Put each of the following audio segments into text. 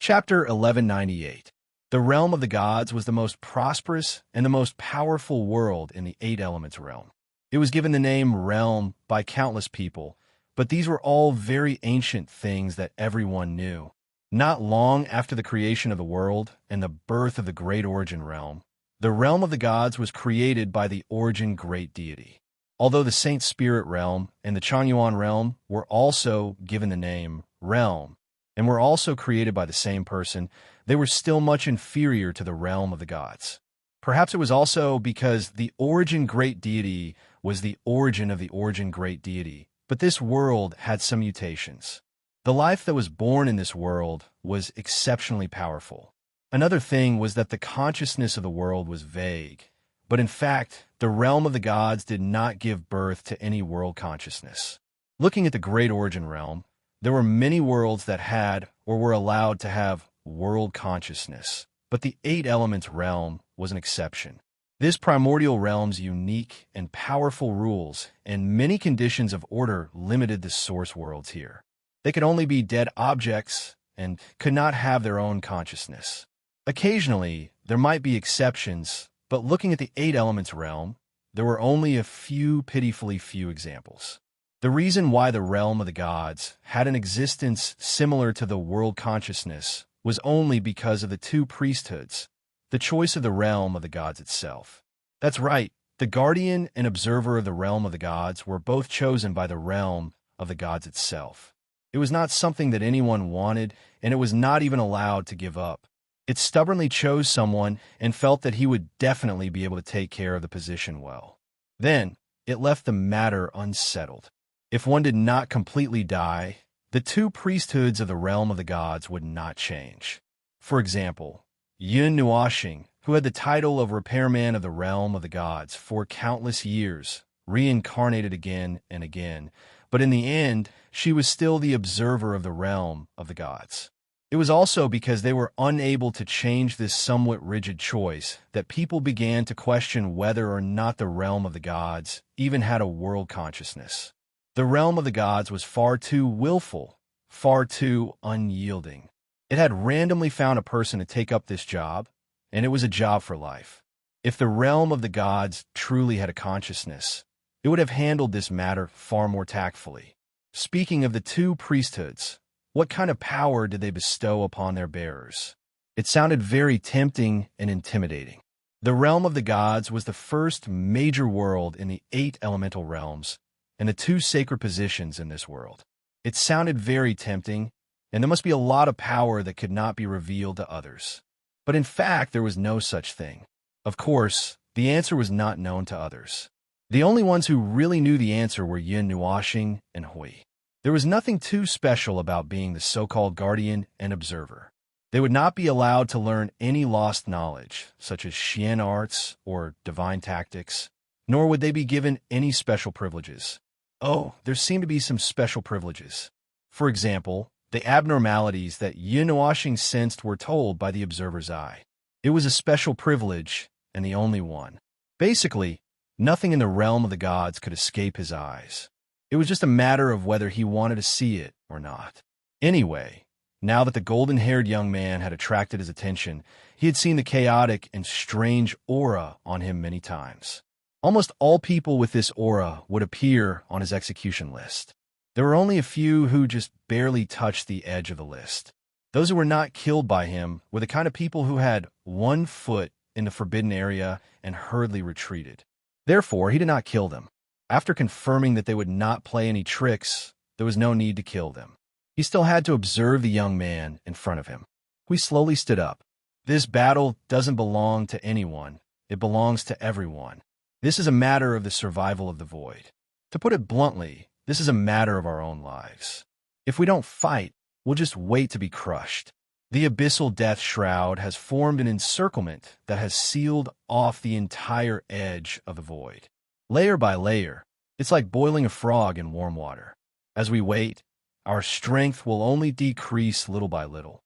Chapter 1198. The realm of the gods was the most prosperous and the most powerful world in the Eight Elements realm. It was given the name realm by countless people, but these were all very ancient things that everyone knew. Not long after the creation of the world and the birth of the Great Origin realm, the realm of the gods was created by the Origin Great Deity. Although the Saint Spirit realm and the Chanyuan realm were also given the name realm, and were also created by the same person, they were still much inferior to the realm of the gods. Perhaps it was also because the Origin Great Deity was the origin of the Origin Great Deity, but this world had some mutations. The life that was born in this world was exceptionally powerful. Another thing was that the consciousness of the world was vague, but in fact, the realm of the gods did not give birth to any world consciousness. Looking at the Great Origin realm, there were many worlds that had or were allowed to have world consciousness, but the Eight Elements realm was an exception. This primordial realm's unique and powerful rules and many conditions of order limited the source worlds here. They could only be dead objects and could not have their own consciousness. Occasionally, there might be exceptions, but looking at the Eight Elements realm, there were only a few, pitifully few examples. The reason why the realm of the gods had an existence similar to the world consciousness was only because of the two priesthoods, the choice of the realm of the gods itself. That's right, the guardian and observer of the realm of the gods were both chosen by the realm of the gods itself. It was not something that anyone wanted, and it was not even allowed to give up. It stubbornly chose someone and felt that he would definitely be able to take care of the position well. Then, it left the matter unsettled. If one did not completely die, the two priesthoods of the realm of the gods would not change. For example, Yun Nuoxing, who had the title of repairman of the realm of the gods for countless years, reincarnated again and again, but in the end, she was still the observer of the realm of the gods. It was also because they were unable to change this somewhat rigid choice that people began to question whether or not the realm of the gods even had a world consciousness. The realm of the gods was far too willful, far too unyielding. It had randomly found a person to take up this job, and it was a job for life. If the realm of the gods truly had a consciousness, it would have handled this matter far more tactfully. Speaking of the two priesthoods, what kind of power did they bestow upon their bearers? It sounded very tempting and intimidating. The realm of the gods was the first major world in the eight elemental realms, and the two sacred positions in this world. It sounded very tempting, and there must be a lot of power that could not be revealed to others. But in fact, there was no such thing. Of course, the answer was not known to others. The only ones who really knew the answer were Yun Nuoxing and Hui. There was nothing too special about being the so-called guardian and observer. They would not be allowed to learn any lost knowledge, such as Xian arts or divine tactics, nor would they be given any special privileges. Oh, there seemed to be some special privileges. For example, the abnormalities that Yun Nuoxing sensed were told by the observer's eye. It was a special privilege, and the only one. Basically, nothing in the realm of the gods could escape his eyes. It was just a matter of whether he wanted to see it or not. Anyway, now that the golden-haired young man had attracted his attention, he had seen the chaotic and strange aura on him many times. Almost all people with this aura would appear on his execution list. There were only a few who just barely touched the edge of the list. Those who were not killed by him were the kind of people who had one foot in the forbidden area and hurriedly retreated. Therefore, he did not kill them. After confirming that they would not play any tricks, there was no need to kill them. He still had to observe the young man in front of him. We slowly stood up. This battle doesn't belong to anyone. It belongs to everyone. This is a matter of the survival of the void. To put it bluntly, this is a matter of our own lives. If we don't fight, we'll just wait to be crushed. The abyssal death shroud has formed an encirclement that has sealed off the entire edge of the void. Layer by layer, it's like boiling a frog in warm water. As we wait, our strength will only decrease little by little.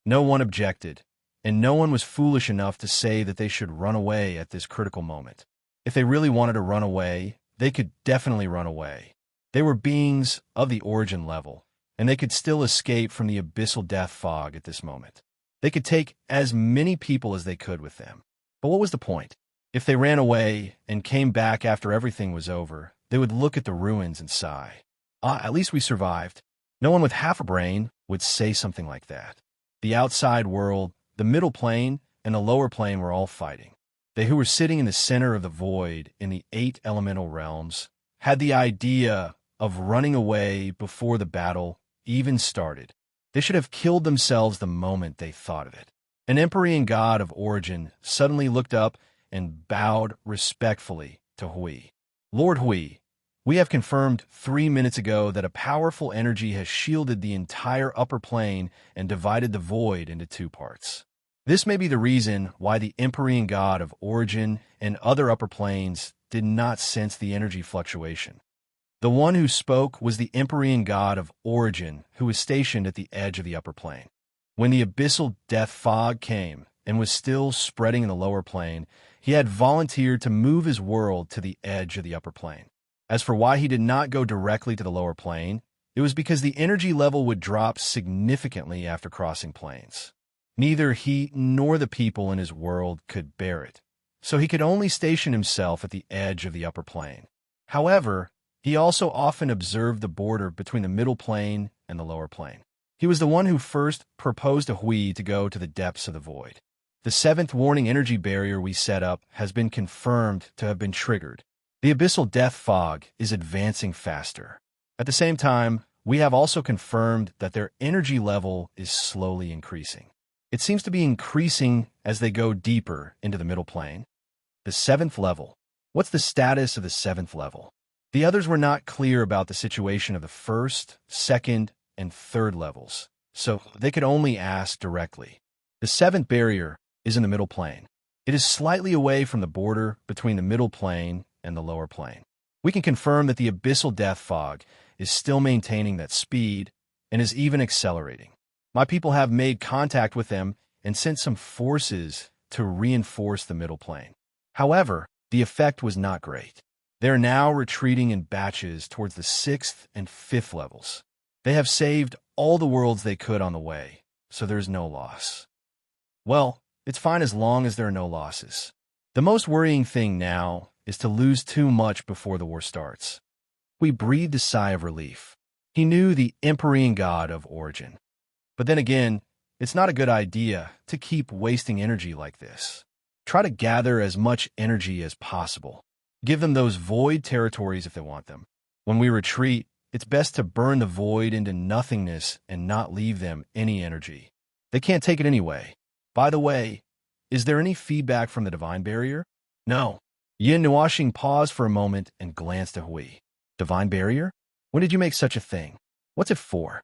No one objected, and no one was foolish enough to say that they should run away at this critical moment. If they really wanted to run away, they could definitely run away. They were beings of the origin level, and they could still escape from the abyssal death fog at this moment. They could take as many people as they could with them. But what was the point? If they ran away and came back after everything was over, they would look at the ruins and sigh. Ah, at least we survived. No one with half a brain would say something like that. The outside world, the middle plane, and the lower plane were all fighting. They who were sitting in the center of the void in the 8 elemental realms had the idea of running away before the battle even started. They should have killed themselves the moment they thought of it. An Empyrean god of origin suddenly looked up and bowed respectfully to Hui. Lord Hui, we have confirmed 3 minutes ago that a powerful energy has shielded the entire upper plane and divided the void into 2 parts. This may be the reason why the Empyrean god of origin and other upper planes did not sense the energy fluctuation. The one who spoke was the Empyrean god of origin, who was stationed at the edge of the upper plane. When the abyssal death fog came and was still spreading in the lower plane, he had volunteered to move his world to the edge of the upper plane. As for why he did not go directly to the lower plane, it was because the energy level would drop significantly after crossing planes. Neither he nor the people in his world could bear it, so he could only station himself at the edge of the upper plane. However, he also often observed the border between the middle plane and the lower plane. He was the one who first proposed to Hui to go to the depths of the void. The 7th warning energy barrier we set up has been confirmed to have been triggered. The abyssal death fog is advancing faster. At the same time, we have also confirmed that their energy level is slowly increasing. It seems to be increasing as they go deeper into the middle plane. The 7th level. What's the status of the 7th level? The others were not clear about the situation of the 1st, 2nd, and 3rd levels, so they could only ask directly. The 7th barrier is in the middle plane. It is slightly away from the border between the middle plane and the lower plane. We can confirm that the abyssal death fog is still maintaining that speed and is even accelerating. My people have made contact with them and sent some forces to reinforce the middle plane. However, the effect was not great. They are now retreating in batches towards the 6th and 5th levels. They have saved all the worlds they could on the way, so there is no loss. Well, it's fine as long as there are no losses. The most worrying thing now is to lose too much before the war starts. We breathed a sigh of relief. He knew the Empyrean god of origin. But then again, it's not a good idea to keep wasting energy like this. Try to gather as much energy as possible. Give them those void territories if they want them. When we retreat, it's best to burn the void into nothingness and not leave them any energy. They can't take it anyway. By the way, is there any feedback from the divine barrier? No. Yin Nuashing paused for a moment and glanced at Hui. Divine barrier? When did you make such a thing? What's it for?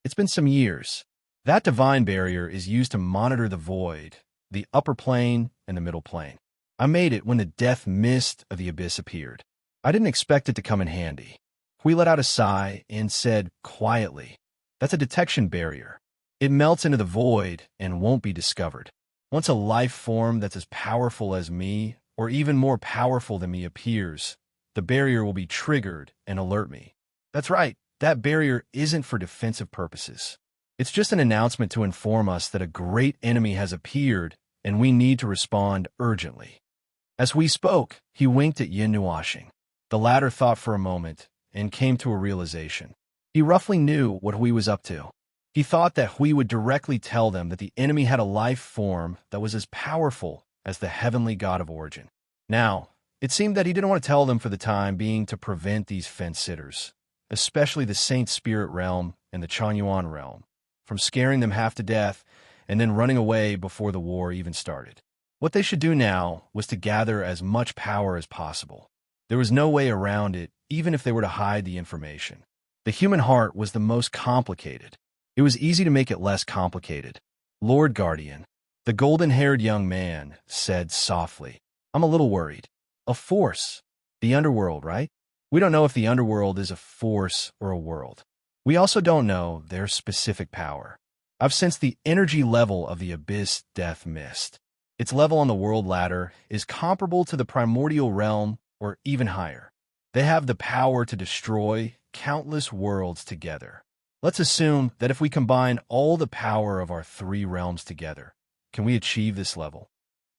It's been some years. That divine barrier is used to monitor the void, the upper plane, and the middle plane. I made it when the death mist of the abyss appeared. I didn't expect it to come in handy. Hui let out a sigh and said quietly, "That's a detection barrier. It melts into the void and won't be discovered. Once a life form that's as powerful as me, or even more powerful than me, appears, the barrier will be triggered and alert me." That's right, that barrier isn't for defensive purposes. It's just an announcement to inform us that a great enemy has appeared and we need to respond urgently. As we spoke, he winked at Yin Nuashing. The latter thought for a moment and came to a realization. He roughly knew what Hui was up to. He thought that Hui would directly tell them that the enemy had a life form that was as powerful as the heavenly god of origin. Now, it seemed that he didn't want to tell them for the time being to prevent these fence-sitters, especially the Saint Spirit realm and the Chanyuan realm, from scaring them half to death and then running away before the war even started. What they should do now was to gather as much power as possible. There was no way around it, even if they were to hide the information. The human heart was the most complicated. It was easy to make it less complicated. Lord Guardian, the golden-haired young man, said softly, "I'm a little worried. A force. The underworld, right? We don't know if the underworld is a force or a world. We also don't know their specific power. I've sensed the energy level of the abyss death mist. Its level on the world ladder is comparable to the primordial realm or even higher. They have the power to destroy countless worlds together. Let's assume that if we combine all the power of our three realms together, can we achieve this level?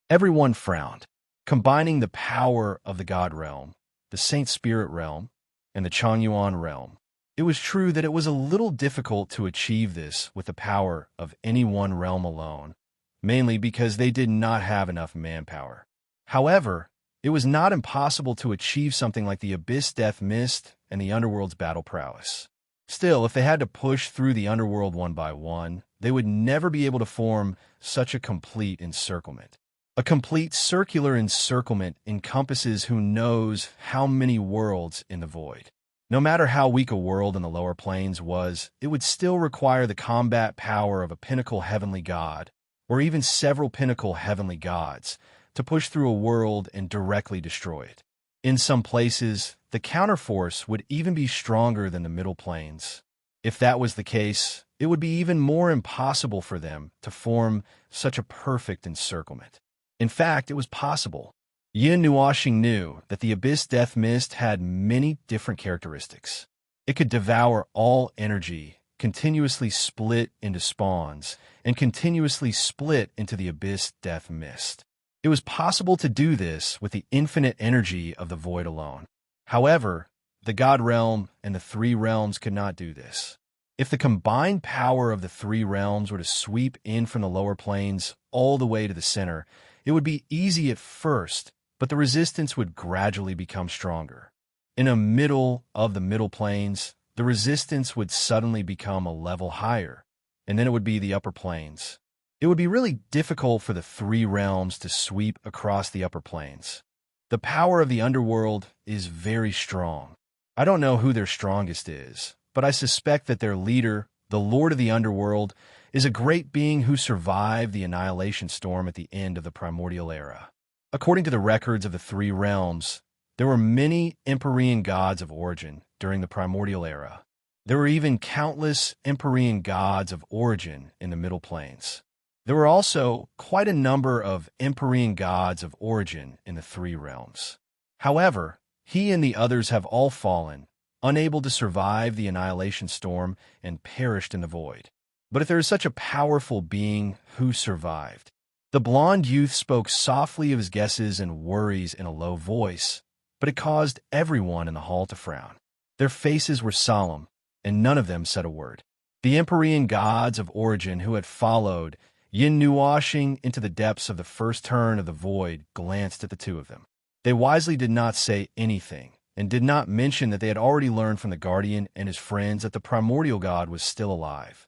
Everyone frowned. Combining the power of the God realm, the Saint Spirit realm, and the Changyuan realm, it was true that it was a little difficult to achieve this with the power of any one realm alone, mainly because they did not have enough manpower. However, it was not impossible to achieve something like the Abyss Death Mist and the Underworld's battle prowess. Still, if they had to push through the Underworld one by one, they would never be able to form such a complete encirclement. A complete circular encirclement encompasses who knows how many worlds in the void. No matter how weak a world in the lower planes was, it would still require the combat power of a pinnacle heavenly god, or even several pinnacle heavenly gods, to push through a world and directly destroy it. In some places, the counterforce would even be stronger than the middle planes. If that was the case, it would be even more impossible for them to form such a perfect encirclement. In fact, it was possible. Yin Nuoxing knew that the Abyss Death Mist had many different characteristics. It could devour all energy, continuously split into spawns, and continuously split into the Abyss Death Mist. It was possible to do this with the infinite energy of the void alone. However, the God realm and the three realms could not do this. If the combined power of the three realms were to sweep in from the lower planes all the way to the center, it would be easy at first, but the resistance would gradually become stronger. In the middle of the middle planes, the resistance would suddenly become a level higher, and then it would be the upper planes. It would be really difficult for the three realms to sweep across the upper planes. The power of the underworld is very strong. I don't know who their strongest is, but I suspect that their leader, the Lord of the Underworld, is a great being who survived the annihilation storm at the end of the primordial era. According to the records of the three realms, there were many Empyrean gods of origin during the primordial era. There were even countless Empyrean gods of origin in the middle planes. There were also quite a number of Empyrean gods of origin in the three realms. However, he and the others have all fallen, unable to survive the annihilation storm, and perished in the void. But if there is such a powerful being, who survived? The blond youth spoke softly of his guesses and worries in a low voice, but it caused everyone in the hall to frown. Their faces were solemn, and none of them said a word. The Empyrean gods of origin who had followed Yin Nuoxing into the depths of the first turn of the void glanced at the two of them. They wisely did not say anything, and did not mention that they had already learned from the Guardian and his friends that the primordial god was still alive.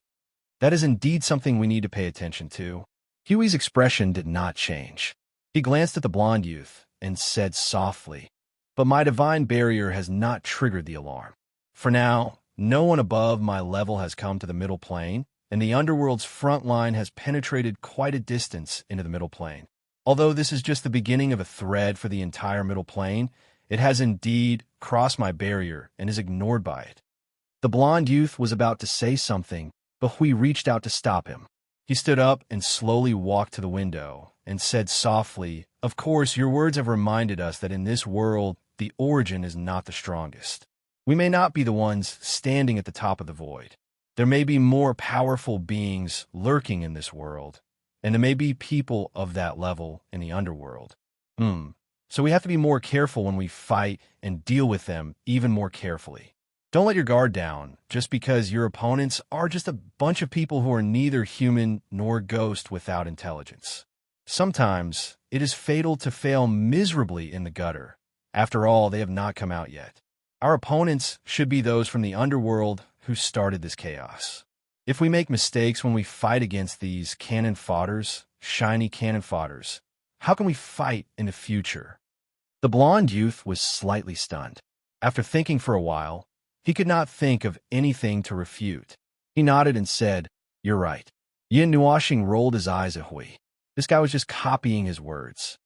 That is indeed something we need to pay attention to. Huey's expression did not change. He glanced at the blond youth and said softly, "But my divine barrier has not triggered the alarm. For now, no one above my level has come to the middle plane, and the underworld's front line has penetrated quite a distance into the middle plane. Although this is just the beginning of a thread for the entire middle plane, it has indeed crossed my barrier and is ignored by it." The blond youth was about to say something, but Hui reached out to stop him. He stood up and slowly walked to the window and said softly, "Of course, your words have reminded us that in this world, the origin is not the strongest. We may not be the ones standing at the top of the void. There may be more powerful beings lurking in this world, and there may be people of that level in the underworld. So we have to be more careful when we fight and deal with them even more carefully. Don't let your guard down just because your opponents are just a bunch of people who are neither human nor ghost without intelligence. Sometimes it is fatal to fail miserably in the gutter. After all, they have not come out yet. Our opponents should be those from the underworld who started this chaos. If we make mistakes when we fight against these cannon fodders, shiny cannon fodders, how can we fight in the future?" The blond youth was slightly stunned. After thinking for a while, he could not think of anything to refute. He nodded and said, "You're right." Yin Nuoxing rolled his eyes at Hui. This guy was just copying his words.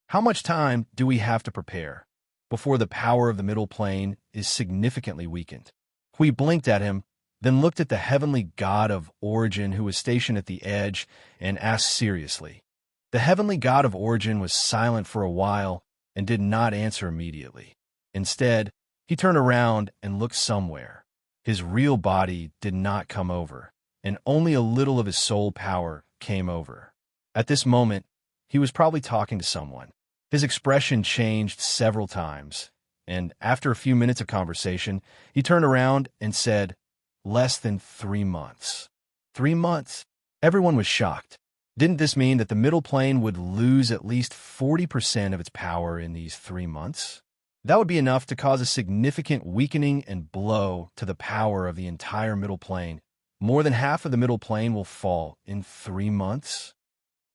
How much time do we have to prepare before the power of the middle plane is significantly weakened? Hui blinked at him, then looked at the heavenly god of origin who was stationed at the edge and asked seriously. The heavenly god of origin was silent for a while and did not answer immediately. Instead, he turned around and looked somewhere. His real body did not come over, and only a little of his soul power came over. At this moment, he was probably talking to someone. His expression changed several times, and after a few minutes of conversation, he turned around and said, "Less than 3 months." 3 months? Everyone was shocked. Didn't this mean that the middle plane would lose at least 40% of its power in these 3 months? That would be enough to cause a significant weakening and blow to the power of the entire middle plane. More than half of the middle plane will fall in 3 months?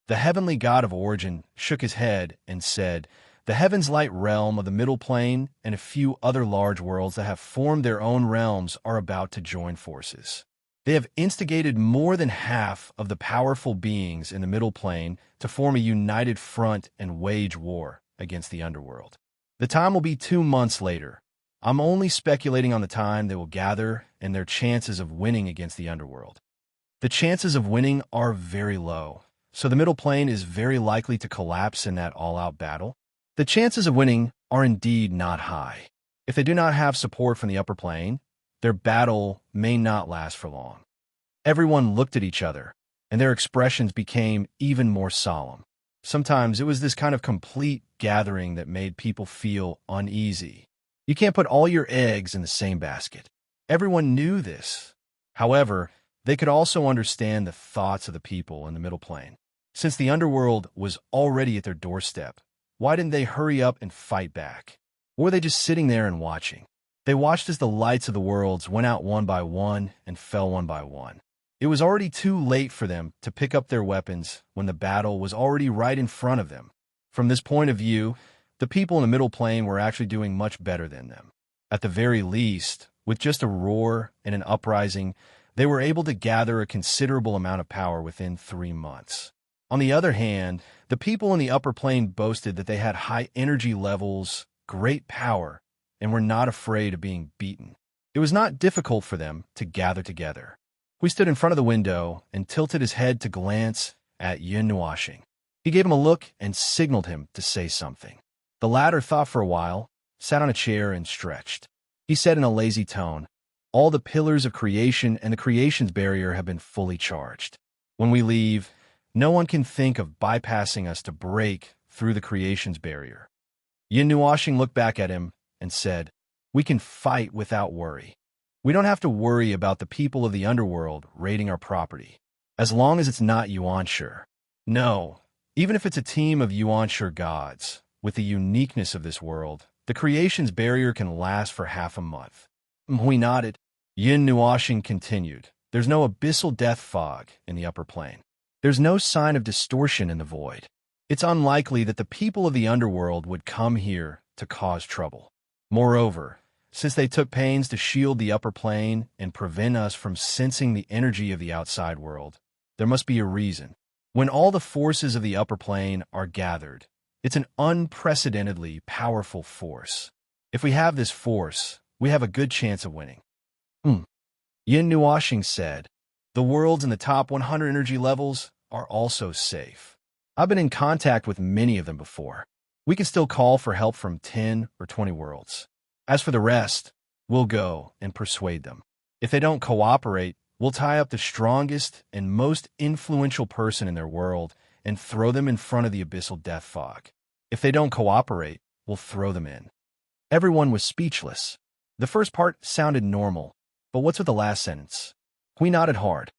The heavenly god of origin shook his head and said, "The heaven's light realm of the middle plane and a few other large worlds that have formed their own realms are about to join forces. They have instigated more than half of the powerful beings in the middle plane to form a united front and wage war against the underworld. The time will be 2 months later. I'm only speculating on the time they will gather and their chances of winning against the underworld. The chances of winning are very low, so the middle plane is very likely to collapse in that all-out battle. The chances of winning are indeed not high. If they do not have support from the upper plane, their battle may not last for long." Everyone looked at each other, and their expressions became even more solemn. Sometimes it was this kind of complete gathering that made people feel uneasy. You can't put all your eggs in the same basket. Everyone knew this. However, they could also understand the thoughts of the people in the middle plane. Since the underworld was already at their doorstep, why didn't they hurry up and fight back? Or were they just sitting there and watching? They watched as the lights of the worlds went out one by one and fell one by one. It was already too late for them to pick up their weapons when the battle was already right in front of them. From this point of view, the people in the middle plane were actually doing much better than them. At the very least, with just a roar and an uprising, they were able to gather a considerable amount of power within 3 months. On the other hand, the people in the upper plane boasted that they had high energy levels, great power, and were not afraid of being beaten. It was not difficult for them to gather together. We stood in front of the window and tilted his head to glance at Yin Nuashing. He gave him a look and signaled him to say something. The latter thought for a while, sat on a chair, and stretched. He said in a lazy tone, "All the pillars of creation and the creation's barrier have been fully charged. When we leave, no one can think of bypassing us to break through the creation's barrier." Yin Nuashing looked back at him and said, "We can fight without worry. We don't have to worry about the people of the underworld raiding our property, as long as it's not Yuanshi. No, even if it's a team of Yuanshi gods, with the uniqueness of this world, the creation's barrier can last for half a month." We nodded. Yin Nuashing continued, "There's no abyssal death fog in the upper plane. There's no sign of distortion in the void. It's unlikely that the people of the underworld would come here to cause trouble. Moreover, since they took pains to shield the upper plane and prevent us from sensing the energy of the outside world, there must be a reason. When all the forces of the upper plane are gathered, it's an unprecedentedly powerful force. If we have this force, we have a good chance of winning." Yin Nuashing said, "The worlds in the top 100 energy levels are also safe. I've been in contact with many of them before. We can still call for help from 10 or 20 worlds. As for the rest, we'll go and persuade them. If they don't cooperate, we'll tie up the strongest and most influential person in their world and throw them in front of the abyssal death fog. If they don't cooperate, we'll throw them in." Everyone was speechless. The first part sounded normal, but what's with the last sentence? We nodded hard.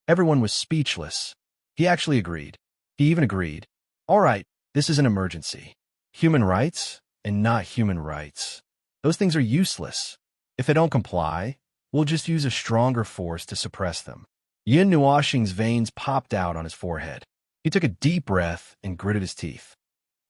Everyone was speechless. He actually agreed. He even agreed. "All right, this is an emergency. Human rights and not human rights. Those things are useless. If they don't comply, we'll just use a stronger force to suppress them." Yin Nuashing's veins popped out on his forehead. He took a deep breath and gritted his teeth.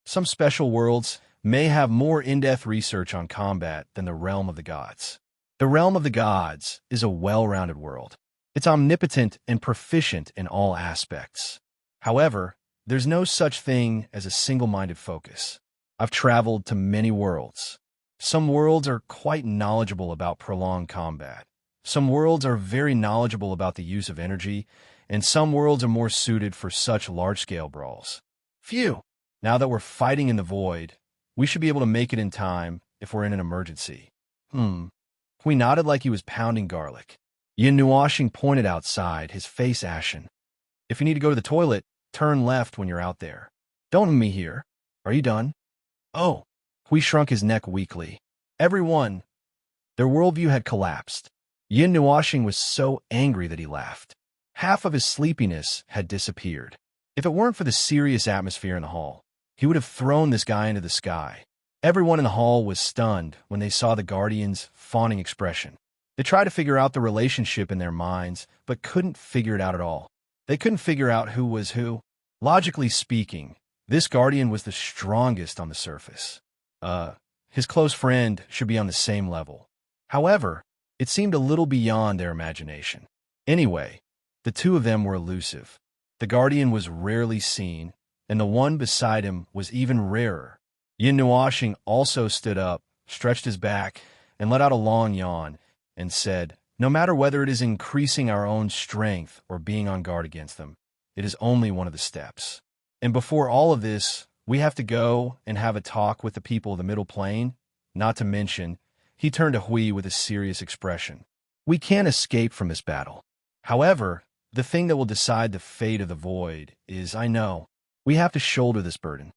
Some special worlds may have more in-depth research on combat than the realm of the gods. The realm of the gods is a well-rounded world. It's omnipotent and proficient in all aspects. However, there's no such thing as a single-minded focus. I've traveled to many worlds. Some worlds are quite knowledgeable about prolonged combat. Some worlds are very knowledgeable about the use of energy, and some worlds are more suited for such large-scale brawls. Phew! Now that we're fighting in the void, we should be able to make it in time if we're in an emergency. Hui nodded like he was pounding garlic. Yin Nuashing pointed outside, his face ashen. If you need to go to the toilet, turn left when you're out there. Don't leave me here. Are you done? Oh. Hui shrunk his neck weakly. Everyone. Their worldview had collapsed. Yin Nuashing was so angry that he laughed. Half of his sleepiness had disappeared. If it weren't for the serious atmosphere in the hall, he would have thrown this guy into the sky. Everyone in the hall was stunned when they saw the Guardian's fawning expression. They tried to figure out the relationship in their minds, but couldn't figure it out at all. They couldn't figure out who was who. Logically speaking, this Guardian was the strongest on the surface. His close friend should be on the same level. However, it seemed a little beyond their imagination. Anyway, the two of them were elusive. The Guardian was rarely seen, and the one beside him was even rarer. Yin Nuashing also stood up, stretched his back, and let out a long yawn, and said, "No matter whether it is increasing our own strength or being on guard against them, it is only one of the steps. And before all of this, we have to go and have a talk with the people of the Middle Plane, not to mention," he turned to Hui with a serious expression, "we can't escape from this battle. However, the thing that will decide the fate of the void is, I know, we have to shoulder this burden."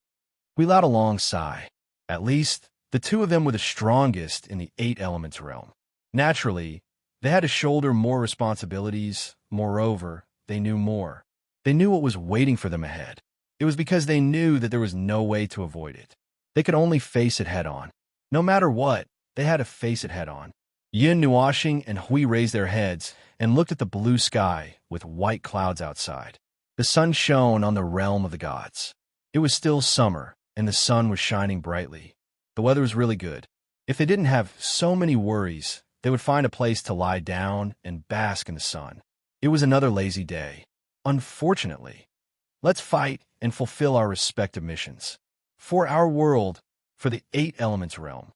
We let out a long sigh. At least, the two of them were the strongest in the 8 elements realm. Naturally, they had to shoulder more responsibilities. Moreover, they knew more. They knew what was waiting for them ahead. It was because they knew that there was no way to avoid it. They could only face it head-on. No matter what, they had to face it head-on. Yin Nuashing and Hui raised their heads and looked at the blue sky with white clouds outside. The sun shone on the realm of the gods. It was still summer, and the sun was shining brightly. The weather was really good. If they didn't have so many worries, they would find a place to lie down and bask in the sun. It was another lazy day. Unfortunately, let's fight and fulfill our respective missions. For our world, for the 8 elements realm.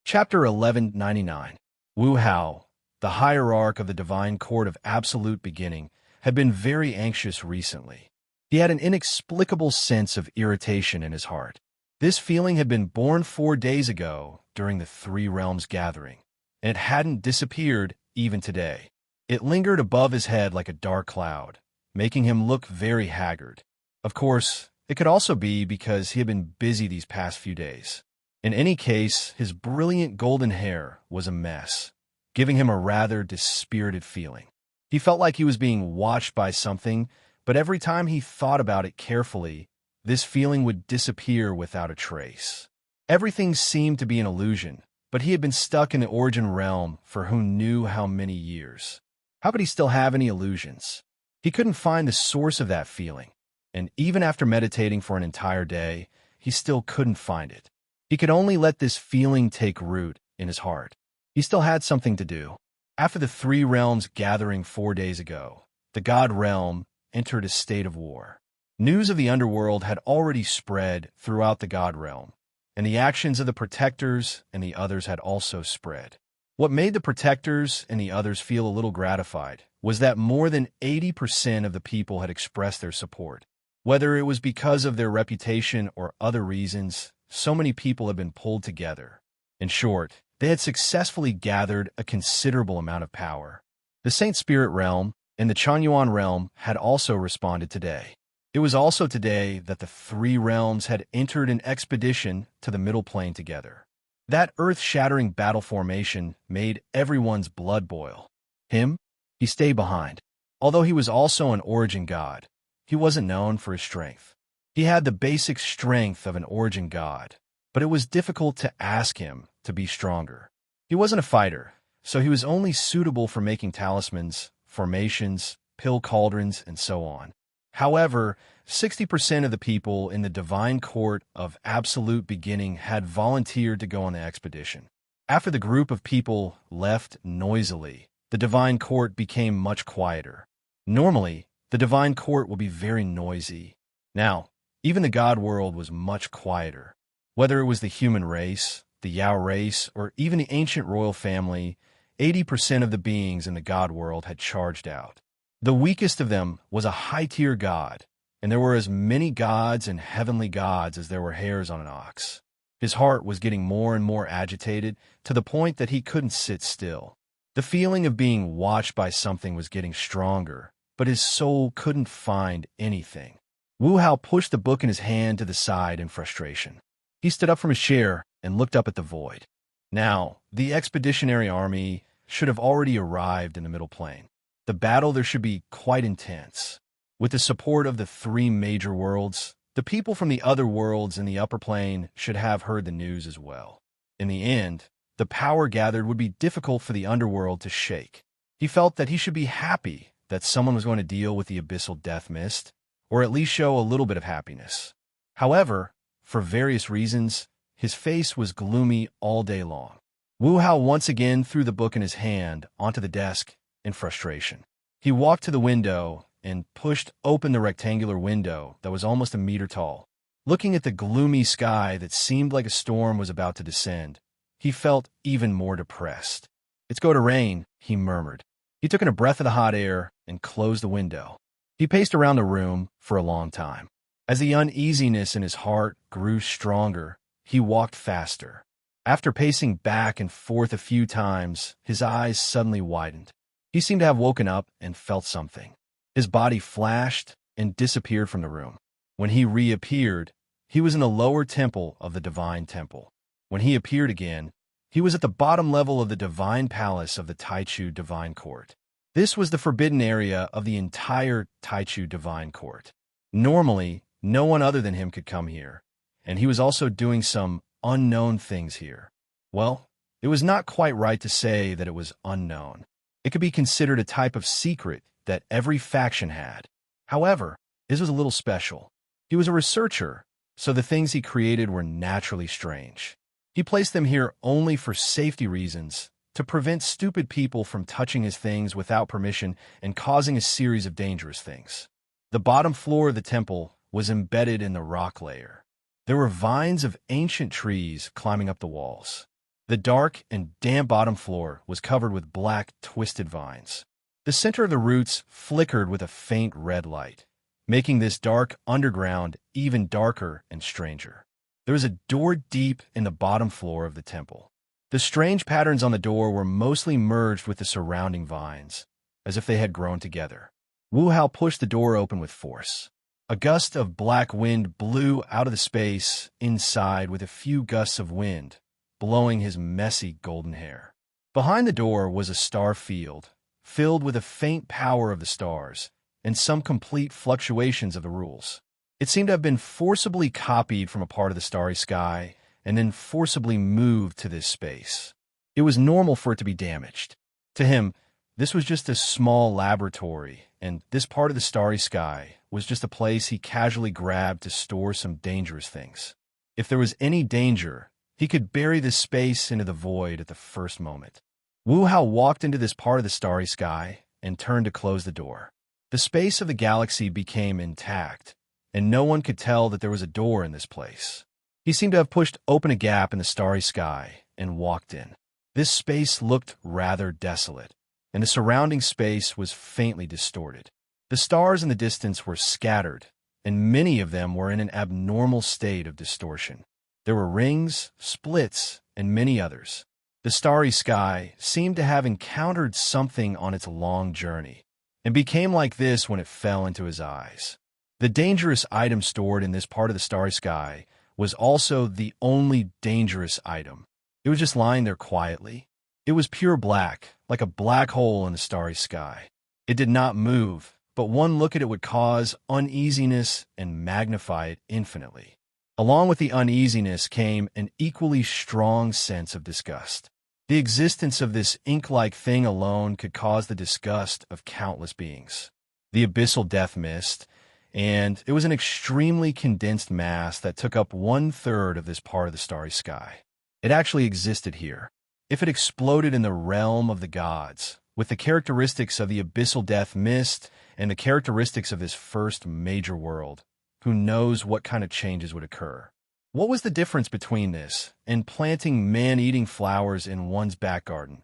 Chapter 1199. Wu Hao, the hierarch of the divine court of absolute beginning, had been very anxious recently. He had an inexplicable sense of irritation in his heart. This feeling had been born 4 days ago during the 3 realms gathering, and it hadn't disappeared even today. It lingered above his head like a dark cloud, making him look very haggard. Of course, it could also be because he had been busy these past few days. In any case, his brilliant golden hair was a mess, giving him a rather dispirited feeling. He felt like he was being watched by something, but every time he thought about it carefully, this feeling would disappear without a trace. Everything seemed to be an illusion, but he had been stuck in the origin realm for who knew how many years. How could he still have any illusions? He couldn't find the source of that feeling, and even after meditating for an entire day, he still couldn't find it. He could only let this feeling take root in his heart. He still had something to do. After the 3 realms gathering 4 days ago, the God realm entered a state of war. News of the underworld had already spread throughout the God realm, and the actions of the protectors and the others had also spread. What made the protectors and the others feel a little gratified was that more than 80% of the people had expressed their support. Whether it was because of their reputation or other reasons, so many people had been pulled together. In short, they had successfully gathered a considerable amount of power. The Saint Spirit realm and the Chanyuan realm had also responded today. It was also today that the 3 realms had entered an expedition to the Middle Plane together. That earth-shattering battle formation made everyone's blood boil. Him? He stayed behind. Although he was also an origin god, he wasn't known for his strength. He had the basic strength of an origin god, but it was difficult to ask him to be stronger. He wasn't a fighter, so he was only suitable for making talismans, formations, pill cauldrons, and so on. However, 60% of the people in the divine court of absolute beginning had volunteered to go on the expedition. After the group of people left noisily, the divine court became much quieter. Normally, the divine court will be very noisy. Now, even the god world was much quieter. Whether it was the human race, the Yao race, or even the ancient royal family, 80% of the beings in the god world had charged out. The weakest of them was a high-tier god, and there were as many gods and heavenly gods as there were hairs on an ox. His heart was getting more and more agitated to the point that he couldn't sit still. The feeling of being watched by something was getting stronger, but his soul couldn't find anything. Wu Hao pushed the book in his hand to the side in frustration. He stood up from his chair and looked up at the void. Now, the expeditionary army should have already arrived in the middle plain. The battle there should be quite intense. With the support of the three major worlds, the people from the other worlds in the upper plane should have heard the news as well. In the end, the power gathered would be difficult for the underworld to shake. He felt that he should be happy that someone was going to deal with the abyssal death mist, or at least show a little bit of happiness. However, for various reasons, his face was gloomy all day long. Wu Hao once again threw the book in his hand onto the desk in frustration. He walked to the window and pushed open the rectangular window that was almost a meter tall. Looking at the gloomy sky that seemed like a storm was about to descend, he felt even more depressed. "It's going to rain," he murmured. He took in a breath of the hot air and closed the window. He paced around the room for a long time. As the uneasiness in his heart grew stronger, he walked faster. After pacing back and forth a few times, his eyes suddenly widened. He seemed to have woken up and felt something. His body flashed and disappeared from the room. When he reappeared, he was in the lower temple of the Divine Temple. When he appeared again, he was at the bottom level of the Divine Palace of the Taichu Divine Court. This was the forbidden area of the entire Taichu Divine Court. Normally, no one other than him could come here, and he was also doing some unknown things here. Well, it was not quite right to say that it was unknown. It could be considered a type of secret that every faction had. However, his was a little special. He was a researcher, so the things he created were naturally strange. He placed them here only for safety reasons, to prevent stupid people from touching his things without permission and causing a series of dangerous things. The bottom floor of the temple was embedded in the rock layer. There were vines of ancient trees climbing up the walls. The dark and damp bottom floor was covered with black, twisted vines. The center of the roots flickered with a faint red light, making this dark underground even darker and stranger. There was a door deep in the bottom floor of the temple. The strange patterns on the door were mostly merged with the surrounding vines, as if they had grown together. Wu Hao pushed the door open with force. A gust of black wind blew out of the space inside with a few gusts of wind, blowing his messy golden hair. Behind the door was a star field, filled with a faint power of the stars, and some complete fluctuations of the rules. It seemed to have been forcibly copied from a part of the starry sky, and then forcibly moved to this space. It was normal for it to be damaged. To him, this was just a small laboratory, and this part of the starry sky was just a place he casually grabbed to store some dangerous things. If there was any danger, he could bury this space into the void at the first moment. Wu Hao walked into this part of the starry sky and turned to close the door. The space of the galaxy became intact, and no one could tell that there was a door in this place. He seemed to have pushed open a gap in the starry sky and walked in. This space looked rather desolate, and the surrounding space was faintly distorted. The stars in the distance were scattered, and many of them were in an abnormal state of distortion. There were rings, splits, and many others. The starry sky seemed to have encountered something on its long journey, and became like this when it fell into his eyes. The dangerous item stored in this part of the starry sky was also the only dangerous item. It was just lying there quietly. It was pure black, like a black hole in the starry sky. It did not move, but one look at it would cause uneasiness and magnify it infinitely. Along with the uneasiness came an equally strong sense of disgust. The existence of this ink-like thing alone could cause the disgust of countless beings. The abyssal death mist, and it was an extremely condensed mass that took up 1/3 of this part of the starry sky. It actually existed here. If it exploded in the realm of the gods, with the characteristics of the abyssal death mist and the characteristics of this first major world, who knows what kind of changes would occur? What was the difference between this and planting man-eating flowers in one's back garden?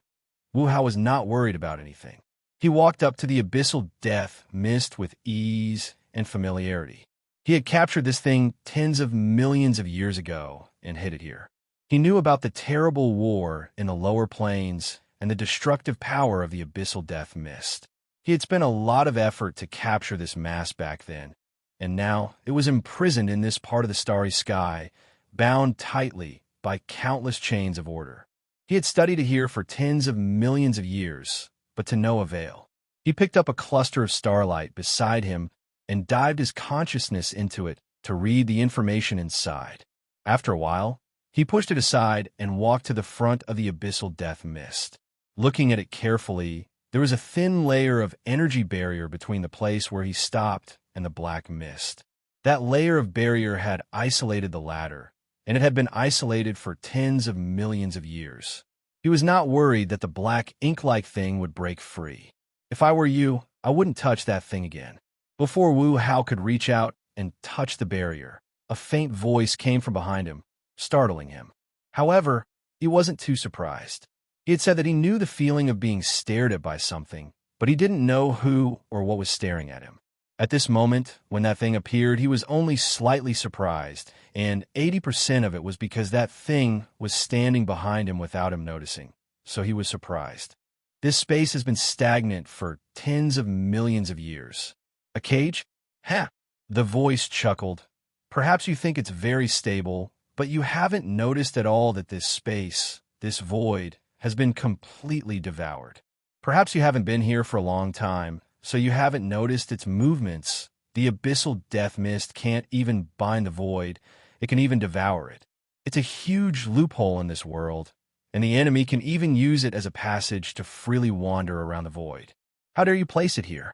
Wu Hao was not worried about anything. He walked up to the abyssal death mist with ease and familiarity. He had captured this thing tens of millions of years ago, and hid it here. He knew about the terrible war in the lower planes and the destructive power of the abyssal death mist. He had spent a lot of effort to capture this mass back then, and now it was imprisoned in this part of the starry sky, bound tightly by countless chains of order. He had studied it here for tens of millions of years, but to no avail. He picked up a cluster of starlight beside him and dived his consciousness into it to read the information inside. After a while, he pushed it aside and walked to the front of the abyssal death mist. Looking at it carefully, there was a thin layer of energy barrier between the place where he stopped and the black mist. That layer of barrier had isolated the latter, and it had been isolated for tens of millions of years. He was not worried that the black ink-like thing would break free. If I were you, I wouldn't touch that thing again. Before Wu Hao could reach out and touch the barrier, a faint voice came from behind him, startling him. However, he wasn't too surprised. He had said that he knew the feeling of being stared at by something, but he didn't know who or what was staring at him. At this moment, when that thing appeared, he was only slightly surprised, and 80% of it was because that thing was standing behind him without him noticing, so he was surprised. This space has been stagnant for tens of millions of years. A cage? Ha! The voice chuckled. Perhaps you think it's very stable, but you haven't noticed at all that this space, this void, has been completely devoured. Perhaps you haven't been here for a long time, so you haven't noticed its movements. The abyssal death mist can't even bind the void. It can even devour it. It's a huge loophole in this world, and the enemy can even use it as a passage to freely wander around the void. How dare you place it here?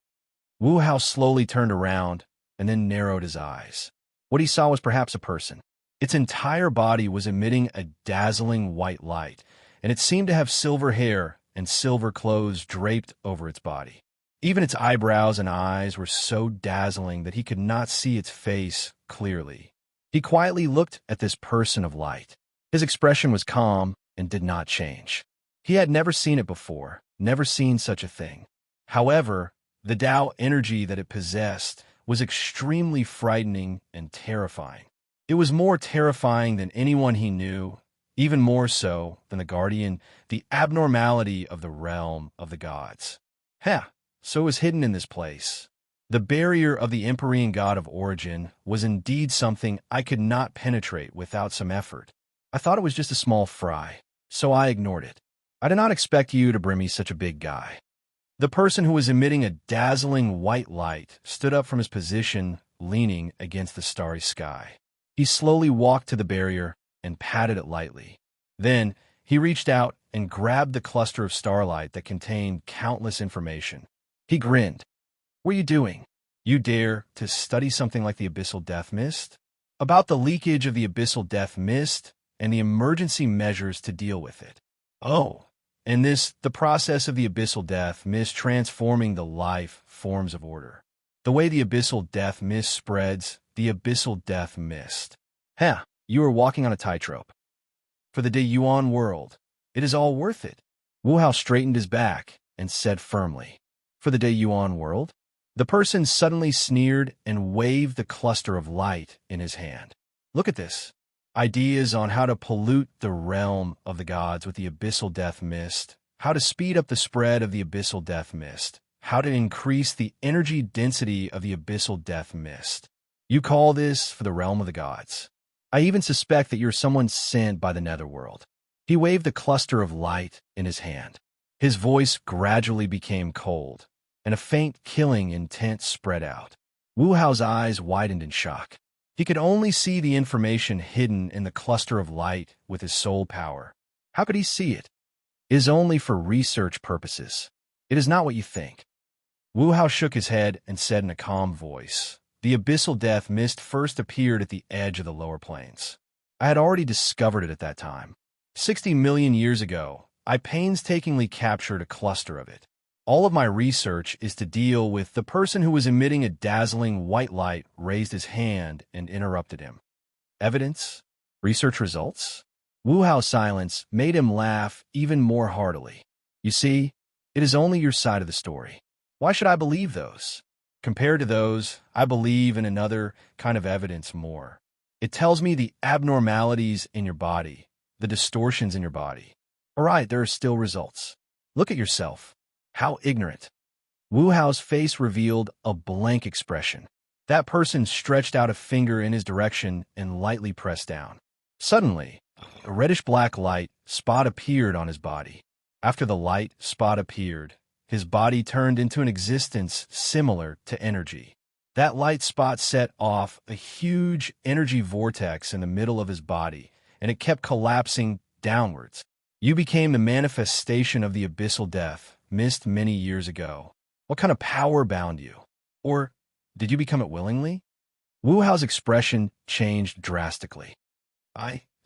Wu Hao slowly turned around and then narrowed his eyes. What he saw was perhaps a person. Its entire body was emitting a dazzling white light, and it seemed to have silver hair and silver clothes draped over its body. Even its eyebrows and eyes were so dazzling that he could not see its face clearly. He quietly looked at this person of light. His expression was calm and did not change. He had never seen it before, never seen such a thing. However, the Tao energy that it possessed was extremely frightening and terrifying. It was more terrifying than anyone he knew, even more so than the Guardian, the abnormality of the realm of the gods. So it was hidden in this place. The barrier of the Empyrean god of origin was indeed something I could not penetrate without some effort. I thought it was just a small fry, so I ignored it. I did not expect you to bring me such a big guy. The person who was emitting a dazzling white light stood up from his position, leaning against the starry sky. He slowly walked to the barrier and patted it lightly. Then, he reached out and grabbed the cluster of starlight that contained countless information. He grinned. What are you doing? You dare to study something like the abyssal death mist? About the leakage of the abyssal death mist and the emergency measures to deal with it. Oh, and the process of the abyssal death mist transforming the life forms of order. The way the abyssal death mist spreads, the abyssal death mist. You are walking on a tightrope. For the Yuan world, it is all worth it. Wu Hao straightened his back and said firmly, For the Yuan world? The person suddenly sneered and waved the cluster of light in his hand. Look at this. Ideas on how to pollute the realm of the gods with the abyssal death mist, how to speed up the spread of the abyssal death mist, how to increase the energy density of the abyssal death mist. You call this for the realm of the gods. I even suspect that you're someone sent by the netherworld. He waved the cluster of light in his hand. His voice gradually became cold, and a faint killing intent spread out. Wu Hao's eyes widened in shock. He could only see the information hidden in the cluster of light with his soul power. How could he see it? It is only for research purposes. It is not what you think. Wu Hao shook his head and said in a calm voice, The abyssal death mist first appeared at the edge of the lower plains. I had already discovered it at that time. 60 million years ago, I painstakingly captured a cluster of it. All of my research is to deal with the person who was emitting a dazzling white light raised his hand and interrupted him. Evidence? Research results? Wu Hao's silence made him laugh even more heartily. You see, it is only your side of the story. Why should I believe those? Compared to those, I believe in another kind of evidence more. It tells me the abnormalities in your body, the distortions in your body. All right, there are still results. Look at yourself. How ignorant. Wu Hao's face revealed a blank expression. That person stretched out a finger in his direction and lightly pressed down. Suddenly, a reddish-black light spot appeared on his body. After the light spot appeared, his body turned into an existence similar to energy. That light spot set off a huge energy vortex in the middle of his body, and it kept collapsing downwards. You became the manifestation of the abyssal death missed many years ago. What kind of power bound you? Or did you become it willingly? Wu Hao's expression changed drastically.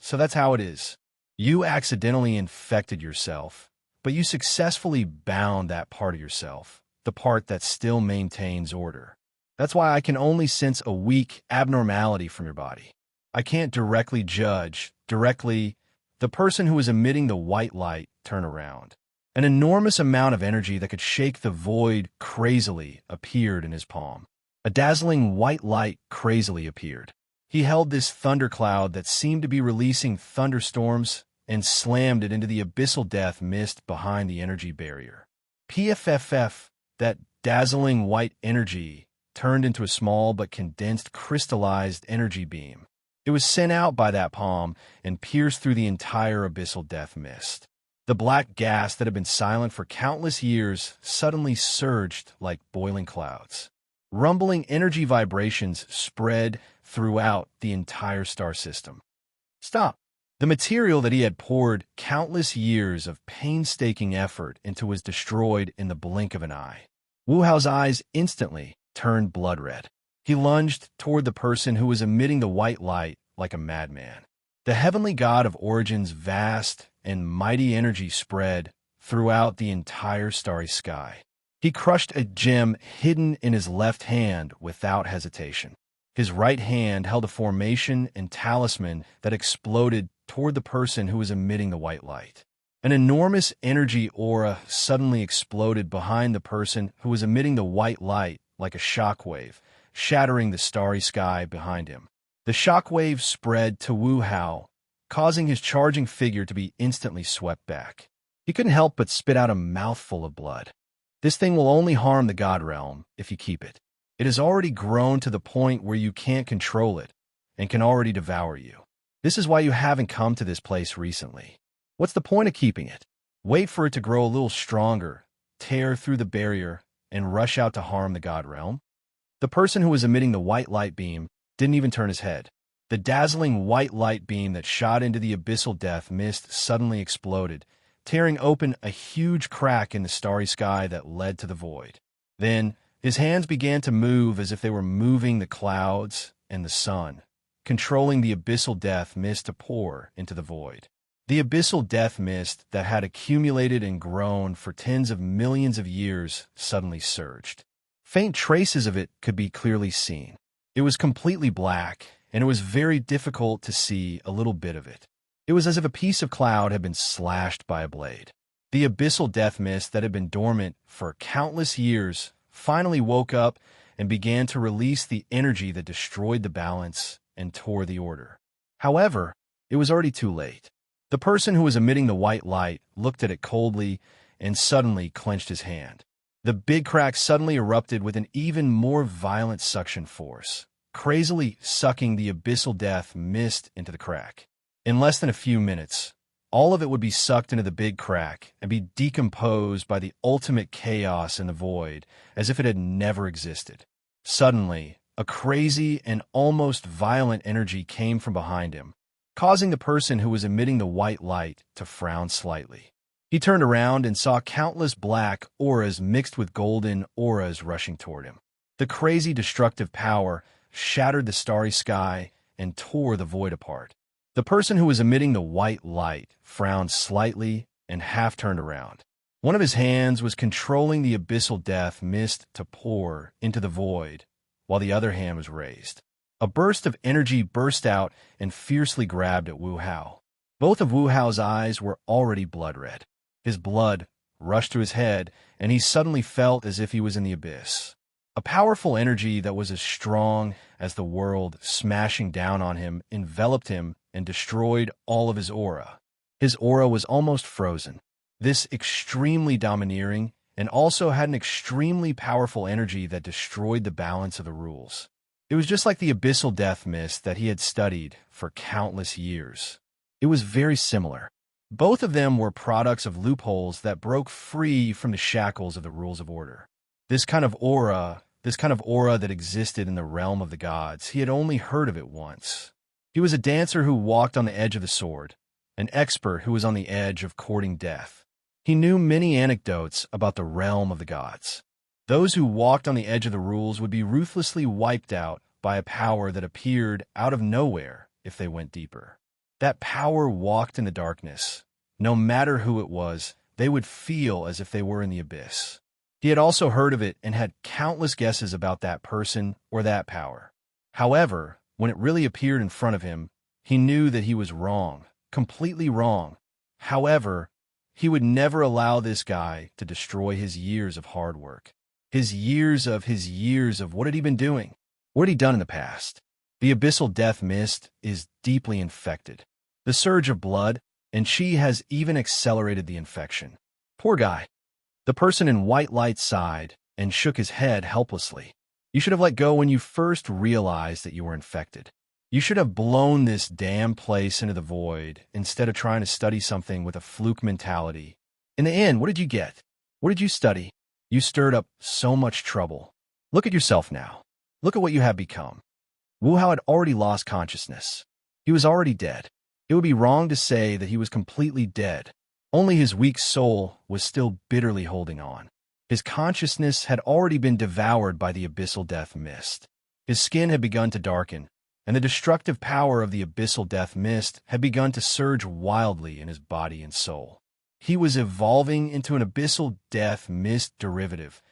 So that's how it is. You accidentally infected yourself, but you successfully bound that part of yourself, the part that still maintains order. That's why I can only sense a weak abnormality from your body. I can't directly judge, the person who is emitting the white light turn around. An enormous amount of energy that could shake the void crazily appeared in his palm. A dazzling white light crazily appeared. He held this thundercloud that seemed to be releasing thunderstorms and slammed it into the abyssal death mist behind the energy barrier. PFFF, that dazzling white energy, turned into a small but condensed crystallized energy beam. It was sent out by that palm and pierced through the entire abyssal death mist. The black gas that had been silent for countless years suddenly surged like boiling clouds. Rumbling energy vibrations spread throughout the entire star system. Stop! The material that he had poured countless years of painstaking effort into was destroyed in the blink of an eye. Wu Hao's eyes instantly turned blood red. He lunged toward the person who was emitting the white light like a madman. The heavenly god of Origin's vast and mighty energy spread throughout the entire starry sky. He crushed a gem hidden in his left hand without hesitation. His right hand held a formation and talisman that exploded toward the person who was emitting the white light. An enormous energy aura suddenly exploded behind the person who was emitting the white light like a shockwave, shattering the starry sky behind him. The shockwave spread to Wu Hao, causing his charging figure to be instantly swept back. He couldn't help but spit out a mouthful of blood. This thing will only harm the God Realm if you keep it. It has already grown to the point where you can't control it and can already devour you. This is why you haven't come to this place recently. What's the point of keeping it? Wait for it to grow a little stronger, tear through the barrier, and rush out to harm the God Realm. The person who was emitting the white light beam didn't even turn his head. The dazzling white light beam that shot into the abyssal death mist suddenly exploded, tearing open a huge crack in the starry sky that led to the void. Then, his hands began to move as if they were moving the clouds and the sun, controlling the abyssal death mist to pour into the void. The abyssal death mist that had accumulated and grown for tens of millions of years suddenly surged. Faint traces of it could be clearly seen. It was completely black, and it was very difficult to see a little bit of it. It was as if a piece of cloud had been slashed by a blade. The abyssal death mist that had been dormant for countless years finally woke up and began to release the energy that destroyed the balance and tore the order. However, it was already too late. The person who was emitting the white light looked at it coldly and suddenly clenched his hand. The big crack suddenly erupted with an even more violent suction force, crazily sucking the abyssal death mist into the crack. In less than a few minutes, all of it would be sucked into the big crack and be decomposed by the ultimate chaos in the void, as if it had never existed. Suddenly, a crazy and almost violent energy came from behind him, causing the person who was emitting the white light to frown slightly. He turned around and saw countless black auras mixed with golden auras rushing toward him. The crazy destructive power shattered the starry sky and tore the void apart. The person who was emitting the white light frowned slightly and half turned around. One of his hands was controlling the abyssal death mist to pour into the void, while the other hand was raised. A burst of energy burst out and fiercely grabbed at Wu Hao. Both of Wu Hao's eyes were already blood red. His blood rushed to his head, and he suddenly felt as if he was in the abyss. A powerful energy that was as strong as the world smashing down on him enveloped him and destroyed all of his aura. His aura was almost frozen. This extremely domineering and also had an extremely powerful energy that destroyed the balance of the rules. It was just like the abyssal death mist that he had studied for countless years. It was very similar. Both of them were products of loopholes that broke free from the shackles of the rules of order. This kind of aura that existed in the realm of the gods, he had only heard of it once. He was a dancer who walked on the edge of the sword, an expert who was on the edge of courting death. He knew many anecdotes about the realm of the gods. Those who walked on the edge of the rules would be ruthlessly wiped out by a power that appeared out of nowhere if they went deeper. That power walked in the darkness. No matter who it was, they would feel as if they were in the abyss. He had also heard of it and had countless guesses about that person or that power. However, when it really appeared in front of him, he knew that he was wrong, completely wrong. However, he would never allow this guy to destroy his years of hard work. His years of what had he been doing? What had he done in the past? The abyssal death mist is deeply infected. The surge of blood, and she has even accelerated the infection. Poor guy. The person in white light sighed and shook his head helplessly. You should have let go when you first realized that you were infected. You should have blown this damn place into the void instead of trying to study something with a fluke mentality. In the end, what did you get? What did you study? You stirred up so much trouble. Look at yourself now. Look at what you have become. Wu Hao had already lost consciousness. He was already dead. It would be wrong to say that he was completely dead. Only his weak soul was still bitterly holding on. His consciousness had already been devoured by the abyssal death mist. His skin had begun to darken, and the destructive power of the abyssal death mist had begun to surge wildly in his body and soul. He was evolving into an abyssal death mist derivative,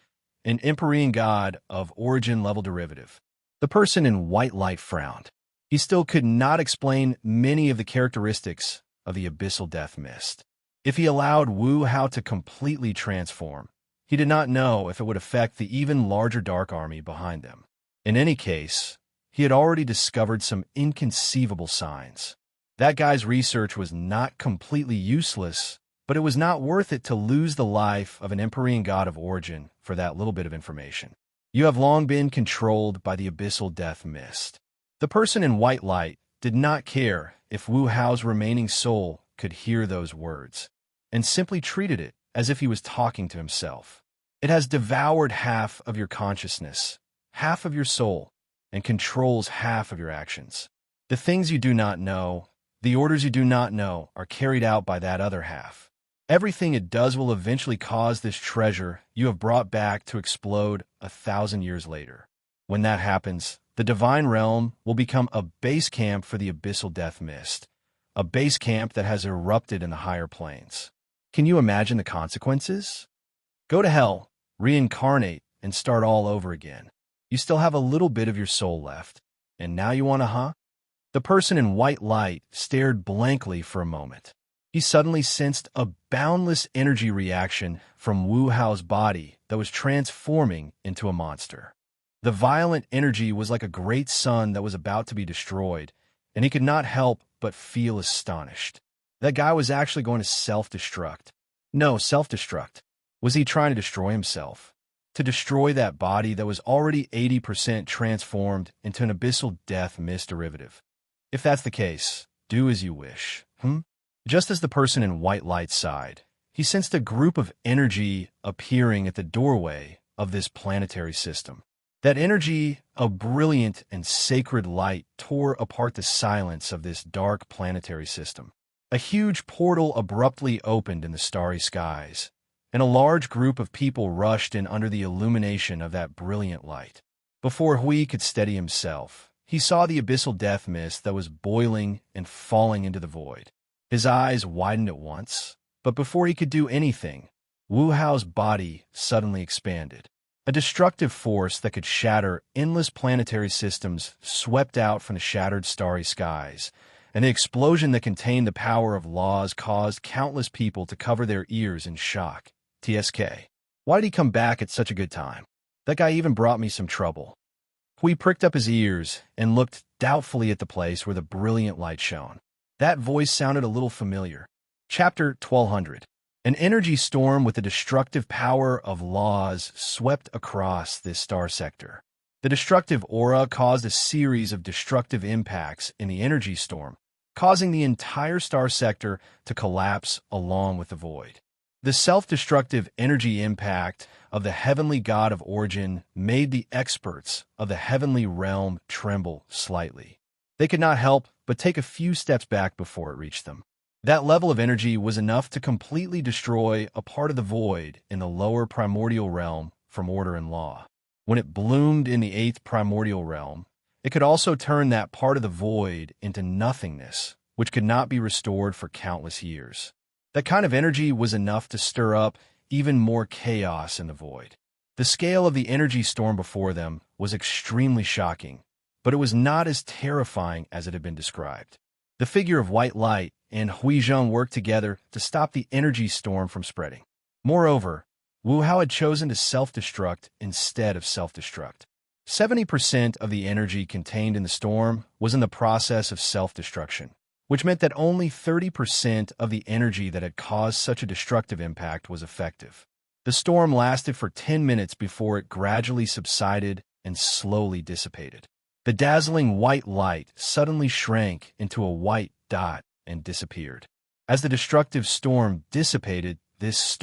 an Empyrean god of origin level derivative. The person in white light frowned. He still could not explain many of the characteristics of the abyssal death mist. If he allowed Wu Hao to completely transform, he did not know if it would affect the even larger dark army behind them. In any case, he had already discovered some inconceivable signs. That guy's research was not completely useless, but it was not worth it to lose the life of an Empyrean god of origin for that little bit of information. You have long been controlled by the abyssal death mist. The person in white light did not care if Wu Hao's remaining soul could hear those words, and simply treated it as if he was talking to himself. It has devoured half of your consciousness, half of your soul, and controls half of your actions. The things you do not know, the orders you do not know, are carried out by that other half. Everything it does will eventually cause this treasure you have brought back to explode 1,000 years later. When that happens, the divine realm will become a base camp for the abyssal death mist, a base camp that has erupted in the higher planes. Can you imagine the consequences? Go to hell, reincarnate, and start all over again. You still have a little bit of your soul left, and now you want to, The person in white light stared blankly for a moment. He suddenly sensed a boundless energy reaction from Wu Hao's body that was transforming into a monster. The violent energy was like a great sun that was about to be destroyed, and he could not help but feel astonished. That guy was actually going to self-destruct. No, self-destruct. Was he trying to destroy himself? To destroy that body that was already 80% transformed into an abyssal death mist derivative? If that's the case, do as you wish. Just as the person in white light sighed, he sensed a group of energy appearing at the doorway of this planetary system. That energy, a brilliant and sacred light, tore apart the silence of this dark planetary system. A huge portal abruptly opened in the starry skies, and a large group of people rushed in under the illumination of that brilliant light. Before Hui could steady himself, he saw the abyssal death mist that was boiling and falling into the void. His eyes widened at once, but before he could do anything, Wu Hao's body suddenly expanded. A destructive force that could shatter endless planetary systems swept out from the shattered starry skies, and the explosion that contained the power of laws caused countless people to cover their ears in shock. TSK. Why did he come back at such a good time? That guy even brought me some trouble. Hui pricked up his ears and looked doubtfully at the place where the brilliant light shone. That voice sounded a little familiar. Chapter 1200. An energy storm with the destructive power of laws swept across this star sector. The destructive aura caused a series of destructive impacts in the energy storm, causing the entire star sector to collapse along with the void. The self-destructive energy impact of the heavenly god of origin made the experts of the heavenly realm tremble slightly. They could not help but take a few steps back before it reached them. That level of energy was enough to completely destroy a part of the void in the lower primordial realm from order and law. When it bloomed in the 8th primordial realm, it could also turn that part of the void into nothingness, which could not be restored for countless years. That kind of energy was enough to stir up even more chaos in the void. The scale of the energy storm before them was extremely shocking, but it was not as terrifying as it had been described. The figure of white light and Huizheng worked together to stop the energy storm from spreading. Moreover, Wu Hao had chosen to self-destruct instead of self-destruct. 70% of the energy contained in the storm was in the process of self-destruction, which meant that only 30% of the energy that had caused such a destructive impact was effective. The storm lasted for 10 minutes before it gradually subsided and slowly dissipated. The dazzling white light suddenly shrank into a white dot and disappeared. As the destructive storm dissipated, this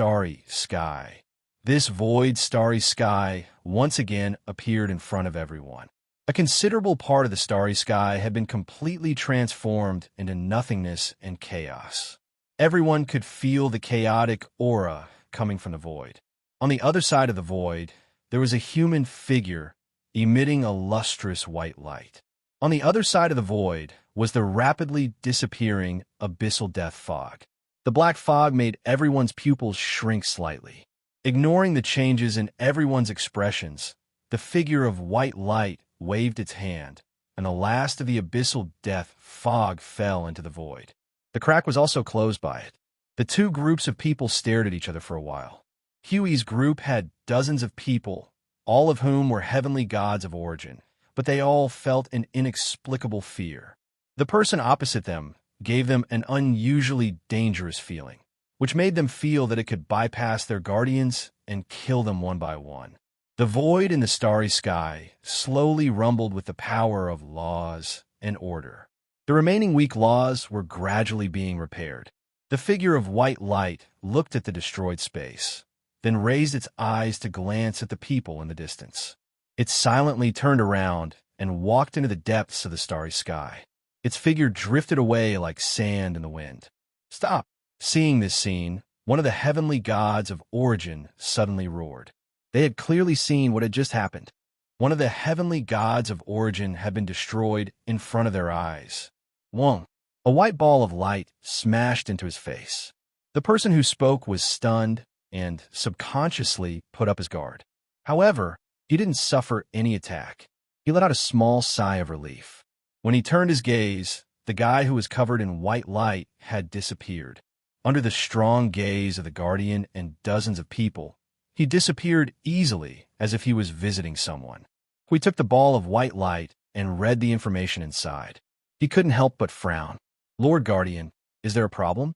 void starry sky once again appeared in front of everyone. A considerable part of the starry sky had been completely transformed into nothingness and chaos. Everyone could feel the chaotic aura coming from the void. On the other side of the void, there was a human figure emitting a lustrous white light. On the other side of the void was the rapidly disappearing abyssal death fog. The black fog made everyone's pupils shrink slightly. Ignoring the changes in everyone's expressions, the figure of white light waved its hand, and the last of the abyssal death fog fell into the void. The crack was also closed by it. The two groups of people stared at each other for a while. Huey's group had dozens of people, all of whom were heavenly gods of origin, but they all felt an inexplicable fear. The person opposite them gave them an unusually dangerous feeling, which made them feel that it could bypass their guardians and kill them one by one. The void in the starry sky slowly rumbled with the power of laws and order. The remaining weak laws were gradually being repaired. The figure of white light looked at the destroyed space, then raised its eyes to glance at the people in the distance. It silently turned around and walked into the depths of the starry sky. Its figure drifted away like sand in the wind. "Stop!" Seeing this scene, one of the heavenly gods of origin suddenly roared. They had clearly seen what had just happened. One of the heavenly gods of origin had been destroyed in front of their eyes. Wong! A white ball of light smashed into his face. The person who spoke was stunned and subconsciously put up his guard. However, he didn't suffer any attack. He let out a small sigh of relief. When he turned his gaze, the guy who was covered in white light had disappeared. Under the strong gaze of the guardian and dozens of people, he disappeared easily as if he was visiting someone. We took the ball of white light and read the information inside. He couldn't help but frown. "Lord Guardian, is there a problem?"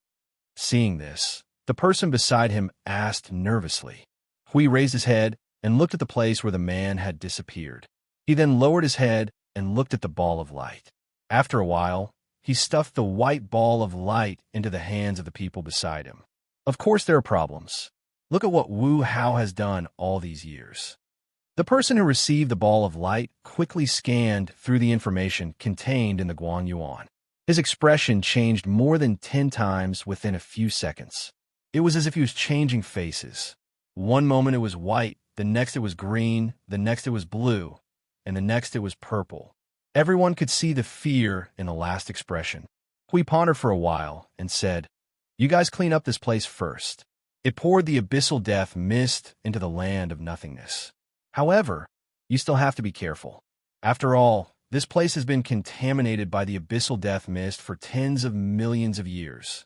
Seeing this, the person beside him asked nervously. Hui raised his head and looked at the place where the man had disappeared. He then lowered his head and looked at the ball of light. After a while, he stuffed the white ball of light into the hands of the people beside him. "Of course there are problems. Look at what Wu Hao has done all these years." The person who received the ball of light quickly scanned through the information contained in the Guan Yuan. His expression changed more than 10 times within a few seconds. It was as if he was changing faces. One moment it was white, the next it was green, the next it was blue, and the next it was purple. Everyone could see the fear in the last expression. Hui pondered for a while and said, "You guys clean up this place first." It poured the abyssal death mist into the land of nothingness. However, you still have to be careful. After all, this place has been contaminated by the abyssal death mist for tens of millions of years.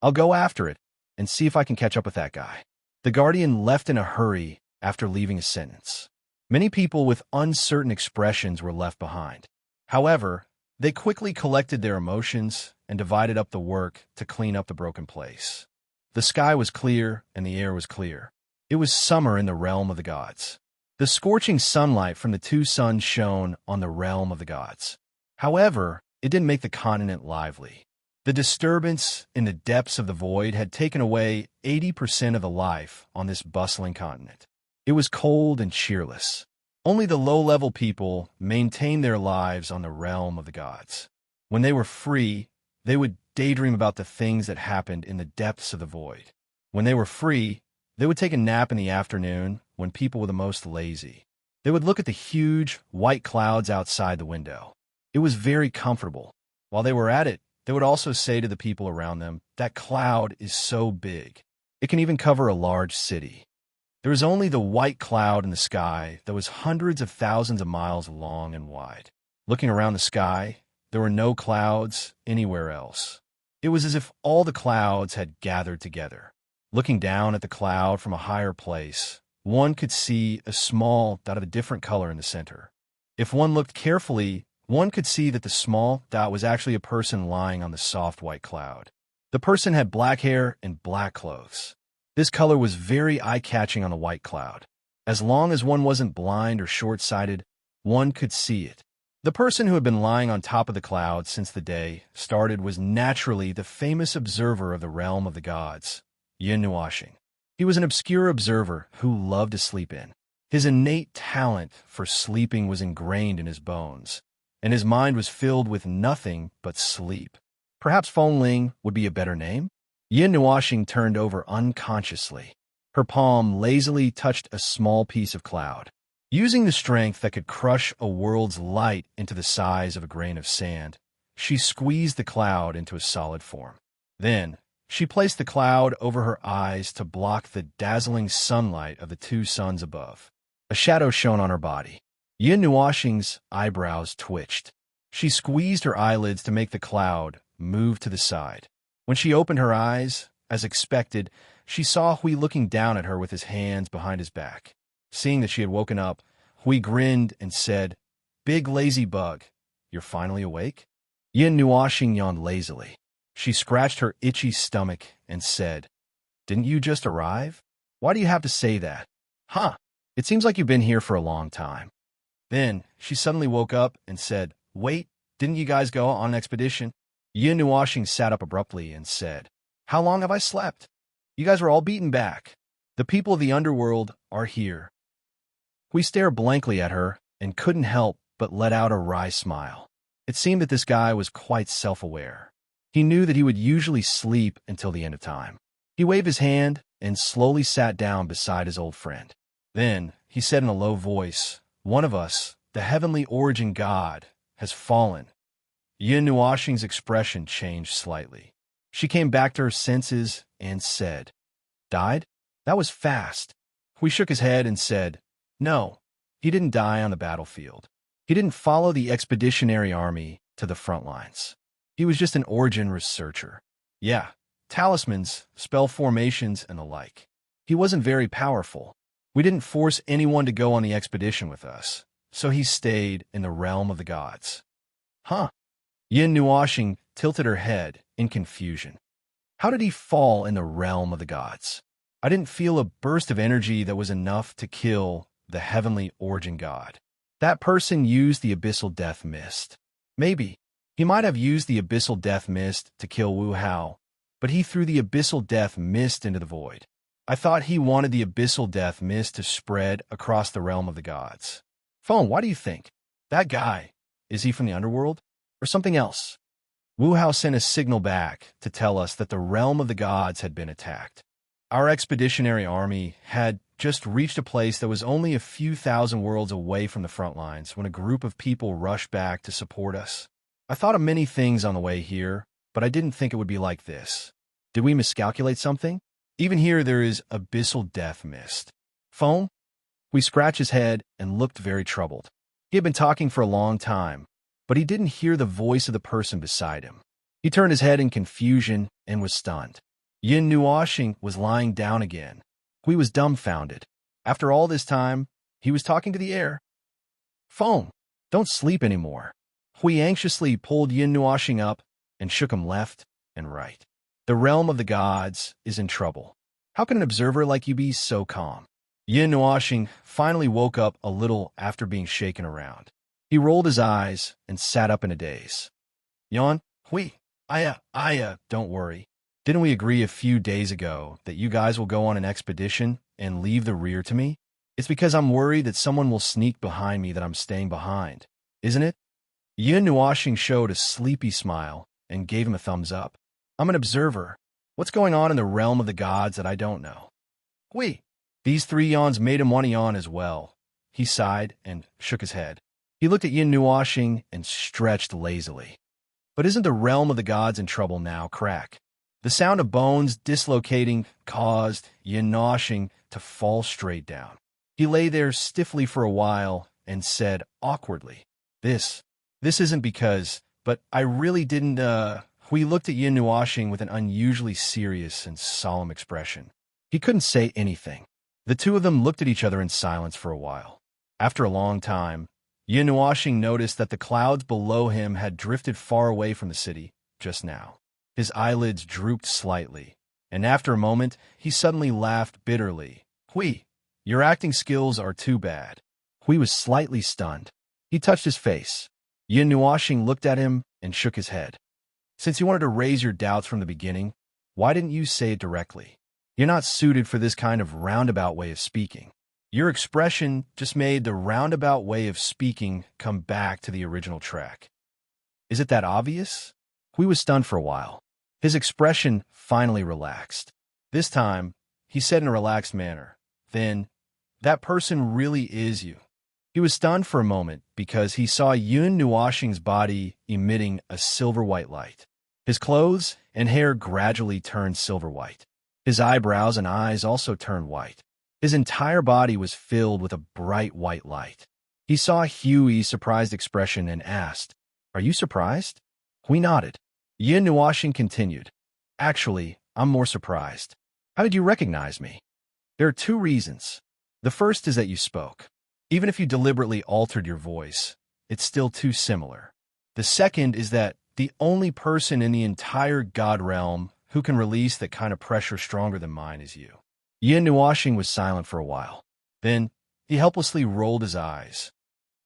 I'll go after it and see if I can catch up with that guy. The guardian left in a hurry after leaving a sentence. Many people with uncertain expressions were left behind. However, they quickly collected their emotions and divided up the work to clean up the broken place. The sky was clear and the air was clear. It was summer in the realm of the gods. The scorching sunlight from the two suns shone on the realm of the gods. However, it didn't make the continent lively. The disturbance in the depths of the void had taken away 80% of the life on this bustling continent. It was cold and cheerless. Only the low-level people maintained their lives on the realm of the gods. When they were free, they would daydream about the things that happened in the depths of the void. When they were free, they would take a nap in the afternoon when people were the most lazy. They would look at the huge, white clouds outside the window. It was very comfortable. While they were at it, they would also say to the people around them, "That cloud is so big. It can even cover a large city." There was only the white cloud in the sky that was hundreds of thousands of miles long and wide. Looking around the sky, there were no clouds anywhere else. It was as if all the clouds had gathered together. Looking down at the cloud from a higher place, one could see a small dot of a different color in the center. If one looked carefully, one could see that the small dot was actually a person lying on the soft white cloud. The person had black hair and black clothes. This color was very eye-catching on the white cloud. As long as one wasn't blind or short-sighted, one could see it. The person who had been lying on top of the cloud since the day started was naturally the famous observer of the realm of the gods, Yin Nuashing. He was an obscure observer who loved to sleep in. His innate talent for sleeping was ingrained in his bones, and his mind was filled with nothing but sleep. Perhaps Feng Ling would be a better name? Yin Nuashing turned over unconsciously. Her palm lazily touched a small piece of cloud. Using the strength that could crush a world's light into the size of a grain of sand, she squeezed the cloud into a solid form. Then, she placed the cloud over her eyes to block the dazzling sunlight of the two suns above. A shadow shone on her body. Yin Nuashing's eyebrows twitched. She squeezed her eyelids to make the cloud move to the side. When she opened her eyes, as expected, she saw Hui looking down at her with his hands behind his back. Seeing that she had woken up, Hui grinned and said, "Big lazy bug, you're finally awake?" Yin Nuashing yawned lazily. She scratched her itchy stomach and said, "Didn't you just arrive? Why do you have to say that? Huh, it seems like you've been here for a long time." Then she suddenly woke up and said, "Wait, didn't you guys go on an expedition?" Yin Nuashing sat up abruptly and said, "How long have I slept? You guys were all beaten back. The people of the underworld are here." We stared blankly at her and couldn't help but let out a wry smile. It seemed that this guy was quite self-aware. He knew that he would usually sleep until the end of time. He waved his hand and slowly sat down beside his old friend. Then he said in a low voice, "One of us, the heavenly origin god, has fallen." Yin Nuashing's expression changed slightly. She came back to her senses and said, "Died? That was fast." Hui shook his head and said, "No, he didn't die on the battlefield. He didn't follow the expeditionary army to the front lines. He was just an origin researcher. Yeah, talismans, spell formations, and the like. He wasn't very powerful. We didn't force anyone to go on the expedition with us, so he stayed in the realm of the gods." Huh? Yin Nuashing tilted her head in confusion. How did he fall in the realm of the gods? I didn't feel a burst of energy that was enough to kill the heavenly origin god. That person used the abyssal death mist. Maybe. He might have used the abyssal death mist to kill Wu Hao, but he threw the abyssal death mist into the void. I thought he wanted the abyssal death mist to spread across the realm of the gods. Phone, why do you think? That guy, is he from the underworld? Or something else? Wu Hao sent a signal back to tell us that the realm of the gods had been attacked. Our expeditionary army had just reached a place that was only a few thousand worlds away from the front lines when a group of people rushed back to support us. I thought of many things on the way here, but I didn't think it would be like this. Did we miscalculate something? Even here there is abyssal death mist. Foam? We scratched his head and looked very troubled. He had been talking for a long time, but he didn't hear the voice of the person beside him. He turned his head in confusion and was stunned. Yin Nuashing was lying down again. He was dumbfounded. After all this time, He was talking to the air. Phone, don't sleep anymore. Hui anxiously pulled Yin Nuashing up and shook him left and right. The realm of the gods is in trouble. How can an observer like you be so calm? Yin Nuashing finally woke up a little after being shaken around. He rolled his eyes and sat up in a daze. Yon, Hui, don't worry. Didn't we agree a few days ago that you guys will go on an expedition and leave the rear to me? It's because I'm worried that someone will sneak behind me that I'm staying behind, isn't it? Yin Nuashing showed a sleepy smile and gave him a thumbs up. I'm an observer. What's going on in the realm of the gods that I don't know? Hui. These three yawns made him want to yawn as well. He sighed and shook his head. He looked at Yin Nuashing and stretched lazily. But isn't the realm of the gods in trouble now? Crack. The sound of bones dislocating caused Yin Nuashing to fall straight down. He lay there stiffly for a while and said awkwardly, This isn't because, but I really didn't, Hui looked at Yin Nuashing with an unusually serious and solemn expression. He couldn't say anything. The two of them looked at each other in silence for a while. After a long time, Yin Nuashing noticed that the clouds below him had drifted far away from the city just now. His eyelids drooped slightly, and after a moment, he suddenly laughed bitterly. Hui, your acting skills are too bad. Hui was slightly stunned. He touched his face. Yin Nuashing looked at him and shook his head. Since you wanted to raise your doubts from the beginning, why didn't you say it directly? You're not suited for this kind of roundabout way of speaking. Your expression just made the roundabout way of speaking come back to the original track. Is it that obvious? Hui was stunned for a while. His expression finally relaxed. This time, he said in a relaxed manner, Then, that person really is you. He was stunned for a moment because he saw Yin Nuashing's body emitting a silver-white light. His clothes and hair gradually turned silver-white. His eyebrows and eyes also turned white. His entire body was filled with a bright white light. He saw Huey's surprised expression and asked, Are you surprised? Hui nodded. Yin Nuashing continued, Actually, I'm more surprised. How did you recognize me? There are two reasons. The first is that you spoke. Even if you deliberately altered your voice, it's still too similar. The second is that the only person in the entire god realm who can release that kind of pressure stronger than mine is you. Yin Nuashing was silent for a while. Then, he helplessly rolled his eyes.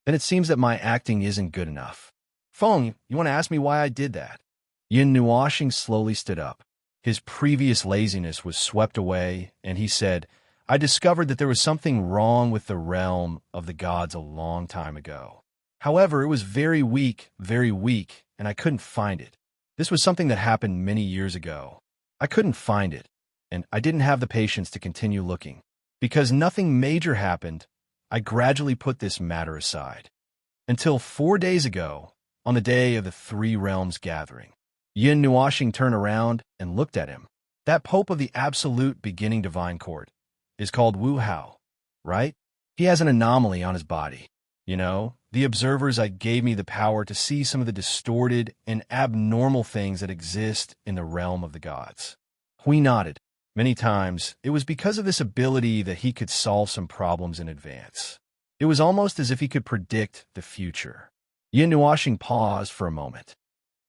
Then it seems that my acting isn't good enough. Feng, you want to ask me why I did that? Yin Nuashing slowly stood up. His previous laziness was swept away, and he said, I discovered that there was something wrong with the realm of the gods a long time ago. However, it was very weak, and I couldn't find it. This was something that happened many years ago. I couldn't find it, and I didn't have the patience to continue looking. Because nothing major happened, I gradually put this matter aside. Until 4 days ago, on the day of the Three Realms gathering, Yin Nuashing turned around and looked at him. That Pope of the Absolute Beginning Divine Court is called Wu Hao, right? He has an anomaly on his body. You know, the observers gave me the power to see some of the distorted and abnormal things that exist in the realm of the gods. Hui nodded. Many times, it was because of this ability that he could solve some problems in advance. It was almost as if he could predict the future. Yin Nuashing paused for a moment.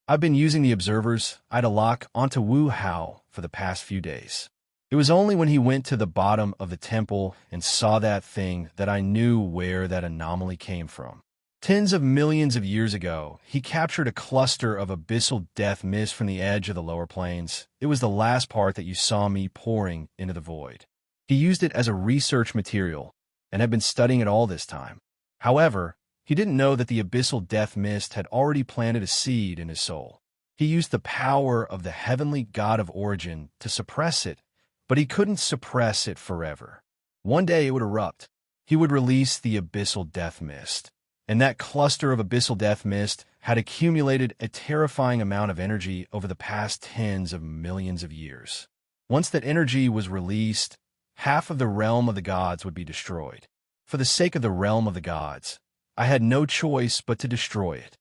I've been using the observers to lock onto Wu Hao for the past few days. It was only when he went to the bottom of the temple and saw that thing that I knew where that anomaly came from. Tens of millions of years ago, he captured a cluster of abyssal death mist from the edge of the lower plains. It was the last part that you saw me pouring into the void. He used it as a research material and had been studying it all this time. However, he didn't know that the abyssal death mist had already planted a seed in his soul. He used the power of the heavenly god of origin to suppress it, but he couldn't suppress it forever. One day it would erupt. He would release the abyssal death mist. And that cluster of abyssal death mist had accumulated a terrifying amount of energy over the past tens of millions of years. Once that energy was released, half of the realm of the gods would be destroyed. For the sake of the realm of the gods, I had no choice but to destroy it.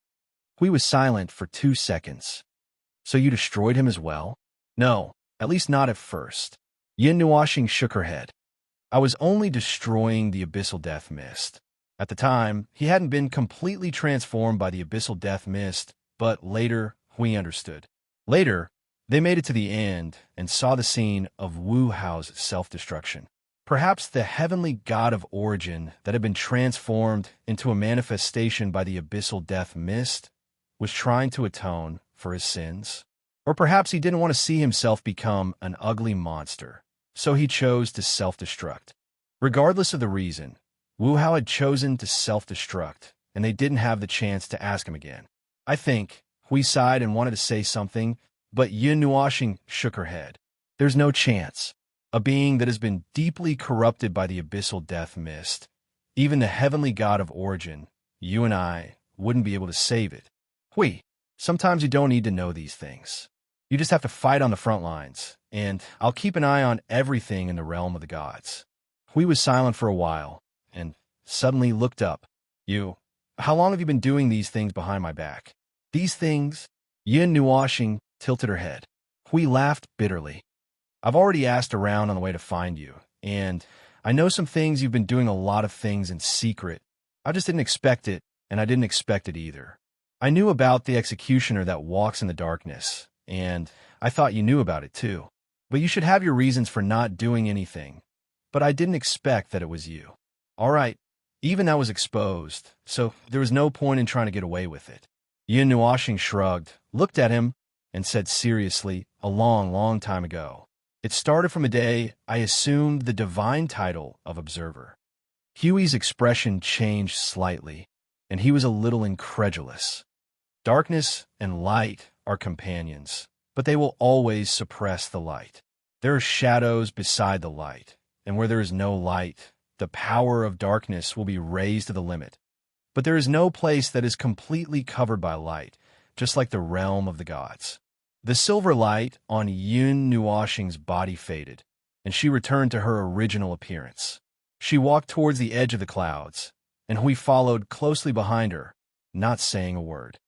Hui was silent for 2 seconds. So you destroyed him as well? No, at least not at first. Yin Nuashing shook her head. I was only destroying the abyssal death mist. At the time, he hadn't been completely transformed by the abyssal death mist, but later, we understood. Later, they made it to the end and saw the scene of Wu Hao's self-destruction. Perhaps the heavenly god of origin that had been transformed into a manifestation by the abyssal death mist was trying to atone for his sins. Or perhaps he didn't want to see himself become an ugly monster, so he chose to self-destruct. Regardless of the reason, Wu Hao had chosen to self-destruct, and they didn't have the chance to ask him again. I think Hui sighed and wanted to say something, but Yin Nuoxing shook her head. There's no chance. A being that has been deeply corrupted by the abyssal death mist, even the heavenly god of origin, you and I, wouldn't be able to save it. Hui, sometimes you don't need to know these things. You just have to fight on the front lines, and I'll keep an eye on everything in the realm of the gods. Hui was silent for a while, and suddenly looked up. How long have you been doing these things behind my back? These things? Yin Nuoxing tilted her head. Hui laughed bitterly. I've already asked around on the way to find you, and I know some things you've been doing a lot of things in secret. I just didn't expect it, and I didn't expect it either. I knew about the executioner that walks in the darkness, and I thought you knew about it too. But you should have your reasons for not doing anything. But I didn't expect that it was you. All right, even I was exposed, so there was no point in trying to get away with it. Yin Nuoxing shrugged, looked at him, and said seriously, a long, long time ago. It started from a day I assumed the divine title of Observer. Huey's expression changed slightly, and he was a little incredulous. Darkness and light are companions, but they will always suppress the light. There are shadows beside the light, and where there is no light, the power of darkness will be raised to the limit. But there is no place that is completely covered by light, just like the realm of the gods. The silver light on Yin Nuoxing's body faded, and she returned to her original appearance. She walked towards the edge of the clouds, and Hui followed closely behind her, not saying a word.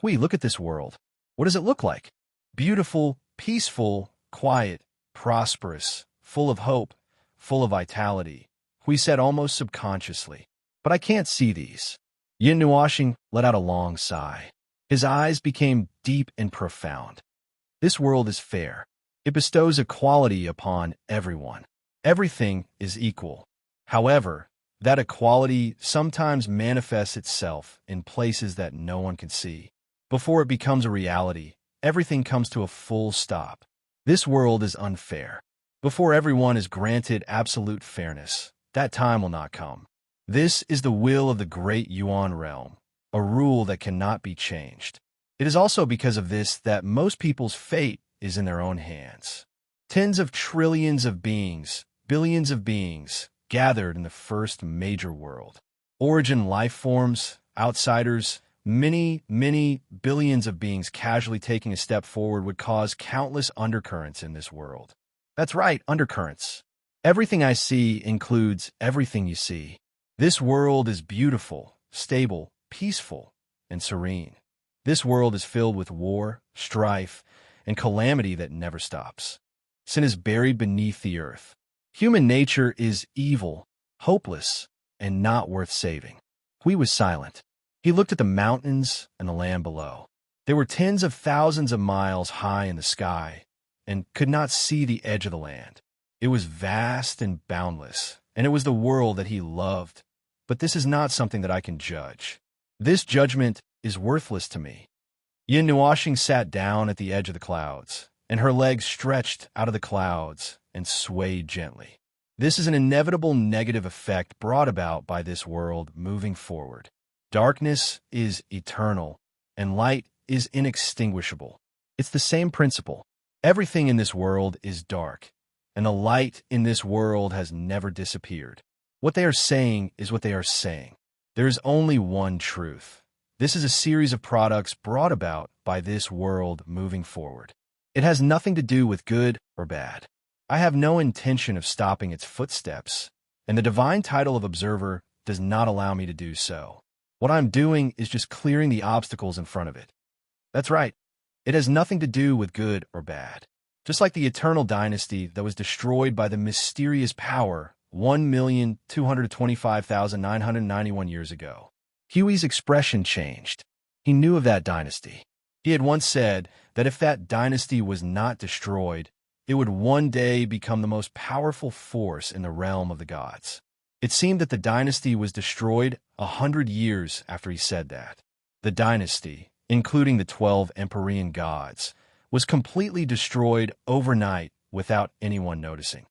Hui, look at this world. What does it look like? Beautiful, peaceful, quiet, prosperous, full of hope, full of vitality, Hui said almost subconsciously. But I can't see these. Yin Nuoxing let out a long sigh. His eyes became deep and profound. This world is fair. It bestows equality upon everyone. Everything is equal. However, that equality sometimes manifests itself in places that no one can see. Before it becomes a reality, everything comes to a full stop. This world is unfair. Before everyone is granted absolute fairness, that time will not come. This is the will of the great Yuan realm, a rule that cannot be changed. It is also because of this that most people's fate is in their own hands. Tens of trillions of beings, billions of beings, gathered in the first major world. Origin life forms, outsiders, many, many billions of beings casually taking a step forward would cause countless undercurrents in this world. That's right, undercurrents. Everything I see includes everything you see. This world is beautiful, stable, peaceful, and serene. This world is filled with war, strife, and calamity that never stops. Sin is buried beneath the earth. Human nature is evil, hopeless, and not worth saving. Hui was silent. He looked at the mountains and the land below. They were tens of thousands of miles high in the sky and could not see the edge of the land. It was vast and boundless, and it was the world that he loved. But this is not something that I can judge. This judgment is worthless to me. Yin Nuoxing sat down at the edge of the clouds, and her legs stretched out of the clouds and swayed gently. This is an inevitable negative effect brought about by this world moving forward. Darkness is eternal, and light is inextinguishable. It's the same principle. Everything in this world is dark, and the light in this world has never disappeared. What they are saying is what they are saying. There is only one truth. This is a series of products brought about by this world moving forward. It has nothing to do with good or bad. I have no intention of stopping its footsteps, and the divine title of Observer does not allow me to do so. What I'm doing is just clearing the obstacles in front of it. That's right. It has nothing to do with good or bad. Just like the eternal dynasty that was destroyed by the mysterious power 1,225,991 years ago. Huey's expression changed. He knew of that dynasty. He had once said that if that dynasty was not destroyed, it would one day become the most powerful force in the realm of the gods. It seemed that the dynasty was destroyed 100 years after he said that. The dynasty, including the 12 Empyrean gods, was completely destroyed overnight without anyone noticing.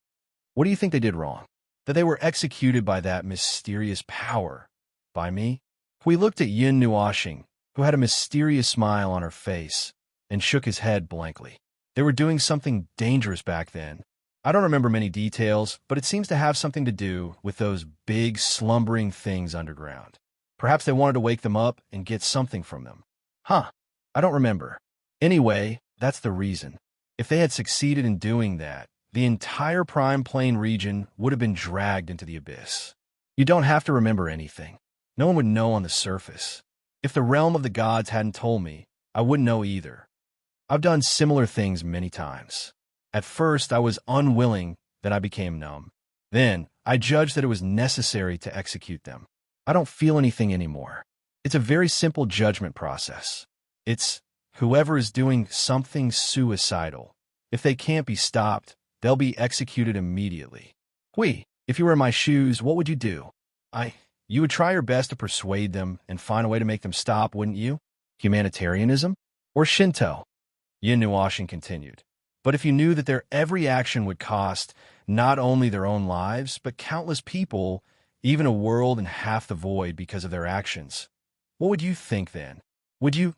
What do you think they did wrong? That they were executed by that mysterious power. By me? We looked at Yin Nuoxing, who had a mysterious smile on her face, and shook his head blankly. They were doing something dangerous back then. I don't remember many details, but it seems to have something to do with those big, slumbering things underground. Perhaps they wanted to wake them up and get something from them. I don't remember. Anyway, that's the reason. If they had succeeded in doing that, the entire Prime Plane region would have been dragged into the abyss. You don't have to remember anything. No one would know on the surface. If the realm of the gods hadn't told me, I wouldn't know either. I've done similar things many times. At first, I was unwilling, then I became numb. Then, I judged that it was necessary to execute them. I don't feel anything anymore. It's a very simple judgment process. It's whoever is doing something suicidal. If they can't be stopped, they'll be executed immediately. If you were in my shoes, what would you do? You would try your best to persuade them and find a way to make them stop, wouldn't you? Humanitarianism? Or Shinto? Yin Nuoxing continued. But if you knew that their every action would cost not only their own lives, but countless people, even a world and half the void because of their actions, what would you think then? Would you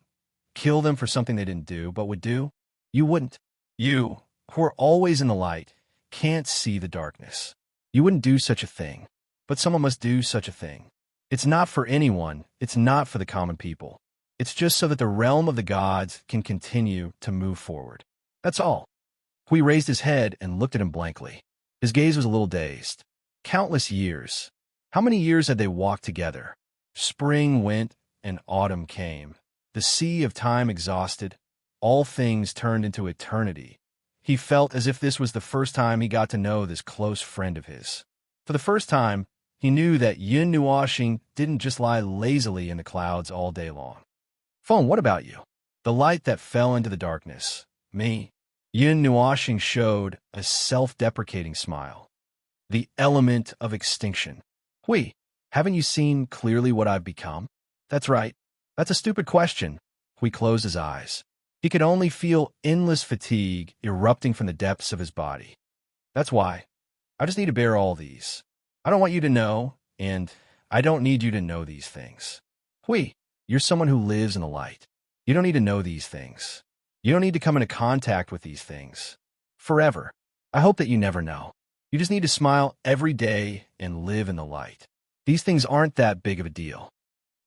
kill them for something they didn't do, but would do? You wouldn't. You, who are always in the light, can't see the darkness. You wouldn't do such a thing. But someone must do such a thing. It's not for anyone. It's not for the common people. It's just so that the realm of the gods can continue to move forward. That's all. Hui raised his head and looked at him blankly. His gaze was a little dazed. Countless years. How many years had they walked together? Spring went and autumn came. The sea of time exhausted. All things turned into eternity. He felt as if this was the first time he got to know this close friend of his. For the first time, he knew that Yin Nuoxing didn't just lie lazily in the clouds all day long. Feng, what about you? The light that fell into the darkness. Me. Yin Nuoxing showed a self-deprecating smile. The element of extinction. Hui, haven't you seen clearly what I've become? That's right. That's a stupid question. Hui closed his eyes. He could only feel endless fatigue erupting from the depths of his body. That's why. I just need to bear all these. I don't want you to know, and I don't need you to know these things. Hui, you're someone who lives in the light. You don't need to know these things. You don't need to come into contact with these things. Forever. I hope that you never know. You just need to smile every day and live in the light. These things aren't that big of a deal.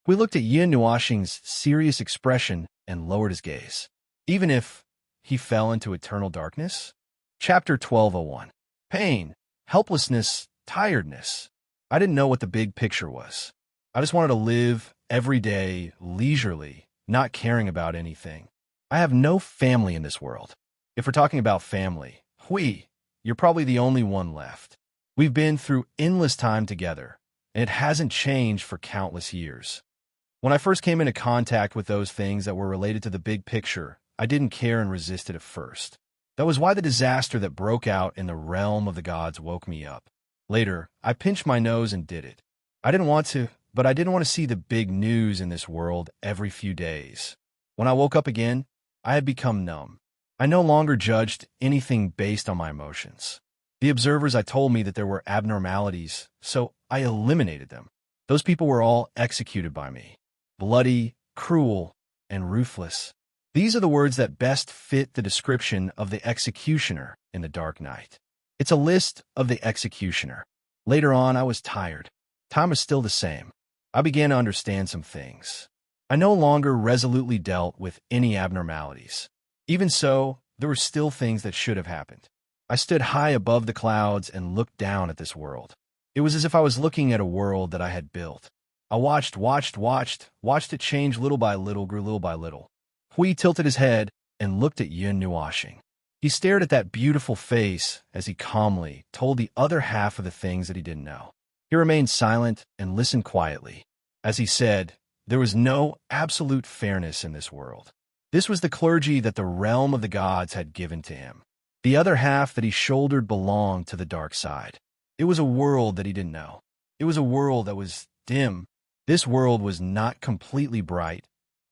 We looked at Yin Nuoxing's serious expression and lowered his gaze. Even if he fell into eternal darkness? Chapter 1201. Pain, helplessness, tiredness. I didn't know what the big picture was. I just wanted to live every day leisurely, not caring about anything. I have no family in this world. If we're talking about family, Hui, you're probably the only one left. We've been through endless time together, and it hasn't changed for countless years. When I first came into contact with those things that were related to the big picture, I didn't care and resisted at first. That was why the disaster that broke out in the realm of the gods woke me up. Later, I pinched my nose and did it. I didn't want to, but I didn't want to see the big news in this world every few days. When I woke up again, I had become numb. I no longer judged anything based on my emotions. The observers told me that there were abnormalities, so I eliminated them. Those people were all executed by me. Bloody, cruel, and ruthless. These are the words that best fit the description of the executioner in the Dark Knight. It's a list of the executioner. Later on, I was tired. Time was still the same. I began to understand some things. I no longer resolutely dealt with any abnormalities. Even so, there were still things that should have happened. I stood high above the clouds and looked down at this world. It was as if I was looking at a world that I had built. I watched it change little by little, grew little by little. Hui tilted his head and looked at Yin Nuoxing. He stared at that beautiful face as he calmly told the other half of the things that he didn't know. He remained silent and listened quietly. As he said, there was no absolute fairness in this world. This was the clergy that the realm of the gods had given to him. The other half that he shouldered belonged to the dark side. It was a world that he didn't know. It was a world that was dim. This world was not completely bright,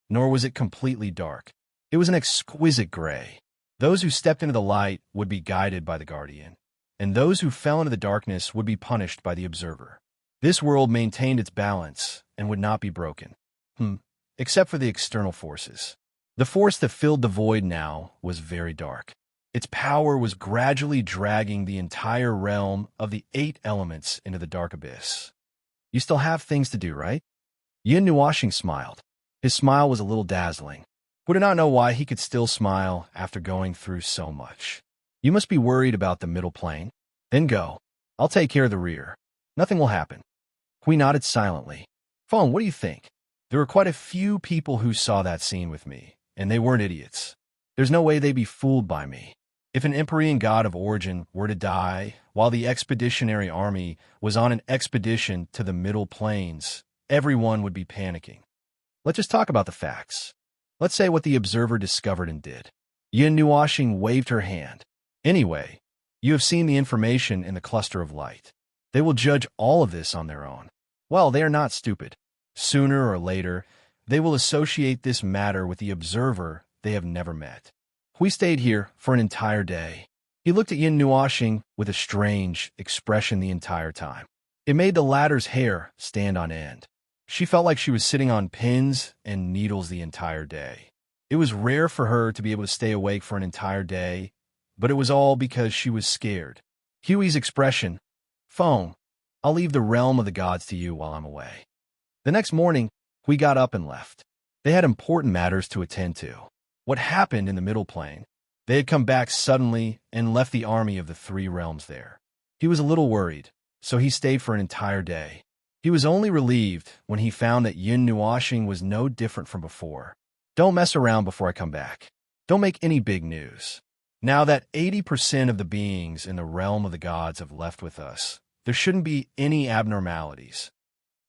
nor was it completely dark. It was an exquisite gray. Those who stepped into the light would be guided by the guardian, and those who fell into the darkness would be punished by the observer. This world maintained its balance and would not be broken, except for the external forces. The force that filled the void now was very dark. Its power was gradually dragging the entire realm of the 8 elements into the dark abyss. You still have things to do, right? Yin Nuashing smiled. His smile was a little dazzling. Who did not know why he could still smile after going through so much. You must be worried about the middle plane. Then go. I'll take care of the rear. Nothing will happen. Hui nodded silently. Feng, what do you think? There were quite a few people who saw that scene with me, and they weren't idiots. There's no way they'd be fooled by me. If an Empyrean god of origin were to die while the expeditionary army was on an expedition to the middle planes, everyone would be panicking. Let's just talk about the facts. Let's say what the observer discovered and did. Yin Nuashing waved her hand. Anyway, you have seen the information in the cluster of light. They will judge all of this on their own. Well, they are not stupid. Sooner or later, they will associate this matter with the observer they have never met. We stayed here for an entire day. He looked at Yin Nuashing with a strange expression the entire time. It made the latter's hair stand on end. She felt like she was sitting on pins and needles the entire day. It was rare for her to be able to stay awake for an entire day, but it was all because she was scared. Huey's expression, Feng, I'll leave the realm of the gods to you while I'm away. The next morning, we got up and left. They had important matters to attend to. What happened in the middle plane? They had come back suddenly and left the army of the 3 realms there. He was a little worried, so he stayed for an entire day. He was only relieved when he found that Yin Nuashing was no different from before. Don't mess around before I come back. Don't make any big news. Now that 80% of the beings in the realm of the gods have left with us, there shouldn't be any abnormalities.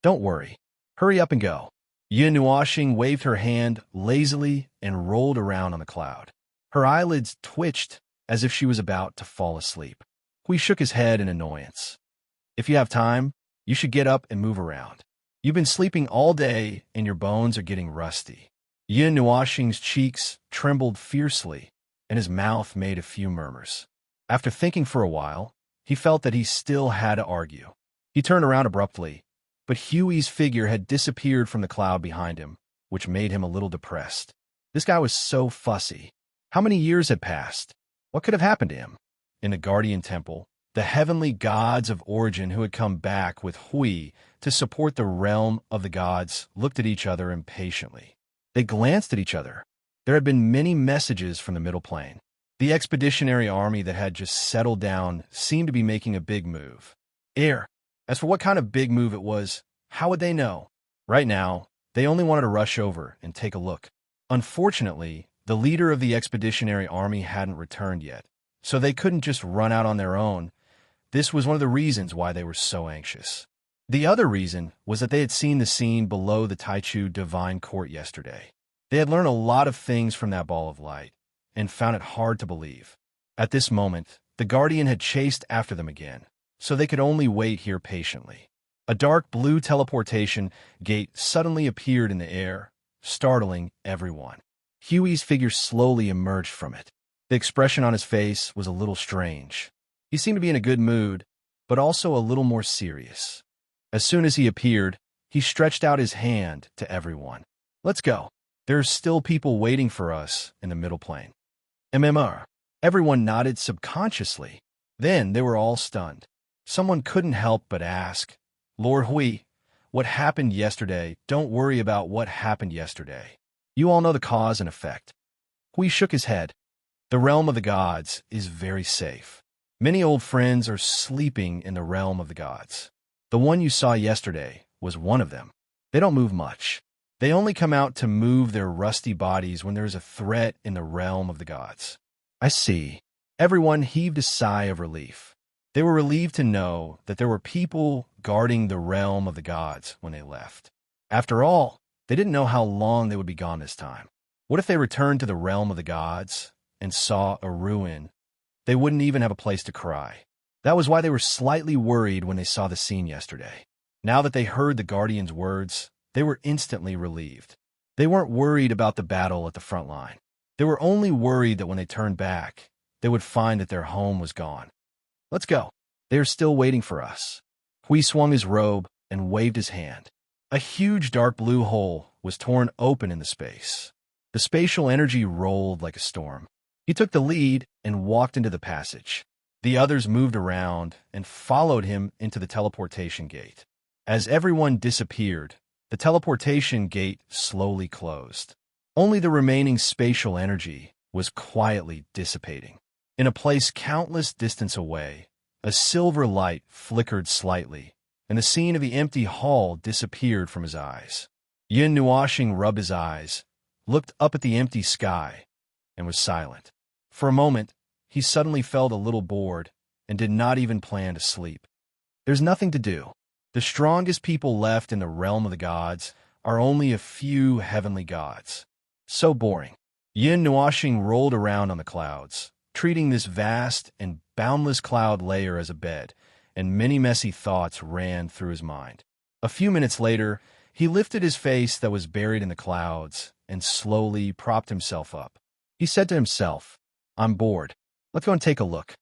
Don't worry. Hurry up and go. Yin Nuashing waved her hand lazily and rolled around on the cloud. Her eyelids twitched as if she was about to fall asleep. Hui shook his head in annoyance. If you have time, you should get up and move around. You've been sleeping all day and your bones are getting rusty. Yin Nuashing's cheeks trembled fiercely and his mouth made a few murmurs. After thinking for a while, he felt that he still had to argue. He turned around abruptly, but Huey's figure had disappeared from the cloud behind him, which made him a little depressed. This guy was so fussy. How many years had passed? What could have happened to him? In the Guardian Temple, the heavenly gods of origin who had come back with Hui to support the realm of the gods looked at each other impatiently. They glanced at each other. There had been many messages from the middle plane. The expeditionary army that had just settled down seemed to be making a big move. As for what kind of big move it was, how would they know? Right now, they only wanted to rush over and take a look. Unfortunately, the leader of the expeditionary army hadn't returned yet, so they couldn't just run out on their own. This was one of the reasons why they were so anxious. The other reason was that they had seen the scene below the Taichu Divine Court yesterday. They had learned a lot of things from that ball of light, and found it hard to believe. At this moment, the Guardian had chased after them again, so they could only wait here patiently. A dark blue teleportation gate suddenly appeared in the air, startling everyone. Huey's figure slowly emerged from it. The expression on his face was a little strange. He seemed to be in a good mood, but also a little more serious. As soon as he appeared, he stretched out his hand to everyone. Let's go. There's still people waiting for us in the middle plane. MMR. Everyone nodded subconsciously. Then they were all stunned. Someone couldn't help but ask, Lord Hui, what happened yesterday? Don't worry about what happened yesterday. You all know the cause and effect. Hui shook his head. The realm of the gods is very safe. Many old friends are sleeping in the realm of the gods. The one you saw yesterday was one of them. They don't move much. They only come out to move their rusty bodies when there is a threat in the realm of the gods. I see. Everyone heaved a sigh of relief. They were relieved to know that there were people guarding the realm of the gods when they left. After all, they didn't know how long they would be gone this time. What if they returned to the realm of the gods and saw a ruin? They wouldn't even have a place to cry. That was why they were slightly worried when they saw the scene yesterday. Now that they heard the Guardian's words, they were instantly relieved. They weren't worried about the battle at the front line. They were only worried that when they turned back, they would find that their home was gone. Let's go. They are still waiting for us. Hui swung his robe and waved his hand. A huge dark blue hole was torn open in the space. The spatial energy rolled like a storm. He took the lead and walked into the passage. The others moved around and followed him into the teleportation gate. As everyone disappeared, the teleportation gate slowly closed. Only the remaining spatial energy was quietly dissipating. In a place countless distance away, a silver light flickered slightly, and the scene of the empty hall disappeared from his eyes. Yin Nuoxing rubbed his eyes, looked up at the empty sky, and was silent. For a moment, he suddenly felt a little bored and did not even plan to sleep. There's nothing to do. The strongest people left in the realm of the gods are only a few heavenly gods. So boring. Yin Nuoxing rolled around on the clouds, treating this vast and boundless cloud layer as a bed, and many messy thoughts ran through his mind. A few minutes later, he lifted his face that was buried in the clouds and slowly propped himself up. He said to himself, "I'm bored. Let's go and take a look."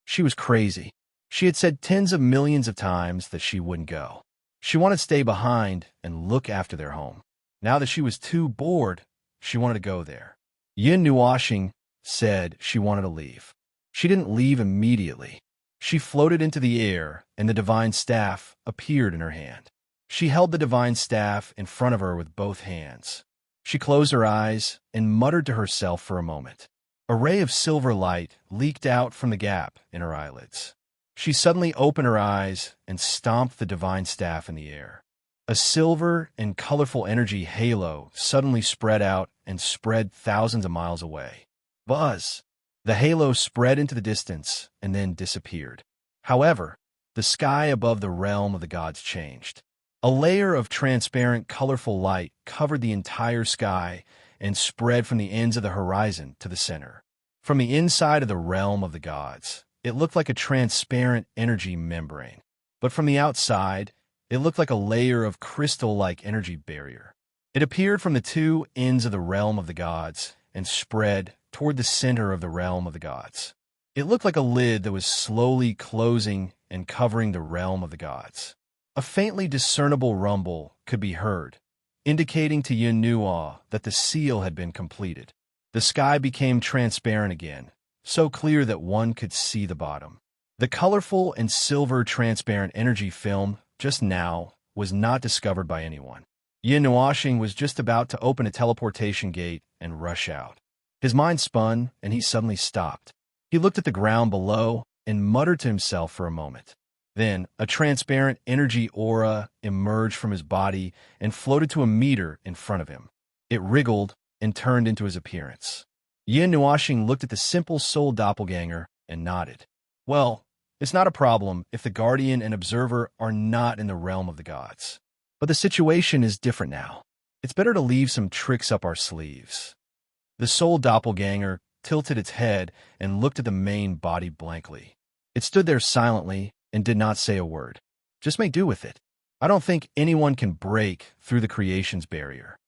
She was crazy. She had said tens of millions of times that she wouldn't go. She wanted to stay behind and look after their home. Now that she was too bored, she wanted to go there. Yin Nuoxing said she wanted to leave. She didn't leave immediately. She floated into the air, and the divine staff appeared in her hand. She held the divine staff in front of her with both hands. She closed her eyes and muttered to herself for a moment. A ray of silver light leaked out from the gap in her eyelids. She suddenly opened her eyes and stomped the divine staff in the air. A silver and colorful energy halo suddenly spread out and spread thousands of miles away. Buzz! The halo spread into the distance and then disappeared. However, the sky above the realm of the gods changed. A layer of transparent, colorful light covered the entire sky and spread from the ends of the horizon to the center. From the inside of the realm of the gods, it looked like a transparent energy membrane. But from the outside, it looked like a layer of crystal-like energy barrier. It appeared from the two ends of the realm of the gods and spread toward the center of the realm of the gods. It looked like a lid that was slowly closing and covering the realm of the gods. A faintly discernible rumble could be heard, indicating to Yin Nuo that the seal had been completed. The sky became transparent again, so clear that one could see the bottom. The colorful and silver transparent energy film just now was not discovered by anyone. Yin Nuoxing was just about to open a teleportation gate and rush out. His mind spun, and he suddenly stopped. He looked at the ground below and muttered to himself for a moment. Then, a transparent energy aura emerged from his body and floated to a meter in front of him. It wriggled and turned into his appearance. Yin Nuoxing looked at the simple soul doppelganger and nodded. Well, it's not a problem if the Guardian and Observer are not in the realm of the gods. But the situation is different now. It's better to leave some tricks up our sleeves. The soul doppelganger tilted its head and looked at the main body blankly. It stood there silently and did not say a word. Just make do with it. I don't think anyone can break through the creation's barrier.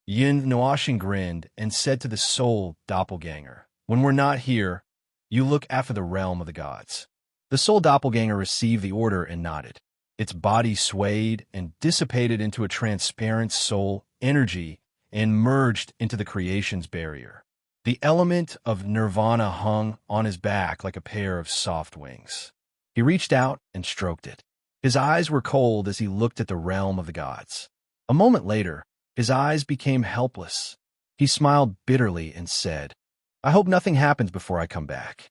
Yin Nuoxing grinned and said to the soul doppelganger, "When we're not here, you look after the realm of the gods." The soul doppelganger received the order and nodded. Its body swayed and dissipated into a transparent soul energy and merged into the creation's barrier. The element of nirvana hung on his back like a pair of soft wings. He reached out and stroked it. His eyes were cold as he looked at the realm of the gods. A moment later, his eyes became helpless. He smiled bitterly and said, "I hope nothing happens before I come back."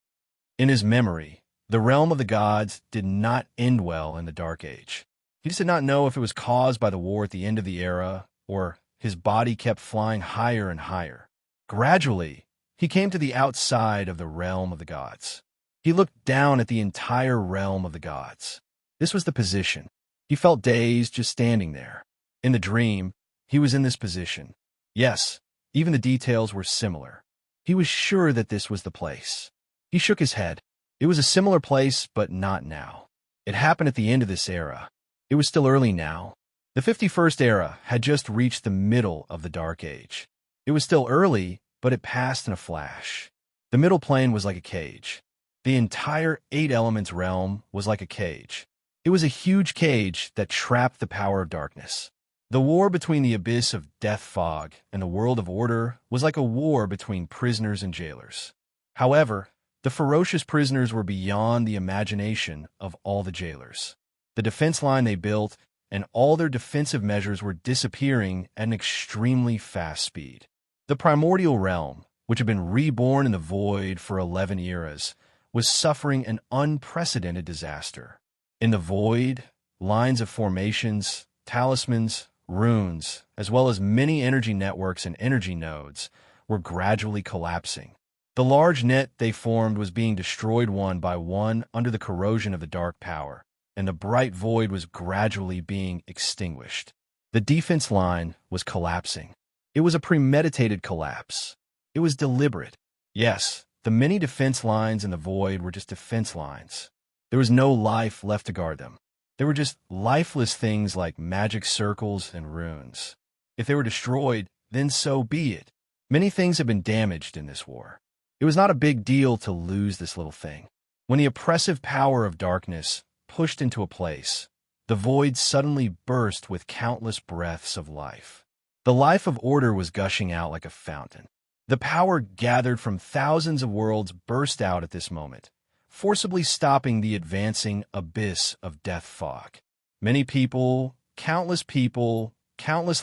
In his memory, the realm of the gods did not end well in the Dark Age. He just did not know if it was caused by the war at the end of the era or his body kept flying higher and higher. Gradually, He came to the outside of the realm of the gods. He looked down at the entire realm of the gods. This was the position. He felt dazed just standing there. In the dream, he was in this position. Yes, even the details were similar. He was sure that this was the place. He shook his head. It was a similar place, but not now. It happened at the end of this era. It was still early now. The 51st era had just reached the middle of the Dark Age. It was still early, but it passed in a flash. The middle plane was like a cage. The entire 8 elements realm was like a cage. It was a huge cage that trapped the power of darkness. The war between the abyss of death fog and the world of order was like a war between prisoners and jailers. However, the ferocious prisoners were beyond the imagination of all the jailers. The defense line they built and all their defensive measures were disappearing at an extremely fast speed. The primordial realm, which had been reborn in the void for 11 eras, was suffering an unprecedented disaster. In the void, lines of formations, talismans, runes, as well as many energy networks and energy nodes, were gradually collapsing. The large net they formed was being destroyed one by one under the corrosion of the dark power, and the bright void was gradually being extinguished. The defense line was collapsing. It was a premeditated collapse. It was deliberate. Yes, the many defense lines in the void were just defense lines. There was no life left to guard them. They were just lifeless things like magic circles and runes. If they were destroyed, then so be it. Many things have been damaged in this war. It was not a big deal to lose this little thing. When the oppressive power of darkness pushed into a place, the void suddenly burst with countless breaths of life. The life of order was gushing out like a fountain. The power gathered from thousands of worlds burst out at this moment, forcibly stopping the advancing abyss of death fog. Many people, countless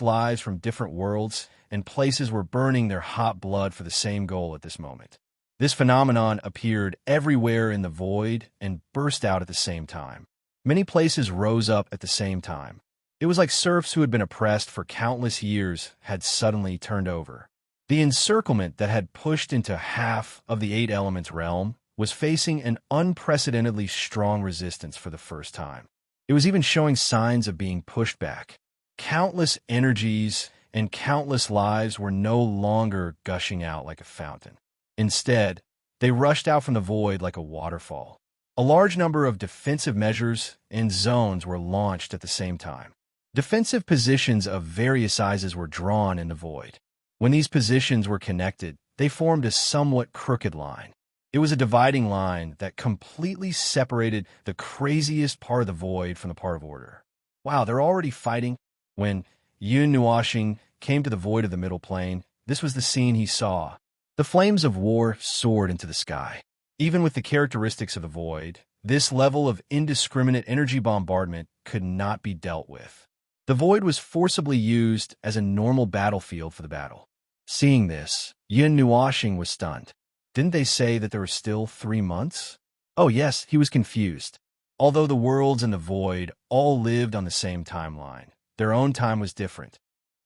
lives from different worlds and places were burning their hot blood for the same goal at this moment. This phenomenon appeared everywhere in the void and burst out at the same time. Many places rose up at the same time. It was like serfs who had been oppressed for countless years had suddenly turned over. The encirclement that had pushed into half of the 8 elements realm was facing an unprecedentedly strong resistance for the first time. It was even showing signs of being pushed back. Countless energies and countless lives were no longer gushing out like a fountain. Instead, they rushed out from the void like a waterfall. A large number of defensive measures and zones were launched at the same time. Defensive positions of various sizes were drawn in the void. When these positions were connected, they formed a somewhat crooked line. It was a dividing line that completely separated the craziest part of the void from the part of order. Wow, they're already fighting? When Yun Nuashing came to the void of the middle plane, this was the scene he saw. The flames of war soared into the sky. Even with the characteristics of the void, this level of indiscriminate energy bombardment could not be dealt with. The void was forcibly used as a normal battlefield for the battle. Seeing this, Yun Nuashing was stunned. Didn't they say that there were still 3 months? Oh yes, he was confused. Although the worlds and the void all lived on the same timeline, their own time was different.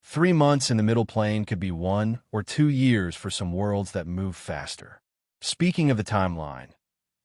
3 months in the middle plane could be 1 or 2 years for some worlds that move faster. Speaking of the timeline,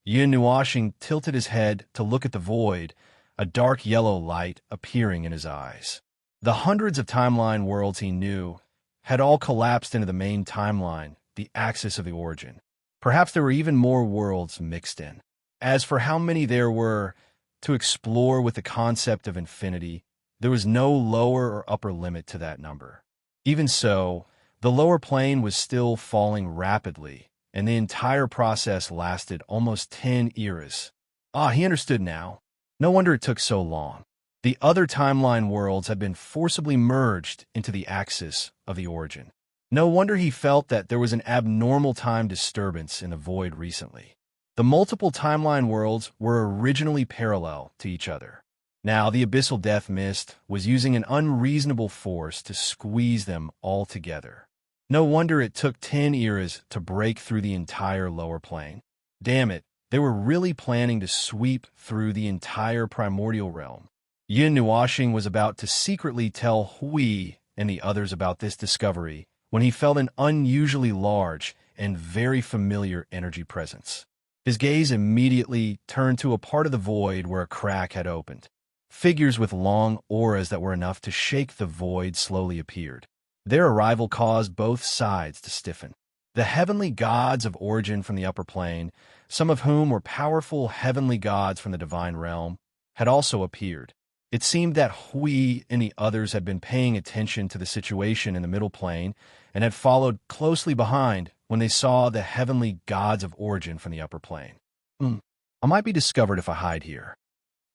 Yun Nuashing tilted his head to look at the void, a dark yellow light appearing in his eyes. The hundreds of timeline worlds he knew had all collapsed into the main timeline, the axis of the origin. Perhaps there were even more worlds mixed in. As for how many there were to explore with the concept of infinity, there was no lower or upper limit to that number. Even so, the lower plane was still falling rapidly, and the entire process lasted almost 10 eras. Ah, he understood now. No wonder it took so long. The other timeline worlds had been forcibly merged into the axis of the origin. No wonder he felt that there was an abnormal time disturbance in the void recently. The multiple timeline worlds were originally parallel to each other. Now, the abyssal death mist was using an unreasonable force to squeeze them all together. No wonder it took 10 eras to break through the entire lower plane. Damn it, they were really planning to sweep through the entire primordial realm. Yun Nuashing was about to secretly tell Hui and the others about this discovery when he felt an unusually large and very familiar energy presence. His gaze immediately turned to a part of the void where a crack had opened. Figures with long auras that were enough to shake the void slowly appeared. Their arrival caused both sides to stiffen. The heavenly gods of origin from the upper plane, some of whom were powerful heavenly gods from the divine realm, had also appeared. It seemed that Hui and the others had been paying attention to the situation in the middle plane and had followed closely behind when they saw the heavenly gods of origin from the upper plane. I might be discovered if I hide here.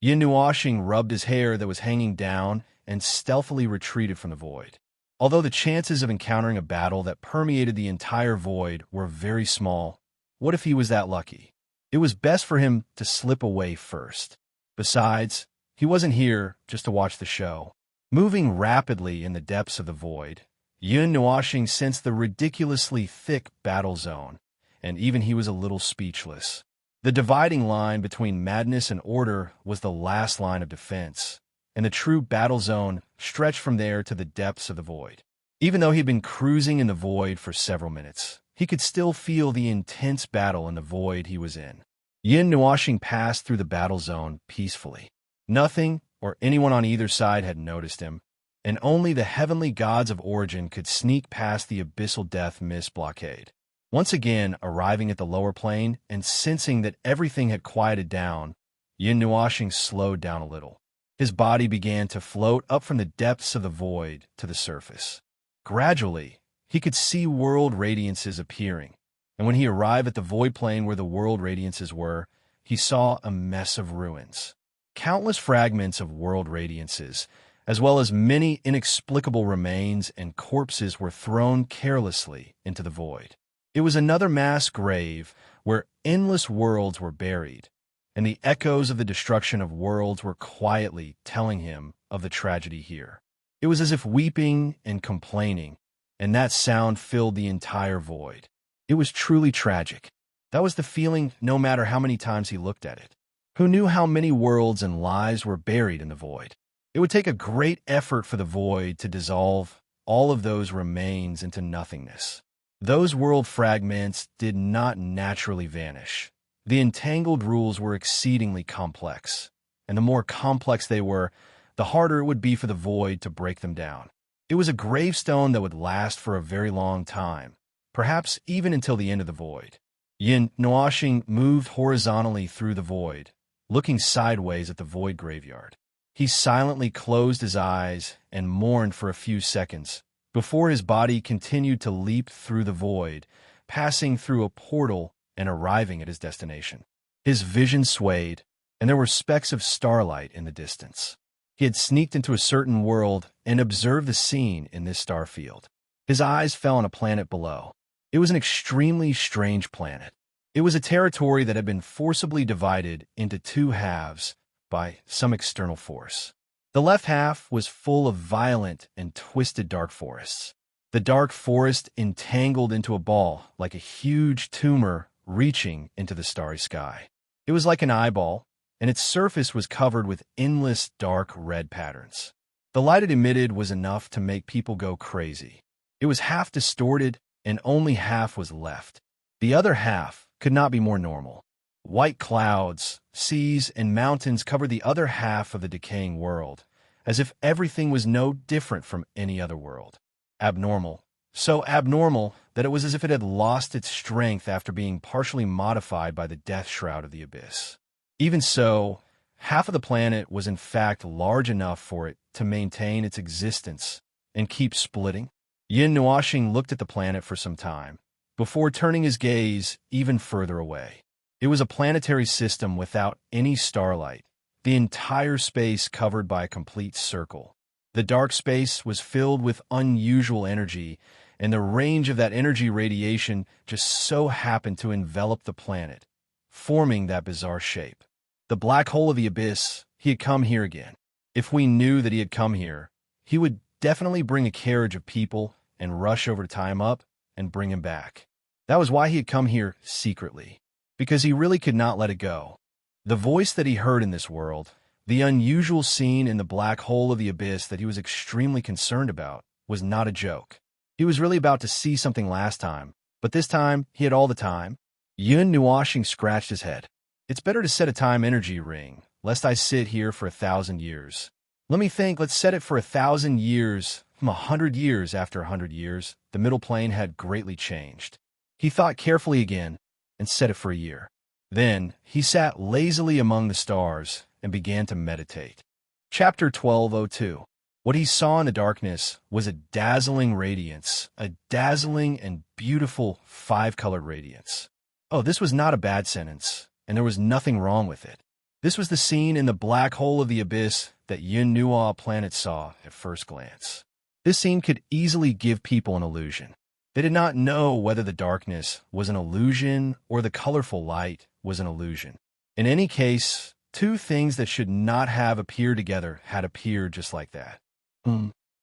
Yin Nuoxing rubbed his hair that was hanging down and stealthily retreated from the void. Although the chances of encountering a battle that permeated the entire void were very small, what if he was that lucky? It was best for him to slip away first. Besides, he wasn't here just to watch the show. Moving rapidly in the depths of the void, Yin Nuoxing sensed the ridiculously thick battle zone, and even he was a little speechless. The dividing line between madness and order was the last line of defense, and the true battle zone stretched from there to the depths of the void. Even though he'd been cruising in the void for several minutes, he could still feel the intense battle in the void he was in. Yin Nuoxing passed through the battle zone peacefully. Nothing or anyone on either side had noticed him, and only the heavenly gods of origin could sneak past the abyssal death mist blockade. Once again, arriving at the lower plane and sensing that everything had quieted down, Yin Nuoxing slowed down a little. His body began to float up from the depths of the void to the surface. Gradually, he could see world radiances appearing, and when he arrived at the void plane where the world radiances were, he saw a mess of ruins. Countless fragments of world radiances, as well as many inexplicable remains and corpses, were thrown carelessly into the void. It was another mass grave where endless worlds were buried, and the echoes of the destruction of worlds were quietly telling him of the tragedy here. It was as if weeping and complaining, and that sound filled the entire void. It was truly tragic. That was the feeling no matter how many times he looked at it. Who knew how many worlds and lives were buried in the void? It would take a great effort for the void to dissolve all of those remains into nothingness. Those world fragments did not naturally vanish. The entangled rules were exceedingly complex, and the more complex they were, the harder it would be for the void to break them down. It was a gravestone that would last for a very long time, perhaps even until the end of the void. Yin Nuoxing moved horizontally through the void, looking sideways at the void graveyard. He silently closed his eyes and mourned for a few seconds before his body continued to leap through the void, passing through a portal and arriving at his destination. His vision swayed, and there were specks of starlight in the distance. He had sneaked into a certain world and observed the scene in this star field. His eyes fell on a planet below. It was an extremely strange planet. It was a territory that had been forcibly divided into two halves by some external force. The left half was full of violent and twisted dark forests. The dark forest entangled into a ball like a huge tumor reaching into the starry sky. It was like an eyeball, and its surface was covered with endless dark red patterns. The light it emitted was enough to make people go crazy. It was half distorted, and only half was left. The other half could not be more normal. White clouds, seas, and mountains covered the other half of the decaying world, as if everything was no different from any other world. Abnormal. So abnormal that it was as if it had lost its strength after being partially modified by the death shroud of the abyss. Even so, half of the planet was in fact large enough for it to maintain its existence and keep splitting. Yin Nuoxing looked at the planet for some time, before turning his gaze even further away. It was a planetary system without any starlight, the entire space covered by a complete circle. The dark space was filled with unusual energy, and the range of that energy radiation just so happened to envelop the planet, forming that bizarre shape. The black hole of the abyss, he had come here again. If we knew that he had come here, he would definitely bring a carriage of people and rush over to tie him up and bring him back. That was why he had come here secretly, because he really could not let it go. The voice that he heard in this world, the unusual scene in the black hole of the abyss that he was extremely concerned about, was not a joke. He was really about to see something last time, But this time, he had all the time. Yun Nuashing scratched his head. It's better to set a time energy ring, lest I sit here for 1,000 years. Let me think, let's set it for 1,000 years. 100 years after 100 years, the middle plane had greatly changed. He thought carefully again and set it for a year. Then he sat lazily among the stars and began to meditate. Chapter 12:02. What he saw in the darkness was a dazzling radiance, a dazzling and beautiful 5-colored radiance. Oh, this was not a bad sentence, and there was nothing wrong with it. This was the scene in the black hole of the abyss that Yun Nuo planet saw at first glance. This scene could easily give people an illusion. They did not know whether the darkness was an illusion or the colorful light was an illusion. In any case, two things that should not have appeared together had appeared just like that.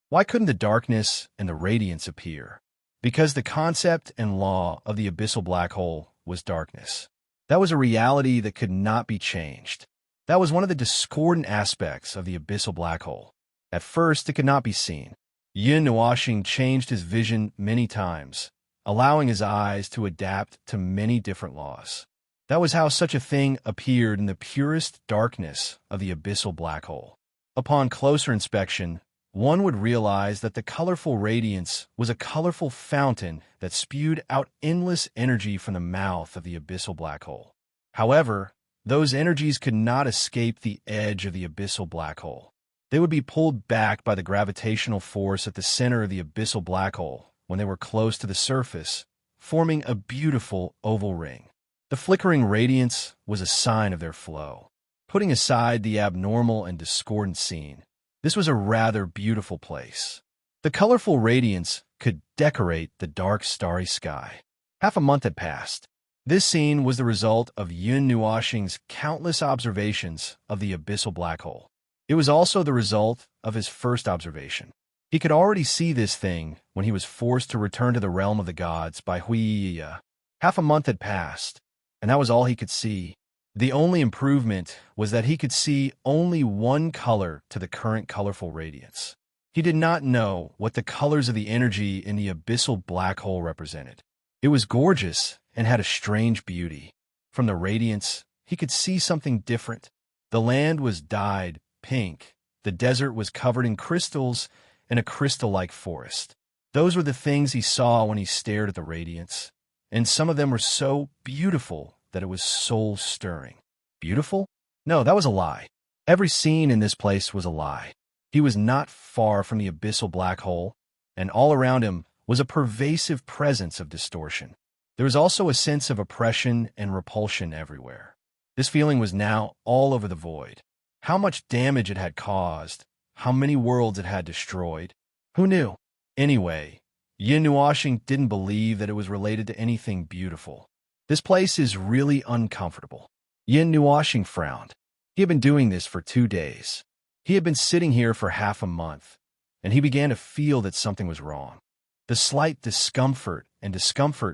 Why couldn't the darkness and the radiance appear? Because the concept and law of the abyssal black hole was darkness. That was a reality that could not be changed. That was one of the discordant aspects of the abyssal black hole. At first, it could not be seen. Yun Nuashing changed his vision many times, allowing his eyes to adapt to many different laws. That was how such a thing appeared in the purest darkness of the abyssal black hole. Upon closer inspection, one would realize that the colorful radiance was a colorful fountain that spewed out endless energy from the mouth of the abyssal black hole. However, those energies could not escape the edge of the abyssal black hole. They would be pulled back by the gravitational force at the center of the abyssal black hole when they were close to the surface, forming a beautiful oval ring. The flickering radiance was a sign of their flow. Putting aside the abnormal and discordant scene, this was a rather beautiful place. The colorful radiance could decorate the dark, starry sky. Half a month had passed. This scene was the result of Yun Nuashing's countless observations of the abyssal black hole. It was also the result of his first observation. He could already see this thing when he was forced to return to the realm of the gods by Huiya. Half a month had passed, and that was all he could see. The only improvement was that he could see only one color to the current colorful radiance. He did not know what the colors of the energy in the abyssal black hole represented. It was gorgeous and had a strange beauty. From the radiance, he could see something different. The land was dyed pink. The desert was covered in crystals and a crystal-like forest. Those were the things he saw when he stared at the radiance, and some of them were so beautiful that it was soul-stirring. Beautiful? No, that was a lie. Every scene in this place was a lie. He was not far from the abyssal black hole, and all around him was a pervasive presence of distortion. There was also a sense of oppression and repulsion everywhere. This feeling was now all over the void. How much damage it had caused, how many worlds it had destroyed. Who knew? Anyway, Yun Nuashing didn't believe that it was related to anything beautiful. This place is really uncomfortable. Yun Nuashing frowned. He had been doing this for 2 days. He had been sitting here for half a month, and he began to feel that something was wrong. The slight discomfort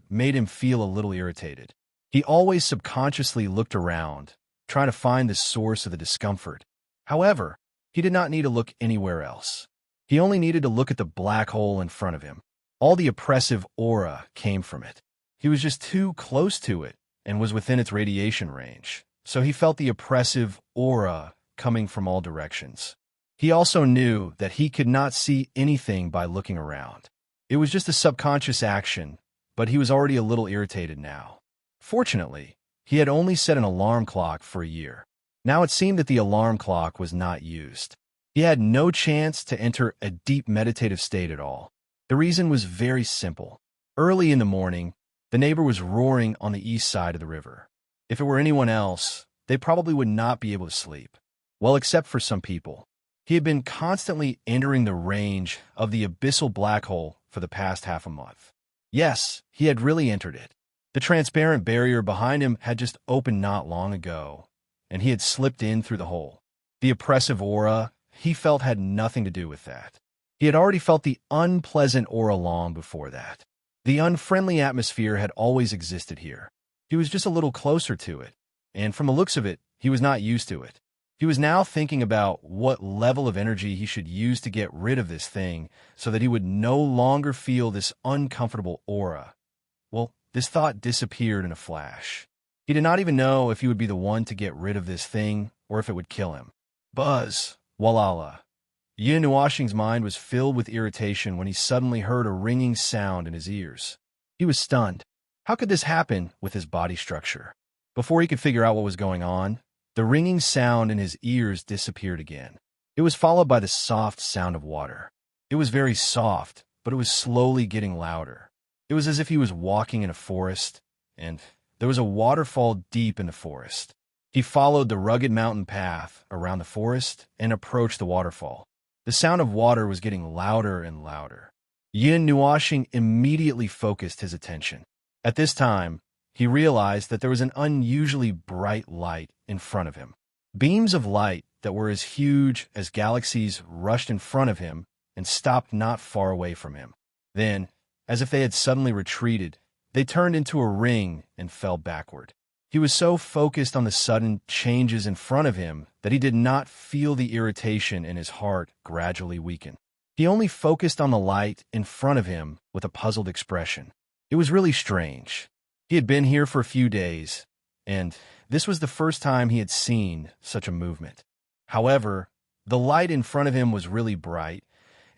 made him feel a little irritated. He always subconsciously looked around, trying to find the source of the discomfort. However, he did not need to look anywhere else. He only needed to look at the black hole in front of him. All the oppressive aura came from it. He was just too close to it and was within its radiation range, so he felt the oppressive aura coming from all directions. He also knew that he could not see anything by looking around. It was just a subconscious action, but he was already a little irritated now. Fortunately, he had only set an alarm clock for a year. Now it seemed that the alarm clock was not used. He had no chance to enter a deep meditative state at all. The reason was very simple. Early in the morning, the neighbor was roaring on the east side of the river. If it were anyone else, they probably would not be able to sleep. Well, except for some people. He had been constantly entering the range of the abyssal black hole for the past half a month. Yes, he had really entered it. The transparent barrier behind him had just opened not long ago, and he had slipped in through the hole. The oppressive aura, he felt, had nothing to do with that. He had already felt the unpleasant aura long before that. The unfriendly atmosphere had always existed here. He was just a little closer to it, and from the looks of it, he was not used to it. He was now thinking about what level of energy he should use to get rid of this thing so that he would no longer feel this uncomfortable aura. Well, this thought disappeared in a flash. He did not even know if he would be the one to get rid of this thing or if it would kill him. Buzz! Walala! Yin Nuashing's mind was filled with irritation when he suddenly heard a ringing sound in his ears. He was stunned. How could this happen with his body structure? Before he could figure out what was going on, the ringing sound in his ears disappeared again. It was followed by the soft sound of water. It was very soft, but it was slowly getting louder. It was as if he was walking in a forest, and there was a waterfall deep in the forest. He followed the rugged mountain path around the forest and approached the waterfall. The sound of water was getting louder and louder. Yin Nuashing immediately focused his attention. At this time, he realized that there was an unusually bright light in front of him. Beams of light that were as huge as galaxies rushed in front of him and stopped not far away from him. Then, as if they had suddenly retreated, they turned into a ring and fell backward. He was so focused on the sudden changes in front of him that he did not feel the irritation in his heart gradually weaken. He only focused on the light in front of him with a puzzled expression. It was really strange. He had been here for a few days, and this was the first time he had seen such a movement. However, the light in front of him was really bright,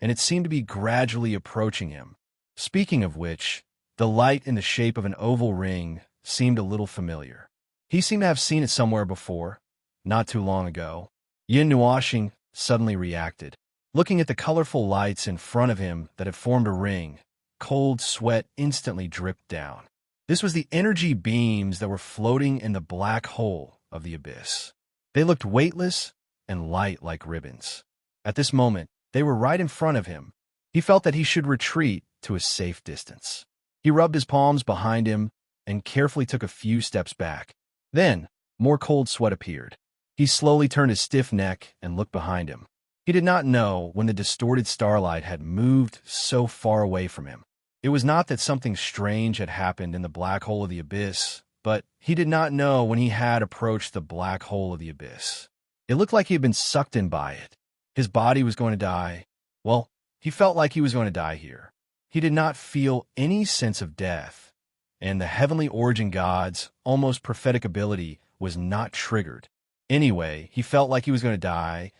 and it seemed to be gradually approaching him. Speaking of which, the light in the shape of an oval ring seemed a little familiar. He seemed to have seen it somewhere before, not too long ago. Yin Nuashing suddenly reacted. Looking at the colorful lights in front of him that had formed a ring, cold sweat instantly dripped down. This was the energy beams that were floating in the black hole of the abyss. They looked weightless and light like ribbons. At this moment, they were right in front of him. He felt that he should retreat to a safe distance. He rubbed his palms behind him and carefully took a few steps back. Then, more cold sweat appeared. He slowly turned his stiff neck and looked behind him. He did not know when the distorted starlight had moved so far away from him. It was not that something strange had happened in the black hole of the abyss, but he did not know when he had approached the black hole of the abyss. It looked like he had been sucked in by it. His body was going to die. Well, he felt like he was going to die here. He did not feel any sense of death, and the heavenly origin god's almost prophetic ability was not triggered. Anyway, he felt like he was going to die.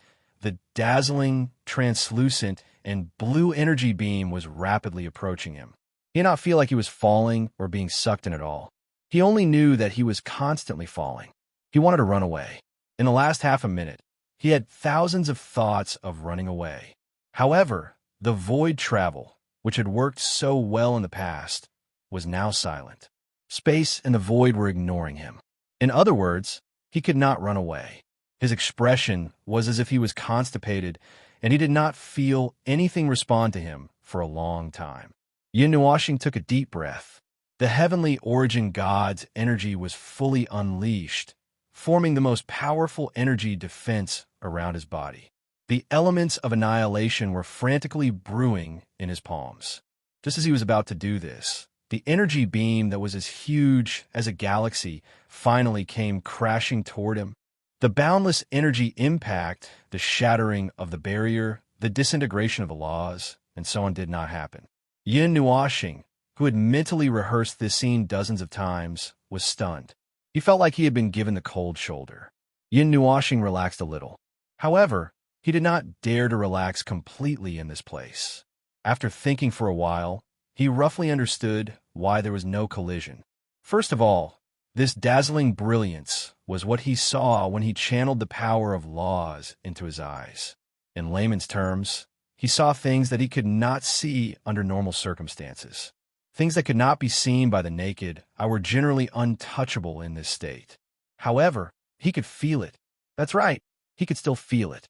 The dazzling, translucent, and blue energy beam was rapidly approaching him. He did not feel like he was falling or being sucked in at all. He only knew that he was constantly falling. He wanted to run away. In the last half a minute, he had thousands of thoughts of running away. However, the void travel, which had worked so well in the past, was now silent. Space and the void were ignoring him. In other words, he could not run away. His expression was as if he was constipated, and he did not feel anything respond to him for a long time. Yin Nuashing took a deep breath. The heavenly origin god's energy was fully unleashed, forming the most powerful energy defense around his body. The elements of annihilation were frantically brewing in his palms. Just as he was about to do this, the energy beam that was as huge as a galaxy finally came crashing toward him. The boundless energy impact, the shattering of the barrier, the disintegration of the laws, and so on did not happen. Yin Nuashing, who had mentally rehearsed this scene dozens of times, was stunned. He felt like he had been given the cold shoulder. Yin Nuashing relaxed a little. However, he did not dare to relax completely in this place. After thinking for a while, he roughly understood why there was no collision. First of all, this dazzling brilliance was what he saw when he channeled the power of laws into his eyes. In layman's terms, he saw things that he could not see under normal circumstances. Things that could not be seen by the naked eye were generally untouchable in this state. However, he could feel it. That's right, he could still feel it.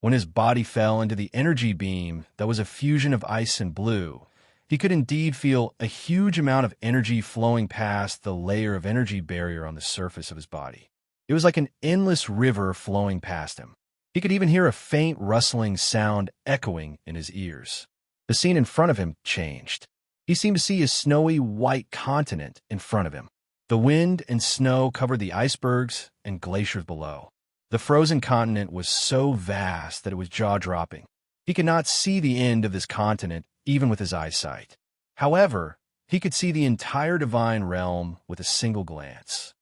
When his body fell into the energy beam that was a fusion of ice and blue, he could indeed feel a huge amount of energy flowing past the layer of energy barrier on the surface of his body. It was like an endless river flowing past him. He could even hear a faint rustling sound echoing in his ears. The scene in front of him changed. He seemed to see a snowy white continent in front of him. The wind and snow covered the icebergs and glaciers below. The frozen continent was so vast that it was jaw-dropping. He could not see the end of this continent even with his eyesight. However, he could see the entire divine realm with a single glance.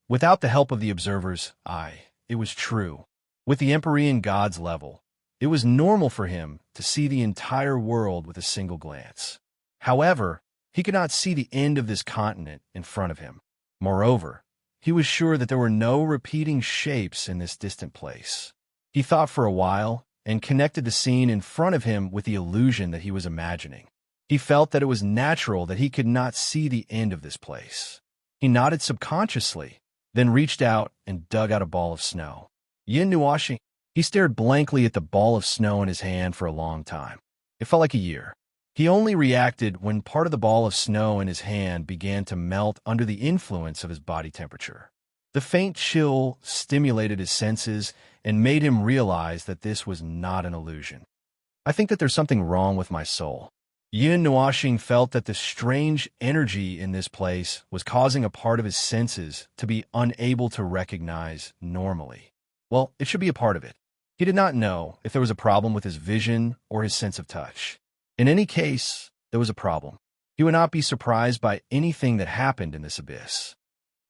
Without the help of the observer's eye, it was true. With the Empyrean God's level, it was normal for him to see the entire world with a single glance. However, he could not see the end of this continent in front of him. Moreover, he was sure that there were no repeating shapes in this distant place. He thought for a while and connected the scene in front of him with the illusion that he was imagining. He felt that it was natural that he could not see the end of this place. He nodded subconsciously, then reached out and dug out a ball of snow. Yin Nuaxing. He stared blankly at the ball of snow in his hand for a long time. It felt like a year. He only reacted when part of the ball of snow in his hand began to melt under the influence of his body temperature. The faint chill stimulated his senses and made him realize that this was not an illusion. I think that there's something wrong with my soul. Yin Nuaxing felt that the strange energy in this place was causing a part of his senses to be unable to recognize normally. Well, it should be a part of it. He did not know if there was a problem with his vision or his sense of touch. In any case, there was a problem. He would not be surprised by anything that happened in this abyss.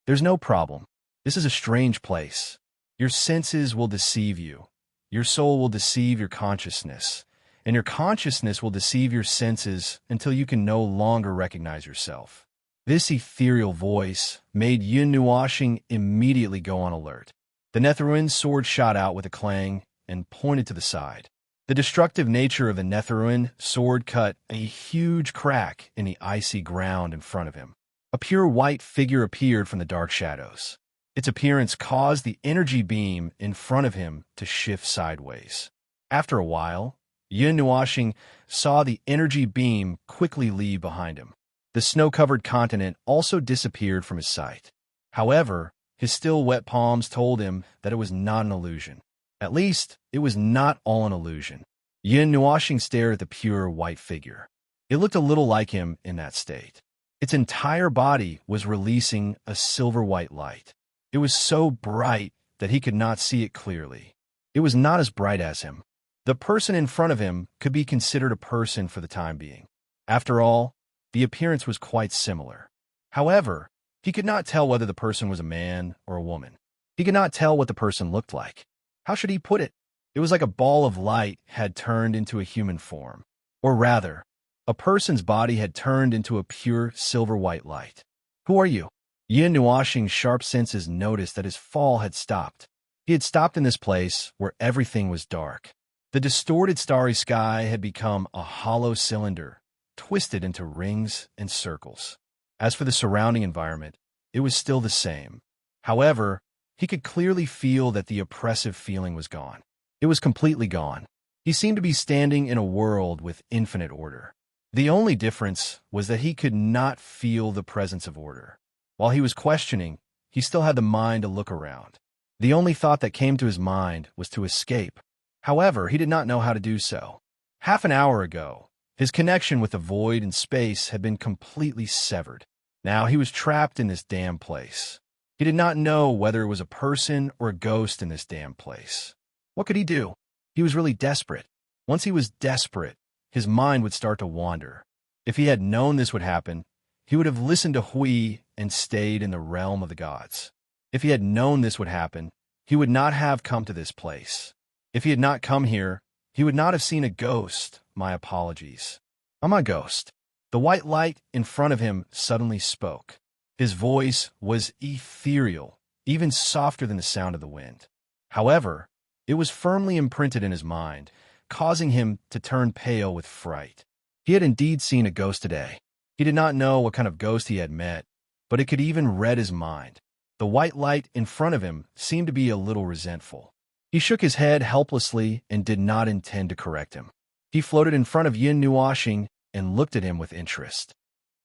There's no problem. This is a strange place. Your senses will deceive you. Your soul will deceive your consciousness. And your consciousness will deceive your senses until you can no longer recognize yourself. This ethereal voice made Yin Nuaxing immediately go on alert. The Netheruin's sword shot out with a clang and pointed to the side. The destructive nature of the Netheruin sword cut a huge crack in the icy ground in front of him. A pure white figure appeared from the dark shadows. Its appearance caused the energy beam in front of him to shift sideways. After a while, Yin Nuaxing saw the energy beam quickly leave behind him. The snow-covered continent also disappeared from his sight. However, his still wet palms told him that it was not an illusion. At least, it was not all an illusion. Yin Nuaxing stared at the pure white figure. It looked a little like him in that state. Its entire body was releasing a silver-white light. It was so bright that he could not see it clearly. It was not as bright as him. The person in front of him could be considered a person for the time being. After all, the appearance was quite similar. However, he could not tell whether the person was a man or a woman. He could not tell what the person looked like. How should he put it? It was like a ball of light had turned into a human form. Or rather, a person's body had turned into a pure silver-white light. Who are you? Yin Nuaxing's sharp senses noticed that his fall had stopped. He had stopped in this place where everything was dark. The distorted starry sky had become a hollow cylinder, twisted into rings and circles. As for the surrounding environment, it was still the same. However, he could clearly feel that the oppressive feeling was gone. It was completely gone. He seemed to be standing in a world with infinite order. The only difference was that he could not feel the presence of order. While he was questioning, he still had the mind to look around. The only thought that came to his mind was to escape. However, he did not know how to do so. Half an hour ago, his connection with the void and space had been completely severed. Now he was trapped in this damn place. He did not know whether it was a person or a ghost in this damn place. What could he do? He was really desperate. Once he was desperate, his mind would start to wander. If he had known this would happen, he would have listened to Hui and stayed in the realm of the gods. If he had known this would happen, he would not have come to this place. If he had not come here, he would not have seen a ghost. My apologies. I'm a ghost. The white light in front of him suddenly spoke. His voice was ethereal, even softer than the sound of the wind. However, it was firmly imprinted in his mind, causing him to turn pale with fright. He had indeed seen a ghost today. He did not know what kind of ghost he had met, but it could even read his mind. The white light in front of him seemed to be a little resentful. He shook his head helplessly and did not intend to correct him. He floated in front of Yin Nuaxing and looked at him with interest.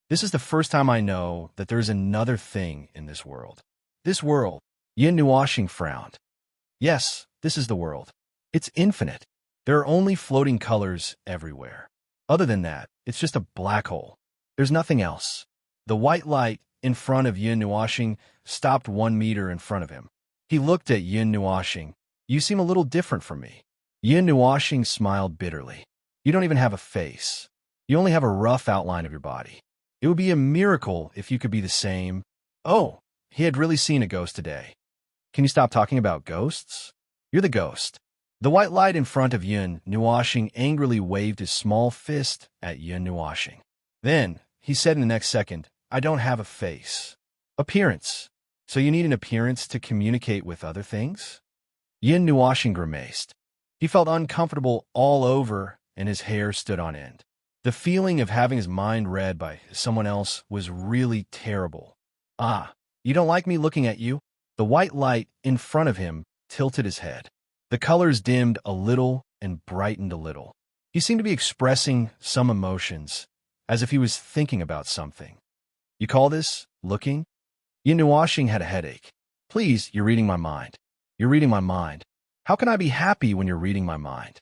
This is the first time I know that there is another thing in this world. This world. Yin Nuaxing frowned. Yes, this is the world. It's infinite. There are only floating colors everywhere. Other than that, it's just a black hole. There's nothing else. The white light in front of Yin Nuaxing stopped 1 meter in front of him. He looked at Yin Nuaxing. You seem a little different from me. Yin Nuaxing smiled bitterly. You don't even have a face. You only have a rough outline of your body. It would be a miracle if you could be the same. Oh, he had really seen a ghost today. Can you stop talking about ghosts? You're the ghost. The white light in front of Yun Nuashing angrily waved his small fist at Yun Nuashing. Then, he said in the next second, I don't have a face. Appearance. So you need an appearance to communicate with other things? Yun Nuashing grimaced. He felt uncomfortable all over and his hair stood on end. The feeling of having his mind read by someone else was really terrible. Ah, you don't like me looking at you? The white light in front of him tilted his head. The colors dimmed a little and brightened a little. He seemed to be expressing some emotions, as if he was thinking about something. You call this looking? Yun Nuashing had a headache. Please, you're reading my mind. You're reading my mind. How can I be happy when you're reading my mind?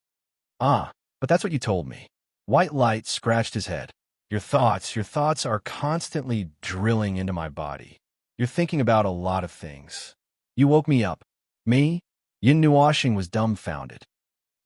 Ah, but that's what you told me. White light scratched his head. Your thoughts are constantly drilling into my body. You're thinking about a lot of things. You woke me up. Me? Yun Nuashing was dumbfounded.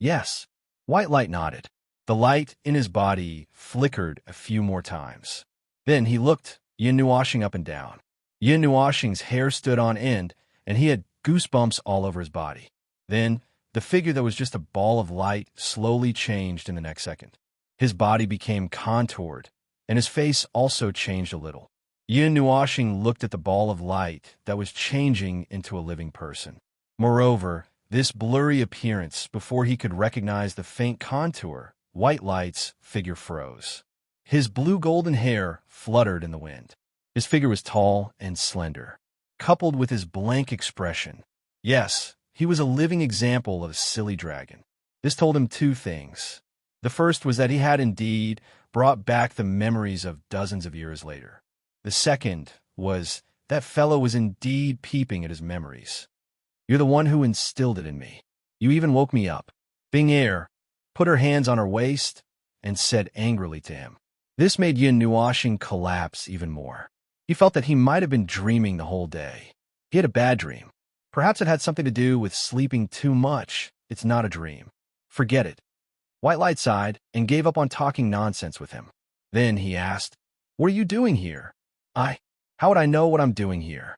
Yes. White light nodded. The light in his body flickered a few more times. Then he looked Yun Nuashing up and down. Yun Nuashing's hair stood on end, and he had goosebumps all over his body. Then, the figure that was just a ball of light slowly changed in the next second. His body became contoured, and his face also changed a little. Yun Nuashing looked at the ball of light that was changing into a living person. Moreover, this blurry appearance, before he could recognize the faint contour, white light's figure froze. His blue-golden hair fluttered in the wind. His figure was tall and slender, coupled with his blank expression. Yes, he was a living example of a silly dragon. This told him two things. The first was that he had indeed brought back the memories of dozens of years later. The second was that fellow was indeed peeping at his memories. You're the one who instilled it in me. You even woke me up. Bing Air put her hands on her waist and said angrily to him. This made Yun Nuashing collapse even more. He felt that he might have been dreaming the whole day. He had a bad dream. Perhaps it had something to do with sleeping too much. It's not a dream. Forget it. White Light sighed and gave up on talking nonsense with him. Then he asked, What are you doing here? How would I know what I'm doing here?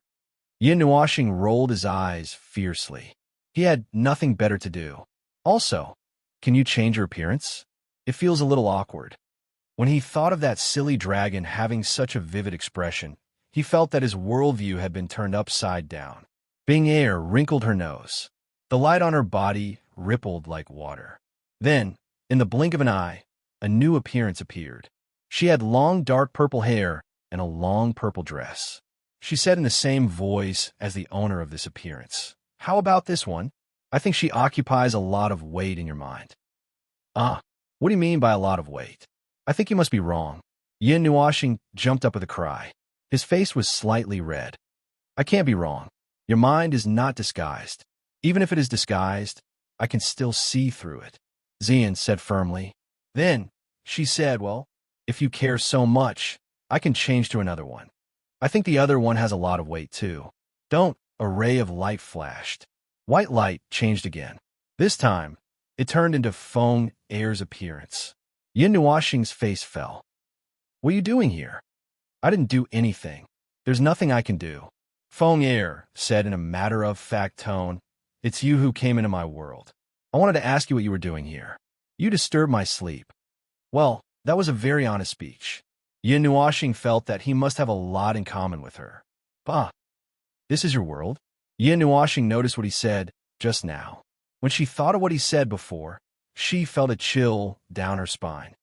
Yun Nuashing rolled his eyes fiercely. He had nothing better to do. Also, can you change your appearance? It feels a little awkward. When he thought of that silly dragon having such a vivid expression, he felt that his worldview had been turned upside down. Bing Air wrinkled her nose. The light on her body rippled like water. Then, in the blink of an eye, a new appearance appeared. She had long dark purple hair and a long purple dress. She said in the same voice as the owner of this appearance, How about this one? I think she occupies a lot of weight in your mind. Ah, what do you mean by a lot of weight? I think you must be wrong. Yun Nuashing jumped up with a cry. His face was slightly red. I can't be wrong. Your mind is not disguised. Even if it is disguised, I can still see through it. Xian said firmly. Then, she said, Well, if you care so much, I can change to another one. I think the other one has a lot of weight too. Don't. A ray of light flashed. White light changed again. This time, it turned into Feng Air's appearance. Yun Nuashing's face fell. What are you doing here? I didn't do anything. There's nothing I can do. Feng Air said in a matter-of-fact tone, It's you who came into my world. I wanted to ask you what you were doing here. You disturbed my sleep. Well, that was a very honest speech. Yun Nuashing felt that he must have a lot in common with her. Bah, this is your world? Yun Nuashing noticed what he said just now. When she thought of what he said before, she felt a chill down her spine.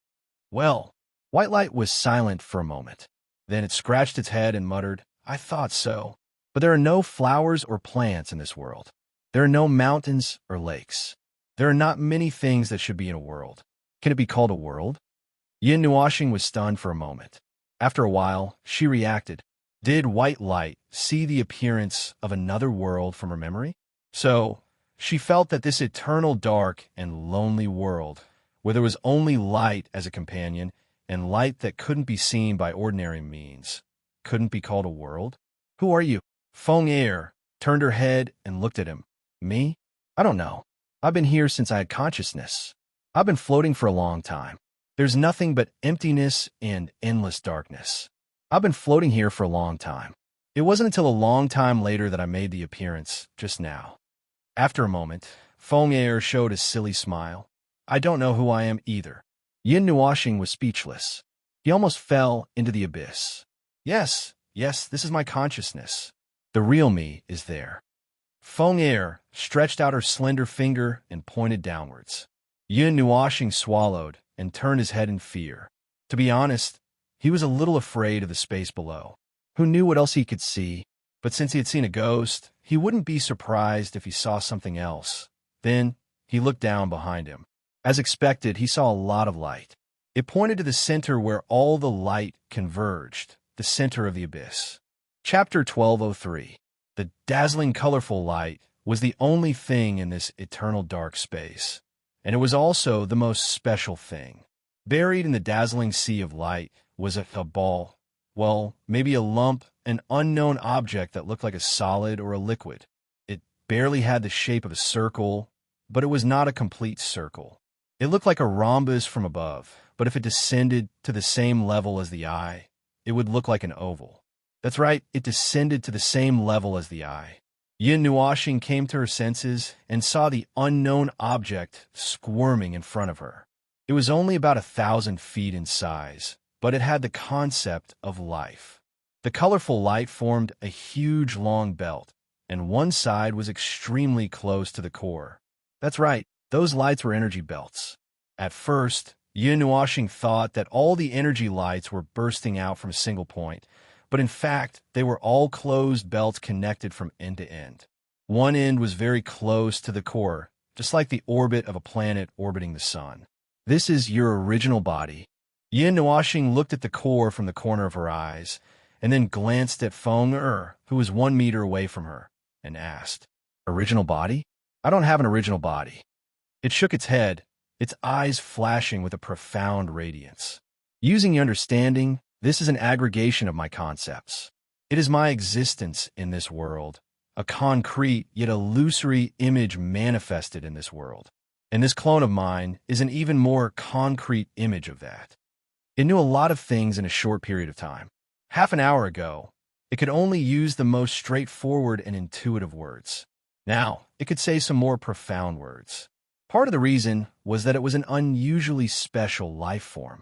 Well, White Light was silent for a moment. Then it scratched its head and muttered, I thought so. But there are no flowers or plants in this world. There are no mountains or lakes. There are not many things that should be in a world. Can it be called a world? Yun Nuashing was stunned for a moment. After a while, she reacted. Did White Light see the appearance of another world from her memory? So, she felt that this eternal dark and lonely world, where there was only light as a companion, and light that couldn't be seen by ordinary means, couldn't be called a world? Who are you? Feng Air turned her head and looked at him. Me? I don't know. I've been here since I had consciousness. I've been floating for a long time. There's nothing but emptiness and endless darkness. I've been floating here for a long time. It wasn't until a long time later that I made the appearance, just now. After a moment, Feng Air showed a silly smile. I don't know who I am either. Yin Nuoxing was speechless. He almost fell into the abyss. Yes, this is my consciousness. The real me is there. Feng Air stretched out her slender finger and pointed downwards. Yin Nuoxing swallowed and turned his head in fear. To be honest, he was a little afraid of the space below. Who knew what else he could see? But since he had seen a ghost, he wouldn't be surprised if he saw something else. Then, he looked down behind him. As expected, he saw a lot of light. It pointed to the center where all the light converged, the center of the abyss. Chapter 1203. The dazzling colorful light was the only thing in this eternal dark space. And it was also the most special thing. Buried in the dazzling sea of light was a ball. Well, maybe a lump, an unknown object that looked like a solid or a liquid. It barely had the shape of a circle, but it was not a complete circle. It looked like a rhombus from above, but if it descended to the same level as the eye, it would look like an oval. That's right, it descended to the same level as the eye. Yin Nuoxing came to her senses and saw the unknown object squirming in front of her. It was only about 1,000 feet in size, but it had the concept of life. The colorful light formed a huge long belt, and one side was extremely close to the core. That's right, those lights were energy belts. At first, Yin Nuoxing thought that all the energy lights were bursting out from a single point, but in fact, they were all closed belts connected from end to end. One end was very close to the core, just like the orbit of a planet orbiting the sun. This is your original body. Yin Nuoxing looked at the core from the corner of her eyes, and then glanced at Feng Er, who was 1 meter away from her, and asked, "Original body? I don't have an original body." It shook its head, its eyes flashing with a profound radiance. Using your understanding, this is an aggregation of my concepts. It is my existence in this world, a concrete yet illusory image manifested in this world. And this clone of mine is an even more concrete image of that. It knew a lot of things in a short period of time. Half an hour ago, it could only use the most straightforward and intuitive words. Now, it could say some more profound words. Part of the reason was that it was an unusually special life form.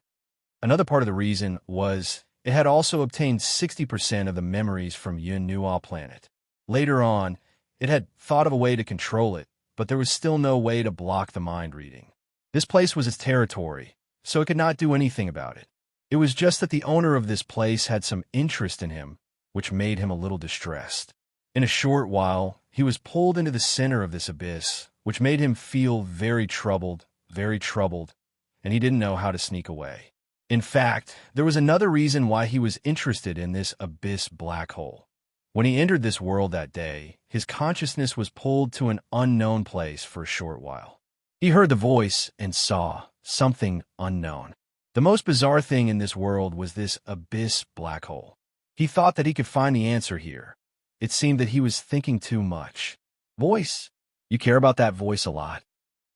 Another part of the reason was it had also obtained 60% of the memories from Yun Nuo planet. Later on, it had thought of a way to control it, but there was still no way to block the mind reading. This place was its territory, so it could not do anything about it. It was just that the owner of this place had some interest in him, which made him a little distressed. In a short while, he was pulled into the center of this abyss, which made him feel very troubled, and he didn't know how to sneak away. In fact, there was another reason why he was interested in this abyss black hole. When he entered this world that day, his consciousness was pulled to an unknown place for a short while. He heard the voice and saw something unknown. The most bizarre thing in this world was this abyss black hole. He thought that he could find the answer here. It seemed that he was thinking too much. Voice? You care about that voice a lot.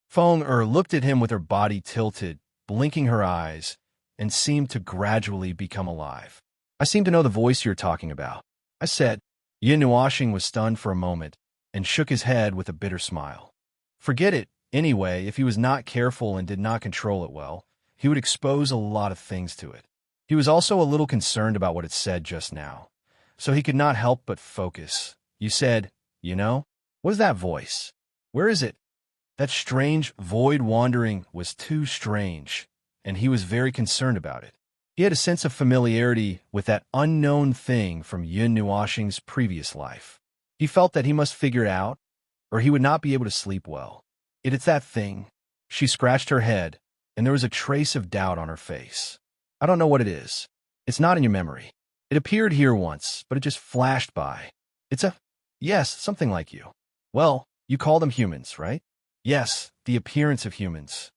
Feng Er looked at him with her body tilted, blinking her eyes, and seemed to gradually become alive. I seem to know the voice you're talking about, I said. Yin Nuoxing was stunned for a moment and shook his head with a bitter smile. Forget it. Anyway, if he was not careful and did not control it well, he would expose a lot of things to it. He was also a little concerned about what it said just now, so he could not help but focus. You said, you know? What is that voice? Where is it? That strange void wandering was too strange, and he was very concerned about it. He had a sense of familiarity with that unknown thing from Yin Nuoxing's previous life. He felt that he must figure it out, or he would not be able to sleep well. It's that thing. She scratched her head, and there was a trace of doubt on her face. I don't know what it is. It's not in your memory. It appeared here once, but it just flashed by. Yes, something like you. Well, you call them humans, right? Yes, the appearance of humans.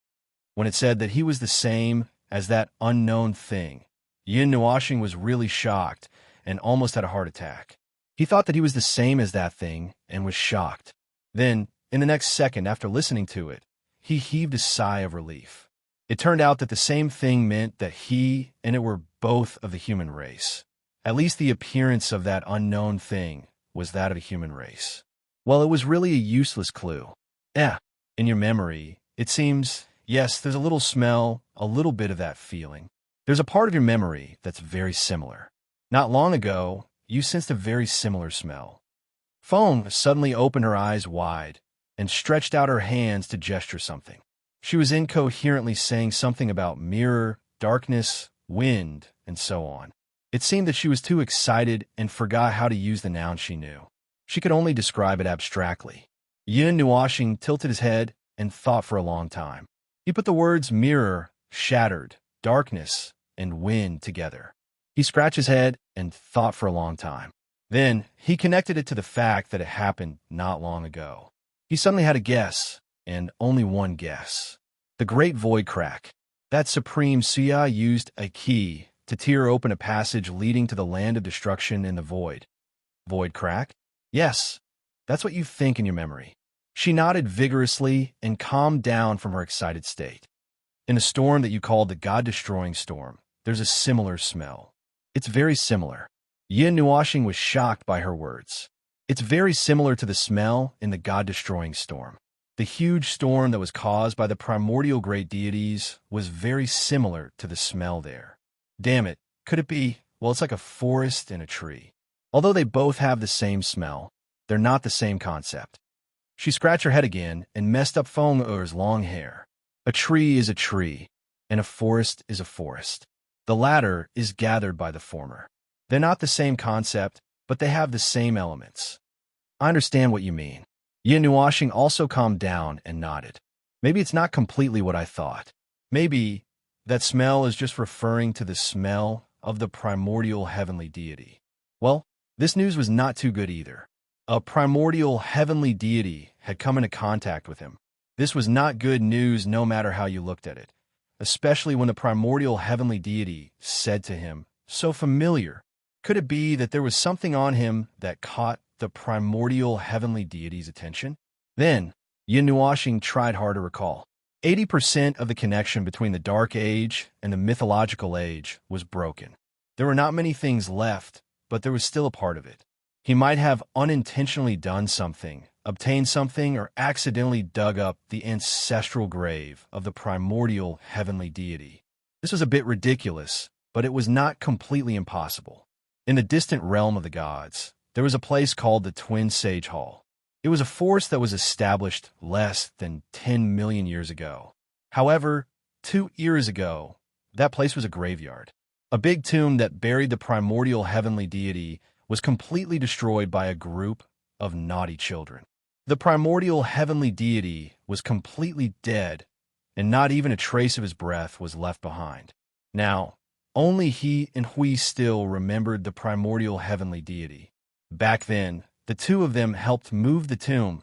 When it said that he was the same as that unknown thing, Yin Nuoxing was really shocked and almost had a heart attack. He thought that he was the same as that thing and was shocked. Then, in the next second after listening to it, he heaved a sigh of relief. It turned out that the same thing meant that he and it were both of the human race. At least the appearance of that unknown thing was that of a human race. Well, it was really a useless clue. In your memory, it seems, yes, there's a little smell, a little bit of that feeling. There's a part of your memory that's very similar. Not long ago, you sensed a very similar smell. Fong suddenly opened her eyes wide and stretched out her hands to gesture something. She was incoherently saying something about mirror, darkness, wind, and so on. It seemed that she was too excited and forgot how to use the noun she knew. She could only describe it abstractly. Yin Nuashing tilted his head and thought for a long time. He put the words mirror, shattered, darkness, and wind together. He scratched his head and thought for a long time. Then he connected it to the fact that it happened not long ago. He suddenly had a guess, and only one guess. The Great Void Crack. That supreme Suya used a key to tear open a passage leading to the land of destruction in the void. Void crack? Yes, that's what you think in your memory. She nodded vigorously and calmed down from her excited state. In a storm that you called the God-destroying storm, there's a similar smell. It's very similar. Yin Nuashing was shocked by her words. It's very similar to the smell in the God-destroying storm. The huge storm that was caused by the primordial great deities was very similar to the smell there. Damn it, could it be? Well, it's like a forest and a tree. Although they both have the same smell, they're not the same concept. She scratched her head again and messed up Feng Er's long hair. A tree is a tree, and a forest is a forest. The latter is gathered by the former. They're not the same concept, but they have the same elements. I understand what you mean. Yin Nuashing also calmed down and nodded. Maybe it's not completely what I thought. Maybe that smell is just referring to the smell of the primordial heavenly deity. Well, this news was not too good either. A primordial heavenly deity had come into contact with him. This was not good news no matter how you looked at it, especially when the primordial heavenly deity said to him, so familiar. Could it be that there was something on him that caught the primordial heavenly deity's attention? Then, Yin Nuashing tried hard to recall. 80% of the connection between the Dark Age and the mythological age was broken. There were not many things left, but there was still a part of it. He might have unintentionally done something, obtained something, or accidentally dug up the ancestral grave of the primordial heavenly deity. This was a bit ridiculous, but it was not completely impossible. In the distant realm of the gods, there was a place called the Twin Sage Hall. It was a force that was established less than 10 million years ago. However, 2 eras ago, that place was a graveyard. A big tomb that buried the primordial heavenly deity was completely destroyed by a group of naughty children. The primordial heavenly deity was completely dead, and not even a trace of his breath was left behind. Now, only he and Hui still remembered the primordial heavenly deity. Back then, the two of them helped move the tomb,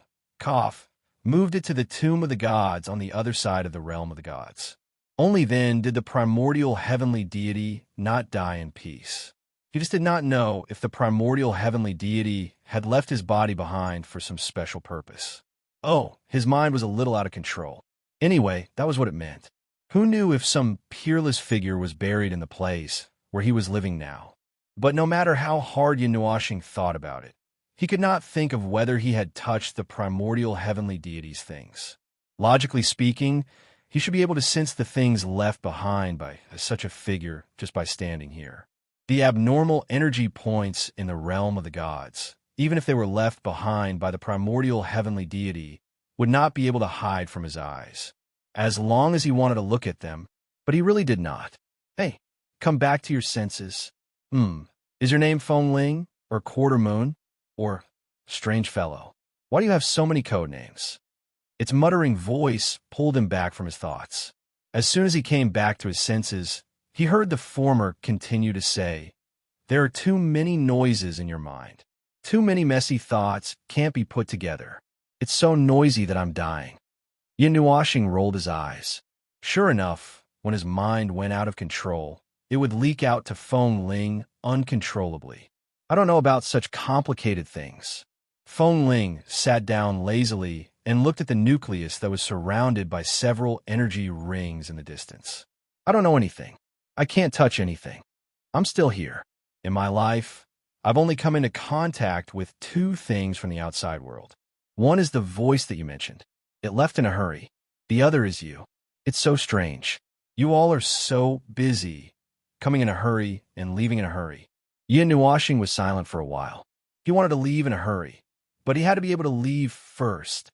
moved it to the tomb of the gods on the other side of the realm of the gods. Only then did the primordial heavenly deity not die in peace. He just did not know if the primordial heavenly deity had left his body behind for some special purpose. Oh, his mind was a little out of control. Anyway, that was what it meant. Who knew if some peerless figure was buried in the place where he was living now? But no matter how hard Yin Nuashing thought about it, he could not think of whether he had touched the primordial heavenly deity's things. Logically speaking, he should be able to sense the things left behind by such a figure just by standing here. The abnormal energy points in the realm of the gods, even if they were left behind by the primordial heavenly deity, would not be able to hide from his eyes, as long as he wanted to look at them, but he really did not. Hey, come back to your senses. Is your name Feng Ling, or Quarter Moon, or Strange Fellow? Why do you have so many code names? Its muttering voice pulled him back from his thoughts. As soon as he came back to his senses, he heard the former continue to say, "There are too many noises in your mind. Too many messy thoughts can't be put together. It's so noisy that I'm dying." Yin Nuashing rolled his eyes. Sure enough, when his mind went out of control, it would leak out to Feng Ling uncontrollably. I don't know about such complicated things. Feng Ling sat down lazily and looked at the nucleus that was surrounded by several energy rings in the distance. I don't know anything. I can't touch anything. I'm still here. In my life, I've only come into contact with two things from the outside world. One is the voice that you mentioned. It left in a hurry. The other is you. It's so strange. You all are so busy, coming in a hurry and leaving in a hurry. Yin Nuashing was silent for a while. He wanted to leave in a hurry, but he had to be able to leave first.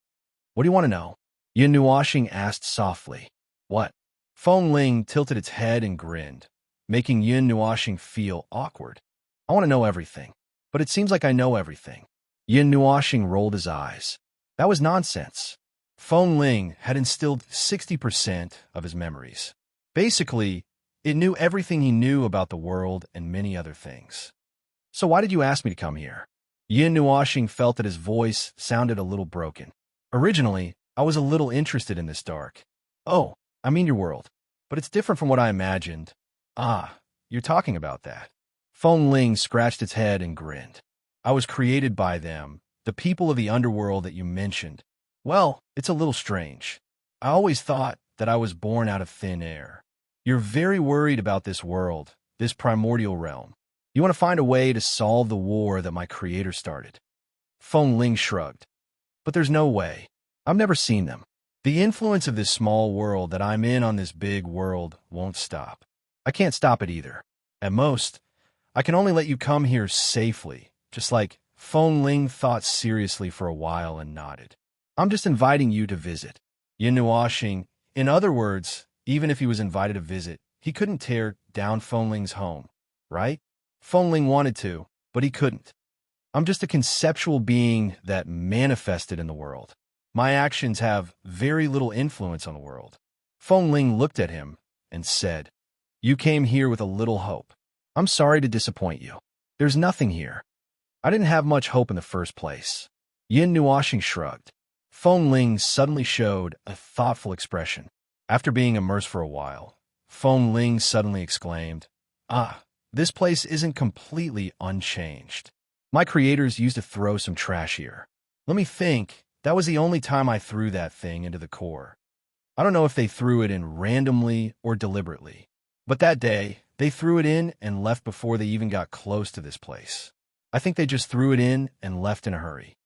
What do you want to know? Yin Nuashing asked softly. What? Feng Ling tilted its head and grinned, making Yin Nuashing feel awkward. I want to know everything, but it seems like I know everything. Yin Nuashing rolled his eyes. That was nonsense. Feng Ling had instilled 60% of his memories. Basically, it knew everything he knew about the world and many other things. So why did you ask me to come here? Yin Nuashing felt that his voice sounded a little broken. Originally, I was a little interested in this dark. Oh, I mean your world. But it's different from what I imagined. Ah, you're talking about that. Feng Ling scratched its head and grinned. I was created by them, the people of the underworld that you mentioned. Well, it's a little strange. I always thought that I was born out of thin air. You're very worried about this world, this primordial realm. You want to find a way to solve the war that my creator started. Feng Ling shrugged. But there's no way. I've never seen them. The influence of this small world that I'm in on this big world won't stop. I can't stop it either. At most, I can only let you come here safely, just like Feng Ling thought seriously for a while and nodded. I'm just inviting you to visit. Yin Nuashing, in other words, even if he was invited to visit, he couldn't tear down Feng Ling's home, right? Feng Ling wanted to, but he couldn't. I'm just a conceptual being that manifested in the world. My actions have very little influence on the world. Feng Ling looked at him and said, You came here with a little hope. I'm sorry to disappoint you. There's nothing here. I didn't have much hope in the first place. Yin Nuashing shrugged. Feng Ling suddenly showed a thoughtful expression. After being immersed for a while, Feng Ling suddenly exclaimed, this place isn't completely unchanged. My creators used to throw some trash here. Let me think. That was the only time I threw that thing into the core. I don't know if they threw it in randomly or deliberately, but that day, they threw it in and left before they even got close to this place. I think they just threw it in and left in a hurry.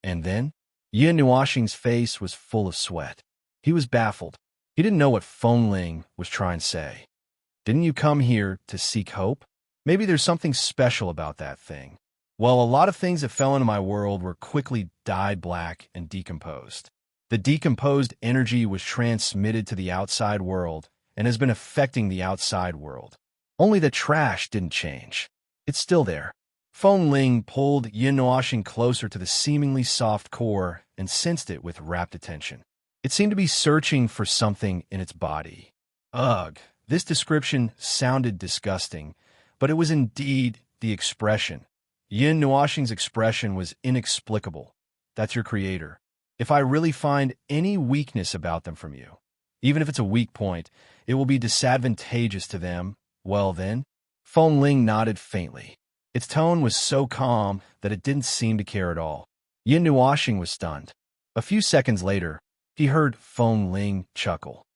And then, Yin Nuashing's face was full of sweat. He was baffled. He didn't know what Feng Ling was trying to say. Didn't you come here to seek hope? Maybe there's something special about that thing. Well, a lot of things that fell into my world were quickly dyed black and decomposed. The decomposed energy was transmitted to the outside world and has been affecting the outside world. Only the trash didn't change. It's still there. Feng Ling pulled Yin Nuashing closer to the seemingly soft core and sensed it with rapt attention. It seemed to be searching for something in its body. Ugh, this description sounded disgusting, but it was indeed the expression. Yin Nuashing's expression was inexplicable. That's your creator. If I really find any weakness about them from you, even if it's a weak point, it will be disadvantageous to them, well then, Feng Ling nodded faintly. Its tone was so calm that it didn't seem to care at all. Yin Nuashing was stunned. A few seconds later, he heard Feng Ling chuckle.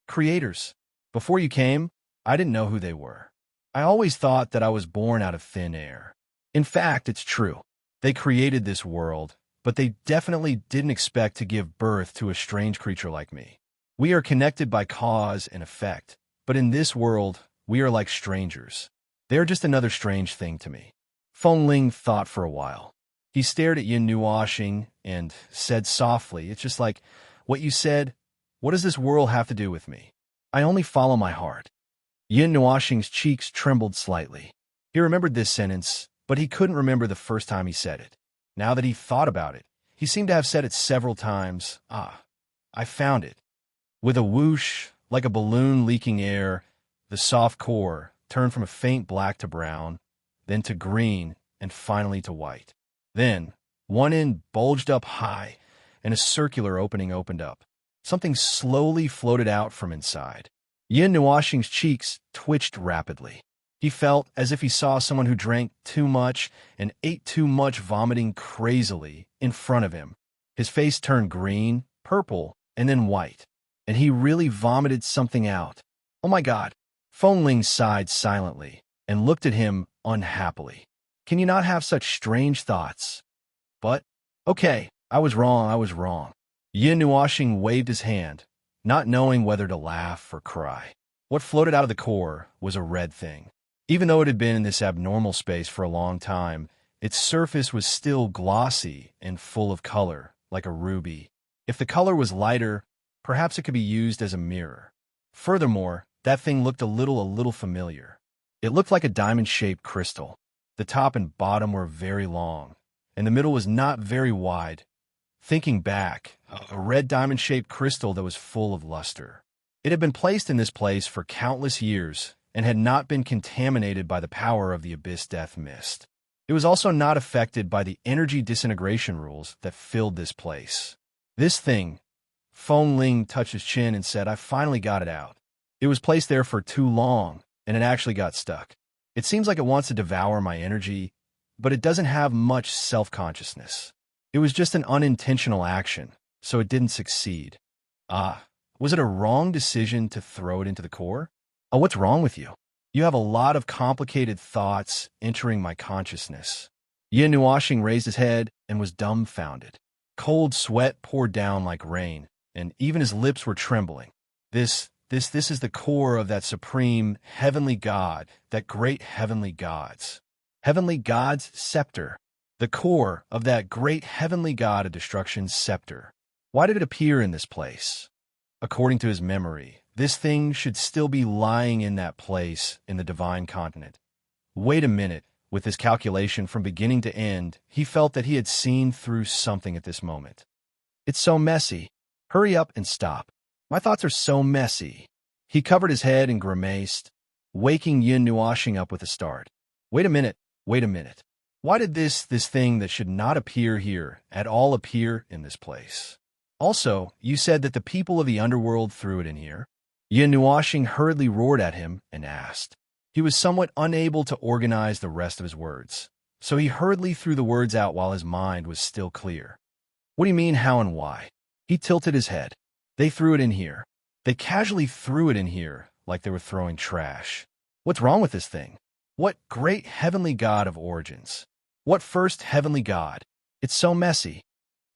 Creators. Before you came, I didn't know who they were. I always thought that I was born out of thin air. In fact, it's true. They created this world, but they definitely didn't expect to give birth to a strange creature like me. We are connected by cause and effect, but in this world, we are like strangers. They're just another strange thing to me. Feng Ling thought for a while. He stared at Yin Nuashing and said softly, It's just like what you said. What does this world have to do with me? I only follow my heart. Yin Nuashing's cheeks trembled slightly. He remembered this sentence, but he couldn't remember the first time he said it. Now that he thought about it, he seemed to have said it several times. I found it. With a whoosh, like a balloon leaking air, the soft core turned from a faint black to brown, then to green, and finally to white. Then, one end bulged up high, and a circular opening opened up. Something slowly floated out from inside. Yin Nuashing's cheeks twitched rapidly. He felt as if he saw someone who drank too much and ate too much, vomiting crazily in front of him. His face turned green, purple, and then white, and he really vomited something out. Oh my God! Feng Ling sighed silently and looked at him unhappily. Can you not have such strange thoughts? But, okay, I was wrong. Yin Nuashing waved his hand, not knowing whether to laugh or cry. What floated out of the core was a red thing. Even though it had been in this abnormal space for a long time, its surface was still glossy and full of color, like a ruby. If the color was lighter, perhaps it could be used as a mirror. Furthermore, that thing looked a little familiar. It looked like a diamond-shaped crystal. The top and bottom were very long, and the middle was not very wide. Thinking back, a red diamond-shaped crystal that was full of luster. It had been placed in this place for countless years and had not been contaminated by the power of the Abyss Death Mist. It was also not affected by the energy disintegration rules that filled this place. This thing, Feng Ling touched his chin and said, I finally got it out. It was placed there for too long, and it actually got stuck. It seems like it wants to devour my energy, but it doesn't have much self-consciousness. It was just an unintentional action, so it didn't succeed. Was it a wrong decision to throw it into the core? Oh, what's wrong with you? You have a lot of complicated thoughts entering my consciousness. Yin Nuashing raised his head and was dumbfounded. Cold sweat poured down like rain, and even his lips were trembling. This is the core of that supreme heavenly god, that great heavenly god's scepter. The core of that great heavenly god of destruction's scepter. Why did it appear in this place? According to his memory, this thing should still be lying in that place in the divine continent. Wait a minute. With his calculation from beginning to end, he felt that he had seen through something at this moment. It's so messy. Hurry up and stop. My thoughts are so messy. He covered his head and grimaced, waking Yin Nuashing up with a start. Wait a minute. Why did this thing that should not appear here at all appear in this place? Also, you said that the people of the underworld threw it in here. Yin Nuashing hurriedly roared at him and asked. He was somewhat unable to organize the rest of his words, so he hurriedly threw the words out while his mind was still clear. What do you mean, how and why? He tilted his head. They threw it in here. They casually threw it in here like they were throwing trash. What's wrong with this thing? What great heavenly god of origins? What first heavenly god? It's so messy.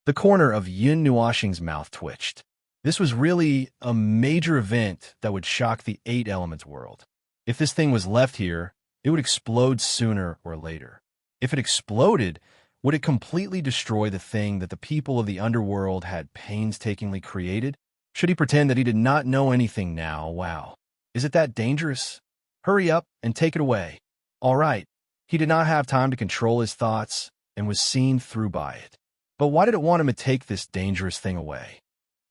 The corner of Yin Nuashing's mouth twitched. This was really a major event that would shock the Eight Elements world. If this thing was left here, it would explode sooner or later. If it exploded, would it completely destroy the thing that the people of the underworld had painstakingly created? Should he pretend that he did not know anything now? Wow. Is it that dangerous? Hurry up and take it away. All right. He did not have time to control his thoughts and was seen through by it. But why did it want him to take this dangerous thing away?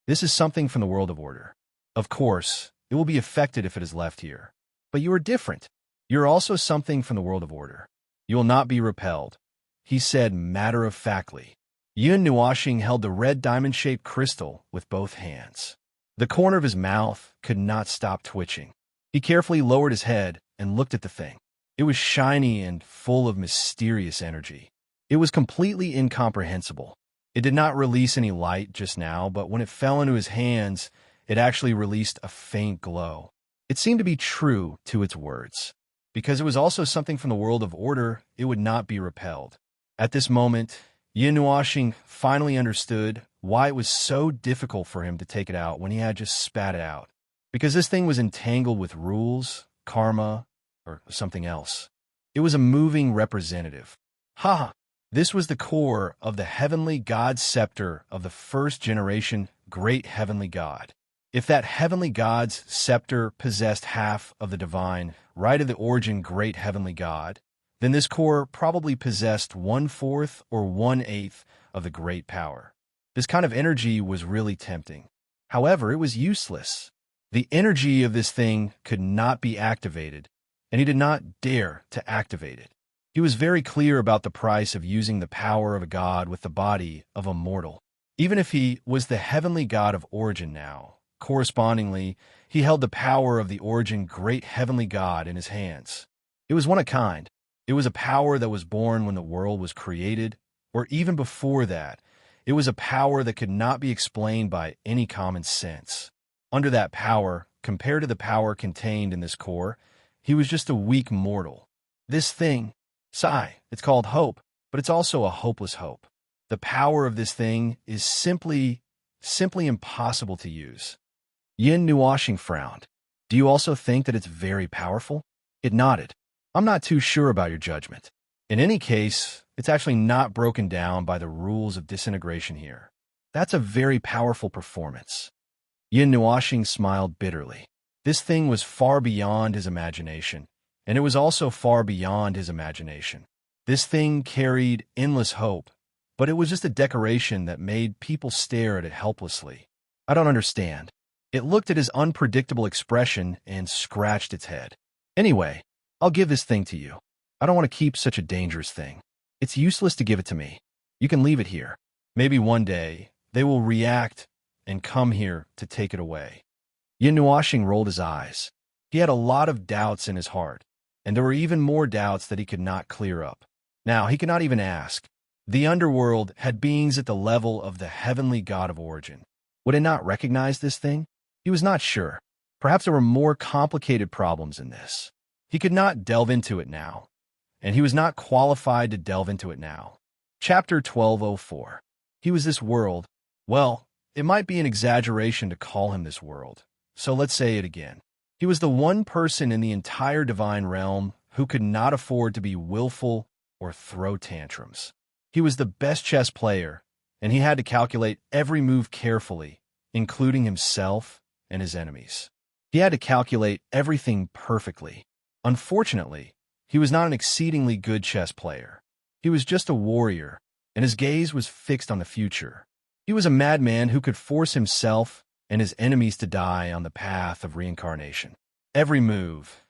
This is something from the world of order. Of course, it will be affected if it is left here. But you are different. You are also something from the world of order. You will not be repelled, he said matter-of-factly. Yin Nuashing held the red diamond-shaped crystal with both hands. The corner of his mouth could not stop twitching. He carefully lowered his head and looked at the thing. It was shiny and full of mysterious energy. It was completely incomprehensible. It did not release any light just now, but when it fell into his hands, it actually released a faint glow. It seemed to be true to its words. Because it was also something from the world of order, it would not be repelled. At this moment, Yin Nuashing finally understood why it was so difficult for him to take it out when he had just spat it out. Because this thing was entangled with rules, karma, or something else. It was a moving representative. Ha! This was the core of the heavenly god scepter of the first generation great heavenly god. If that heavenly god's scepter possessed half of the divine, right of the origin great heavenly god, then this core probably possessed 1/4 or 1/8 of the great power. This kind of energy was really tempting. However, it was useless. The energy of this thing could not be activated, and he did not dare to activate it. He was very clear about the price of using the power of a god with the body of a mortal. Even if he was the heavenly god of origin now, correspondingly, he held the power of the origin great heavenly god in his hands. It was one of a kind. It was a power that was born when the world was created, or even before that. It was a power that could not be explained by any common sense. Under that power, compared to the power contained in this core, he was just a weak mortal. This thing, sigh, it's called hope, but it's also a hopeless hope. The power of this thing is simply impossible to use. Yin Nuoshing frowned. Do you also think that it's very powerful? It nodded. I'm not too sure about your judgment. In any case, it's actually not broken down by the rules of disintegration here. That's a very powerful performance. Yin Nuoshing smiled bitterly. This thing was far beyond his imagination, and it was also far beyond his imagination. This thing carried endless hope, but it was just a decoration that made people stare at it helplessly. I don't understand. It looked at his unpredictable expression and scratched its head. Anyway, I'll give this thing to you. I don't want to keep such a dangerous thing. It's useless to give it to me. You can leave it here. Maybe one day, they will react and come here to take it away. Yin Nuoshing rolled his eyes. He had a lot of doubts in his heart, and there were even more doubts that he could not clear up. Now, he could not even ask. The underworld had beings at the level of the heavenly god of origin. Would it not recognize this thing? He was not sure. Perhaps there were more complicated problems in this. He could not delve into it now, and he was not qualified to delve into it now. Chapter 1204. He was this world. Well, it might be an exaggeration to call him this world, so let's say it again. He was the one person in the entire divine realm who could not afford to be willful or throw tantrums. He was the best chess player, and he had to calculate every move carefully, including himself and his enemies. He had to calculate everything perfectly. Unfortunately, he was not an exceedingly good chess player. He was just a warrior, and his gaze was fixed on the future. He was a madman who could force himself and his enemies to die on the path of reincarnation. Every move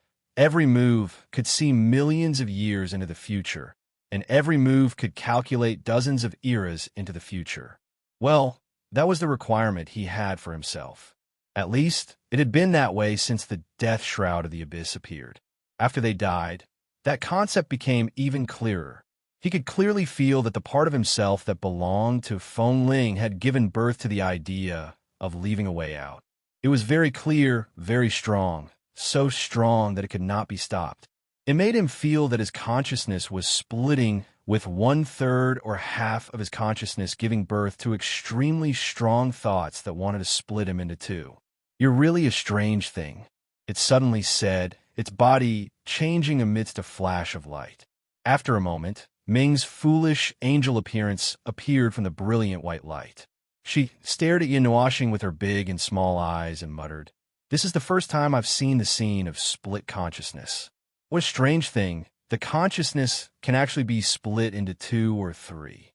could see millions of years into the future, and every move could calculate dozens of eras into the future. Well, that was the requirement he had for himself. At least, it had been that way since the death shroud of the abyss appeared. After they died, that concept became even clearer. He could clearly feel that the part of himself that belonged to Feng Ling had given birth to the idea of leaving a way out. It was very clear, very strong, so strong that it could not be stopped. It made him feel that his consciousness was splitting, with 1/3 or half of his consciousness giving birth to extremely strong thoughts that wanted to split him into two. You're really a strange thing, it suddenly said, its body changing amidst a flash of light. After a moment, Ming's foolish angel appearance appeared from the brilliant white light. She stared at Yin Nuoshing with her big and small eyes and muttered, "This is the first time I've seen the scene of split consciousness. What a strange thing, the consciousness can actually be split into 2 or 3.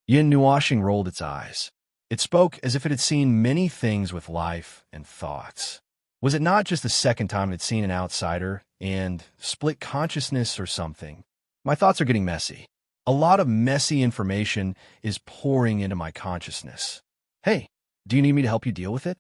Yin Nuoshing rolled its eyes. It spoke as if it had seen many things with life and thoughts. Was it not just the second time it had seen an outsider and split consciousness or something? My thoughts are getting messy. A lot of messy information is pouring into my consciousness. Hey, do you need me to help you deal with it?"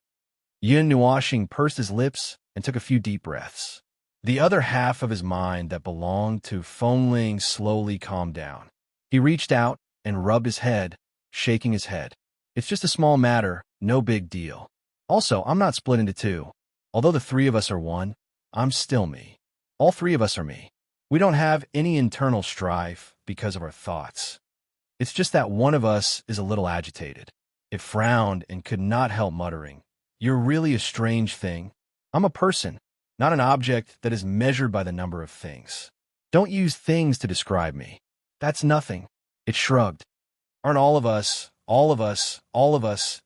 Yin Nuoshing pursed his lips and took a few deep breaths. The other half of his mind that belonged to Feng Ling slowly calmed down. He reached out and rubbed his head, shaking his head. "It's just a small matter, no big deal. Also, I'm not split into 2. Although the 3 of us are one, I'm still me. All 3 of us are me. We don't have any internal strife because of our thoughts. It's just that one of us is a little agitated." It frowned and could not help muttering, "You're really a strange thing. I'm a person, not an object that is measured by the number of things. Don't use things to describe me. That's nothing." It shrugged. "Aren't all of us,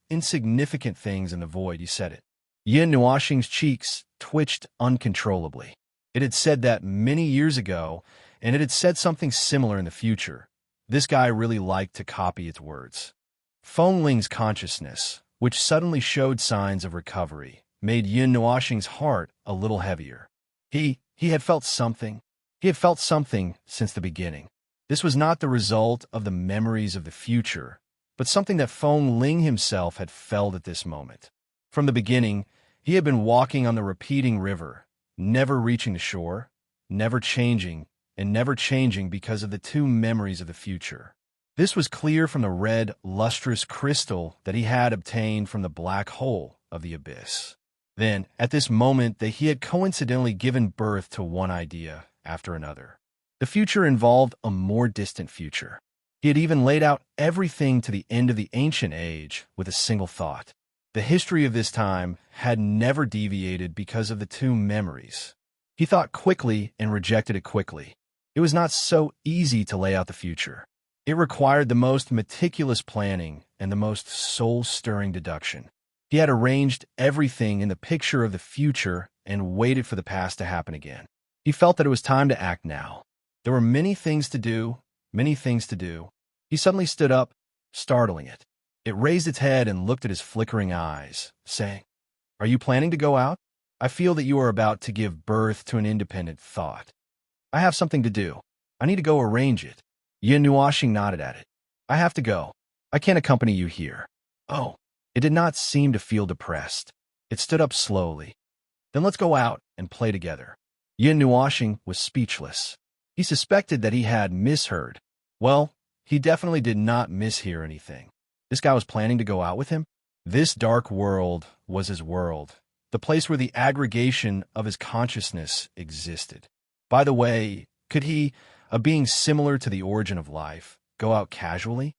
insignificant things in the void?" You said it. Yin Nuoshing's cheeks twitched uncontrollably. It had said that many years ago, and it had said something similar in the future. This guy really liked to copy its words. Feng Ling's consciousness, which suddenly showed signs of recovery, made Yin Nuoshing's heart a little heavier. He had felt something. He had felt something since the beginning. This was not the result of the memories of the future, but something that Feng Ling himself had felt at this moment. From the beginning, he had been walking on the repeating river, never reaching the shore, never changing, and never changing because of the 2 memories of the future. This was clear from the red, lustrous crystal that he had obtained from the black hole of the abyss. Then, at this moment, that he had coincidentally given birth to one idea after another. The future involved a more distant future. He had even laid out everything to the end of the ancient age with a single thought. The history of this time had never deviated because of the two memories. He thought quickly and rejected it quickly. It was not so easy to lay out the future. It required the most meticulous planning and the most soul-stirring deduction. He had arranged everything in the picture of the future and waited for the past to happen again. He felt that it was time to act now. There were many things to do, many things to do. He suddenly stood up, startling it. It raised its head and looked at his flickering eyes, saying, "Are you planning to go out? I feel that you are about to give birth to an independent thought." "I have something to do. I need to go arrange it." Yin Nuashing nodded at it. "I have to go. I can't accompany you here." "Oh." It did not seem to feel depressed. It stood up slowly. "Then let's go out and play together." Yin Nuashing was speechless. He suspected that he had misheard. Well, he definitely did not mishear anything. This guy was planning to go out with him? This dark world was his world, the place where the aggregation of his consciousness existed. By the way, could he, a being similar to the origin of life, go out casually?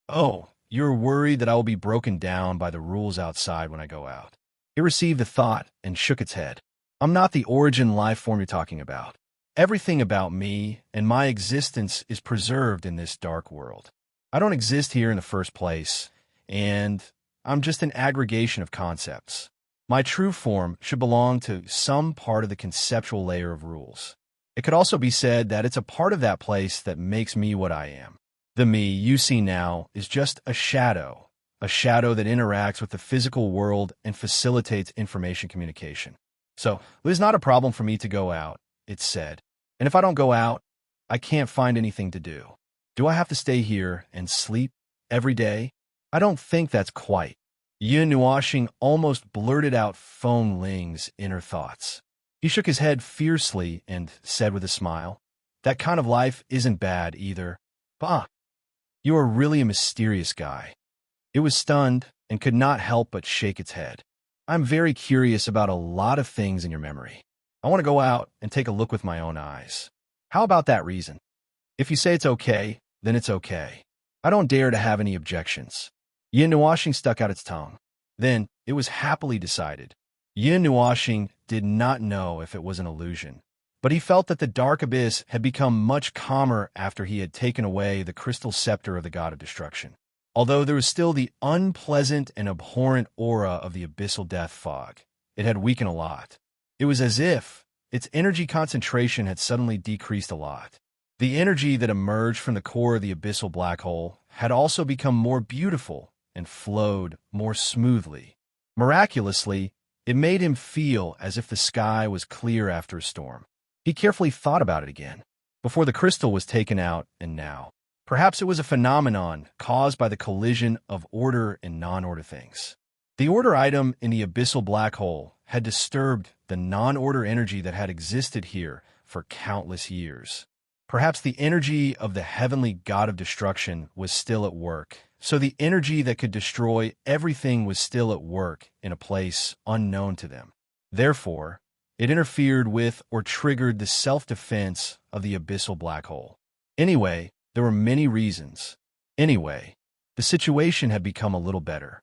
"Oh, you're worried that I will be broken down by the rules outside when I go out." It received the thought and shook its head. "I'm not the origin life form you're talking about. Everything about me and my existence is preserved in this dark world. I don't exist here in the first place, and I'm just an aggregation of concepts. My true form should belong to some part of the conceptual layer of rules. It could also be said that it's a part of that place that makes me what I am. The me you see now is just a shadow that interacts with the physical world and facilitates information communication. So it is not a problem for me to go out," it said. "And if I don't go out, I can't find anything to do. Do I have to stay here and sleep every day? I don't think that's quite." Yin Nuashing almost blurted out Feng Ling's inner thoughts. He shook his head fiercely and said with a smile, "That kind of life isn't bad either. Bah, you are really a mysterious guy." It was stunned and could not help but shake its head. "I'm very curious about a lot of things in your memory. I want to go out and take a look with my own eyes. How about that reason? If you say it's okay, then it's okay. I don't dare to have any objections." Yin Nuashing stuck out its tongue. Then it was happily decided. Yin Nuashing did not know if it was an illusion, but he felt that the dark abyss had become much calmer after he had taken away the crystal scepter of the god of destruction. Although there was still the unpleasant and abhorrent aura of the abyssal death fog, it had weakened a lot. It was as if its energy concentration had suddenly decreased a lot. The energy that emerged from the core of the abyssal black hole had also become more beautiful and flowed more smoothly. Miraculously, it made him feel as if the sky was clear after a storm. He carefully thought about it again, before the crystal was taken out and now. Perhaps it was a phenomenon caused by the collision of order and non-order things. The order item in the abyssal black hole had disturbed the non-order energy that had existed here for countless years. Perhaps the energy of the heavenly god of destruction was still at work, so the energy that could destroy everything was still at work in a place unknown to them. Therefore, it interfered with or triggered the self-defense of the abyssal black hole. Anyway, there were many reasons. Anyway, the situation had become a little better.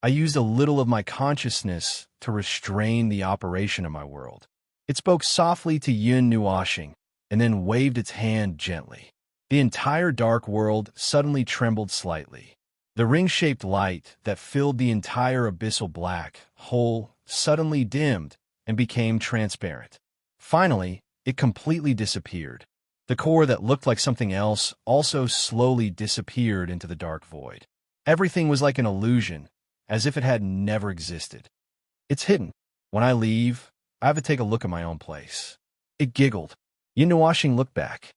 I used a little of my consciousness to restrain the operation of my world. It spoke softly to Yin Nuashing and then waved its hand gently. The entire dark world suddenly trembled slightly. The ring-shaped light that filled the entire abyssal black hole suddenly dimmed and became transparent. Finally, it completely disappeared. The core that looked like something else also slowly disappeared into the dark void. Everything was like an illusion, as if it had never existed. "It's hidden. When I leave, I have to take a look at my own place." It giggled. Yin Nuashing looked back.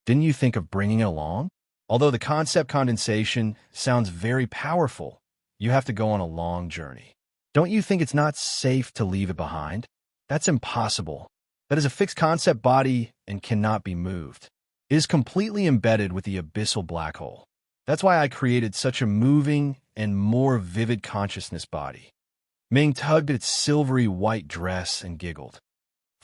"Didn't you think of bringing it along? Although the concept condensation sounds very powerful, you have to go on a long journey. Don't you think it's not safe to leave it behind? That's impossible. That is a fixed concept body and cannot be moved. It is completely embedded with the abyssal black hole. That's why I created such a moving and more vivid consciousness body." Ming tugged at its silvery white dress and giggled.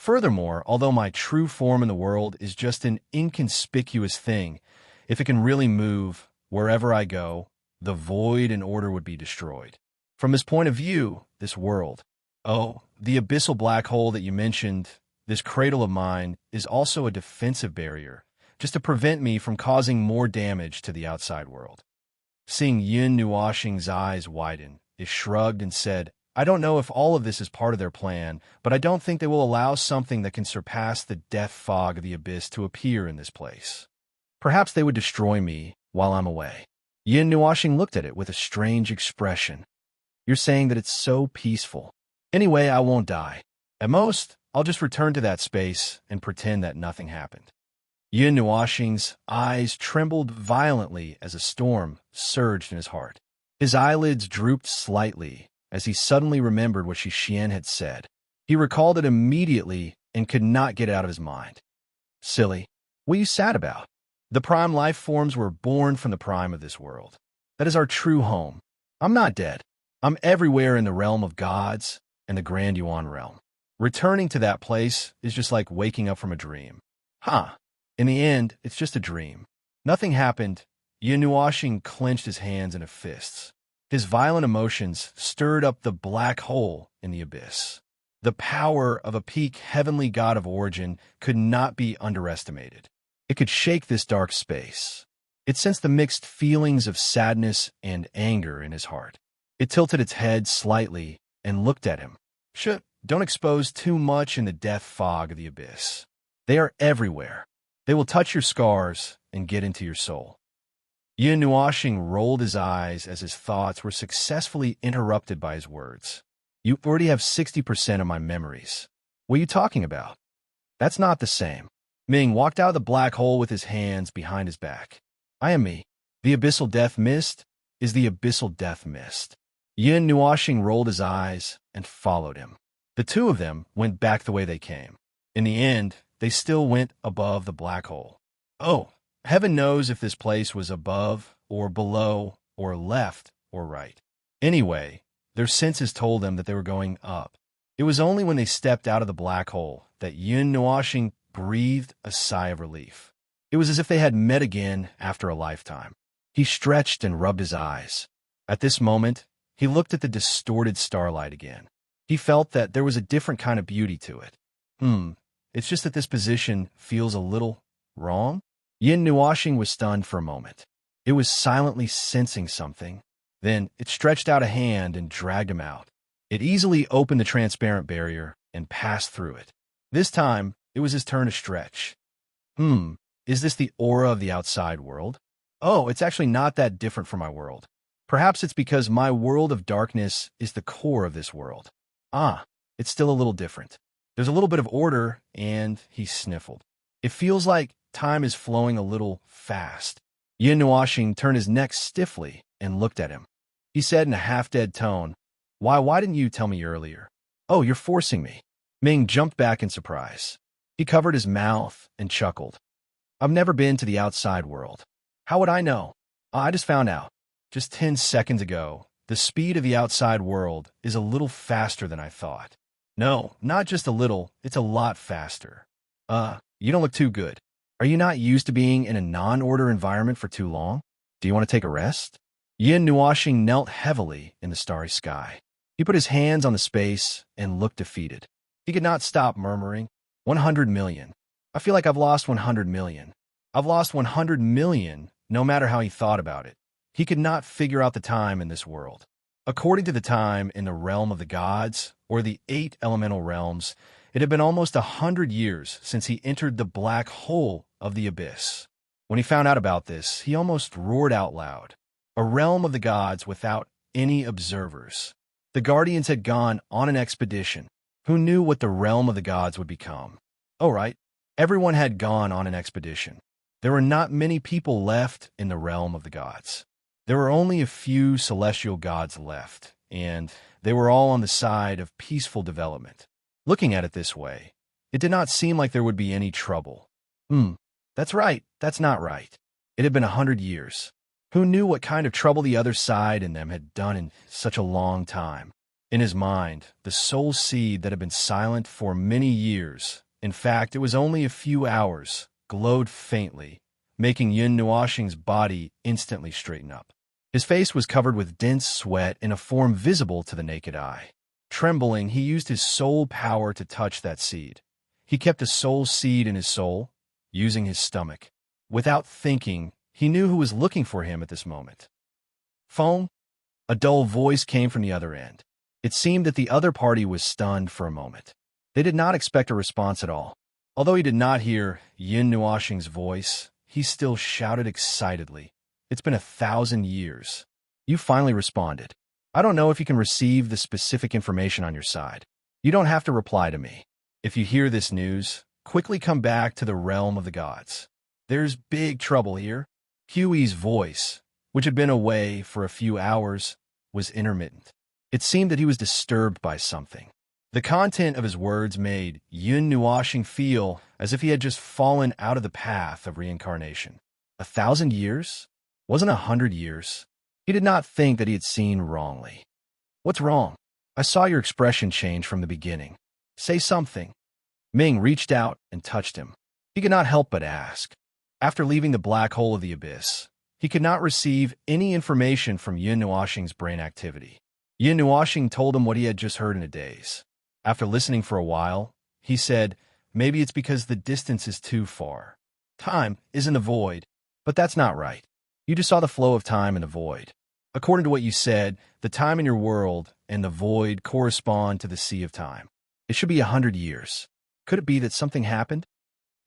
Furthermore, although my true form in the world is just an inconspicuous thing, if it can really move, wherever I go, the void and order would be destroyed. From this point of view, this world, oh, the abyssal black hole that you mentioned, this cradle of mine, is also a defensive barrier, just to prevent me from causing more damage to the outside world. Seeing Yin Nuoxing's eyes widen, he shrugged and said, I don't know if all of this is part of their plan, but I don't think they will allow something that can surpass the death fog of the abyss to appear in this place. Perhaps they would destroy me while I'm away. Yin Nuoxing looked at it with a strange expression. You're saying that it's so peaceful. Anyway, I won't die. At most, I'll just return to that space and pretend that nothing happened. Yin Nuoxing's eyes trembled violently as a storm surged in his heart. His eyelids drooped slightly as he suddenly remembered what Xian had said. He recalled it immediately and could not get it out of his mind. Silly, what are you sad about? The prime life forms were born from the prime of this world. That is our true home. I'm not dead. I'm everywhere in the realm of gods and the Grand Yuan realm. Returning to that place is just like waking up from a dream. In the end, it's just a dream. Nothing happened. Yin Nuoxing clenched his hands into fists. His violent emotions stirred up the black hole in the abyss. The power of a peak heavenly god of origin could not be underestimated. It could shake this dark space. It sensed the mixed feelings of sadness and anger in his heart. It tilted its head slightly and looked at him. Shh, don't expose too much in the death fog of the abyss. They are everywhere. They will touch your scars and get into your soul. Yin Nuoxing rolled his eyes as his thoughts were successfully interrupted by his words. You already have 60% of my memories. What are you talking about? That's not the same. Ming walked out of the black hole with his hands behind his back. I am me. The abyssal death mist is the abyssal death mist. Yin Nuoxing rolled his eyes and followed him. The two of them went back the way they came. In the end, they still went above the black hole. Oh, heaven knows if this place was above or below or left or right. Anyway, their senses told them that they were going up. It was only when they stepped out of the black hole that Yin Nuoxing breathed a sigh of relief. It was as if they had met again after a lifetime. He stretched and rubbed his eyes. At this moment, he looked at the distorted starlight again. He felt that there was a different kind of beauty to it. It's just that this position feels a little wrong. Yin Nuoxing was stunned for a moment. It was silently sensing something. Then it stretched out a hand and dragged him out. It easily opened the transparent barrier and passed through it. This time, it was his turn to stretch. Is this the aura of the outside world? Oh, it's actually not that different from my world. Perhaps it's because my world of darkness is the core of this world. It's still a little different. There's a little bit of order, and he sniffled. It feels like time is flowing a little fast. Yin Nuoxing turned his neck stiffly and looked at him. He said in a half-dead tone, Why didn't you tell me earlier? Oh, you're forcing me. Ming jumped back in surprise. He covered his mouth and chuckled. I've never been to the outside world. How would I know? I just found out. Just 10 seconds ago, the speed of the outside world is a little faster than I thought. No, not just a little, it's a lot faster. You don't look too good. Are you not used to being in a non-order environment for too long? Do you want to take a rest? Yin Nuoxing knelt heavily in the starry sky. He put his hands on the space and looked defeated. He could not stop murmuring, 100 million. I feel like I've lost 100 million. I've lost 100 million, no matter how he thought about it. He could not figure out the time in this world. According to the time in the realm of the gods, or the 8 elemental realms, it had been almost 100 years since he entered the black hole of the abyss. When he found out about this, he almost roared out loud. A realm of the gods without any observers. The guardians had gone on an expedition. Who knew what the realm of the gods would become? Oh, right. Everyone had gone on an expedition. There were not many people left in the realm of the gods. There were only a few celestial gods left, and they were all on the side of peaceful development. Looking at it this way, it did not seem like there would be any trouble. That's right. That's not right. It had been 100 years. Who knew what kind of trouble the other side in them had done in such a long time? In his mind, the soul seed that had been silent for many years, in fact, it was only a few hours, glowed faintly, making Yun Nuoxing's body instantly straighten up. His face was covered with dense sweat in a form visible to the naked eye. Trembling, he used his soul power to touch that seed. He kept the soul seed in his soul, using his stomach. Without thinking, he knew who was looking for him at this moment. Phone? A dull voice came from the other end. It seemed that the other party was stunned for a moment. They did not expect a response at all. Although he did not hear Yun Nuoxing's voice, he still shouted excitedly, "It's been 1,000 years. You finally responded. I don't know if you can receive the specific information on your side. You don't have to reply to me. If you hear this news, quickly come back to the realm of the gods. There's big trouble here." Huey's voice, which had been away for a few hours, was intermittent. It seemed that he was disturbed by something. The content of his words made Yun Nuoxing feel as if he had just fallen out of the path of reincarnation. 1,000 years? Wasn't 100 years? He did not think that he had seen wrongly. "What's wrong? I saw your expression change from the beginning. Say something." Ming reached out and touched him. He could not help but ask. After leaving the black hole of the abyss, he could not receive any information from Yun Nuoxing's brain activity. Yun Nuoxing told him what he had just heard in a daze. After listening for a while, he said, "Maybe it's because the distance is too far. Time isn't a void, but that's not right. You just saw the flow of time in the void. According to what you said, the time in your world and the void correspond to the sea of time. It should be 100 years. Could it be that something happened?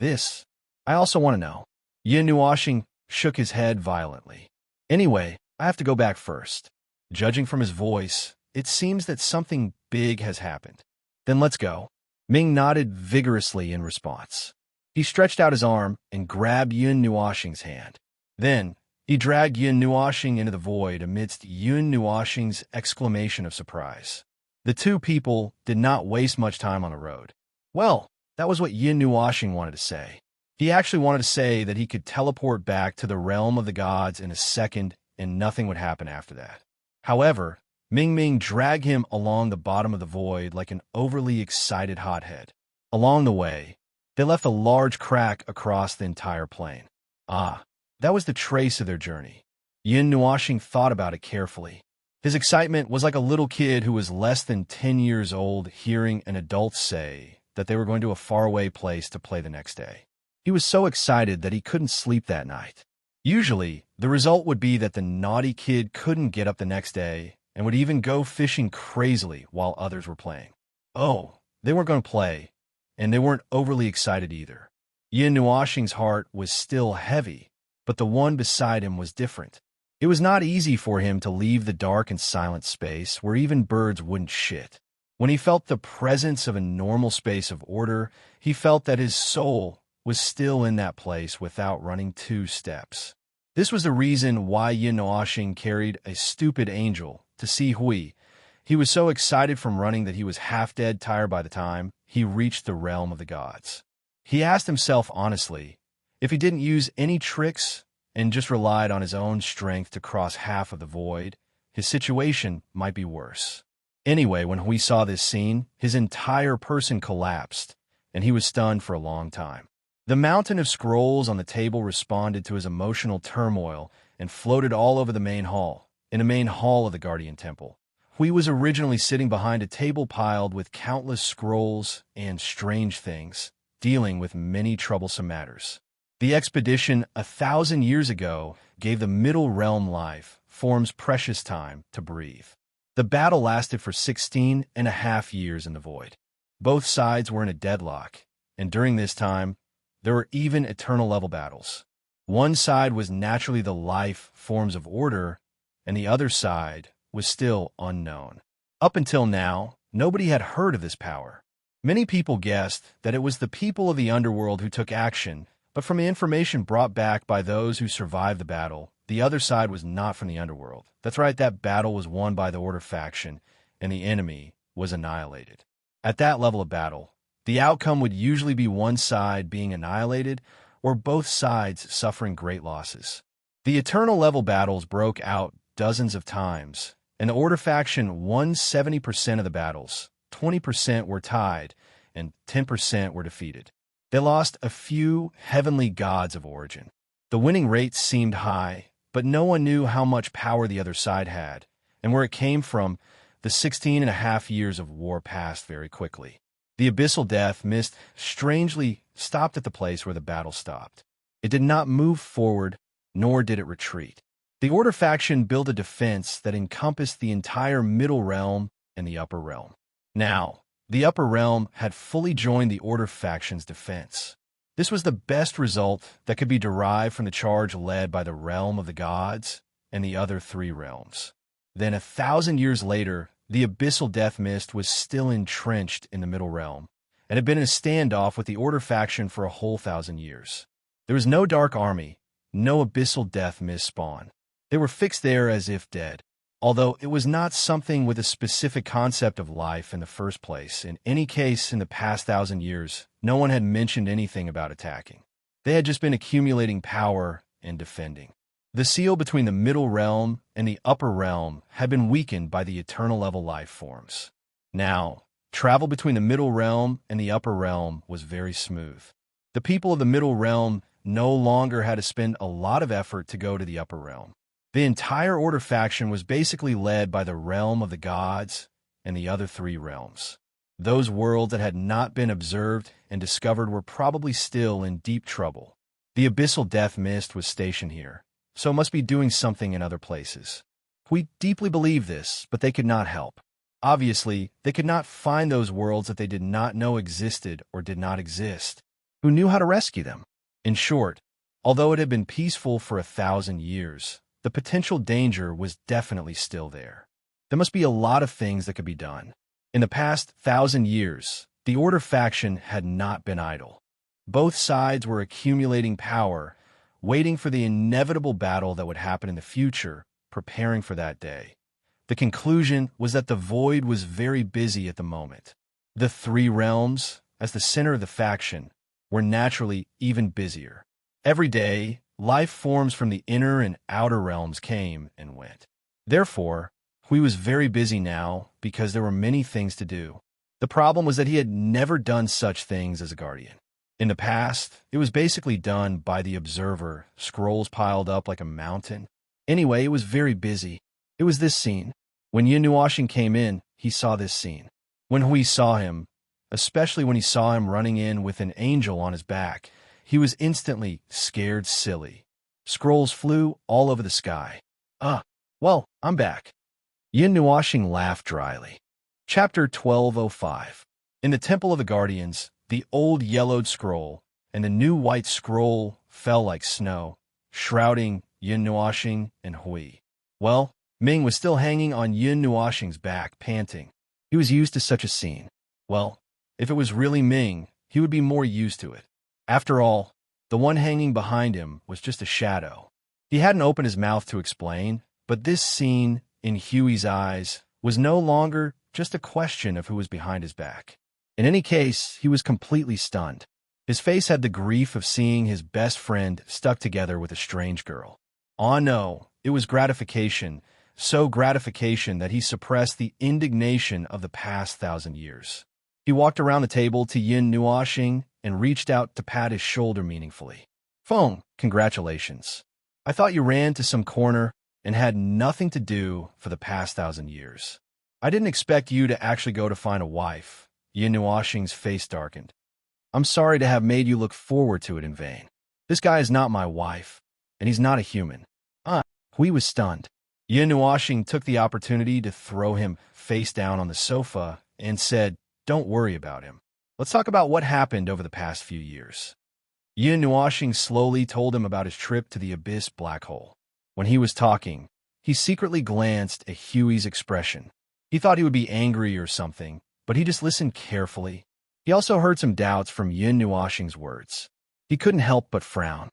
This, I also want to know." Yun Nuoxing shook his head violently. "Anyway, I have to go back first. Judging from his voice, it seems that something big has happened. Then let's go." Ming nodded vigorously in response. He stretched out his arm and grabbed Yun Nuoxing's hand. Then, he dragged Yun Nuoxing into the void amidst Yun Nuoxing's exclamation of surprise. The two people did not waste much time on the road. Well, that was what Yun Nuoxing wanted to say. He actually wanted to say that he could teleport back to the realm of the gods in a second and nothing would happen after that. However, Ming dragged him along the bottom of the void like an overly excited hothead. Along the way, they left a large crack across the entire plain. Ah, that was the trace of their journey. Yun Nuoxing thought about it carefully. His excitement was like a little kid who was less than 10 years old hearing an adult say that they were going to a faraway place to play the next day. He was so excited that he couldn't sleep that night. Usually, the result would be that the naughty kid couldn't get up the next day and would even go fishing crazily while others were playing. Oh, they weren't going to play, and they weren't overly excited either. Yun Nuoxing's heart was still heavy, but the one beside him was different. It was not easy for him to leave the dark and silent space where even birds wouldn't shit. When he felt the presence of a normal space of order, he felt that his soul was still in that place without running 2 steps. This was the reason why Yun Nuoxing carried a stupid angel to see Hui. He was so excited from running that he was half dead tired by the time he reached the realm of the gods. He asked himself honestly, if he didn't use any tricks and just relied on his own strength to cross half of the void, his situation might be worse. Anyway, when Hui saw this scene, his entire person collapsed, and he was stunned for a long time. The mountain of scrolls on the table responded to his emotional turmoil and floated all over the main hall. In the main hall of the Guardian Temple, Hui was originally sitting behind a table piled with countless scrolls and strange things, dealing with many troublesome matters. The expedition 1,000 years ago gave the Middle Realm life form's precious time to breathe. The battle lasted for 16.5 years in the void. Both sides were in a deadlock, and during this time, there were even eternal level battles. One side was naturally the life forms of order, and the other side was still unknown. Up until now, nobody had heard of this power. Many people guessed that it was the people of the underworld who took action, but from the information brought back by those who survived the battle, the other side was not from the underworld. That's right, that battle was won by the Order faction, and the enemy was annihilated. At that level of battle, the outcome would usually be one side being annihilated or both sides suffering great losses. The eternal level battles broke out dozens of times, and the Order faction won 70% of the battles, 20% were tied, and 10% were defeated. They lost a few heavenly gods of origin. The winning rates seemed high, but no one knew how much power the other side had, and where it came from. The 16.5 years of war passed very quickly. The abyssal death mist strangely stopped at the place where the battle stopped. It did not move forward, nor did it retreat. The Order faction built a defense that encompassed the entire Middle Realm and the Upper Realm. Now, the Upper Realm had fully joined the Order faction's defense. This was the best result that could be derived from the charge led by the Realm of the Gods and the other 3 realms. Then 1,000 years later, the abyssal death mist was still entrenched in the Middle Realm, and had been in a standoff with the Order faction for a whole 1,000 years. There was no dark army, no abyssal death mist spawn. They were fixed there as if dead. Although it was not something with a specific concept of life in the first place, in any case in the past 1,000 years, no one had mentioned anything about attacking. They had just been accumulating power and defending. The seal between the Middle Realm and the Upper Realm had been weakened by the eternal level life forms. Now, travel between the Middle Realm and the Upper Realm was very smooth. The people of the Middle Realm no longer had to spend a lot of effort to go to the Upper Realm. The entire Order faction was basically led by the Realm of the Gods and the other 3 realms. Those worlds that had not been observed and discovered were probably still in deep trouble. The abyssal death mist was stationed here, so it must be doing something in other places. We deeply believe this, but they could not help. Obviously, they could not find those worlds that they did not know existed or did not exist. Who knew how to rescue them? In short, although it had been peaceful for 1,000 years, the potential danger was definitely still there. There must be a lot of things that could be done. In the past 1,000 years, the Order faction had not been idle. Both sides were accumulating power, waiting for the inevitable battle that would happen in the future, preparing for that day. The conclusion was that the Void was very busy at the moment. The 3 realms, as the center of the faction, were naturally even busier. Every day, life forms from the inner and outer realms came and went. Therefore, Hui was very busy now because there were many things to do. The problem was that he had never done such things as a guardian. In the past, it was basically done by the observer, scrolls piled up like a mountain. Anyway, it was very busy. It was this scene. When Yin Nuoxing came in, he saw this scene. When Hui saw him, especially when he saw him running in with an angel on his back, he was instantly scared silly. Scrolls flew all over the sky. Well, I'm back. Yin Nuoxing laughed dryly. Chapter 1205. In the Temple of the Guardians, the old yellowed scroll and the new white scroll fell like snow, shrouding Yin Nuoxing and Hui. Well, Ming was still hanging on Yin Nuoxing's back, panting. He was used to such a scene. Well, if it was really Ming, he would be more used to it. After all, the one hanging behind him was just a shadow. He hadn't opened his mouth to explain, but this scene, in Huey's eyes, was no longer just a question of who was behind his back. In any case, he was completely stunned. His face had the grief of seeing his best friend stuck together with a strange girl. Oh no, it was gratification, so gratification that he suppressed the indignation of the past 1,000 years. He walked around the table to Yin Nuoxing and reached out to pat his shoulder meaningfully. Feng, congratulations. I thought you ran to some corner and had nothing to do for the past 1,000 years. I didn't expect you to actually go to find a wife. Yin Nuoxing's face darkened. I'm sorry to have made you look forward to it in vain. This guy is not my wife, and he's not a human. Hui was stunned. Yin Nuoxing took the opportunity to throw him face down on the sofa and said, "Don't worry about him. Let's talk about what happened over the past few years." Yin Nuoxing slowly told him about his trip to the Abyss Black Hole. When he was talking, he secretly glanced at Huey's expression. He thought he would be angry or something, but he just listened carefully. He also heard some doubts from Yin Nuoxing's words. He couldn't help but frown.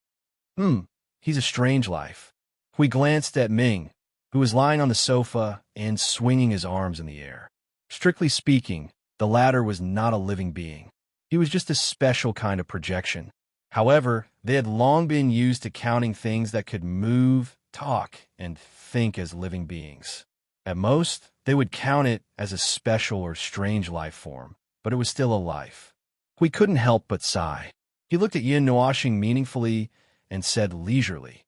He's a strange life. Hui glanced at Ming, who was lying on the sofa and swinging his arms in the air. Strictly speaking, the latter was not a living being. He was just a special kind of projection. However, they had long been used to counting things that could move, talk, and think as living beings. At most, they would count it as a special or strange life form, but it was still a life. We couldn't help but sigh. He looked at Yin Nuashing meaningfully and said leisurely,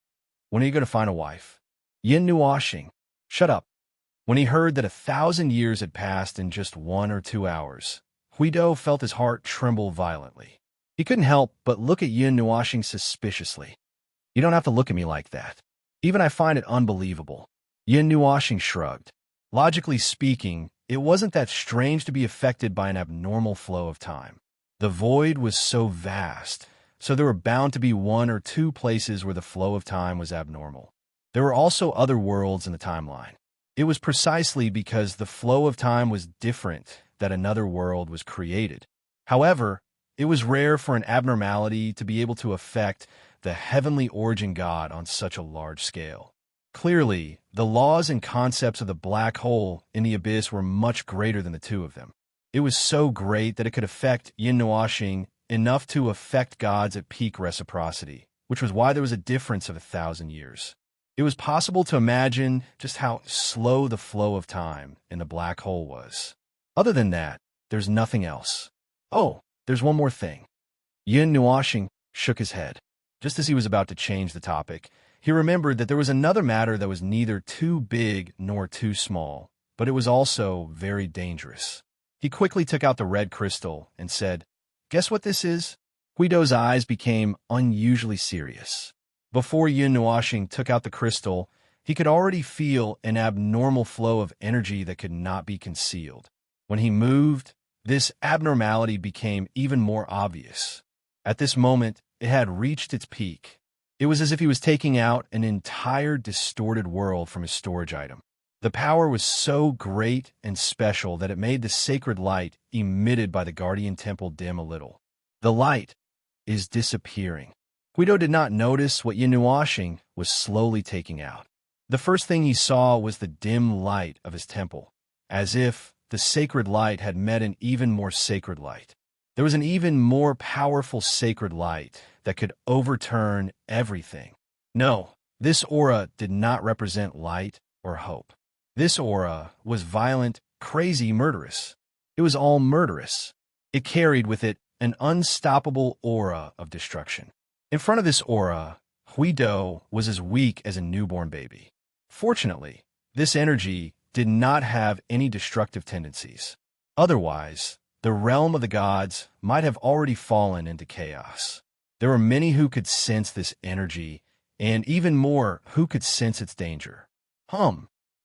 "When are you going to find a wife?" Yin Nuashing, shut up. When he heard that 1,000 years had passed in just 1 or 2 hours, Huido felt his heart tremble violently. He couldn't help but look at Yin Nuashing suspiciously. "You don't have to look at me like that. Even I find it unbelievable." Yin Nuashing shrugged. Logically speaking, it wasn't that strange to be affected by an abnormal flow of time. The void was so vast, so there were bound to be 1 or 2 places where the flow of time was abnormal. There were also other worlds in the timeline. It was precisely because the flow of time was different that another world was created. However, it was rare for an abnormality to be able to affect the heavenly origin god on such a large scale. Clearly, the laws and concepts of the black hole in the abyss were much greater than the two of them. It was so great that it could affect Yin Nuashing enough to affect gods at peak reciprocity, which was why there was a difference of 1,000 years. It was possible to imagine just how slow the flow of time in the black hole was. Other than that, there's nothing else. Oh, there's one more thing. Yin Nuashing shook his head. Just as he was about to change the topic, he remembered that there was another matter that was neither too big nor too small, but it was also very dangerous. He quickly took out the red crystal and said, "Guess what this is?" Guido's eyes became unusually serious. Before Yin Nuashing took out the crystal, he could already feel an abnormal flow of energy that could not be concealed. When he moved, this abnormality became even more obvious. At this moment, it had reached its peak. It was as if he was taking out an entire distorted world from his storage item. The power was so great and special that it made the sacred light emitted by the guardian temple dim a little. The light is disappearing. Guido did not notice what Yin Nuashing was slowly taking out. The first thing he saw was the dim light of his temple, as if the sacred light had met an even more sacred light. There was an even more powerful sacred light that could overturn everything. No, this aura did not represent light or hope. This aura was violent, crazy, murderous. It was all murderous. It carried with it an unstoppable aura of destruction. In front of this aura, Huido was as weak as a newborn baby. Fortunately, this energy did not have any destructive tendencies. Otherwise, the realm of the gods might have already fallen into chaos. There were many who could sense this energy, and even more who could sense its danger.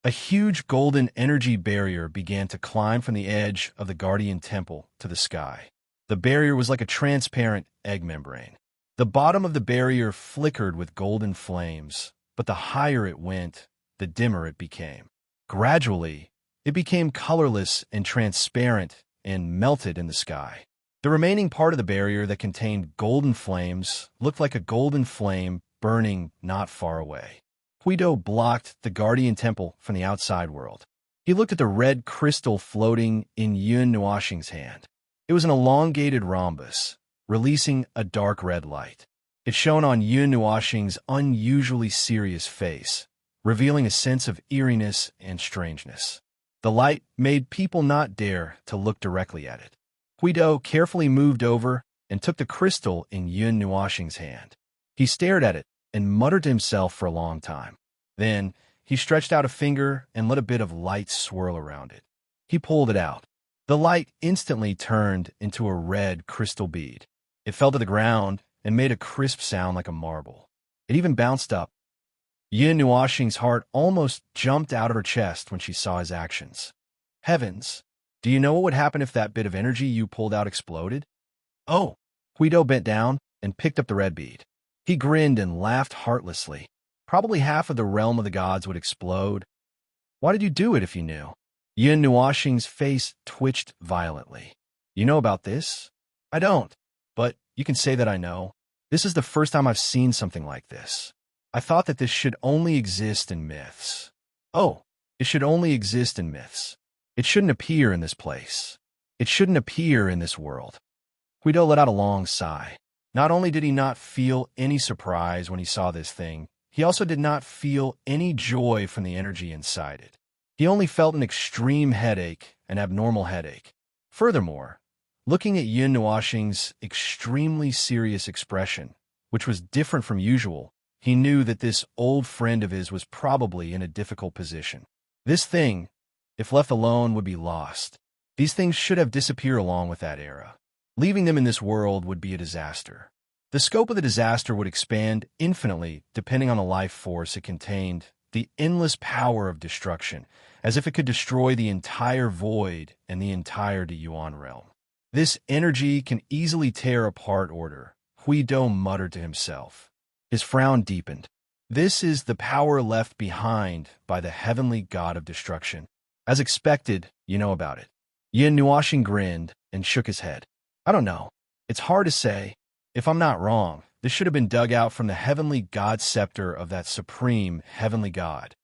A huge golden energy barrier began to climb from the edge of the guardian temple to the sky. The barrier was like a transparent egg membrane. The bottom of the barrier flickered with golden flames, but the higher it went, the dimmer it became. Gradually, it became colorless and transparent and melted in the sky. The remaining part of the barrier that contained golden flames looked like a golden flame burning not far away. Guido blocked the guardian temple from the outside world. He looked at the red crystal floating in Yin Nuashing's hand. It was an elongated rhombus, releasing a dark red light. It shone on Yin Nuashing's unusually serious face, revealing a sense of eeriness and strangeness. The light made people not dare to look directly at it. Guido carefully moved over and took the crystal in Yin Nuashing's hand. He stared at it and muttered to himself for a long time. Then, he stretched out a finger and let a bit of light swirl around it. He pulled it out. The light instantly turned into a red crystal bead. It fell to the ground and made a crisp sound like a marble. It even bounced up. Yin Nuashing's heart almost jumped out of her chest when she saw his actions. Heavens! Do you know what would happen if that bit of energy you pulled out exploded? Oh! Guido bent down and picked up the red bead. He grinned and laughed heartlessly. Probably half of the realm of the gods would explode. Why did you do it if you knew? Yin Nuashing's face twitched violently. You know about this? I don't, but you can say that I know. This is the first time I've seen something like this. I thought that this should only exist in myths. Oh, it should only exist in myths. It shouldn't appear in this place. It shouldn't appear in this world. Guido let out a long sigh. Not only did he not feel any surprise when he saw this thing, he also did not feel any joy from the energy inside it. He only felt an extreme headache, an abnormal headache. Furthermore, looking at Yin Nuoxing's extremely serious expression, which was different from usual, he knew that this old friend of his was probably in a difficult position. This thing, if left alone, would be lost. These things should have disappeared along with that era. Leaving them in this world would be a disaster. The scope of the disaster would expand infinitely depending on the life force it contained, the endless power of destruction, as if it could destroy the entire void and the entire Yuan realm. This energy can easily tear apart order, Huido muttered to himself. His frown deepened. This is the power left behind by the heavenly god of destruction. As expected, you know about it. Yin Nuoxing grinned and shook his head. I don't know. It's hard to say. If I'm not wrong, this should have been dug out from the heavenly god scepter of that supreme heavenly god.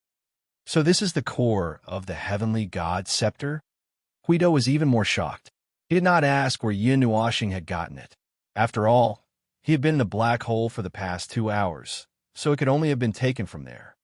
So this is the core of the heavenly god scepter? Huido was even more shocked. He did not ask where Yin Nuoxing had gotten it. After all, he had been in the black hole for the past 2 hours, so it could only have been taken from there.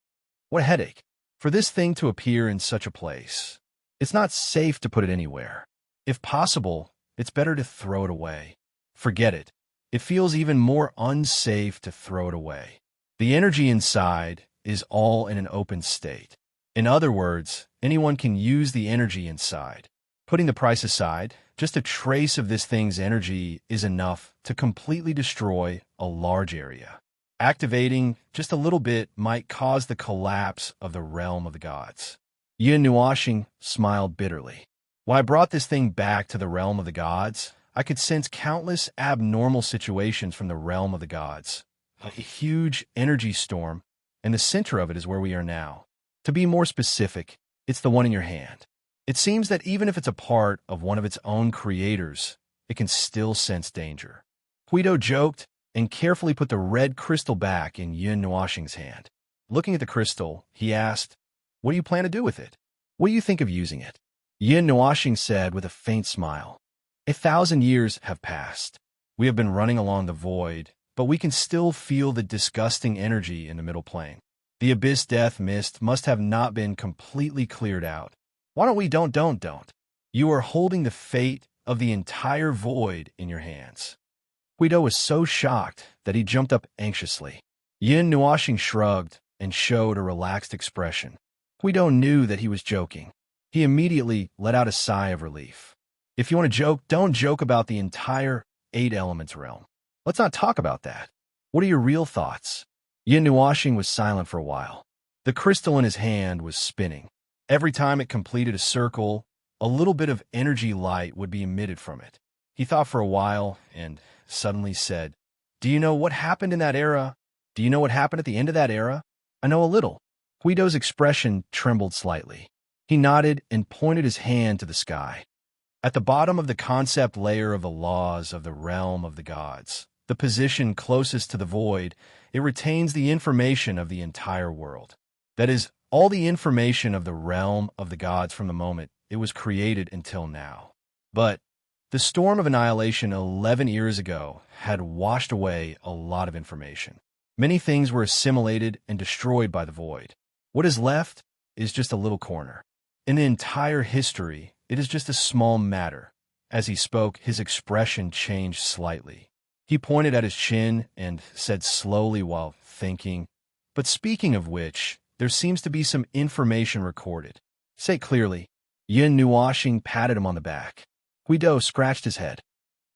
What a headache. For this thing to appear in such a place. It's not safe to put it anywhere. If possible, it's better to throw it away. Forget it. It feels even more unsafe to throw it away. The energy inside is all in an open state. In other words, anyone can use the energy inside. Putting the price aside, just a trace of this thing's energy is enough to completely destroy a large area. Activating just a little bit might cause the collapse of the realm of the gods. Yin Nuoxing smiled bitterly. When I brought this thing back to the realm of the gods, I could sense countless abnormal situations from the realm of the gods. A huge energy storm, and the center of it is where we are now. To be more specific, it's the one in your hand. It seems that even if it's a part of one of its own creators, it can still sense danger. Huido joked and carefully put the red crystal back in Yin Nuoxing's hand. Looking at the crystal, he asked, "What do you plan to do with it? What do you think of using it?" Yin Nuoxing said with a faint smile, 1,000 years have passed. We have been running along the void, but we can still feel the disgusting energy in the middle plane. The abyss death mist must have not been completely cleared out. Why don't we don't? You are holding the fate of the entire void in your hands. Huido was so shocked that he jumped up anxiously. Yin Nuoxing shrugged and showed a relaxed expression. Huido knew that he was joking. He immediately let out a sigh of relief. If you want to joke, don't joke about the entire 8 elements realm. Let's not talk about that. What are your real thoughts? Yin Nuoxing was silent for a while. The crystal in his hand was spinning. Every time it completed a circle, a little bit of energy light would be emitted from it. He thought for a while and suddenly said, "Do you know what happened in that era? Do you know what happened at the end of that era?" "I know a little." Guido's expression trembled slightly. He nodded and pointed his hand to the sky. At the bottom of the concept layer of the laws of the realm of the gods, the position closest to the void, it retains the information of the entire world. That is, all the information of the realm of the gods from the moment it was created until now. But the storm of annihilation 11 years ago had washed away a lot of information. Many things were assimilated and destroyed by the void. What is left is just a little corner. In the entire history, it is just a small matter. As he spoke, his expression changed slightly. He pointed at his chin and said slowly while thinking, "But speaking of which, there seems to be some information recorded. Say it clearly." Yin Nuoxing patted him on the back. Guido scratched his head.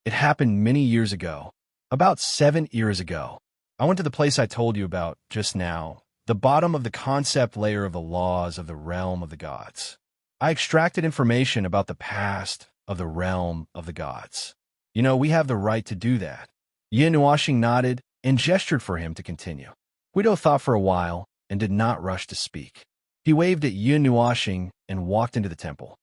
"It happened many years ago. About 7 years ago. I went to the place I told you about just now, the bottom of the concept layer of the laws of the realm of the gods. I extracted information about the past of the realm of the gods. You know, we have the right to do that." Yin Nuoxing nodded and gestured for him to continue. Guido thought for a while and did not rush to speak. He waved at Yin Nuoxing and walked into the temple.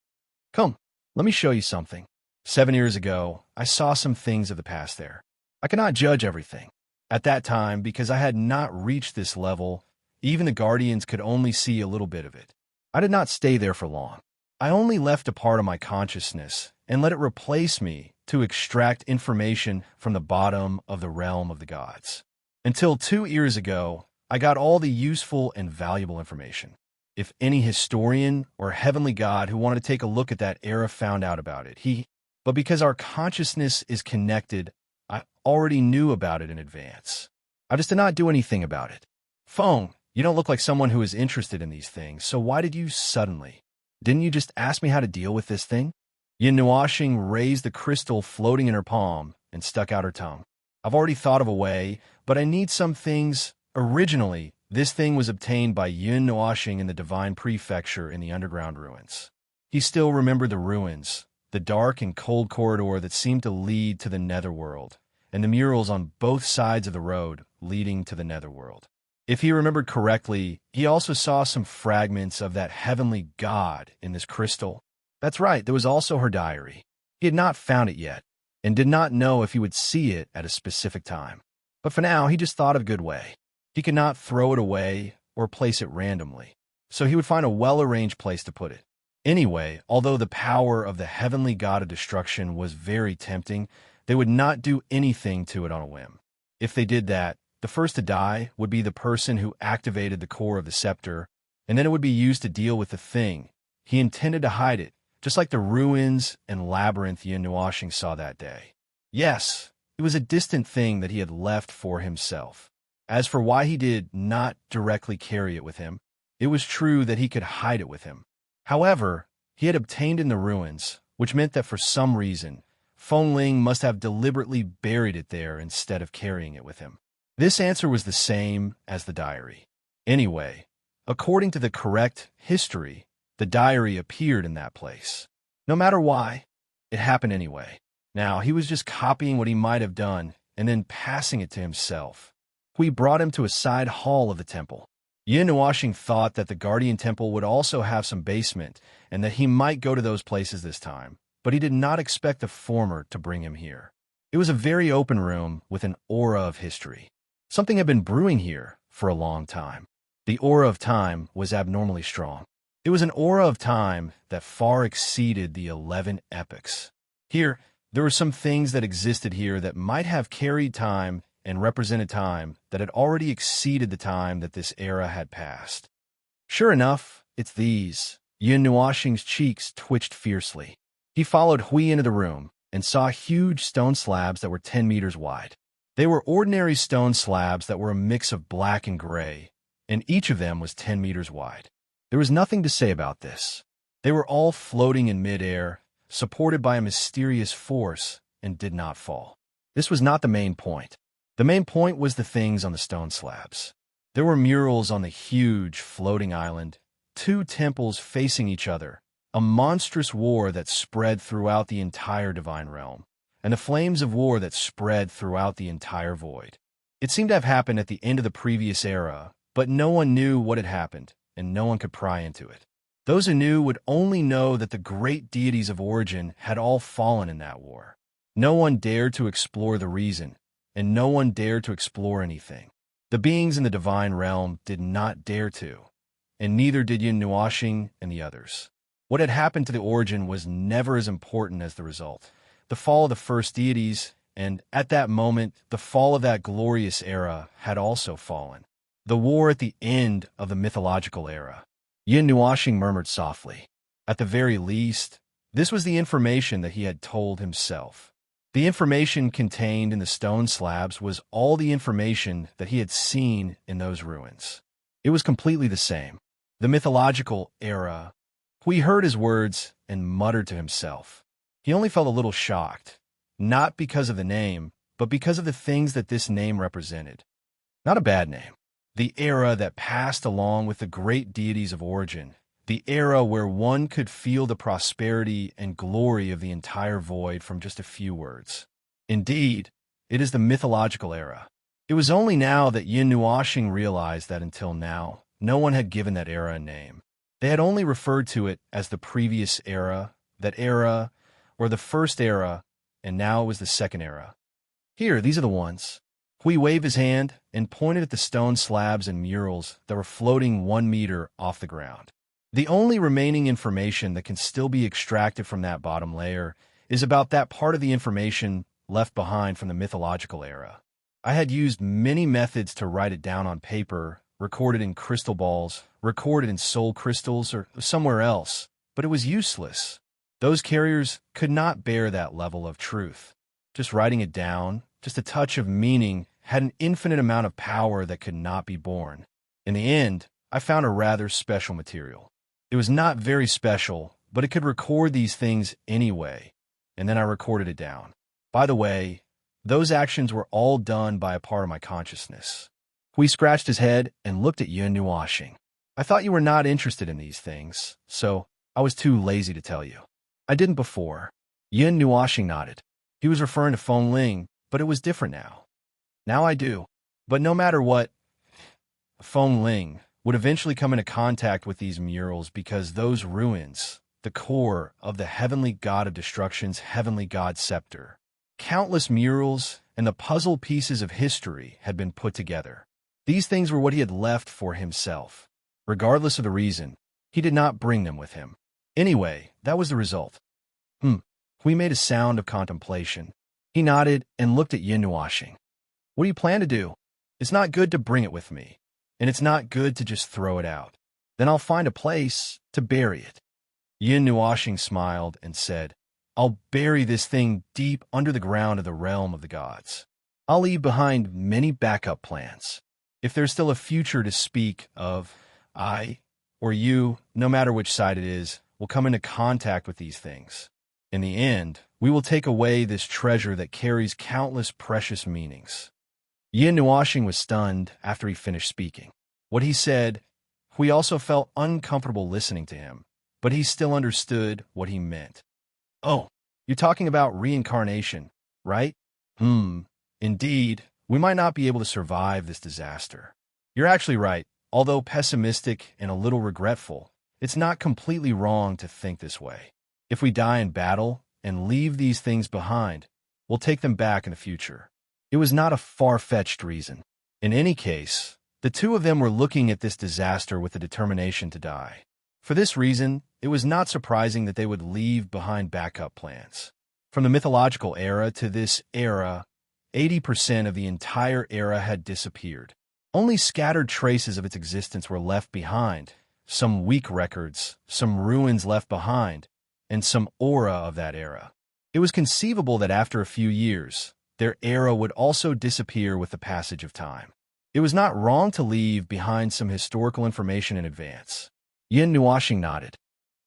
"Come, let me show you something. 7 years ago, I saw some things of the past there. I cannot judge everything. At that time, because I had not reached this level, even the guardians could only see a little bit of it. I did not stay there for long. I only left a part of my consciousness and let it replace me to extract information from the bottom of the realm of the gods. Until 2 years ago, I got all the useful and valuable information. if any historian or heavenly god who wanted to take a look at that era found out about it. But because our consciousness is connected, I already knew about it in advance. I just did not do anything about it. Feng, you don't look like someone who is interested in these things, so why did you suddenly? Didn't you just ask me how to deal with this thing? Yin Nuoxing raised the crystal floating in her palm and stuck out her tongue. I've already thought of a way, but I need some things. Originally, this thing was obtained by Yin Nuoxing in the Divine Prefecture in the underground ruins. He still remembered the ruins, the dark and cold corridor that seemed to lead to the netherworld, and the murals on both sides of the road leading to the netherworld. If he remembered correctly, he also saw some fragments of that heavenly god in this crystal. That's right, there was also her diary. He had not found it yet, and did not know if he would see it at a specific time. But for now, he just thought of a good way. He could not throw it away or place it randomly, so he would find a well-arranged place to put it. Anyway, although the power of the heavenly god of destruction was very tempting, they would not do anything to it on a whim. If they did that, the first to die would be the person who activated the core of the scepter, and then it would be used to deal with the thing. He intended to hide it, just like the ruins and labyrinth Yin Nuoxing saw that day. Yes, it was a distant thing that he had left for himself. As for why he did not directly carry it with him, it was true that he could hide it with him. However, he had obtained in the ruins, which meant that for some reason, Feng Ling must have deliberately buried it there instead of carrying it with him. This answer was the same as the diary. Anyway, according to the correct history, the diary appeared in that place. No matter why, it happened anyway. Now, he was just copying what he might have done and then passing it to himself. We brought him to a side hall of the temple. Yin Nuoxing thought that the Guardian Temple would also have some basement and that he might go to those places this time, but he did not expect the former to bring him here. It was a very open room with an aura of history. Something had been brewing here for a long time. The aura of time was abnormally strong. It was an aura of time that far exceeded the 11 epochs. Here, there were some things that existed here that might have carried time and represented time that had already exceeded the time that this era had passed. Sure enough, it's these. Yin Nuoxing's cheeks twitched fiercely. He followed Hui into the room and saw huge stone slabs that were 10 meters wide. They were ordinary stone slabs that were a mix of black and gray, and each of them was 10 meters wide. There was nothing to say about this. They were all floating in midair, supported by a mysterious force, and did not fall. This was not the main point. The main point was the things on the stone slabs. There were murals on the huge floating island, 2 temples facing each other, a monstrous war that spread throughout the entire divine realm, and the flames of war that spread throughout the entire void. It seemed to have happened at the end of the previous era, but no one knew what had happened, and no one could pry into it. Those who knew would only know that the great deities of origin had all fallen in that war. No one dared to explore the reason, and no one dared to explore anything. The beings in the divine realm did not dare to, and neither did Yin Nuoxing and the others. What had happened to the origin was never as important as the result. The fall of the first deities, and at that moment, the fall of that glorious era had also fallen. The war at the end of the mythological era. Yin Nuoxing murmured softly. At the very least, this was the information that he had told himself. The information contained in the stone slabs was all the information that he had seen in those ruins. It was completely the same. The mythological era. He heard his words and muttered to himself. He only felt a little shocked, not because of the name, but because of the things that this name represented. Not a bad name. The era that passed along with the great deities of origin. The era where one could feel the prosperity and glory of the entire void from just a few words. Indeed, it is the mythological era. It was only now that Yin Nuoxing realized that until now, no one had given that era a name. They had only referred to it as the previous era, that era, or the first era, and now it was the second era. Here, these are the ones. Hui waved his hand and pointed at the stone slabs and murals that were floating 1 meter off the ground. The only remaining information that can still be extracted from that bottom layer is about that part of the information left behind from the mythological era. I had used many methods to write it down on paper, record it in crystal balls, recorded in soul crystals or somewhere else, but it was useless. Those carriers could not bear that level of truth. Just writing it down, just a touch of meaning, had an infinite amount of power that could not be borne. In the end, I found a rather special material. It was not very special, but it could record these things anyway, and then I recorded it down. By the way, those actions were all done by a part of my consciousness. Hui scratched his head and looked at Yun Nuashing. I thought you were not interested in these things, so I was too lazy to tell you. I didn't before. Yun Nuashing nodded. He was referring to Feng Ling, but it was different now. Now I do. But no matter what, Feng Ling would eventually come into contact with these murals because those ruins, the core of the heavenly god of destruction's heavenly god scepter. Countless murals and the puzzle pieces of history had been put together. These things were what he had left for himself. Regardless of the reason, he did not bring them with him. Anyway, that was the result. We made a sound of contemplation. He nodded and looked at Yin Nuashing. What do you plan to do? It's not good to bring it with me, and it's not good to just throw it out. Then I'll find a place to bury it. Yin Nuashing smiled and said, I'll bury this thing deep under the ground of the realm of the gods. I'll leave behind many backup plans. If there's still a future to speak of, I, or you, no matter which side it is, will come into contact with these things. In the end, we will take away this treasure that carries countless precious meanings. Yin Nuashing was stunned after he finished speaking. What he said, Hui also felt uncomfortable listening to him, but he still understood what he meant. Oh, you're talking about reincarnation, right? Indeed, we might not be able to survive this disaster. You're actually right. Although pessimistic and a little regretful, it's not completely wrong to think this way. If we die in battle and leave these things behind, we'll take them back in the future. It was not a far-fetched reason. In any case, the two of them were looking at this disaster with the determination to die. For this reason, it was not surprising that they would leave behind backup plans. From the mythological era to this era, 80% of the entire era had disappeared. Only scattered traces of its existence were left behind, some weak records, some ruins left behind, and some aura of that era. It was conceivable that after a few years, their era would also disappear with the passage of time. It was not wrong to leave behind some historical information in advance. Yin Nuashing nodded.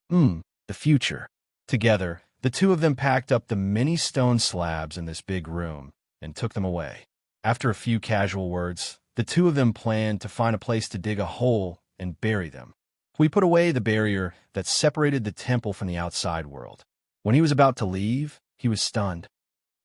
The future. Together, the two of them packed up the many stone slabs in this big room and took them away. After a few casual words, the two of them planned to find a place to dig a hole and bury them. We put away the barrier that separated the temple from the outside world. When he was about to leave, he was stunned.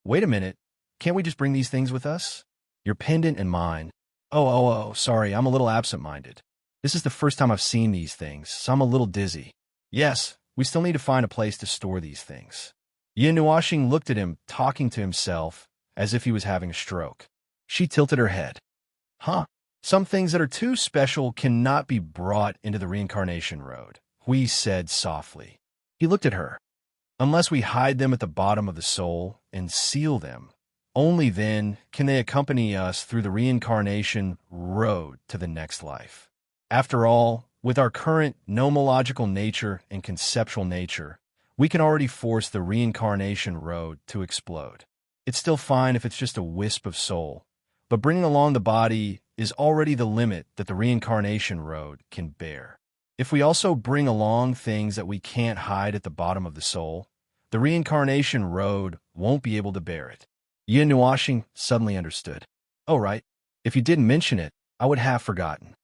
Wait a minute, can't we just bring these things with us? Your pendant and mine. Sorry, I'm a little absent-minded. This is the first time I've seen these things, so I'm a little dizzy. Yes, we still need to find a place to store these things. Yin Nuashing looked at him, talking to himself, as if he was having a stroke. She tilted her head. Some things that are too special cannot be brought into the reincarnation road, Hui said softly. He looked at her. Unless we hide them at the bottom of the soul and seal them, only then can they accompany us through the reincarnation road to the next life. After all, with our current nomological nature and conceptual nature, we can already force the reincarnation road to explode. It's still fine if it's just a wisp of soul, but bringing along the body is already the limit that the reincarnation road can bear. If we also bring along things that we can't hide at the bottom of the soul, the reincarnation road won't be able to bear it. Yin Nuashing suddenly understood. Oh, right. If you didn't mention it, I would have forgotten.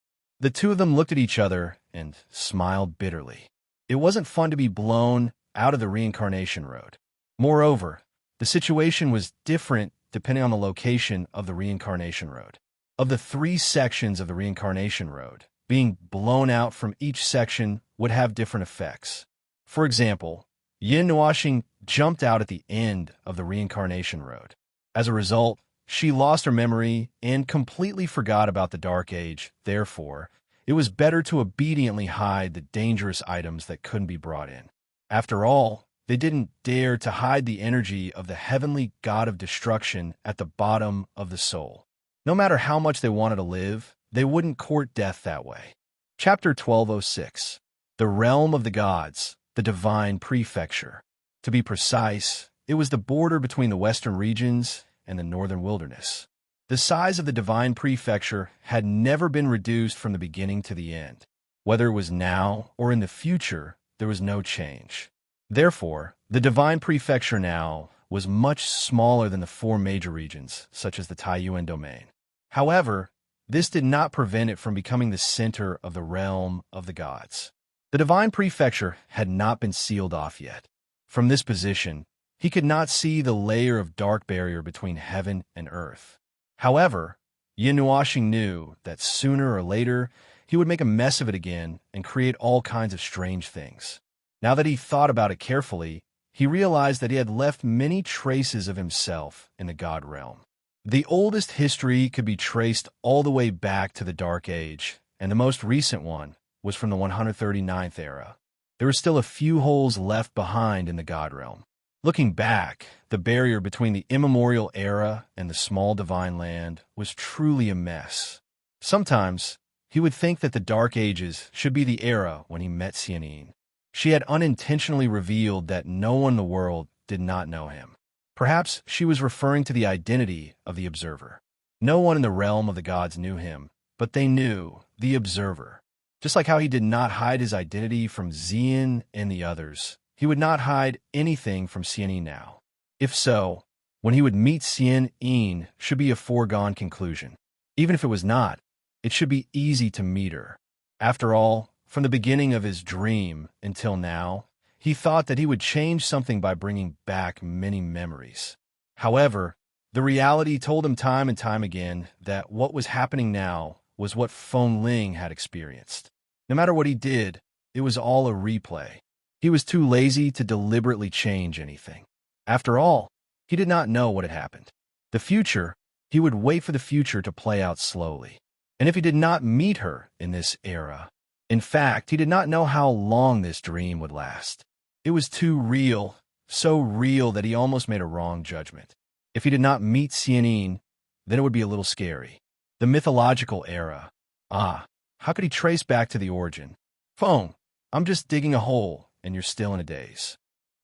The two of them looked at each other and smiled bitterly. It wasn't fun to be blown out of the reincarnation road. Moreover, the situation was different depending on the location of the reincarnation road. Of the 3 sections of the reincarnation road, being blown out from each section would have different effects. For example, Yin Nuashing jumped out at the end of the reincarnation road. As a result, she lost her memory and completely forgot about the Dark Age. Therefore, it was better to obediently hide the dangerous items that couldn't be brought in. After all, they didn't dare to hide the energy of the heavenly god of destruction at the bottom of the soul. No matter how much they wanted to live, they wouldn't court death that way. Chapter 1206. The Realm of the Gods, the Divine Prefecture. To be precise, it was the border between the western regions and the northern wilderness. The size of the Divine Prefecture had never been reduced from the beginning to the end. Whether it was now or in the future, there was no change. Therefore, the Divine Prefecture now was much smaller than the four major regions, such as the Taiyuan domain. However, this did not prevent it from becoming the center of the realm of the gods. The Divine Prefecture had not been sealed off yet. From this position, he could not see the layer of dark barrier between heaven and earth. However, Yin Nuoxing knew that sooner or later he would make a mess of it again and create all kinds of strange things. Now that he thought about it carefully, he realized that he had left many traces of himself in the god realm. The oldest history could be traced all the way back to the Dark Age, and the most recent one was from the 139th era. There were still a few holes left behind in the god realm. Looking back, the barrier between the immemorial era and the small divine land was truly a mess. Sometimes, he would think that the Dark Ages should be the era when he met Serene. She had unintentionally revealed that no one in the world did not know him. Perhaps she was referring to the identity of the observer. No one in the realm of the gods knew him, but they knew the observer. Just like how he did not hide his identity from Xian and the others, he would not hide anything from Xian now. If so, when he would meet Xian Yin should be a foregone conclusion. Even if it was not, it should be easy to meet her. After all, from the beginning of his dream until now, he thought that he would change something by bringing back many memories. However, the reality told him time and time again that what was happening now was what Feng Ling had experienced. No matter what he did, it was all a replay. He was too lazy to deliberately change anything. After all, he did not know what had happened. The future, he would wait for the future to play out slowly. And if he did not meet her in this era, in fact, he did not know how long this dream would last. It was too real, so real that he almost made a wrong judgment. If he did not meet Xianin, then it would be a little scary. The mythological era. How could he trace back to the origin? Feng, I'm just digging a hole, and you're still in a daze.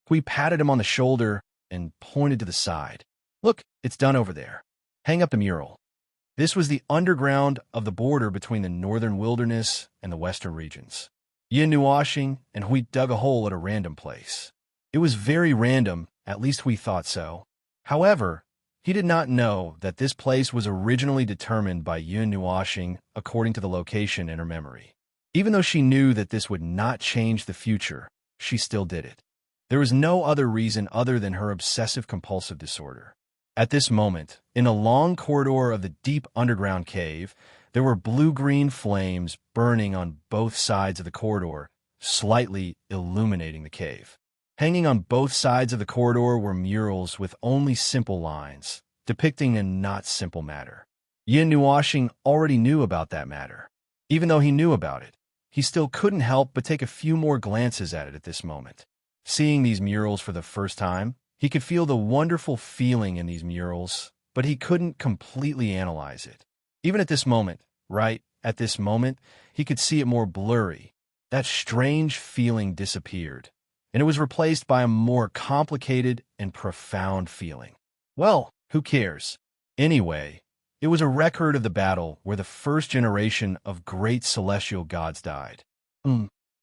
Hui patted him on the shoulder and pointed to the side. Look, it's done over there. Hang up the mural. This was the underground of the border between the northern wilderness and the western regions. Yin Nuoxing and Hui dug a hole at a random place. It was very random, at least Hui thought so. However, he did not know that this place was originally determined by Yin Nuoxing according to the location in her memory. Even though she knew that this would not change the future, she still did it. There was no other reason other than her obsessive-compulsive disorder. At this moment, in a long corridor of the deep underground cave, there were blue-green flames burning on both sides of the corridor, slightly illuminating the cave. Hanging on both sides of the corridor were murals with only simple lines, depicting a not simple matter. Yin Nuoxing already knew about that matter. Even though he knew about it, he still couldn't help but take a few more glances at it at this moment. Seeing these murals for the first time, he could feel the wonderful feeling in these murals, but he couldn't completely analyze it. Even at this moment, right at this moment, he could see it more blurry. That strange feeling disappeared, and it was replaced by a more complicated and profound feeling. Well, who cares? Anyway, it was a record of the battle where the first generation of great celestial gods died.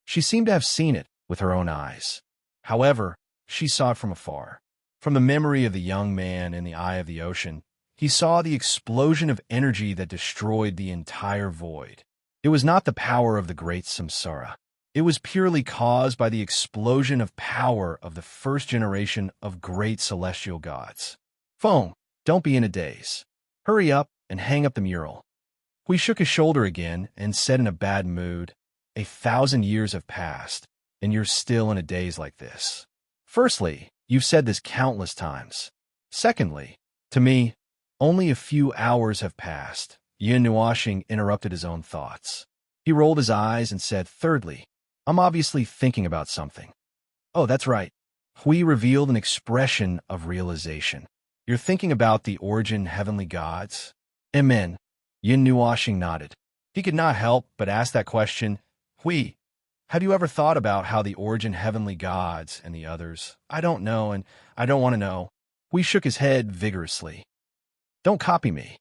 She seemed to have seen it with her own eyes. However, she saw it from afar. From the memory of the young man in the eye of the ocean, he saw the explosion of energy that destroyed the entire void. It was not the power of the great samsara. It was purely caused by the explosion of power of the first generation of great celestial gods. Feng, don't be in a daze. Hurry up and hang up the mural. Hui shook his shoulder again and said in a bad mood, 1,000 years have passed, and you're still in a daze like this. Firstly, you've said this countless times. Secondly, to me, only a few hours have passed. Yin Nuoxing interrupted his own thoughts. He rolled his eyes and said, thirdly, I'm obviously thinking about something. Oh, that's right. Hui revealed an expression of realization. You're thinking about the origin heavenly gods? Amen. Yin Nuoxing nodded. He could not help but ask that question. Hui, have you ever thought about how the origin heavenly gods and the others? I don't know, and I don't want to know. Hui shook his head vigorously. Don't copy me.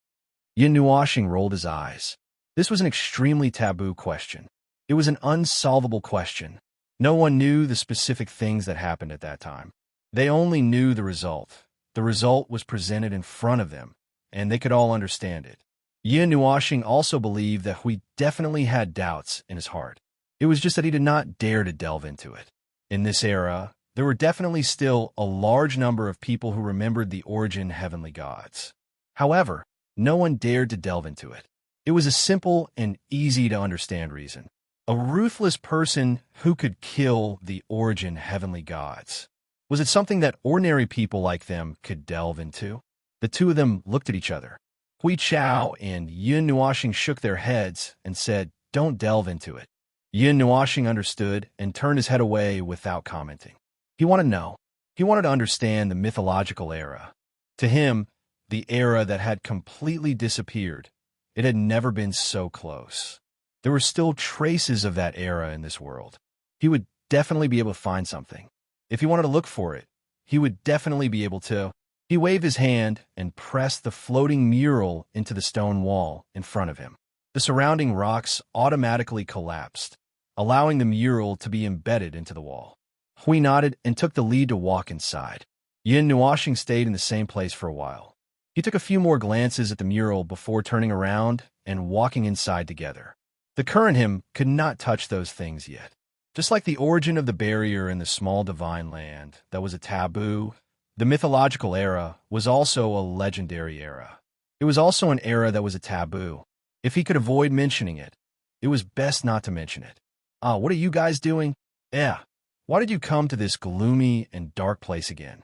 Yin Nuashing rolled his eyes. This was an extremely taboo question. It was an unsolvable question. No one knew the specific things that happened at that time. They only knew the result. The result was presented in front of them, and they could all understand it. Yin Nuashing also believed that Hui definitely had doubts in his heart. It was just that he did not dare to delve into it. In this era, there were definitely still a large number of people who remembered the origin heavenly gods. However, no one dared to delve into it. It was a simple and easy-to-understand reason. A ruthless person who could kill the origin heavenly gods. Was it something that ordinary people like them could delve into? The two of them looked at each other. Hui Chao and Yin Nuashing shook their heads and said, "Don't delve into it." Yin Nuashing understood and turned his head away without commenting. He wanted to know. He wanted to understand the mythological era. To him, the era that had completely disappeared. It had never been so close. There were still traces of that era in this world. He would definitely be able to find something. If he wanted to look for it, he would definitely be able to. He waved his hand and pressed the floating mural into the stone wall in front of him. The surrounding rocks automatically collapsed, allowing the mural to be embedded into the wall. Hui nodded and took the lead to walk inside. Yin Nuashing stayed in the same place for a while. He took a few more glances at the mural before turning around and walking inside together. The current him could not touch those things yet. Just like the origin of the barrier in the small divine land that was a taboo, the mythological era was also a legendary era. It was also an era that was a taboo. If he could avoid mentioning it, it was best not to mention it. What are you guys doing? Why did you come to this gloomy and dark place again?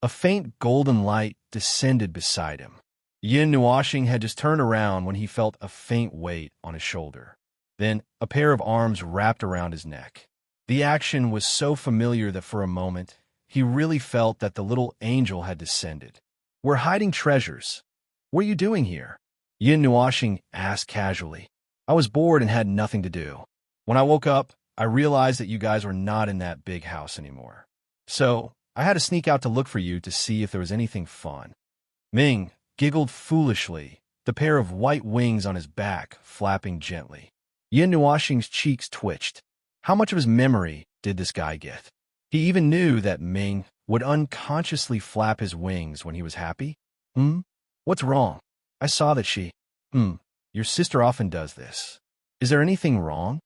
A faint golden light descended beside him. Yin Nuashing had just turned around when he felt a faint weight on his shoulder. Then a pair of arms wrapped around his neck. The action was so familiar that for a moment, he really felt that the little angel had descended. We're hiding treasures. What are you doing here? Yin Nuashing asked casually. I was bored and had nothing to do. When I woke up, I realized that you guys were not in that big house anymore. So, I had to sneak out to look for you to see if there was anything fun. Ming giggled foolishly, the pair of white wings on his back flapping gently. Yin Nuashing's cheeks twitched. How much of his memory did this guy get? He even knew that Ming would unconsciously flap his wings when he was happy. What's wrong? I saw that she... Your sister often does this. Is there anything wrong?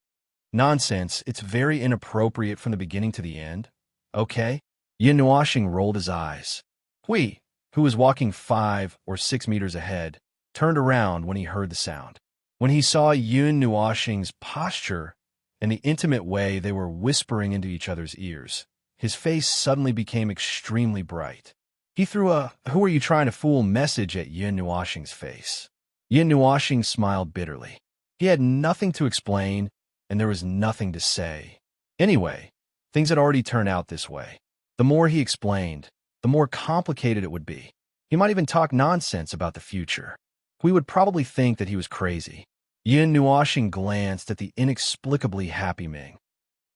Nonsense, it's very inappropriate from the beginning to the end. Okay? Yin Nuashing rolled his eyes. Hui, who was walking 5 or 6 meters ahead, turned around when he heard the sound. When he saw Yin Nuashing's posture and the intimate way they were whispering into each other's ears, his face suddenly became extremely bright. He threw a "who are you trying to fool" message at Yin Nuashing's face. Yin Nuashing smiled bitterly. He had nothing to explain, and there was nothing to say. Anyway, things had already turned out this way. The more he explained, the more complicated it would be. He might even talk nonsense about the future. We would probably think that he was crazy. Yin Nuashing glanced at the inexplicably happy Ming.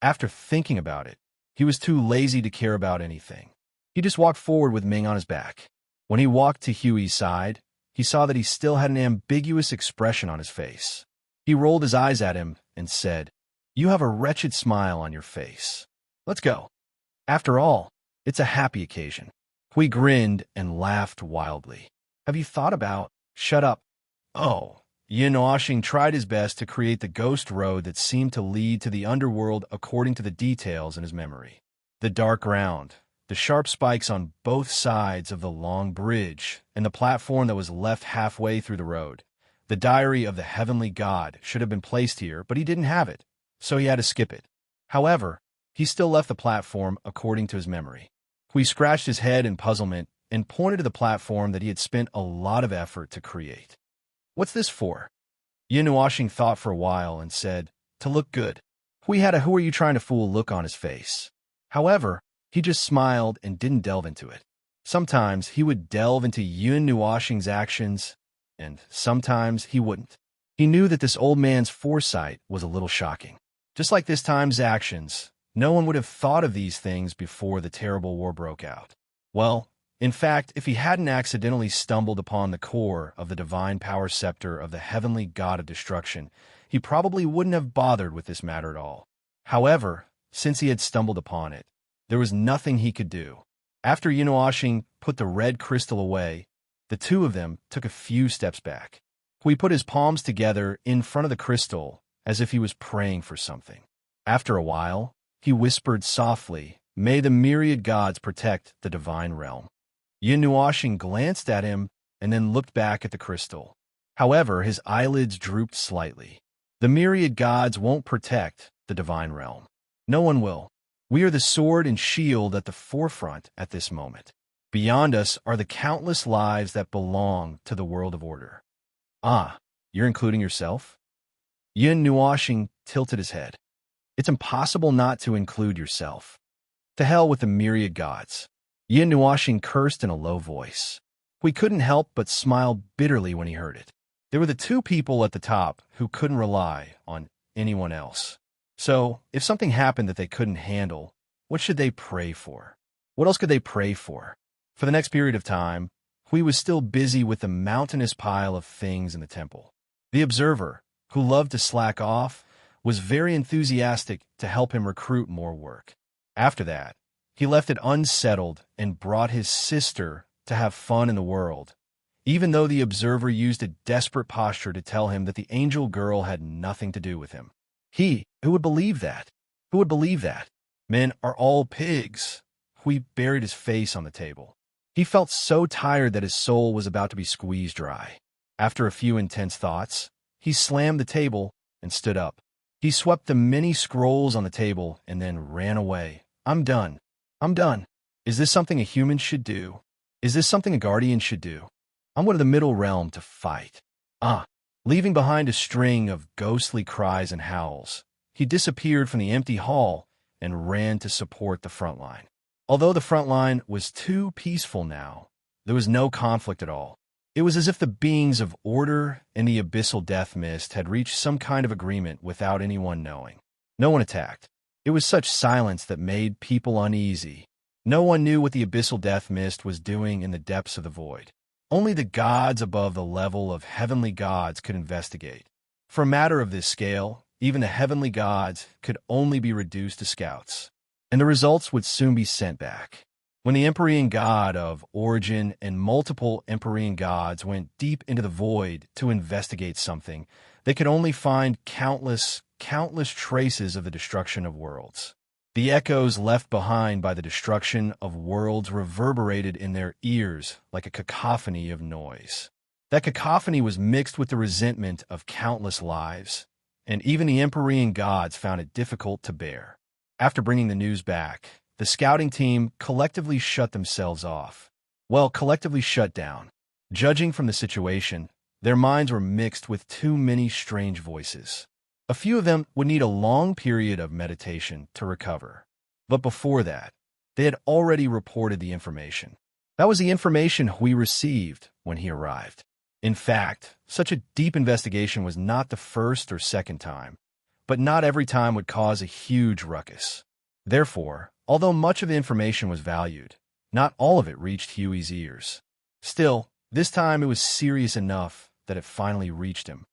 After thinking about it, he was too lazy to care about anything. He just walked forward with Ming on his back. When he walked to Huey's side, he saw that he still had an ambiguous expression on his face. He rolled his eyes at him and said, "You have a wretched smile on your face. Let's go. After all, it's a happy occasion." Hui grinned and laughed wildly. Have you thought about... Shut up. Oh. Yin Nuashing tried his best to create the ghost road that seemed to lead to the underworld according to the details in his memory. The dark ground, the sharp spikes on both sides of the long bridge, and the platform that was left halfway through the road. The diary of the heavenly god should have been placed here, but he didn't have it, so he had to skip it. However, he still left the platform according to his memory. Hui scratched his head in puzzlement and pointed to the platform that he had spent a lot of effort to create. What's this for? Yin Nuashing thought for a while and said, to look good. Hui had a "who are you trying to fool" look on his face. However, he just smiled and didn't delve into it. Sometimes he would delve into Yin Nuashing's actions, and sometimes he wouldn't. He knew that this old man's foresight was a little shocking. Just like this time's actions, no one would have thought of these things before the terrible war broke out. Well, in fact, if he hadn't accidentally stumbled upon the core of the divine power scepter of the heavenly god of destruction, he probably wouldn't have bothered with this matter at all. However, since he had stumbled upon it, there was nothing he could do. After Yinuashing put the red crystal away, the two of them took a few steps back. He put his palms together in front of the crystal as if he was praying for something. After a while, he whispered softly, "May the myriad gods protect the divine realm." Yinuashing glanced at him and then looked back at the crystal. However, his eyelids drooped slightly. "The myriad gods won't protect the divine realm. No one will. We are the sword and shield at the forefront at this moment. Beyond us are the countless lives that belong to the world of order." "Ah, you're including yourself?" Yinuashing tilted his head. "It's impossible not to include yourself. To hell with the myriad gods." Yinuashing cursed in a low voice. We couldn't help but smile bitterly when he heard it. There were the two people at the top who couldn't rely on anyone else. So, if something happened that they couldn't handle, what should they pray for? What else could they pray for? For the next period of time, Hui was still busy with the mountainous pile of things in the temple. The observer, who loved to slack off, was very enthusiastic to help him recruit more work. After that, he left it unsettled and brought his sister to have fun in the world, even though the observer used a desperate posture to tell him that the angel girl had nothing to do with him. Who would believe that? Who would believe that? Men are all pigs. Hui buried his face on the table. He felt so tired that his soul was about to be squeezed dry. After a few intense thoughts, he slammed the table and stood up. He swept the many scrolls on the table and then ran away. "I'm done. I'm done. Is this something a human should do? Is this something a guardian should do? I'm going to the middle realm to fight." Leaving behind a string of ghostly cries and howls, he disappeared from the empty hall and ran to support the front line. Although the front line was too peaceful now, there was no conflict at all. It was as if the beings of order and the abyssal death mist had reached some kind of agreement without anyone knowing. No one attacked. It was such silence that made people uneasy. No one knew what the abyssal death mist was doing in the depths of the void. Only the gods above the level of heavenly gods could investigate. For a matter of this scale, even the heavenly gods could only be reduced to scouts, and the results would soon be sent back. When the Empyrean god of origin and multiple Empyrean gods went deep into the void to investigate something, they could only find countless traces of the destruction of worlds. The echoes left behind by the destruction of worlds reverberated in their ears like a cacophony of noise. That cacophony was mixed with the resentment of countless lives, and even the Empyrean gods found it difficult to bear. After bringing the news back, the scouting team collectively shut themselves off. Well, collectively shut down. Judging from the situation, their minds were mixed with too many strange voices. A few of them would need a long period of meditation to recover. But before that, they had already reported the information. That was the information Hui received when he arrived. In fact, such a deep investigation was not the first or second time, but not every time would cause a huge ruckus. Therefore, although much of the information was valued, not all of it reached Huey's ears. Still, this time it was serious enough that it finally reached him.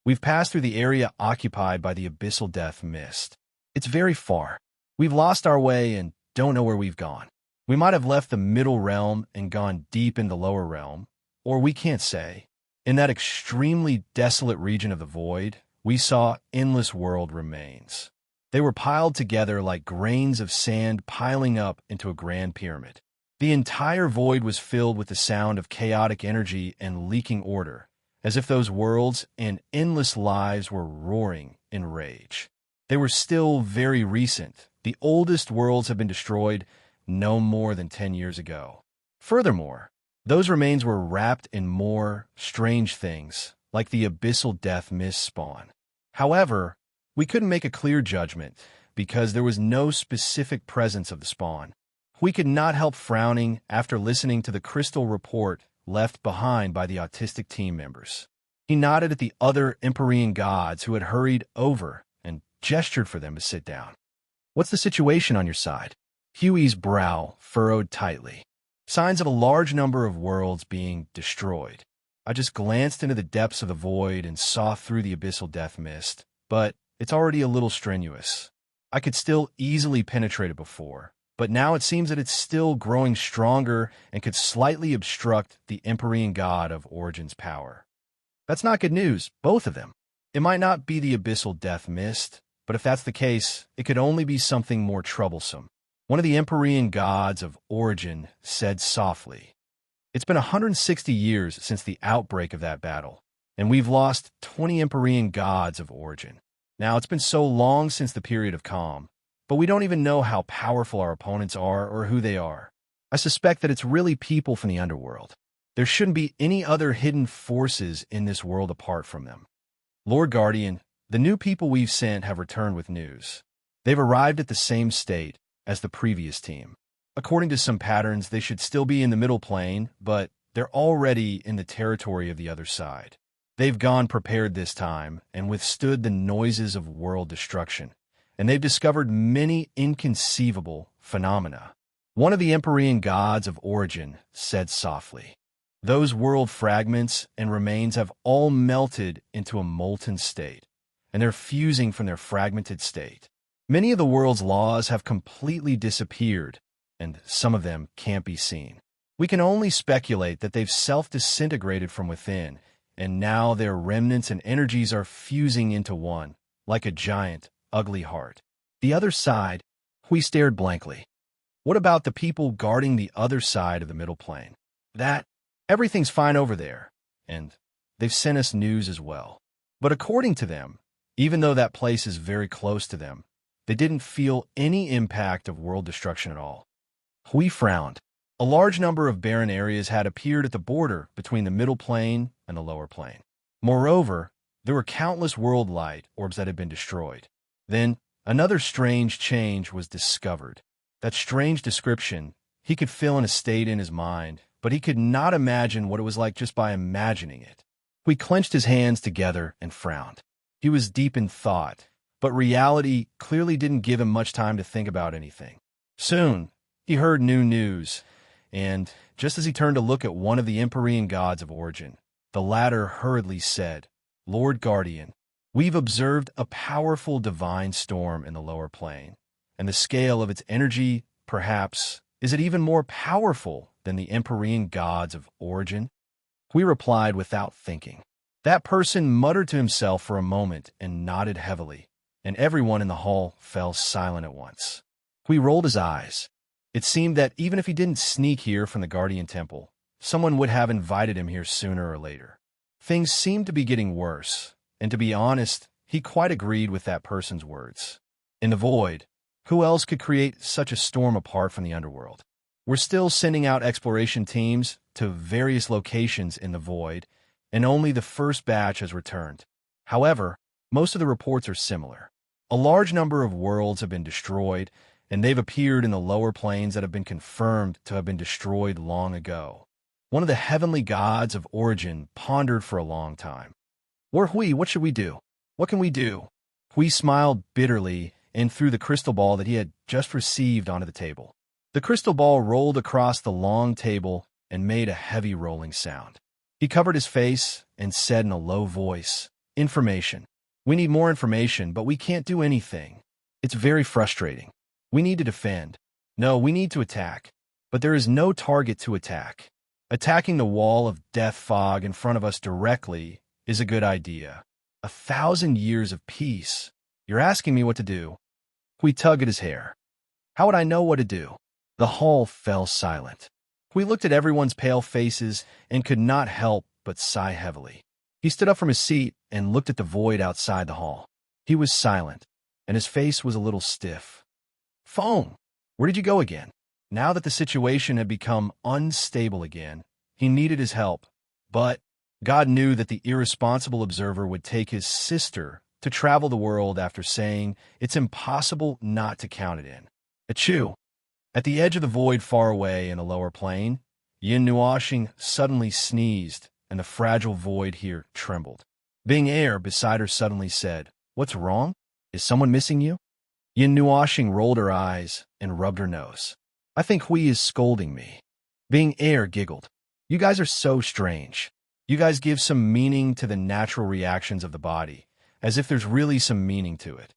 "We've passed through the area occupied by the abyssal death mist. It's very far. We've lost our way and don't know where we've gone. We might have left the middle realm and gone deep in the lower realm, or we can't say. In that extremely desolate region of the void, we saw endless world remains. They were piled together like grains of sand piling up into a grand pyramid. The entire void was filled with the sound of chaotic energy and leaking order, as if those worlds and endless lives were roaring in rage. They were still very recent. The oldest worlds have been destroyed no more than 10 years ago. Furthermore, those remains were wrapped in more strange things, like the abyssal death mist spawn. However, we couldn't make a clear judgment because there was no specific presence of the spawn. We could not help frowning after listening to the crystal report left behind by the autistic team members. He nodded at the other Empyrean gods who had hurried over and gestured for them to sit down. What's the situation on your side? Huey's brow furrowed tightly. Signs of a large number of worlds being destroyed. I just glanced into the depths of the void and saw through the abyssal death mist, but it's already a little strenuous. I could still easily penetrate it before, but now it seems that it's still growing stronger and could slightly obstruct the Empyrean god of Origin's power. That's not good news, both of them. It might not be the abyssal death mist, but if that's the case, it could only be something more troublesome. One of the Empyrean gods of Origin said softly, "It's been 160 years since the outbreak of that battle, and we've lost 20 Empyrean gods of Origin. Now, it's been so long since the period of calm, but we don't even know how powerful our opponents are or who they are. I suspect that it's really people from the underworld. There shouldn't be any other hidden forces in this world apart from them. Lord Guardian, the new people we've sent have returned with news. They've arrived at the same state as the previous team. According to some patterns, they should still be in the middle plane, but they're already in the territory of the other side. They've gone prepared this time and withstood the noises of world destruction, and they've discovered many inconceivable phenomena." One of the Empyrean gods of Origin said softly, "Those world fragments and remains have all melted into a molten state, and they're fusing from their fragmented state. Many of the world's laws have completely disappeared, and some of them can't be seen. We can only speculate that they've self-disintegrated from within, and now their remnants and energies are fusing into one, like a giant, ugly heart." The other side, we stared blankly. What about the people guarding the other side of the middle plane? Everything's fine over there, and they've sent us news as well. But according to them, even though that place is very close to them, they didn't feel any impact of world destruction at all. We frowned. A large number of barren areas had appeared at the border between the middle plane and the lower plane. Moreover, there were countless world light orbs that had been destroyed. Then, another strange change was discovered. That strange description he could fill in a state in his mind, but he could not imagine what it was like just by imagining it. He clenched his hands together and frowned. He was deep in thought, but reality clearly didn't give him much time to think about anything. Soon, he heard new news, and just as he turned to look at one of the Empyrean gods of Origin, the latter hurriedly said, "Lord Guardian, we've observed a powerful divine storm in the lower plane, and the scale of its energy, perhaps, is it even more powerful than the Empyrean gods of Origin?" We replied without thinking. That person muttered to himself for a moment and nodded heavily, and everyone in the hall fell silent at once. We rolled his eyes. It seemed that even if he didn't sneak here from the Guardian Temple, someone would have invited him here sooner or later. Things seemed to be getting worse, and to be honest, he quite agreed with that person's words. In the void, who else could create such a storm apart from the underworld? We're still sending out exploration teams to various locations in the void, and only the first batch has returned. However, most of the reports are similar. A large number of worlds have been destroyed, and they've appeared in the lower planes that have been confirmed to have been destroyed long ago. One of the heavenly gods of Origin pondered for a long time. What should we do? What can we do?" Hui smiled bitterly and threw the crystal ball that he had just received onto the table. The crystal ball rolled across the long table and made a heavy rolling sound. He covered his face and said in a low voice, "Information. We need more information, but we can't do anything. It's very frustrating. We need to defend. No, we need to attack. But there is no target to attack. Attacking the wall of death fog in front of us directly is a good idea. 1,000 years of peace. You're asking me what to do?" We tugged at his hair. "How would I know what to do?" The hall fell silent. We looked at everyone's pale faces and could not help but sigh heavily. He stood up from his seat and looked at the void outside the hall. He was silent, and his face was a little stiff. "Phone, where did you go again?" Now that the situation had become unstable again, he needed his help, but God knew that the irresponsible observer would take his sister to travel the world after saying it's impossible not to count it in. Achoo! At the edge of the void far away in the lower plane, Yin Nuashing suddenly sneezed and the fragile void here trembled. Being air beside her suddenly said, "What's wrong? Is someone missing you?" Yin Nuashing rolled her eyes and rubbed her nose. "I think Hui is scolding me." Being air giggled. "You guys are so strange. You guys give some meaning to the natural reactions of the body, as if there's really some meaning to it.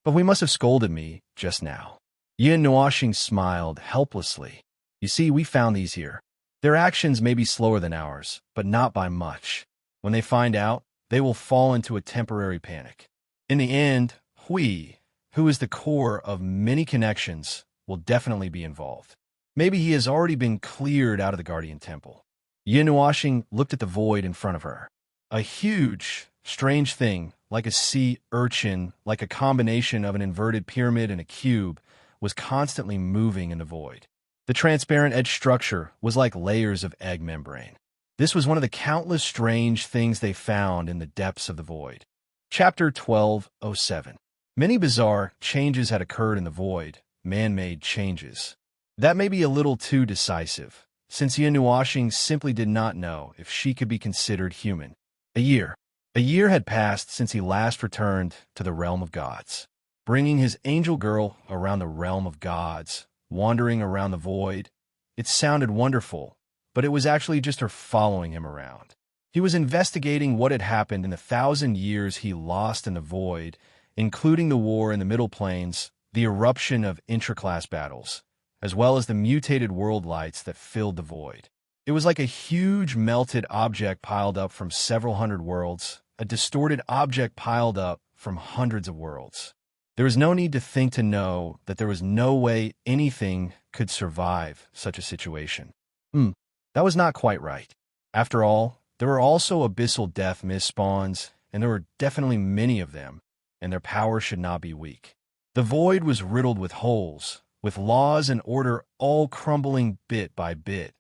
But we must have scolded me just now." Yin Nuashing smiled helplessly. "You see, we found these here. Their actions may be slower than ours, but not by much. When they find out, they will fall into a temporary panic. In the end, Hui, who is the core of many connections, will definitely be involved. Maybe he has already been cleared out of the Guardian Temple." Yin Nuashing looked at the void in front of her. A huge, strange thing, like a sea urchin, like a combination of an inverted pyramid and a cube, was constantly moving in the void. The transparent edge structure was like layers of egg membrane. This was one of the countless strange things they found in the depths of the void. Chapter 1207. Many bizarre changes had occurred in the void, man-made changes. That may be a little too decisive, since Yin Nuashing simply did not know if she could be considered human. A year. A year had passed since he last returned to the realm of gods. Bringing his angel girl around the realm of gods, wandering around the void. It sounded wonderful, but it was actually just her following him around. He was investigating what had happened in the 1,000 years he lost in the void, including the war in the Middle Plains, the eruption of intraclass battles, as well as the mutated world lights that filled the void. It was like a huge melted object piled up from several hundred worlds, a distorted object piled up from hundreds of worlds. There was no need to think to know that there was no way anything could survive such a situation. That was not quite right. After all, there were also abyssal death mist-spawns, and there were definitely many of them, and their power should not be weak. The void was riddled with holes, with laws and order all crumbling bit by bit,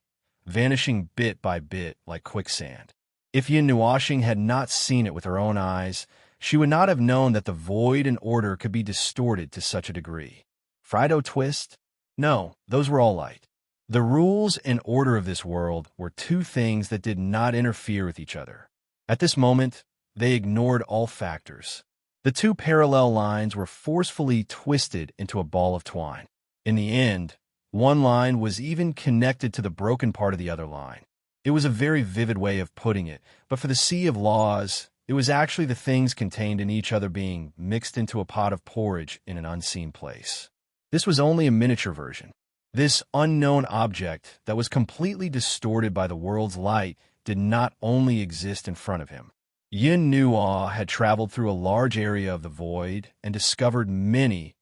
vanishing bit by bit like quicksand. If Yin Nuashing had not seen it with her own eyes, she would not have known that the void and order could be distorted to such a degree. Frido twist? No, those were all light. The rules and order of this world were two things that did not interfere with each other. At this moment, they ignored all factors. The two parallel lines were forcefully twisted into a ball of twine. In the end, one line was even connected to the broken part of the other line. It was a very vivid way of putting it, but for the sea of laws, it was actually the things contained in each other being mixed into a pot of porridge in an unseen place. This was only a miniature version. This unknown object that was completely distorted by the world's light did not only exist in front of him. Yin Nuo had traveled through a large area of the void and discovered many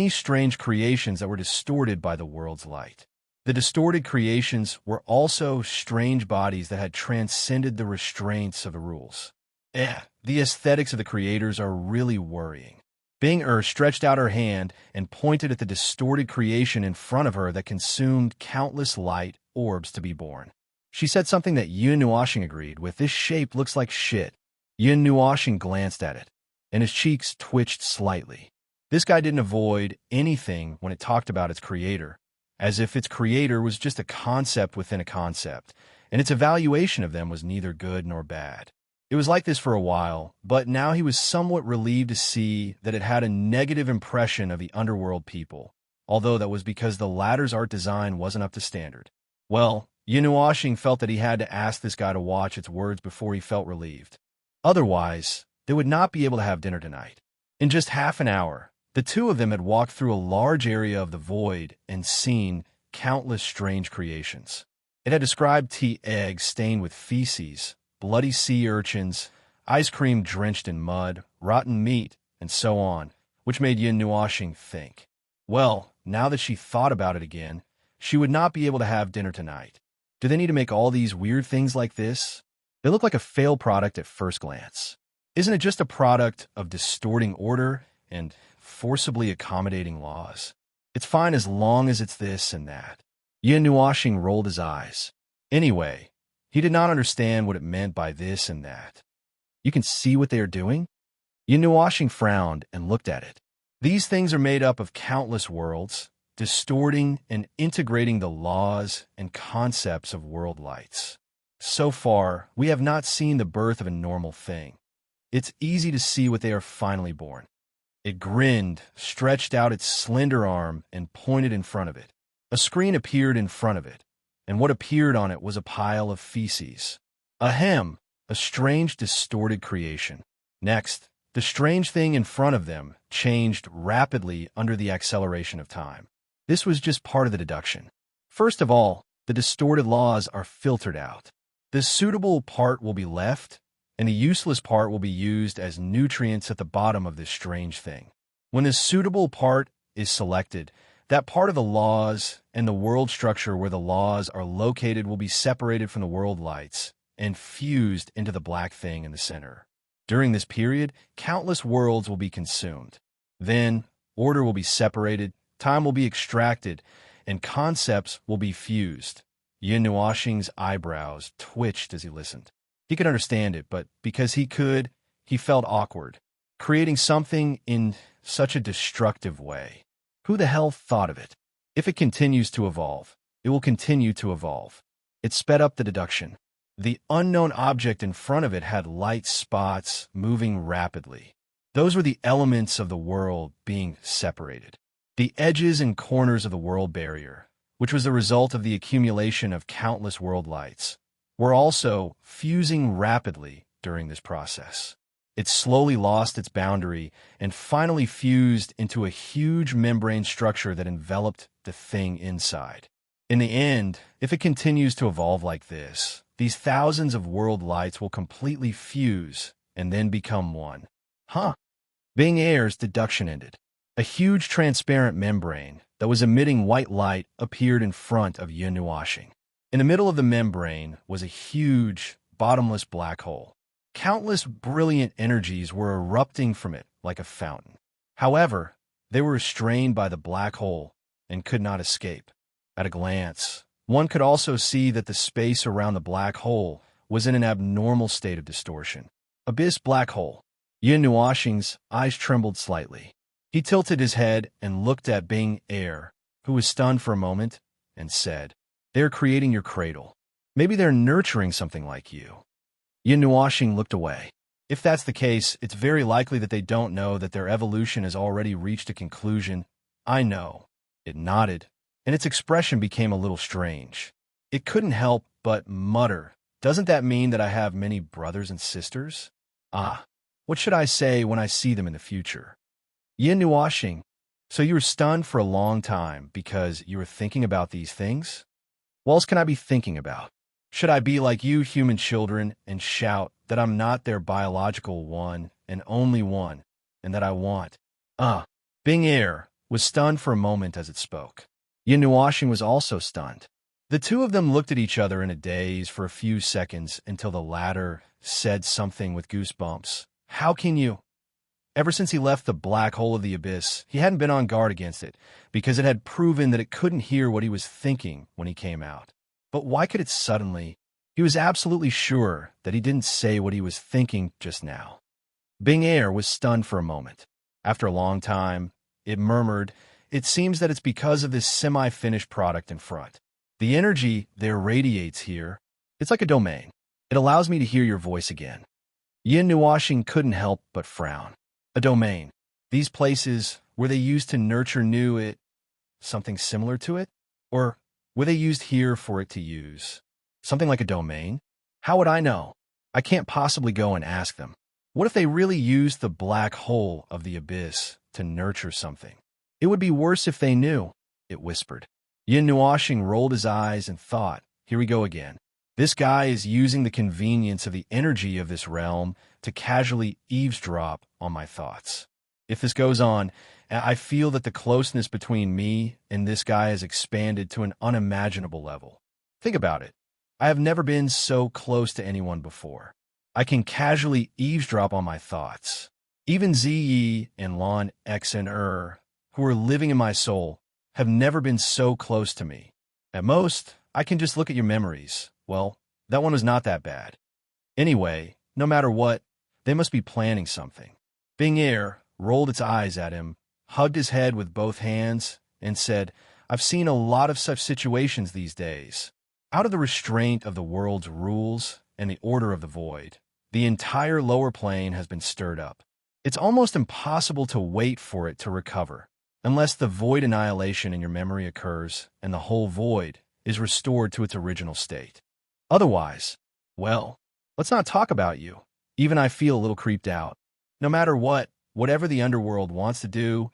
strange creations that were distorted by the world's light. The distorted creations were also strange bodies that had transcended the restraints of the rules. The aesthetics of the creators are really worrying. Bing stretched out her hand and pointed at the distorted creation in front of her that consumed countless light orbs to be born. She said something that Yin Nuashing agreed with. "This shape looks like shit." Yin Nuashing glanced at it, and his cheeks twitched slightly. This guy didn't avoid anything when it talked about its creator, as if its creator was just a concept within a concept, and its evaluation of them was neither good nor bad. It was like this for a while, but now he was somewhat relieved to see that it had a negative impression of the Underworld people, although that was because the latter's art design wasn't up to standard. Well, Yin Nuashing felt that he had to ask this guy to watch its words before he felt relieved. Otherwise, they would not be able to have dinner tonight. In just half an hour, the two of them had walked through a large area of the void and seen countless strange creations. It had described tea eggs stained with feces, bloody sea urchins, ice cream drenched in mud, rotten meat, and so on, which made Yin Nuashing think. Well, now that she thought about it again, she would not be able to have dinner tonight. Do they need to make all these weird things like this? They look like a failed product at first glance. Isn't it just a product of distorting order and forcibly accommodating laws? It's fine as long as it's this and that. Yin Nuashing rolled his eyes. Anyway, he did not understand what it meant by this and that. You can see what they are doing? Yin Nuashing frowned and looked at it. These things are made up of countless worlds, distorting and integrating the laws and concepts of world lights. So far, we have not seen the birth of a normal thing. It's easy to see what they are finally born. It grinned, stretched out its slender arm, and pointed in front of it. A screen appeared in front of it, and what appeared on it was a pile of feces. Ahem, a strange, distorted creation. Next, the strange thing in front of them changed rapidly under the acceleration of time. This was just part of the deduction. First of all, the distorted laws are filtered out. The suitable part will be left, and the useless part will be used as nutrients at the bottom of this strange thing. When the suitable part is selected, that part of the laws and the world structure where the laws are located will be separated from the world lights and fused into the black thing in the center. During this period, countless worlds will be consumed. Then, order will be separated, time will be extracted, and concepts will be fused. Yin Nuoxing's eyebrows twitched as he listened. He could understand it, but because he could, he felt awkward. Creating something in such a destructive way. Who the hell thought of it? If it continues to evolve, it will continue to evolve. It sped up the deduction. The unknown object in front of it had light spots moving rapidly. Those were the elements of the world being separated. The edges and corners of the world barrier, which was the result of the accumulation of countless world lights, were also fusing rapidly during this process. It slowly lost its boundary and finally fused into a huge membrane structure that enveloped the thing inside. In the end, if it continues to evolve like this, these thousands of world lights will completely fuse and then become one. Bing Air's deduction ended. A huge transparent membrane that was emitting white light appeared in front of Yin Nuoxing. In the middle of the membrane was a huge, bottomless black hole. Countless brilliant energies were erupting from it like a fountain. However, they were restrained by the black hole and could not escape. At a glance, one could also see that the space around the black hole was in an abnormal state of distortion. Abyss black hole. Yin Nuoxing's eyes trembled slightly. He tilted his head and looked at Bing Air, who was stunned for a moment, and said, "They're creating your cradle. Maybe they're nurturing something like you." Yin Nuoxing looked away. If that's the case, it's very likely that they don't know that their evolution has already reached a conclusion. I know. It nodded, and its expression became a little strange. It couldn't help but mutter, "Doesn't that mean that I have many brothers and sisters? What should I say when I see them in the future?" Yin Nuoxing, so you were stunned for a long time because you were thinking about these things? What else can I be thinking about? Should I be like you human children and shout that I'm not their biological one and only one, and that I want? Bing Air was stunned for a moment as it spoke. Yin Nuoxing was also stunned. The two of them looked at each other in a daze for a few seconds until the latter said something with goosebumps. "How can you?" Ever since he left the black hole of the abyss, he hadn't been on guard against it, because it had proven that it couldn't hear what he was thinking when he came out. But why could it suddenly? He was absolutely sure that he didn't say what he was thinking just now. Bing Air was stunned for a moment. After a long time, it murmured, "It seems that it's because of this semi-finished product in front. The energy there radiates here. It's like a domain. It allows me to hear your voice again." Yin Nuoxing couldn't help but frown. A domain. These places, were they used to nurture something similar to it? Or were they used here for it to use? Something like a domain? How would I know? I can't possibly go and ask them. What if they really used the black hole of the abyss to nurture something? It would be worse if they knew, it whispered. Yin Nuoxing rolled his eyes and thought, here we go again. This guy is using the convenience of the energy of this realm to casually eavesdrop on my thoughts. If this goes on, I feel that the closeness between me and this guy has expanded to an unimaginable level. Think about it. I have never been so close to anyone before. I can casually eavesdrop on my thoughts. Even Ziyi and Lon X and who are living in my soul, have never been so close to me. At most, I can just look at your memories. Well, that one was not that bad. Anyway, no matter what, they must be planning something. Bing Air rolled its eyes at him, hugged his head with both hands, and said, "I've seen a lot of such situations these days. Out of the restraint of the world's rules and the order of the void, the entire lower plane has been stirred up. It's almost impossible to wait for it to recover, unless the void annihilation in your memory occurs and the whole void is restored to its original state. Otherwise, well, let's not talk about you. Even I feel a little creeped out. No matter what, whatever the underworld wants to do,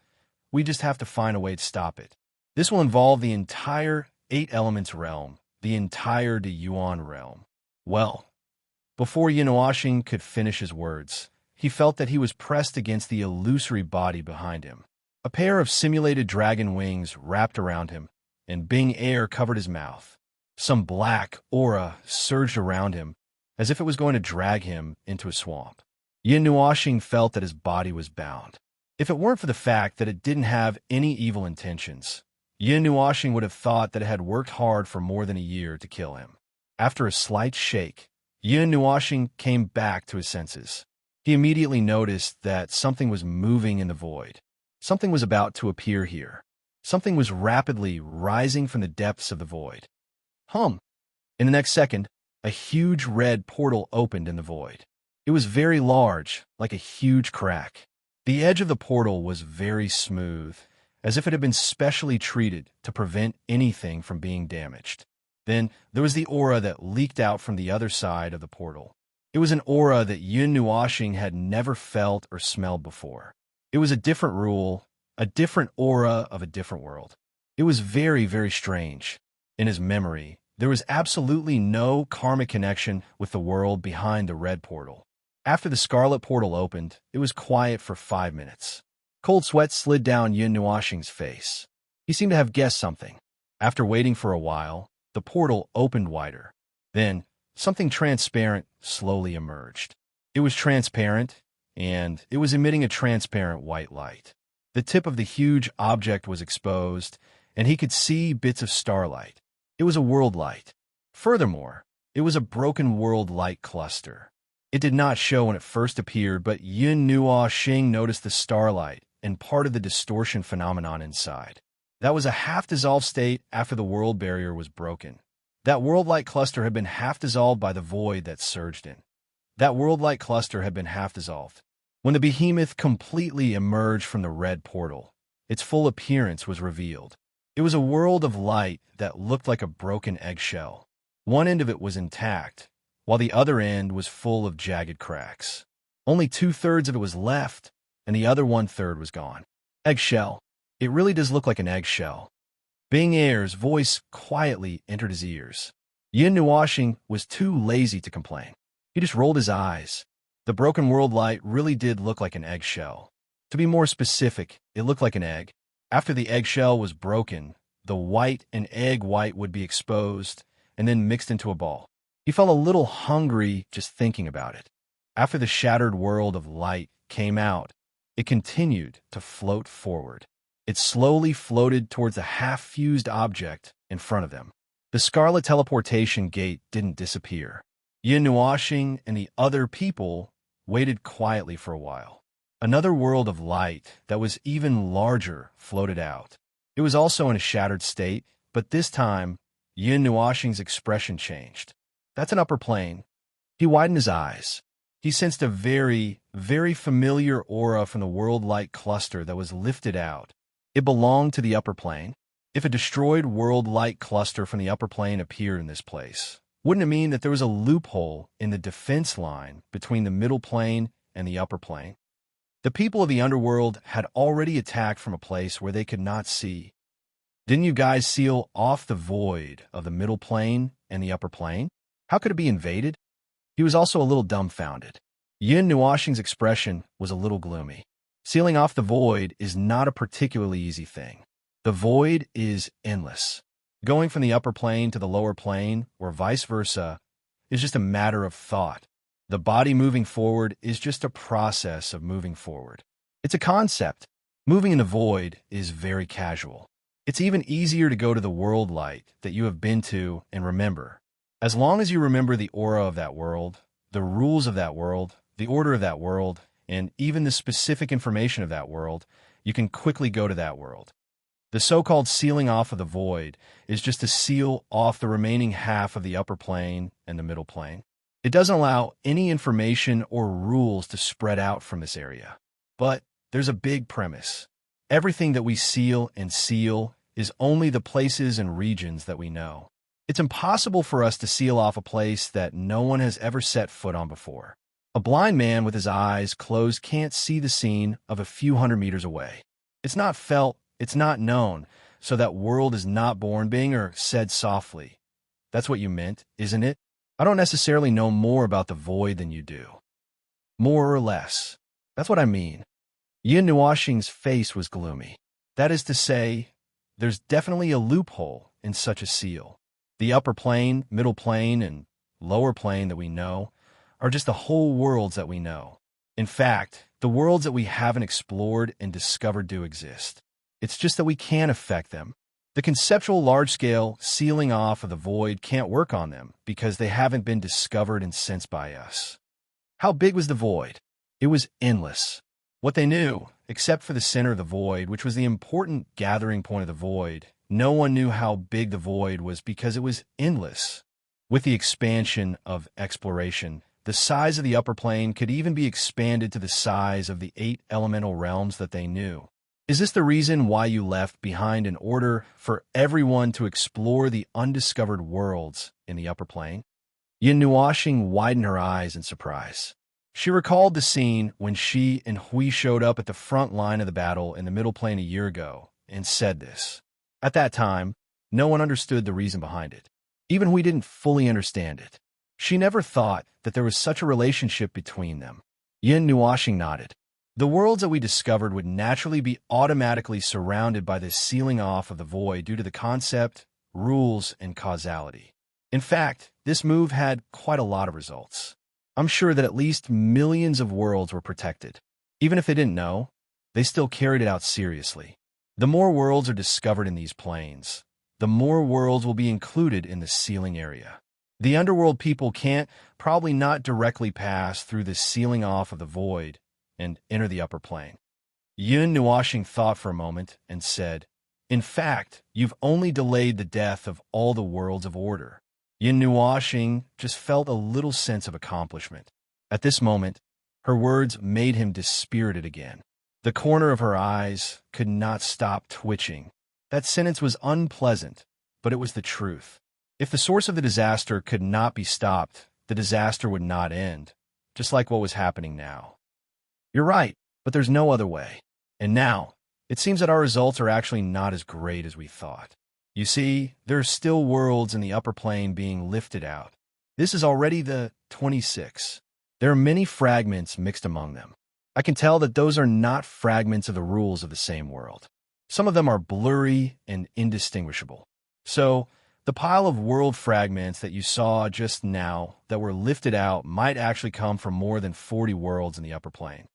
we just have to find a way to stop it. This will involve the entire 8 elements realm, the entire Yuan realm. Well, before Yinuashing could finish his words, he felt that he was pressed against the illusory body behind him. A pair of simulated dragon wings wrapped around him, and Bing air covered his mouth. Some black aura surged around him, as if it was going to drag him into a swamp. Yinuashing felt that his body was bound. If it weren't for the fact that it didn't have any evil intentions, Yinuashing would have thought that it had worked hard for more than a year to kill him. After a slight shake, Yinuashing came back to his senses. He immediately noticed that something was moving in the void. Something was about to appear here. Something was rapidly rising from the depths of the void. In the next second, a huge red portal opened in the void. It was very large, like a huge crack. The edge of the portal was very smooth, as if it had been specially treated to prevent anything from being damaged. Then there was the aura that leaked out from the other side of the portal. It was an aura that Yinuashing had never felt or smelled before. It was a different rule, a different aura of a different world. It was very, very strange. In his memory, there was absolutely no karmic connection with the world behind the red portal. After the scarlet portal opened, it was quiet for 5 minutes. Cold sweat slid down Yinuashing's face. He seemed to have guessed something. After waiting for a while, the portal opened wider. Then, something transparent slowly emerged. It was transparent, and it was emitting a transparent white light. The tip of the huge object was exposed, and he could see bits of starlight. It was a world light. Furthermore, it was a broken world light cluster. It did not show when it first appeared, but Yinuashing noticed the starlight and part of the distortion phenomenon inside. That was a half-dissolved state after the world barrier was broken. That world light cluster had been half-dissolved by the void that surged in. That world light cluster had been half-dissolved. When the behemoth completely emerged from the red portal, its full appearance was revealed. It was a world of light that looked like a broken eggshell. One end of it was intact, while the other end was full of jagged cracks. Only 2/3 of it was left, and the other 1/3 was gone. Eggshell. It really does look like an eggshell. Bing Air's voice quietly entered his ears. Yinuashing was too lazy to complain. He just rolled his eyes. The broken world light really did look like an eggshell. To be more specific, it looked like an egg. After the eggshell was broken, the white and egg white would be exposed and then mixed into a ball. He felt a little hungry just thinking about it. After the shattered world of light came out, it continued to float forward. It slowly floated towards a half-fused object in front of them. The scarlet teleportation gate didn't disappear. Yinuashing and the other people waited quietly for a while. Another world of light that was even larger floated out. It was also in a shattered state, but this time, Yinuashing's expression changed. That's an upper plane. He widened his eyes. He sensed a very, very familiar aura from the world light cluster that was lifted out. It belonged to the upper plane. If a destroyed world light cluster from the upper plane appeared in this place, wouldn't it mean that there was a loophole in the defense line between the middle plane and the upper plane? The people of the underworld had already attacked from a place where they could not see. Didn't you guys seal off the void of the middle plane and the upper plane? How could it be invaded? He was also a little dumbfounded. Yinuashing's expression was a little gloomy. Sealing off the void is not a particularly easy thing. The void is endless. Going from the upper plane to the lower plane, or vice versa, is just a matter of thought. The body moving forward is just a process of moving forward. It's a concept. Moving in the void is very casual. It's even easier to go to the world light that you have been to and remember. As long as you remember the aura of that world, the rules of that world, the order of that world, and even the specific information of that world, you can quickly go to that world. The so-called sealing off of the void is just to seal off the remaining half of the upper plane and the middle plane. It doesn't allow any information or rules to spread out from this area. But there's a big premise. Everything that we seal and seal is only the places and regions that we know. It's impossible for us to seal off a place that no one has ever set foot on before. A blind man with his eyes closed can't see the scene of a few hundred meters away. It's not felt, it's not known, so that world is not born being or said softly. That's what you meant, isn't it? I don't necessarily know more about the void than you do. More or less. That's what I mean. Yin Nuoxing's face was gloomy. That is to say, there's definitely a loophole in such a seal. The upper plane, middle plane, and lower plane that we know are just the whole worlds that we know. In fact, the worlds that we haven't explored and discovered do exist. It's just that we can't affect them. The conceptual large-scale sealing off of the void can't work on them because they haven't been discovered and sensed by us. How big was the void? It was endless. What they knew, except for the center of the void, which was the important gathering point of the void, no one knew how big the void was because it was endless. With the expansion of exploration, the size of the upper plane could even be expanded to the size of the 8 elemental realms that they knew. Is this the reason why you left behind an order for everyone to explore the undiscovered worlds in the upper plane? Yin Nuoxing widened her eyes in surprise. She recalled the scene when she and Hui showed up at the front line of the battle in the middle plane a year ago and said this. At that time, no one understood the reason behind it. Even Hui didn't fully understand it. She never thought that there was such a relationship between them. Yin Nuoxing nodded. The worlds that we discovered would naturally be automatically surrounded by this sealing off of the void due to the concept, rules, and causality. In fact, this move had quite a lot of results. I'm sure that at least millions of worlds were protected. Even if they didn't know, they still carried it out seriously. The more worlds are discovered in these planes, the more worlds will be included in the sealing area. The underworld people can't, probably not directly pass through the sealing off of the void and enter the upper plane. Yin Nuoxing thought for a moment and said, in fact, you've only delayed the death of all the worlds of order. Yin Nuoxing just felt a little sense of accomplishment. At this moment, her words made him dispirited again. The corner of her eyes could not stop twitching. That sentence was unpleasant, but it was the truth. If the source of the disaster could not be stopped, the disaster would not end, just like what was happening now. You're right, but there's no other way. And now, it seems that our results are actually not as great as we thought. You see, there are still worlds in the upper plane being lifted out. This is already the 26. There are many fragments mixed among them. I can tell that those are not fragments of the rules of the same world. Some of them are blurry and indistinguishable. So, the pile of world fragments that you saw just now that were lifted out might actually come from more than 40 worlds in the upper plane.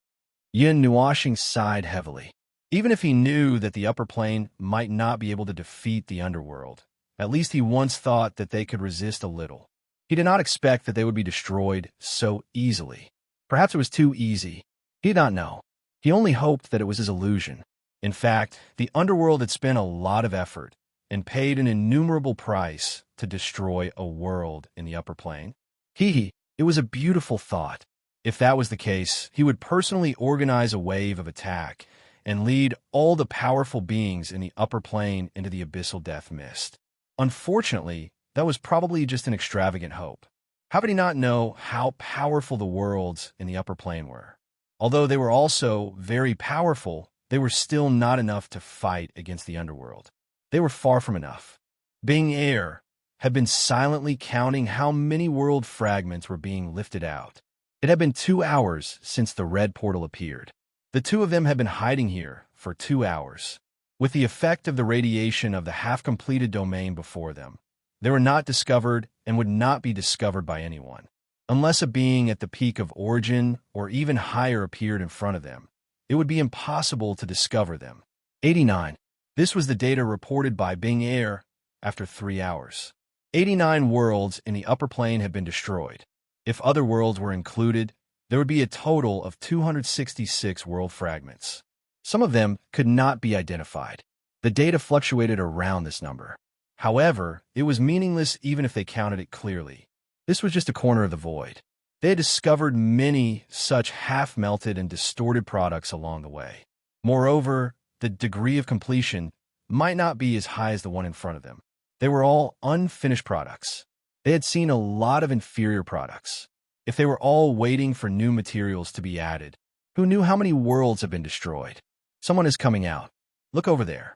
Yin Nuoxing sighed heavily. Even if he knew that the upper plane might not be able to defeat the underworld, at least he once thought that they could resist a little. He did not expect that they would be destroyed so easily. Perhaps it was too easy. He did not know. He only hoped that it was his illusion. In fact, the underworld had spent a lot of effort and paid an innumerable price to destroy a world in the upper plane. It was a beautiful thought. If that was the case, he would personally organize a wave of attack and lead all the powerful beings in the upper plane into the abyssal death mist. Unfortunately, that was probably just an extravagant hope. How could he not know how powerful the worlds in the upper plane were? Although they were also very powerful, they were still not enough to fight against the underworld. They were far from enough. Bing Air had been silently counting how many world fragments were being lifted out. It had been 2 hours since the red portal appeared. The two of them had been hiding here for 2 hours. With the effect of the radiation of the half-completed domain before them, they were not discovered and would not be discovered by anyone. Unless a being at the peak of origin or even higher appeared in front of them, it would be impossible to discover them. 89. This was the data reported by Bing Air after 3 hours. 89 worlds in the upper plane had been destroyed. If other worlds were included, there would be a total of 266 world fragments. Some of them could not be identified. The data fluctuated around this number. However, it was meaningless even if they counted it clearly. This was just a corner of the void. They had discovered many such half-melted and distorted products along the way. Moreover, the degree of completion might not be as high as the one in front of them. They were all unfinished products. They had seen a lot of inferior products. If they were all waiting for new materials to be added, who knew how many worlds have been destroyed? Someone is coming out. Look over there.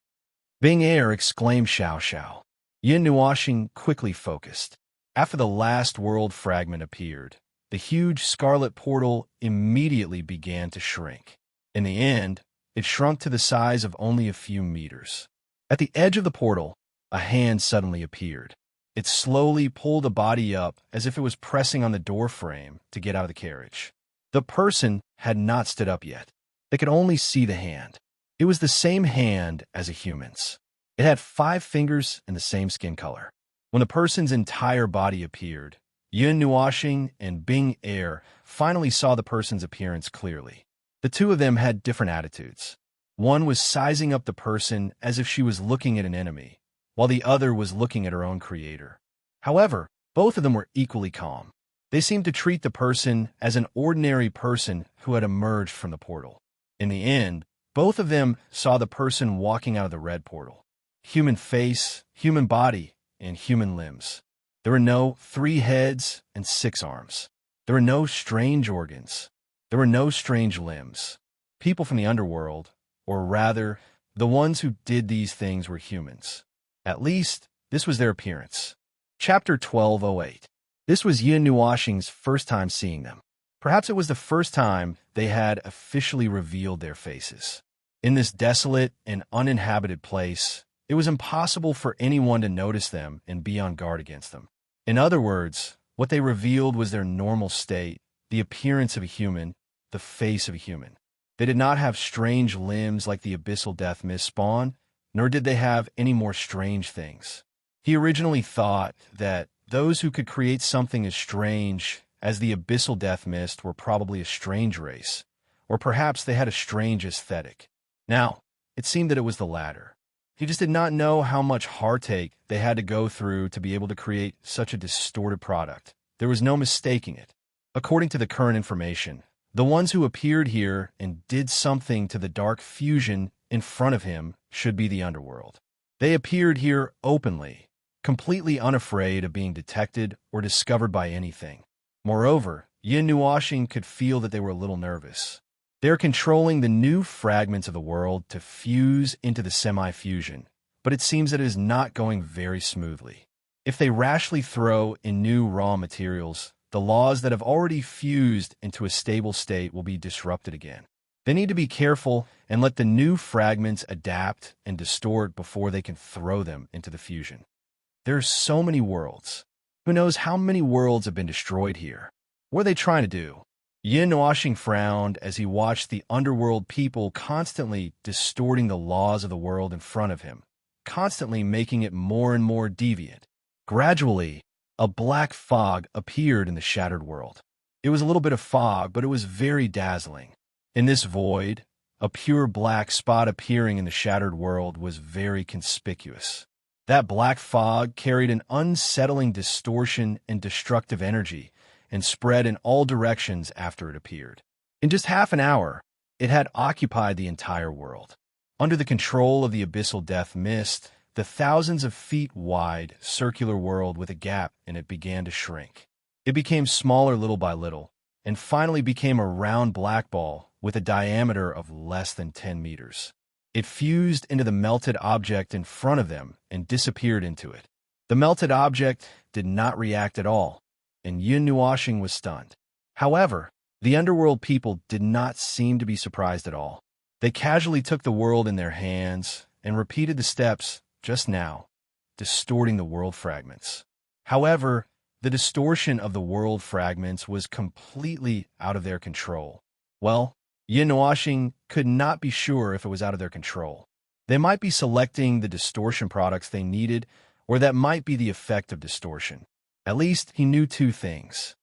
Bing Air exclaimed Xiao Xiao. Yin Nuoxing quickly focused. After the last world fragment appeared, the huge scarlet portal immediately began to shrink. In the end, it shrunk to the size of only a few meters. At the edge of the portal, a hand suddenly appeared. It slowly pulled the body up as if it was pressing on the door frame to get out of the carriage. The person had not stood up yet. They could only see the hand. It was the same hand as a human's. It had 5 fingers and the same skin color. When the person's entire body appeared, Yin Nuoxing and Bing Air finally saw the person's appearance clearly. The two of them had different attitudes. One was sizing up the person as if she was looking at an enemy, while the other was looking at her own creator. However, both of them were equally calm. They seemed to treat the person as an ordinary person who had emerged from the portal. In the end, both of them saw the person walking out of the red portal. Human face, human body, and human limbs. There were no 3 heads and 6 arms. There were no strange organs. There were no strange limbs. People from the underworld, or rather, the ones who did these things were humans. At least, this was their appearance. Chapter 1208. This was Yin Nuoxing's first time seeing them. Perhaps it was the first time they had officially revealed their faces. In this desolate and uninhabited place, it was impossible for anyone to notice them and be on guard against them. In other words, what they revealed was their normal state, the appearance of a human, the face of a human. They did not have strange limbs like the abyssal death mist spawn, nor did they have any more strange things. He originally thought that those who could create something as strange as the abyssal death mist were probably a strange race, or perhaps they had a strange aesthetic. Now, it seemed that it was the latter. He just did not know how much heartache they had to go through to be able to create such a distorted product. There was no mistaking it. According to the current information, the ones who appeared here and did something to the dark fusion in front of him should be the underworld. They appeared here openly, completely unafraid of being detected or discovered by anything. Moreover, Yin Nuoxing could feel that they were a little nervous. They're controlling the new fragments of the world to fuse into the semi-fusion, but it seems that it is not going very smoothly. If they rashly throw in new raw materials, the laws that have already fused into a stable state will be disrupted again. They need to be careful and let the new fragments adapt and distort before they can throw them into the fusion. There are so many worlds. Who knows how many worlds have been destroyed here? What are they trying to do? Yin Nuoxing frowned as he watched the underworld people constantly distorting the laws of the world in front of him, constantly making it more and more deviant. Gradually, a black fog appeared in the shattered world. It was a little bit of fog, but it was very dazzling. In this void, a pure black spot appearing in the shattered world was very conspicuous. That black fog carried an unsettling distortion and destructive energy, and spread in all directions after it appeared. In just half an hour, it had occupied the entire world. Under the control of the abyssal death mist, the thousands of feet wide circular world with a gap in it began to shrink. It became smaller little by little, and finally became a round black ball with a diameter of less than 10 meters. It fused into the melted object in front of them and disappeared into it. The melted object did not react at all, and Yin Nuoxing was stunned. However, the underworld people did not seem to be surprised at all. They casually took the world in their hands and repeated the steps just now, distorting the world fragments. However, the distortion of the world fragments was completely out of their control. Well, Yin Nuoxing could not be sure if it was out of their control. They might be selecting the distortion products they needed, or that might be the effect of distortion. At least he knew 2 things.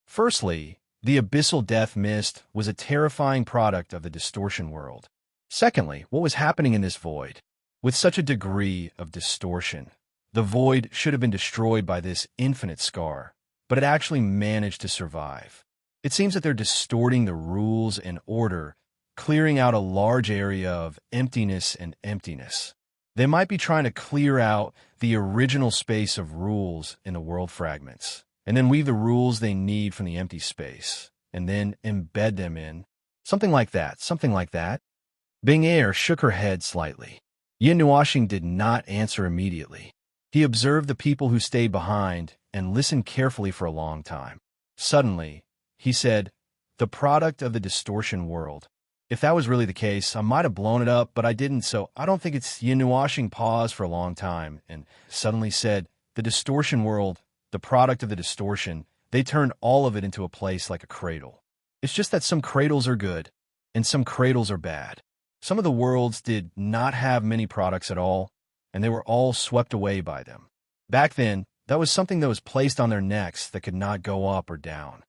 Firstly, the abyssal death mist was a terrifying product of the distortion world. Secondly, what was happening in this void? With such a degree of distortion, the void should have been destroyed by this infinite scar, but it actually managed to survive. It seems that they're distorting the rules and order, clearing out a large area of emptiness and emptiness. They might be trying to clear out the original space of rules in the world fragments, and then weave the rules they need from the empty space, and then embed them in. Something like that, something like that. Bing Air shook her head slightly. Yin Nuashing did not answer immediately. He observed the people who stayed behind and listened carefully for a long time. Suddenly, he said, "The product of the distortion world. If that was really the case, I might have blown it up, but I didn't, so I don't think it's." Yin Nuashing paused for a long time and suddenly said, "The distortion world, the product of the distortion, they turned all of it into a place like a cradle. It's just that some cradles are good and some cradles are bad. Some of the worlds did not have many products at all, and they were all swept away by them. Back then, that was something that was placed on their necks that could not go up or down.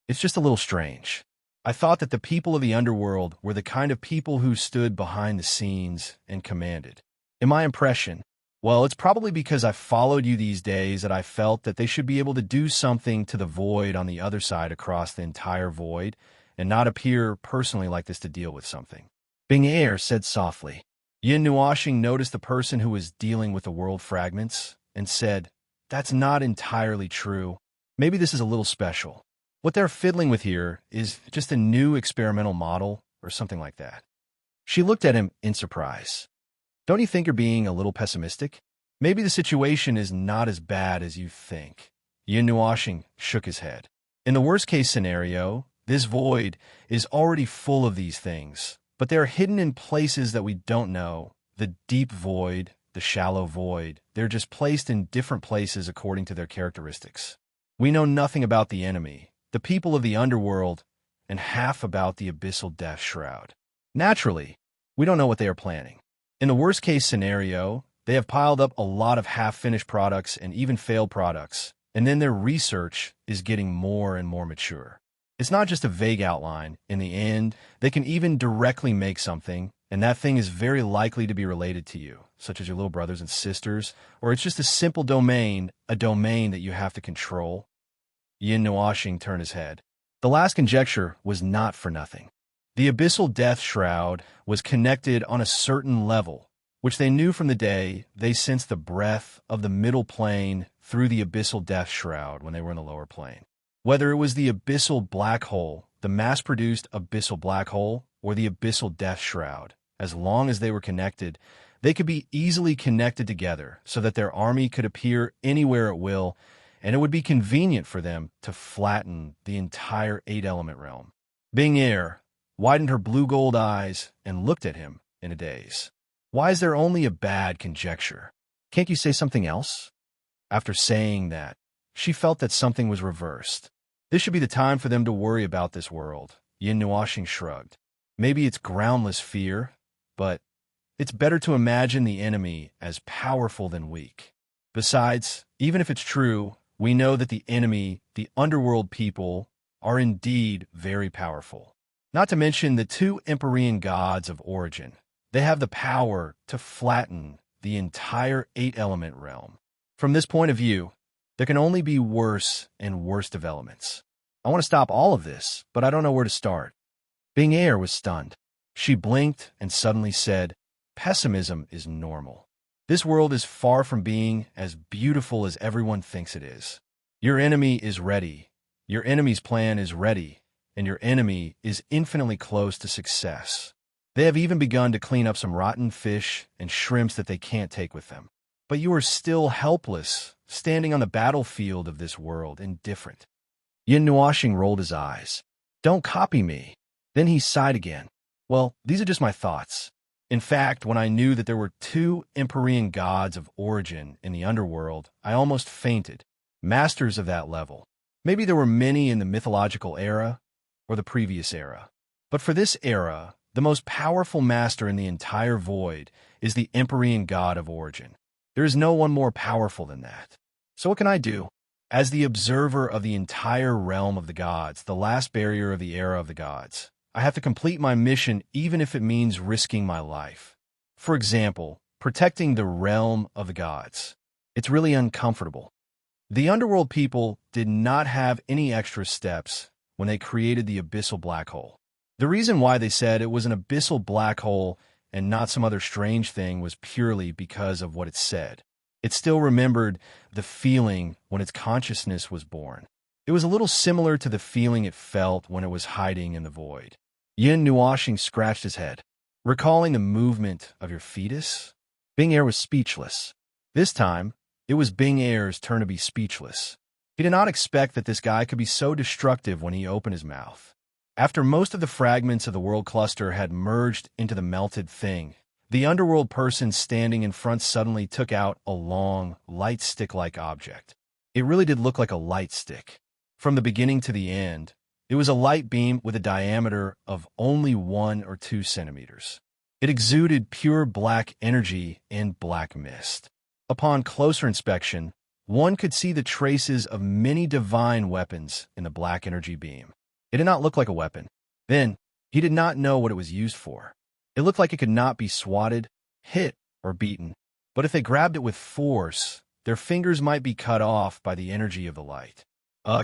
It's just a little strange. I thought that the people of the underworld were the kind of people who stood behind the scenes and commanded. In my impression, well, it's probably because I followed you these days that I felt that they should be able to do something to the void on the other side across the entire void and not appear personally like this to deal with something." Bing Air said softly. Yin Nuashing noticed the person who was dealing with the world fragments and said, "That's not entirely true. Maybe this is a little special. What they're fiddling with here is just a new experimental model or something like that." She looked at him in surprise. "Don't you think you're being a little pessimistic? Maybe the situation is not as bad as you think." Yin Nuashing shook his head. "In the worst-case scenario, this void is already full of these things, but they are hidden in places that we don't know. The deep void, the shallow void, they're just placed in different places according to their characteristics. We know nothing about the enemy, the people of the underworld, and half about the abyssal death shroud. Naturally, we don't know what they are planning. In the worst-case scenario, they have piled up a lot of half-finished products and even failed products, and then their research is getting more and more mature. It's not just a vague outline. In the end, they can even directly make something, and that thing is very likely to be related to you, such as your little brothers and sisters, or it's just a simple domain, a domain that you have to control." Yin Nuashing turned his head. The last conjecture was not for nothing. The abyssal death shroud was connected on a certain level, which they knew from the day they sensed the breath of the middle plane through the abyssal death shroud when they were in the lower plane. Whether it was the abyssal black hole, the mass-produced abyssal black hole, or the abyssal death shroud, as long as they were connected, they could be easily connected together so that their army could appear anywhere at will, and it would be convenient for them to flatten the entire eight-element realm. Bing Air widened her blue-gold eyes and looked at him in a daze. "Why is there only a bad conjecture? Can't you say something else?" After saying that, she felt that something was reversed. This should be the time for them to worry about this world. Yin Nuashing shrugged. Maybe it's groundless fear, but it's better to imagine the enemy as powerful than weak. Besides, even if it's true, we know that the enemy, the underworld people, are indeed very powerful. Not to mention the two Empyrean gods of origin. They have the power to flatten the entire eight-element realm. From this point of view, there can only be worse and worse developments. I want to stop all of this, but I don't know where to start." Bing Air was stunned. She blinked and suddenly said, "Pessimism is normal. This world is far from being as beautiful as everyone thinks it is. Your enemy is ready. Your enemy's plan is ready, and your enemy is infinitely close to success. They have even begun to clean up some rotten fish and shrimps that they can't take with them. But you are still helpless, standing on the battlefield of this world, indifferent." Yin Nuashing rolled his eyes. "Don't copy me." Then he sighed again. "Well, these are just my thoughts. In fact, when I knew that there were two Empyrean gods of origin in the underworld, I almost fainted. Masters of that level. Maybe there were many in the mythological era or the previous era. But for this era, the most powerful master in the entire void is the Empyrean god of origin. There is no one more powerful than that. So what can I do? As the observer of the entire realm of the gods, the last barrier of the era of the gods, I have to complete my mission even if it means risking my life. For example, protecting the realm of the gods. It's really uncomfortable. The Underworld people did not have any extra steps when they created the abyssal black hole. The reason why they said it was an abyssal black hole and not some other strange thing was purely because of what it said. It still remembered the feeling when its consciousness was born. It was a little similar to the feeling it felt when it was hiding in the void. Yin Nuashing scratched his head. Recalling the movement of your fetus? Bing Air was speechless. This time, it was Bing Air's turn to be speechless. He did not expect that this guy could be so destructive when he opened his mouth. After most of the fragments of the world cluster had merged into the melted thing, the underworld person standing in front suddenly took out a long, light stick-like object. It really did look like a light stick. From the beginning to the end, it was a light beam with a diameter of only 1 or 2 centimeters. It exuded pure black energy and black mist. Upon closer inspection, one could see the traces of many divine weapons in the black energy beam. It did not look like a weapon. Then, he did not know what it was used for. It looked like it could not be swatted, hit, or beaten. But if they grabbed it with force, their fingers might be cut off by the energy of the light.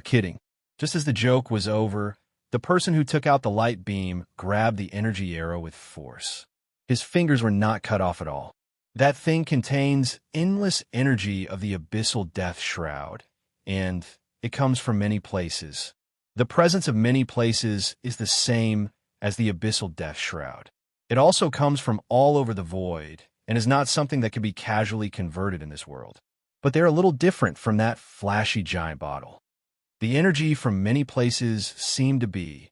Kidding. Just as the joke was over, the person who took out the light beam grabbed the energy arrow with force. His fingers were not cut off at all. That thing contains endless energy of the abyssal death shroud, and it comes from many places. The presence of many places is the same as the abyssal death shroud. It also comes from all over the void, and is not something that can be casually converted in this world. But they're a little different from that flashy giant bottle. The energy from many places seemed to be.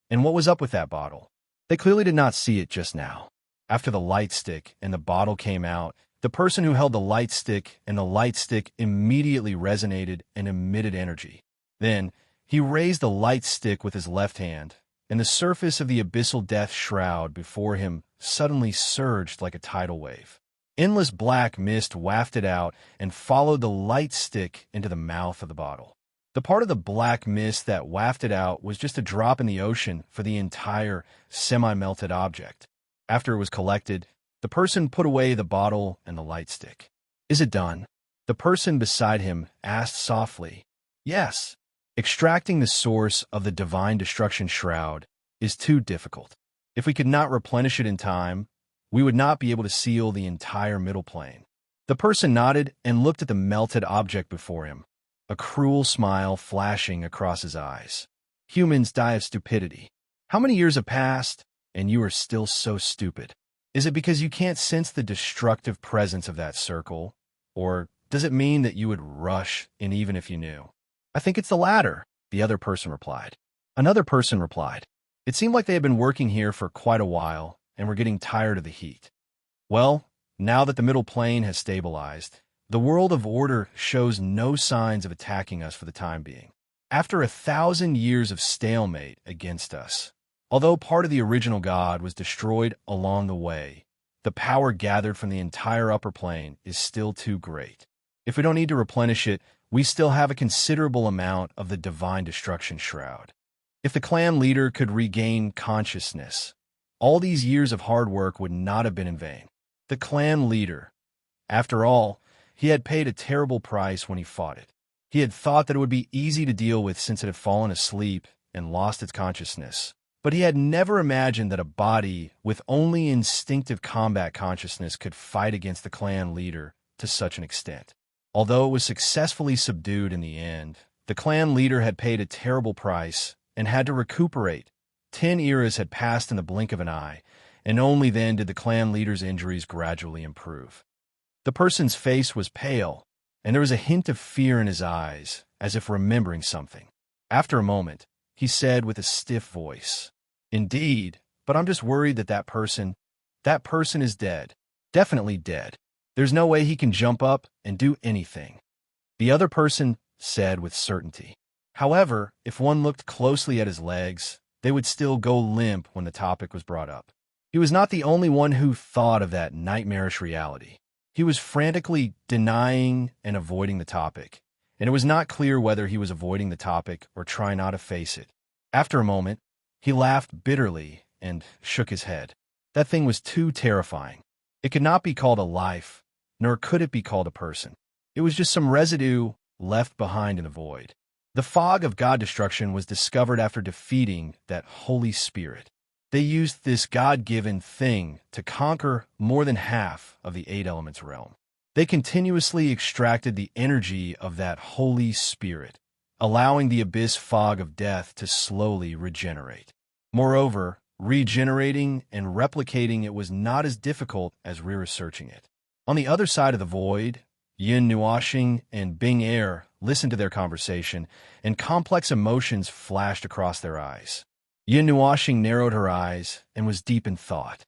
And what was up with that bottle? They clearly did not see it just now. After the light stick and the bottle came out, the person who held the light stick and the light stick immediately resonated and emitted energy. Then, he raised the light stick with his left hand, and the surface of the abyssal death shroud before him suddenly surged like a tidal wave. Endless black mist wafted out and followed the light stick into the mouth of the bottle. The part of the black mist that wafted out was just a drop in the ocean for the entire semi-melted object. After it was collected, the person put away the bottle and the light stick. "Is it done?" The person beside him asked softly. "Yes." Extracting the source of the divine destruction shroud is too difficult. If we could not replenish it in time, we would not be able to seal the entire middle plane. The person nodded and looked at the melted object before him, a cruel smile flashing across his eyes. Humans die of stupidity. How many years have passed, and you are still so stupid? Is it because you can't sense the destructive presence of that circle, or does it mean that you would rush in even if you knew? "I think it's the latter," the other person replied. Another person replied, "It seemed like they had been working here for quite a while, and were getting tired of the heat." Well, now that the middle plane has stabilized, the world of order shows no signs of attacking us for the time being. After 1,000 years of stalemate against us, although part of the original God was destroyed along the way, the power gathered from the entire upper plane is still too great. If we don't need to replenish it, we still have a considerable amount of the divine destruction shroud. If the clan leader could regain consciousness, all these years of hard work would not have been in vain. The clan leader. After all, he had paid a terrible price when he fought it. He had thought that it would be easy to deal with since it had fallen asleep and lost its consciousness. But he had never imagined that a body with only instinctive combat consciousness could fight against the clan leader to such an extent. Although it was successfully subdued in the end, the clan leader had paid a terrible price and had to recuperate. 10 eras had passed in the blink of an eye, and only then did the clan leader's injuries gradually improve. The person's face was pale, and there was a hint of fear in his eyes, as if remembering something. After a moment, he said with a stiff voice, "Indeed, but I'm just worried that that person is dead. Definitely dead. There's no way he can jump up and do anything." The other person said with certainty. However, if one looked closely at his legs, they would still go limp when the topic was brought up. He was not the only one who thought of that nightmarish reality. He was frantically denying and avoiding the topic, and it was not clear whether he was avoiding the topic or trying not to face it. After a moment, he laughed bitterly and shook his head. That thing was too terrifying. It could not be called a life, nor could it be called a person. It was just some residue left behind in the void. The fog of God destruction was discovered after defeating that Holy Spirit. They used this God-given thing to conquer more than half of the eight elements realm. They continuously extracted the energy of that Holy Spirit, allowing the abyss fog of death to slowly regenerate. Moreover, regenerating and replicating it was not as difficult as researching it. On the other side of the void, Yin Nuashing and Bing Air listened to their conversation, and complex emotions flashed across their eyes. Yin Nuashing narrowed her eyes and was deep in thought.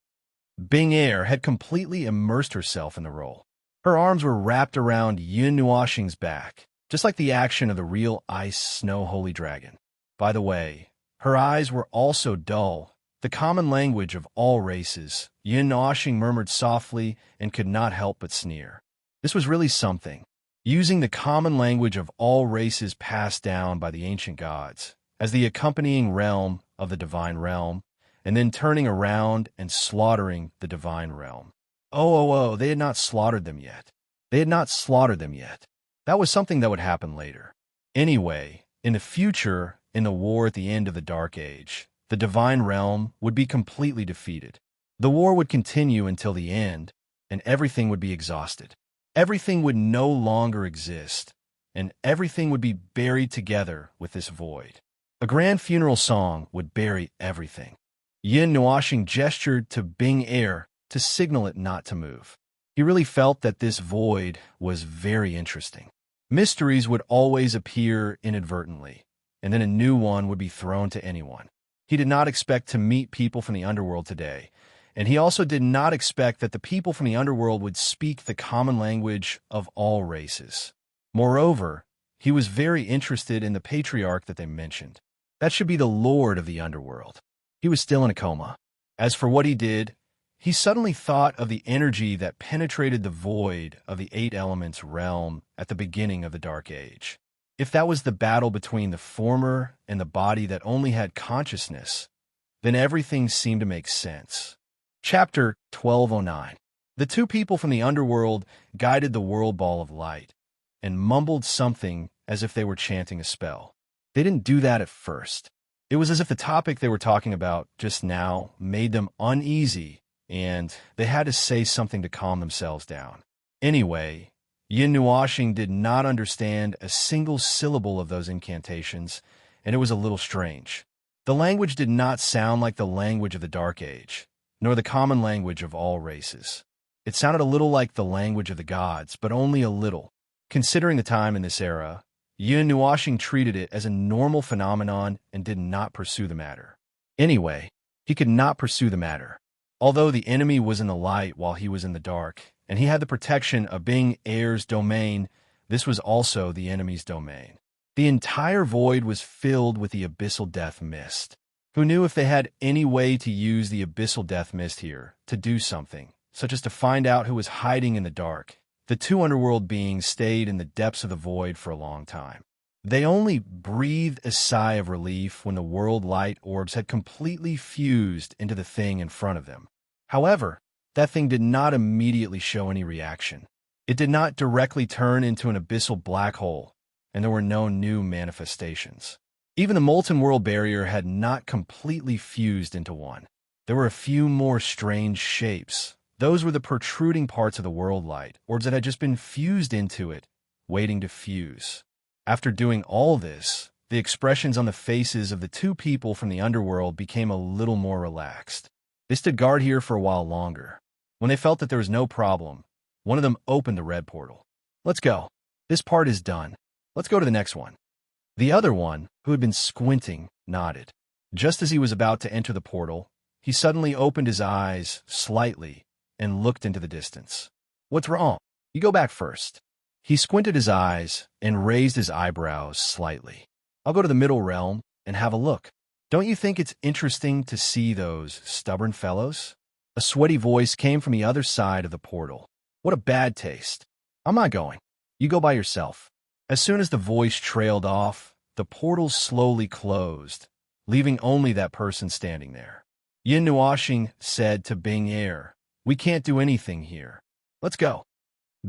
Bing Air had completely immersed herself in the role. Her arms were wrapped around Yin Nuashing's back, just like the action of the real ice snow holy dragon. By the way, her eyes were also dull, the common language of all races. Yin Nuashing murmured softly and could not help but sneer. This was really something. Using the common language of all races passed down by the ancient gods as the accompanying realm of the divine realm, and then turning around and slaughtering the divine realm. Oh, they had not slaughtered them yet. They had not slaughtered them yet. That was something that would happen later. Anyway, in the future, in the war at the end of the Dark Age, the divine realm would be completely defeated. The war would continue until the end, and everything would be exhausted. Everything would no longer exist, and everything would be buried together with this void. A grand funeral song would bury everything. Yin Nuashing gestured to Bing Air to signal it not to move. He really felt that this void was very interesting. Mysteries would always appear inadvertently, and then a new one would be thrown to anyone. He did not expect to meet people from the underworld today, and he also did not expect that the people from the underworld would speak the common language of all races. Moreover, he was very interested in the patriarch that they mentioned. That should be the lord of the underworld. He was still in a coma. As for what he did, he suddenly thought of the energy that penetrated the void of the eight elements realm at the beginning of the Dark Age. If that was the battle between the former and the body that only had consciousness, then everything seemed to make sense. Chapter 1209. The two people from the underworld guided the world ball of light and mumbled something as if they were chanting a spell. They didn't do that at first. It was as if the topic they were talking about just now made them uneasy, and they had to say something to calm themselves down. Anyway, Yin Nuashing did not understand a single syllable of those incantations, and it was a little strange. The language did not sound like the language of the Dark Age, nor the common language of all races. It sounded a little like the language of the gods, but only a little. Considering the time in this era, Yin Nuashing treated it as a normal phenomenon and did not pursue the matter. Anyway, he could not pursue the matter. Although the enemy was in the light while he was in the dark, and he had the protection of Bing Air's domain, this was also the enemy's domain. The entire void was filled with the abyssal death mist. Who knew if they had any way to use the abyssal death mist here to do something, such as to find out who was hiding in the dark? The two underworld beings stayed in the depths of the void for a long time. They only breathed a sigh of relief when the world light orbs had completely fused into the thing in front of them. However, that thing did not immediately show any reaction. It did not directly turn into an abyssal black hole, and there were no new manifestations. Even the molten world barrier had not completely fused into one. There were a few more strange shapes. Those were the protruding parts of the world light, orbs that had just been fused into it, waiting to fuse. After doing all this, the expressions on the faces of the two people from the underworld became a little more relaxed. They stood guard here for a while longer. When they felt that there was no problem, one of them opened the red portal. Let's go. This part is done. Let's go to the next one. The other one, who had been squinting, nodded. Just as he was about to enter the portal, he suddenly opened his eyes slightly and looked into the distance. What's wrong? You go back first. He squinted his eyes and raised his eyebrows slightly. I'll go to the middle realm and have a look. Don't you think it's interesting to see those stubborn fellows? A sweaty voice came from the other side of the portal. What a bad taste. I'm not going. You go by yourself. As soon as the voice trailed off, the portal slowly closed, leaving only that person standing there. Yin Nuashing said to Bing Air, We can't do anything here. Let's go.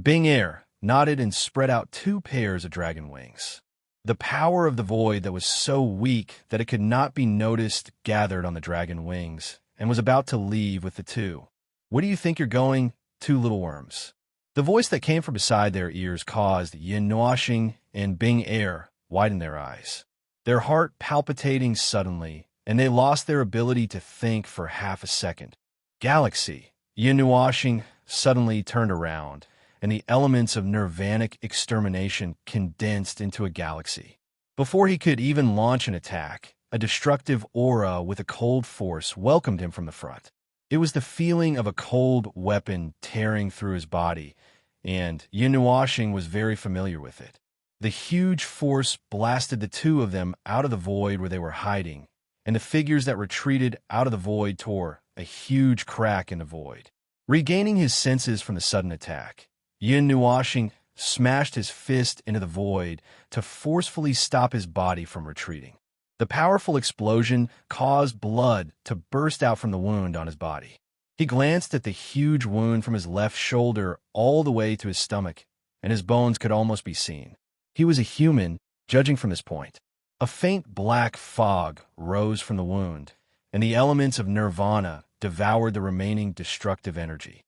Bing Air nodded and spread out 2 pairs of dragon wings. The power of the void that was so weak that it could not be noticed gathered on the dragon wings and was about to leave with the 2. Where do you think you're going, 2 little worms? The voice that came from beside their ears caused Yin Nuashing and Bing Air widen their eyes, their heart palpitating suddenly, and they lost their ability to think for half a second. Galaxy. Yin Nuashing suddenly turned around, and the elements of nirvanic extermination condensed into a galaxy. Before he could even launch an attack, a destructive aura with a cold force welcomed him from the front. It was the feeling of a cold weapon tearing through his body, and Yin Nuashing was very familiar with it. The huge force blasted the 2 of them out of the void where they were hiding, and the figures that retreated out of the void tore a huge crack in the void. Regaining his senses from the sudden attack, Yin Nuashing smashed his fist into the void to forcefully stop his body from retreating. The powerful explosion caused blood to burst out from the wound on his body. He glanced at the huge wound from his left shoulder all the way to his stomach, and his bones could almost be seen. He was a human, judging from this point. A faint black fog rose from the wound, and the elements of nirvana devoured the remaining destructive energy.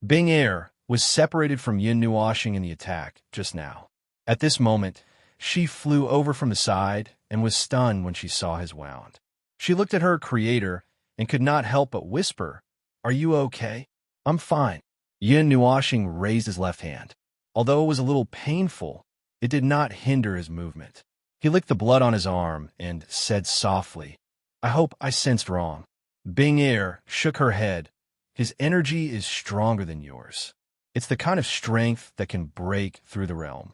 Bing Air was separated from Yin Nuashing in the attack just now. At this moment, she flew over from the side and was stunned when she saw his wound. She looked at her creator and could not help but whisper, "Are you okay?" "I'm fine." Yin Nuashing raised his left hand. Although it was a little painful, it did not hinder his movement. He licked the blood on his arm and said softly, "I hope I sensed wrong." Bing Air shook her head. "His energy is stronger than yours. It's the kind of strength that can break through the realm."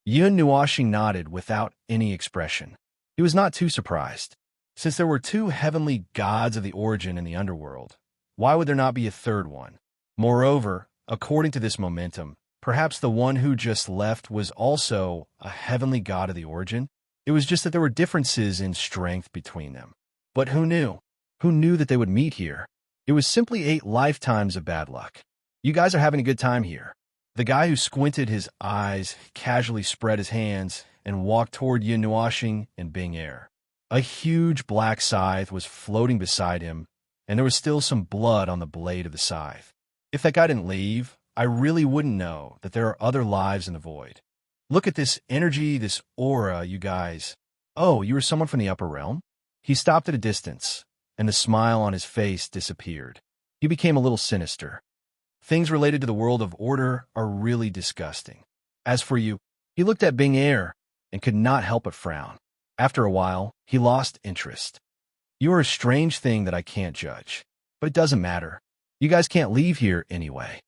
Yin Nuashing nodded without any expression. He was not too surprised. Since there were 2 heavenly gods of the origin in the underworld, why would there not be a 3rd one? Moreover, according to this momentum, perhaps the one who just left was also a heavenly god of the origin. It was just that there were differences in strength between them. But who knew? Who knew that they would meet here? It was simply 8 lifetimes of bad luck. You guys are having a good time here. The guy who squinted his eyes casually spread his hands and walked toward Yin Nuashing and Bing Air. A huge black scythe was floating beside him, and there was still some blood on the blade of the scythe. If that guy didn't leave, I really wouldn't know that there are other lives in the void. Look at this energy, this aura, you guys. Oh, you were someone from the upper realm? He stopped at a distance, and the smile on his face disappeared. He became a little sinister. Things related to the world of order are really disgusting. As for you, he looked at Bing Air and could not help but frown. After a while, he lost interest. You are a strange thing that I can't judge, but it doesn't matter. You guys can't leave here anyway.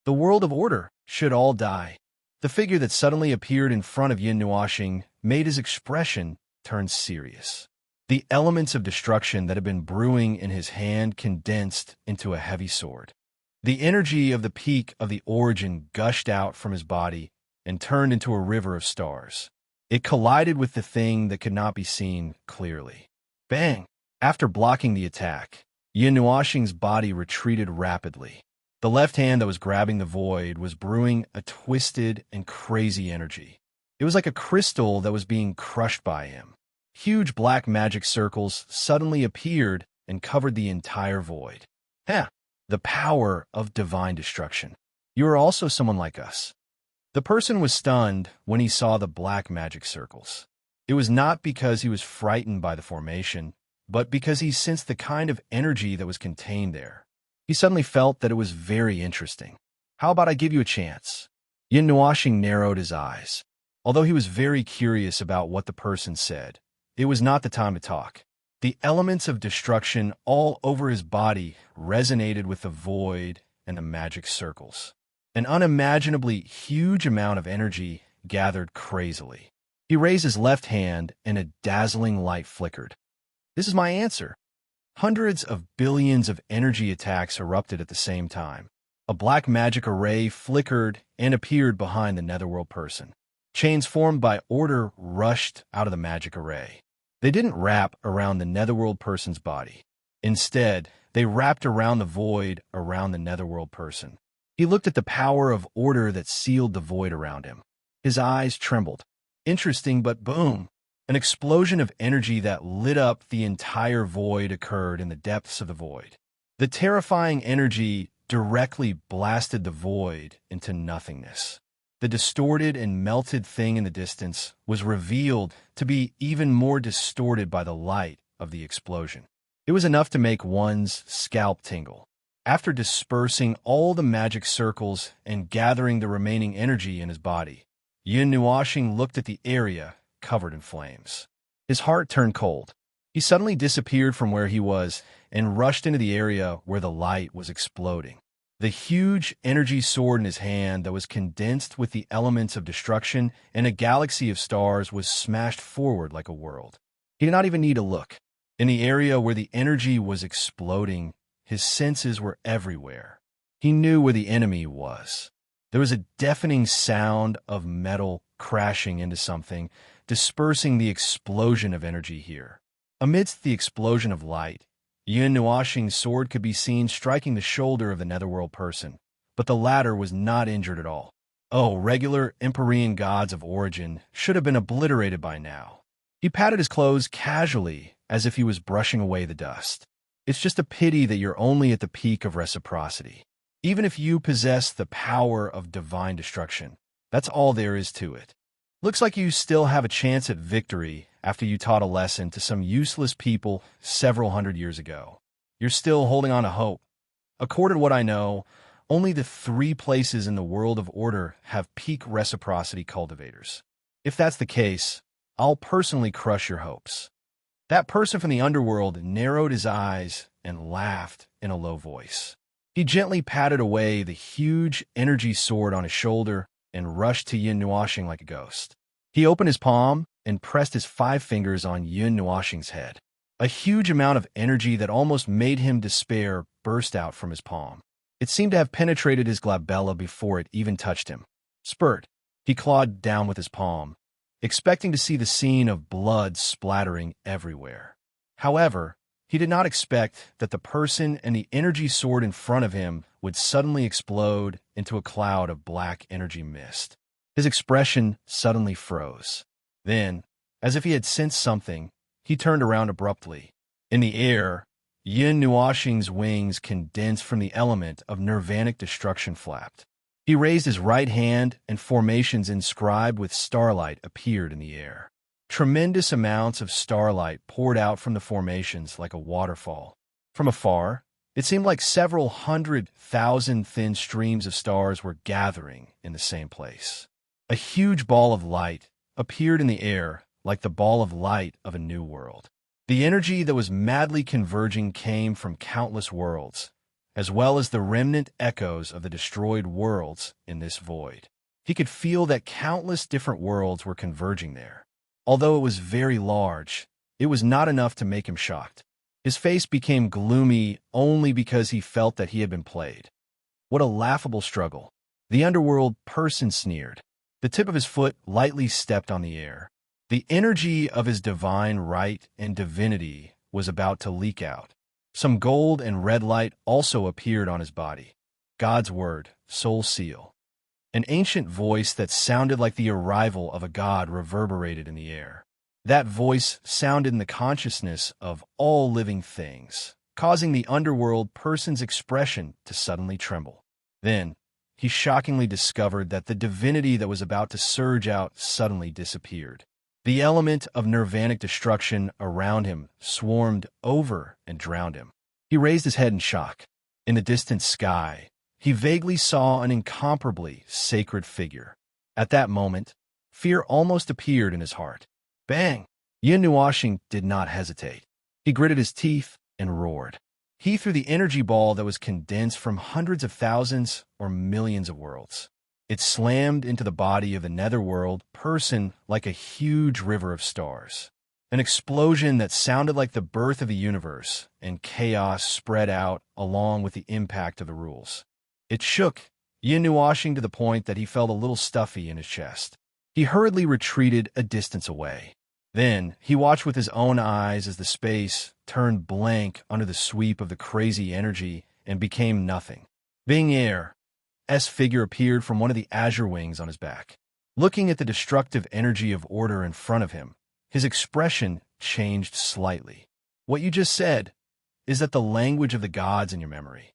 The world of order should all die. The figure that suddenly appeared in front of Yin Nuashing made his expression turn serious. The elements of destruction that had been brewing in his hand condensed into a heavy sword. The energy of the peak of the origin gushed out from his body and turned into a river of stars. It collided with the thing that could not be seen clearly. Bang! After blocking the attack, Yin Nuashing's body retreated rapidly. The left hand that was grabbing the void was brewing a twisted and crazy energy. It was like a crystal that was being crushed by him. Huge black magic circles suddenly appeared and covered the entire void. The power of divine destruction. You are also someone like us. The person was stunned when he saw the black magic circles. It was not because he was frightened by the formation, but because he sensed the kind of energy that was contained there. He suddenly felt that it was very interesting. How about I give you a chance? Yin Nuashing narrowed his eyes. Although he was very curious about what the person said, it was not the time to talk. The elements of destruction all over his body resonated with the void and the magic circles. An unimaginably huge amount of energy gathered crazily. He raised his left hand and a dazzling light flickered. This is my answer. Hundreds of billions of energy attacks erupted at the same time. A black magic array flickered and appeared behind the netherworld person. Chains formed by order rushed out of the magic array. They didn't wrap around the netherworld person's body. Instead, They wrapped around the void around the netherworld person. He looked at the power of order that sealed the void around him. His eyes trembled. Interesting, but boom! An explosion of energy that lit up the entire void occurred in the depths of the void. The terrifying energy directly blasted the void into nothingness. The distorted and melted thing in the distance was revealed to be even more distorted by the light of the explosion. It was enough to make one's scalp tingle. After dispersing all the magic circles and gathering the remaining energy in his body, Yin Nuoxing looked at the area covered in flames. His heart turned cold. He suddenly disappeared from where he was and rushed into the area where the light was exploding. The huge energy sword in his hand that was condensed with the elements of destruction and a galaxy of stars was smashed forward like a world. He did not even need to look. In the area where the energy was exploding, his senses were everywhere. He knew where the enemy was. There was a deafening sound of metal crashing into something, dispersing the explosion of energy here. Amidst the explosion of light, Yin Nuoxing's sword could be seen striking the shoulder of the netherworld person, but the latter was not injured at all. Oh, regular Empyrean gods of origin should have been obliterated by now. He patted his clothes casually as if he was brushing away the dust. It's just a pity that you're only at the peak of reciprocity. Even if you possess the power of divine destruction, that's all there is to it. Looks like you still have a chance at victory after you taught a lesson to some useless people several hundred years ago. You're still holding on to hope. According to what I know, only the 3 places in the world of order have peak reciprocity cultivators. If that's the case, I'll personally crush your hopes. That person from the underworld narrowed his eyes and laughed in a low voice. He gently patted away the huge energy sword on his shoulder and rushed to Yin Nuoxing like a ghost. He opened his palm and pressed his 5 fingers on Yin Nuoxing's head. A huge amount of energy that almost made him despair burst out from his palm. It seemed to have penetrated his glabella before it even touched him. Spurt! He clawed down with his palm, expecting to see the scene of blood splattering everywhere. However, he did not expect that the person and the energy sword in front of him would suddenly explode into a cloud of black energy mist. His expression suddenly froze. Then, as if he had sensed something, he turned around abruptly. In the air, Yin Nuoxing's wings condensed from the element of nirvanic destruction flapped. He raised his right hand and formations inscribed with starlight appeared in the air. Tremendous amounts of starlight poured out from the formations like a waterfall. From afar, it seemed like several 100,000 thin streams of stars were gathering in the same place. A huge ball of light appeared in the air like the ball of light of a new world. The energy that was madly converging came from countless worlds, as well as the remnant echoes of the destroyed worlds in this void. He could feel that countless different worlds were converging there. Although it was very large, it was not enough to make him shocked. His face became gloomy only because he felt that he had been played. What a laughable struggle. The underworld person sneered. The tip of his foot lightly stepped on the air. The energy of his divine right and divinity was about to leak out. Some gold and red light also appeared on his body. God's word, soul seal. An ancient voice that sounded like the arrival of a god reverberated in the air. That voice sounded in the consciousness of all living things, causing the underworld person's expression to suddenly tremble. Then, he shockingly discovered that the divinity that was about to surge out suddenly disappeared. The element of nirvanic destruction around him swarmed over and drowned him. He raised his head in shock. In the distant sky, he vaguely saw an incomparably sacred figure. At that moment, fear almost appeared in his heart. Bang! Yin Nuoxing did not hesitate. He gritted his teeth and roared. He threw the energy ball that was condensed from hundreds of thousands or millions of worlds. It slammed into the body of the netherworld person like a huge river of stars. An explosion that sounded like the birth of the universe, and chaos spread out along with the impact of the rules. It shook Yin Nuoxing to the point that he felt a little stuffy in his chest. He hurriedly retreated a distance away. Then he watched with his own eyes as the space turned blank under the sweep of the crazy energy and became nothing. Being air's figure appeared from one of the azure wings on his back. Looking at the destructive energy of order in front of him, his expression changed slightly. What you just said, is that the language of the gods in your memory?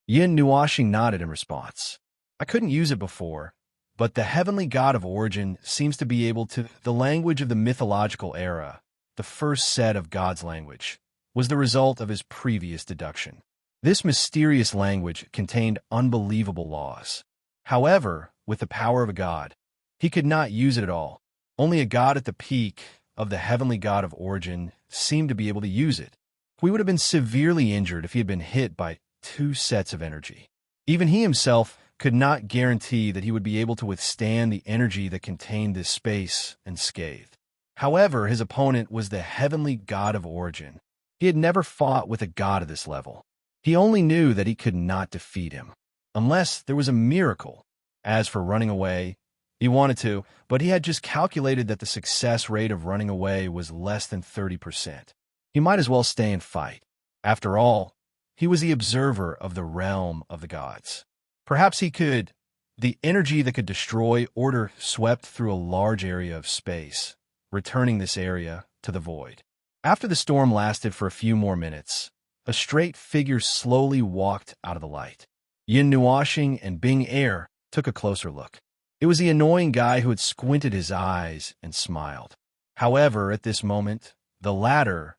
Yin Nuashing nodded in response. I couldn't use it before, but the heavenly god of origin seems to be able to. The language of the mythological era, the first set of God's language, was the result of his previous deduction. This mysterious language contained unbelievable laws. However, with the power of a god, he could not use it at all. Only a god at the peak of the heavenly god of origin seemed to be able to use it. We would have been severely injured if he had been hit by 2 sets of energy. Even he himself could not guarantee that he would be able to withstand the energy that contained this space unscathed. However, his opponent was the heavenly god of origin. He had never fought with a god of this level. He only knew that he could not defeat him, unless there was a miracle. As for running away, he wanted to, but he had just calculated that the success rate of running away was less than 30%. He might as well stay and fight. After all, he was the observer of the realm of the gods. Perhaps he could. The energy that could destroy order swept through a large area of space, returning this area to the void. After the storm lasted for a few more minutes, a straight figure slowly walked out of the light. Yin Nuashing and Bing Air took a closer look. It was the annoying guy who had squinted his eyes and smiled. However, at this moment, the latter,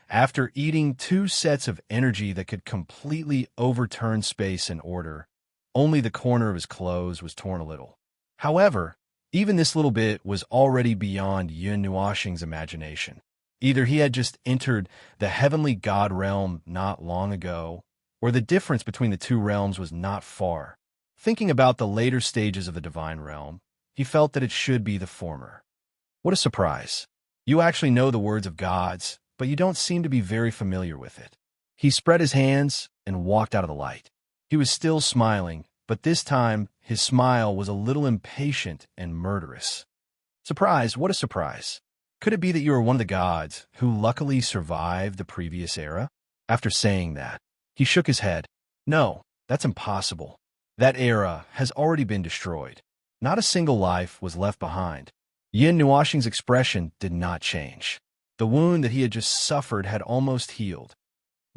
after eating 2 sets of energy that could completely overturn space and order, only the corner of his clothes was torn a little. However, even this little bit was already beyond Yin Nuashing's imagination. Either he had just entered the heavenly god realm not long ago, or the difference between the 2 realms was not far. Thinking about the later stages of the divine realm, he felt that it should be the former. What a surprise. You actually know the words of gods, but you don't seem to be very familiar with it. He spread his hands and walked out of the light. He was still smiling, but this time his smile was a little impatient and murderous. Surprise, what a surprise. Could it be that you are one of the gods who luckily survived the previous era? After saying that, he shook his head. No, that's impossible. That era has already been destroyed. Not a single life was left behind. Yin Nuashing's expression did not change. The wound that he had just suffered had almost healed.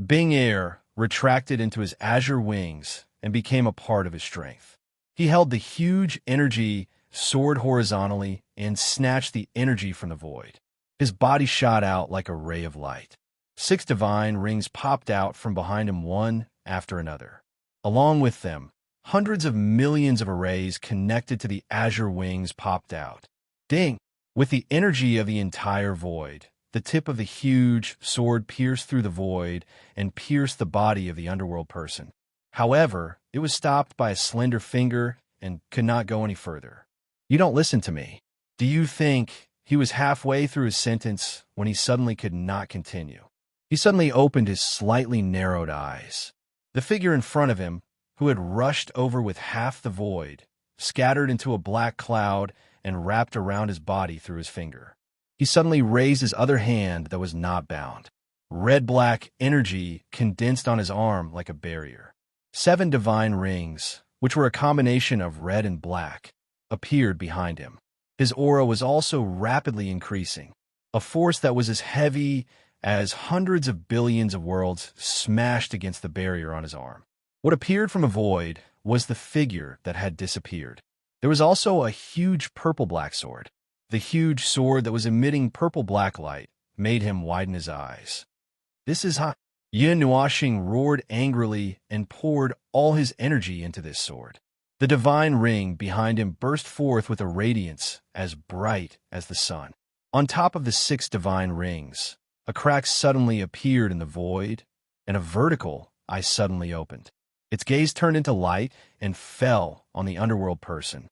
Bing Air retracted into his azure wings and became a part of his strength. He held the huge energy, soared horizontally, and snatched the energy from the void. His body shot out like a ray of light. 6 divine rings popped out from behind him one after another. Along with them, hundreds of millions of arrays connected to the azure wings popped out. Ding! With the energy of the entire void, the tip of the huge sword pierced through the void and pierced the body of the underworld person. However, it was stopped by a slender finger and could not go any further. You don't listen to me. Do you think he was halfway through his sentence when he suddenly could not continue? He suddenly opened his slightly narrowed eyes. The figure in front of him, who had rushed over with half the void, scattered into a black cloud and wrapped around his body through his finger. He suddenly raised his other hand that was not bound. Red-black energy condensed on his arm like a barrier. 7 divine rings, which were a combination of red and black, appeared behind him. His aura was also rapidly increasing. A force that was as heavy as hundreds of billions of worlds smashed against the barrier on his arm. What appeared from a void was the figure that had disappeared. There was also a huge purple-black sword. The huge sword that was emitting purple-black light made him widen his eyes. This is hot. Yin Nuashing roared angrily and poured all his energy into this sword. The divine ring behind him burst forth with a radiance as bright as the sun. On top of the 6 divine rings, a crack suddenly appeared in the void, and a vertical eye suddenly opened. Its gaze turned into light and fell on the underworld person.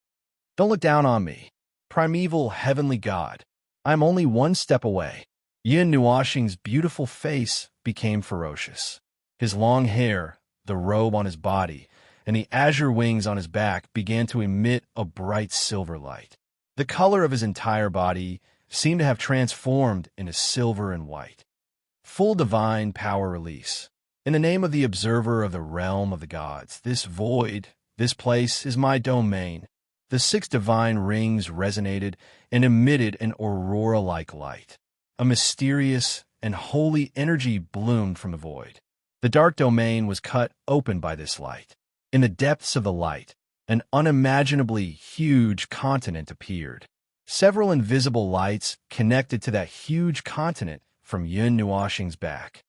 Don't look down on me, primeval heavenly god. I am only 1 step away. Yin Nuashing's beautiful face became ferocious. His long hair, the robe on his body, and the azure wings on his back began to emit a bright silver light. The color of his entire body seemed to have transformed into silver and white. Full divine power release. In the name of the observer of the realm of the gods, this void, this place is my domain. The 6 divine rings resonated and emitted an aurora-like light. A mysterious and holy energy bloomed from the void. The dark domain was cut open by this light. In the depths of the light, an unimaginably huge continent appeared. Several invisible lights connected to that huge continent from Yun Nuoxing's back.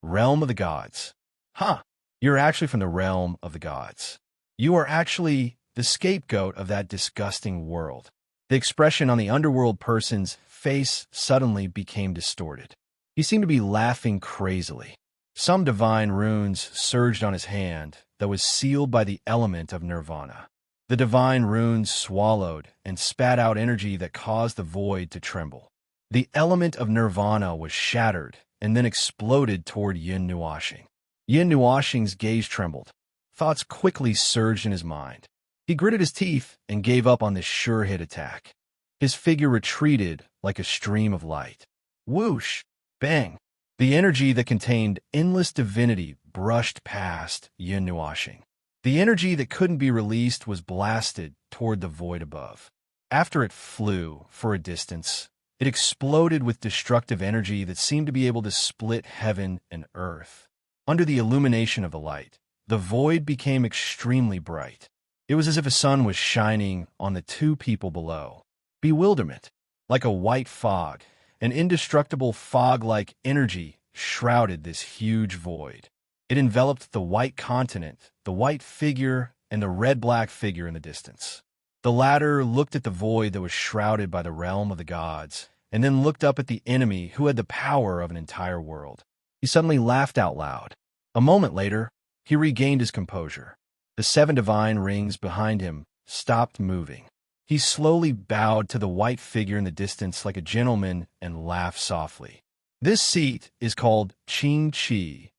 Realm of the gods. Huh, you're actually from the realm of the gods. You are actually the scapegoat of that disgusting world. The expression on the underworld person's face suddenly became distorted. He seemed to be laughing crazily. Some divine runes surged on his hand that was sealed by the element of nirvana. The divine runes swallowed and spat out energy that caused the void to tremble. The element of nirvana was shattered and then exploded toward Yun Nuoxing. Yun Nuoxing's gaze trembled. Thoughts quickly surged in his mind. He gritted his teeth and gave up on this sure-hit attack. His figure retreated like a stream of light. Whoosh! Bang! The energy that contained endless divinity brushed past Yun Nuoxing. The energy that couldn't be released was blasted toward the void above. After it flew for a distance, it exploded with destructive energy that seemed to be able to split heaven and earth. Under the illumination of the light, the void became extremely bright. It was as if a sun was shining on the 2 people below. Bewilderment, like a white fog, an indestructible fog-like energy shrouded this huge void. It enveloped the white continent, the white figure, and the red-black figure in the distance. The latter looked at the void that was shrouded by the realm of the gods, and then looked up at the enemy who had the power of an entire world. He suddenly laughed out loud. A moment later, he regained his composure. The 7 divine rings behind him stopped moving. He slowly bowed to the white figure in the distance like a gentleman and laughed softly. This seat is called Qing Qi,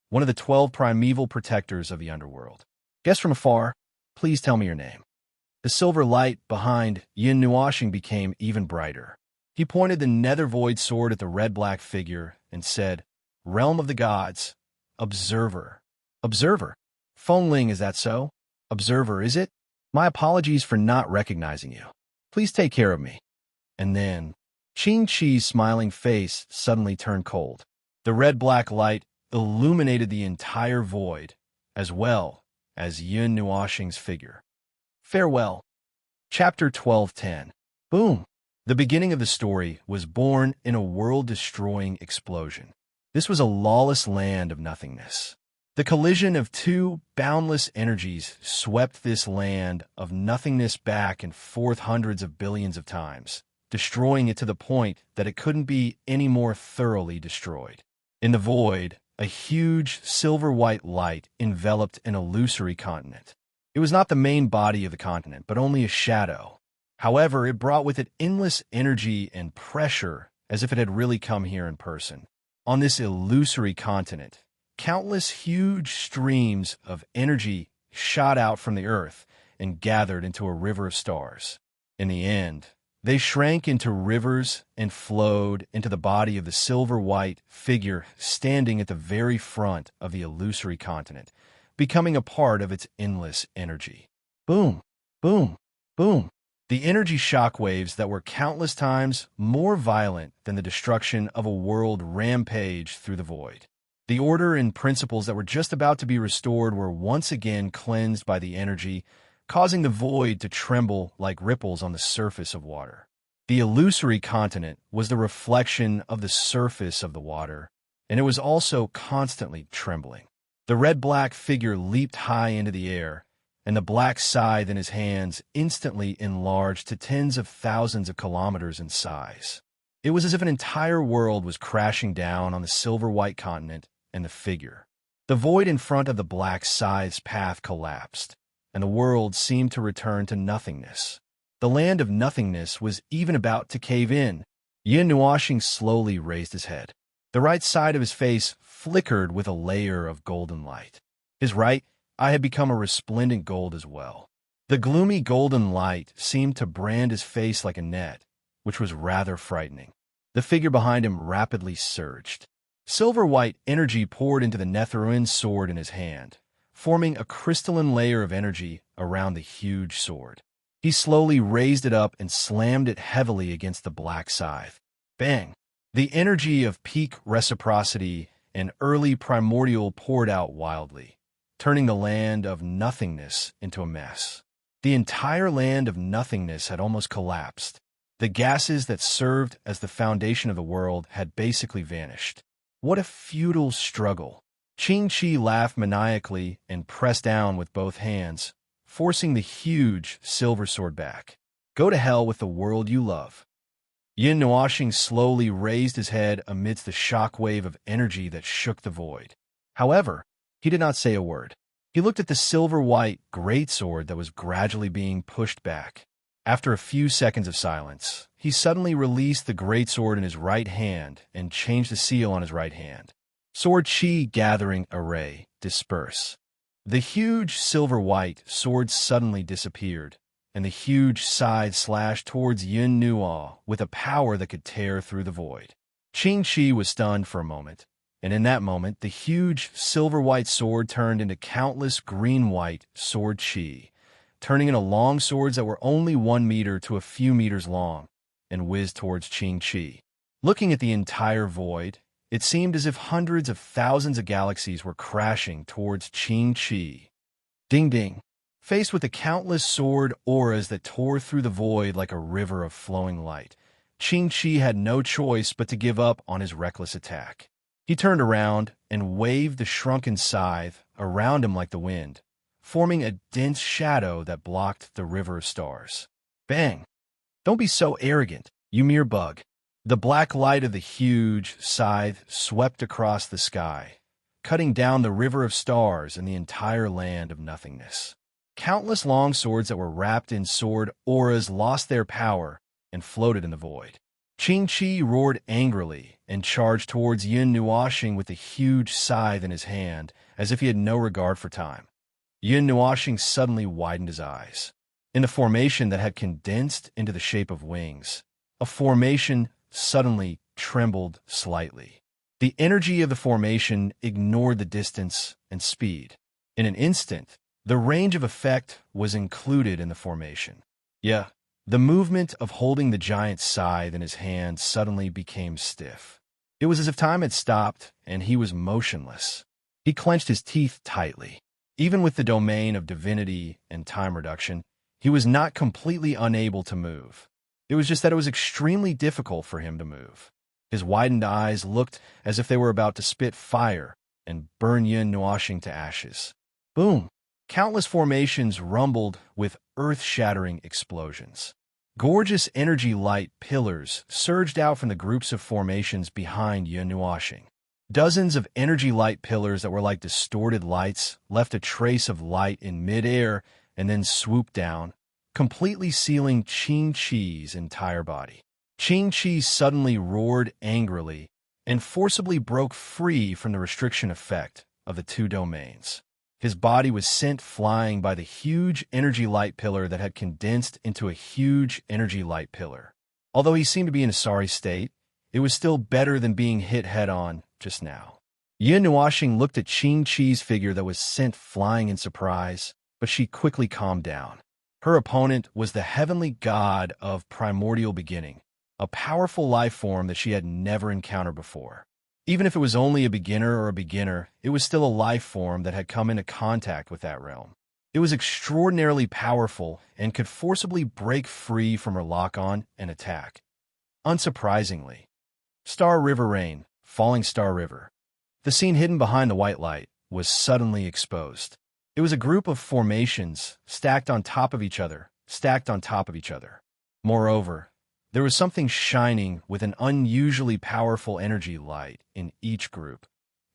one of the 12 primeval protectors of the underworld. Guest from afar, please tell me your name. The silver light behind Yun Nuoxing became even brighter. He pointed the nether void sword at the red-black figure and said, Realm of the gods, observer. Observer. Fengling, is that so? Observer, is it? My apologies for not recognizing you. Please take care of me. And then, Qing Qi's smiling face suddenly turned cold. The red-black light illuminated the entire void, as well as Yun Nuoxing's figure. Farewell. Chapter 12:10. Boom! The beginning of the story was born in a world-destroying explosion. This was a lawless land of nothingness. The collision of 2 boundless energies swept this land of nothingness back and forth hundreds of billions of times, destroying it to the point that it couldn't be any more thoroughly destroyed. In the void, a huge silver-white light enveloped an illusory continent. It was not the main body of the continent, but only a shadow. However, it brought with it endless energy and pressure as if it had really come here in person. On this illusory continent, countless huge streams of energy shot out from the earth and gathered into a river of stars. In the end, they shrank into rivers and flowed into the body of the silver-white figure standing at the very front of the illusory continent, becoming a part of its endless energy. Boom, boom, boom. The energy shockwaves that were countless times more violent than the destruction of a world rampaged through the void. The order and principles that were just about to be restored were once again cleansed by the energy, causing the void to tremble like ripples on the surface of water. The illusory continent was the reflection of the surface of the water, and it was also constantly trembling. The red-black figure leaped high into the air, and the black scythe in his hands instantly enlarged to tens of thousands of kilometers in size. It was as if an entire world was crashing down on the silver-white continent and the figure. The void in front of the black scythe's path collapsed, and the world seemed to return to nothingness. The land of nothingness was even about to cave in. Yun Nuoxing slowly raised his head. The right side of his face flickered with a layer of golden light. His right eye had become a resplendent gold as well. The gloomy golden light seemed to brand his face like a net, which was rather frightening. The figure behind him rapidly surged. Silver-white energy poured into the Netherruin's sword in his hand, forming a crystalline layer of energy around the huge sword. He slowly raised it up and slammed it heavily against the black scythe. Bang! The energy of peak reciprocity and early primordial poured out wildly, turning the land of nothingness into a mess. The entire land of nothingness had almost collapsed. The gases that served as the foundation of the world had basically vanished. What a futile struggle! Qing-Chi laughed maniacally and pressed down with both hands, forcing the huge silver sword back. Go to hell with the world you love. Yin Nuoxing slowly raised his head amidst the shockwave of energy that shook the void. However, he did not say a word. He looked at the silver-white greatsword that was gradually being pushed back. After a few seconds of silence, he suddenly released the greatsword in his right hand and changed the seal on his right hand. Sword Qi gathering array, disperse. The huge silver-white sword suddenly disappeared, and the huge scythe slashed towards Yin Nuo with a power that could tear through the void. Qing-Chi was stunned for a moment, and in that moment the huge silver-white sword turned into countless green-white sword Qi, turning into long swords that were only 1 meter to a few meters long, and whizzed towards Qing-Chi. Looking at the entire void, it seemed as if hundreds of thousands of galaxies were crashing towards Qing-Chi. Ding-ding. Faced with the countless sword auras that tore through the void like a river of flowing light, Qing-Chi had no choice but to give up on his reckless attack. He turned around and waved the shrunken scythe around him like the wind, forming a dense shadow that blocked the river of stars. Bang! Don't be so arrogant, you mere bug. The black light of the huge scythe swept across the sky, cutting down the river of stars and the entire land of nothingness. Countless long swords that were wrapped in sword auras lost their power and floated in the void. Qing-Chi roared angrily and charged towards Yin Nuoxing with the huge scythe in his hand, as if he had no regard for time. Yin Nuoxing suddenly widened his eyes. In the formation that had condensed into the shape of wings, a formation suddenly trembled slightly. The energy of the formation ignored the distance and speed. In an instant, the range of effect was included in the formation. Yeah, the movement of holding the giant scythe in his hand suddenly became stiff. It was as if time had stopped and he was motionless. He clenched his teeth tightly. Even with the domain of divinity and time reduction, he was not completely unable to move. It was just that it was extremely difficult for him to move. His widened eyes looked as if they were about to spit fire and burn Yin Nuoxing to ashes. Boom! Countless formations rumbled with earth-shattering explosions. Gorgeous energy light pillars surged out from the groups of formations behind Yin Nuoxing. Dozens of energy light pillars that were like distorted lights left a trace of light in midair and then swooped down, completely sealing Qing-Chi's entire body. Qing-Chi suddenly roared angrily and forcibly broke free from the restriction effect of the two domains. His body was sent flying by the huge energy light pillar that had condensed into a huge energy light pillar. Although he seemed to be in a sorry state, it was still better than being hit head-on just now. Yin Nuoxing looked at Qing-Chi's figure that was sent flying in surprise, but she quickly calmed down. Her opponent was the heavenly god of primordial beginning, a powerful life form that she had never encountered before. Even if it was only a beginner, it was still a life form that had come into contact with that realm. It was extraordinarily powerful and could forcibly break free from her lock-on and attack. Unsurprisingly, Star River Rain, Falling Star River. The scene hidden behind the white light was suddenly exposed. It was a group of formations stacked on top of each other. Moreover, there was something shining with an unusually powerful energy light in each group.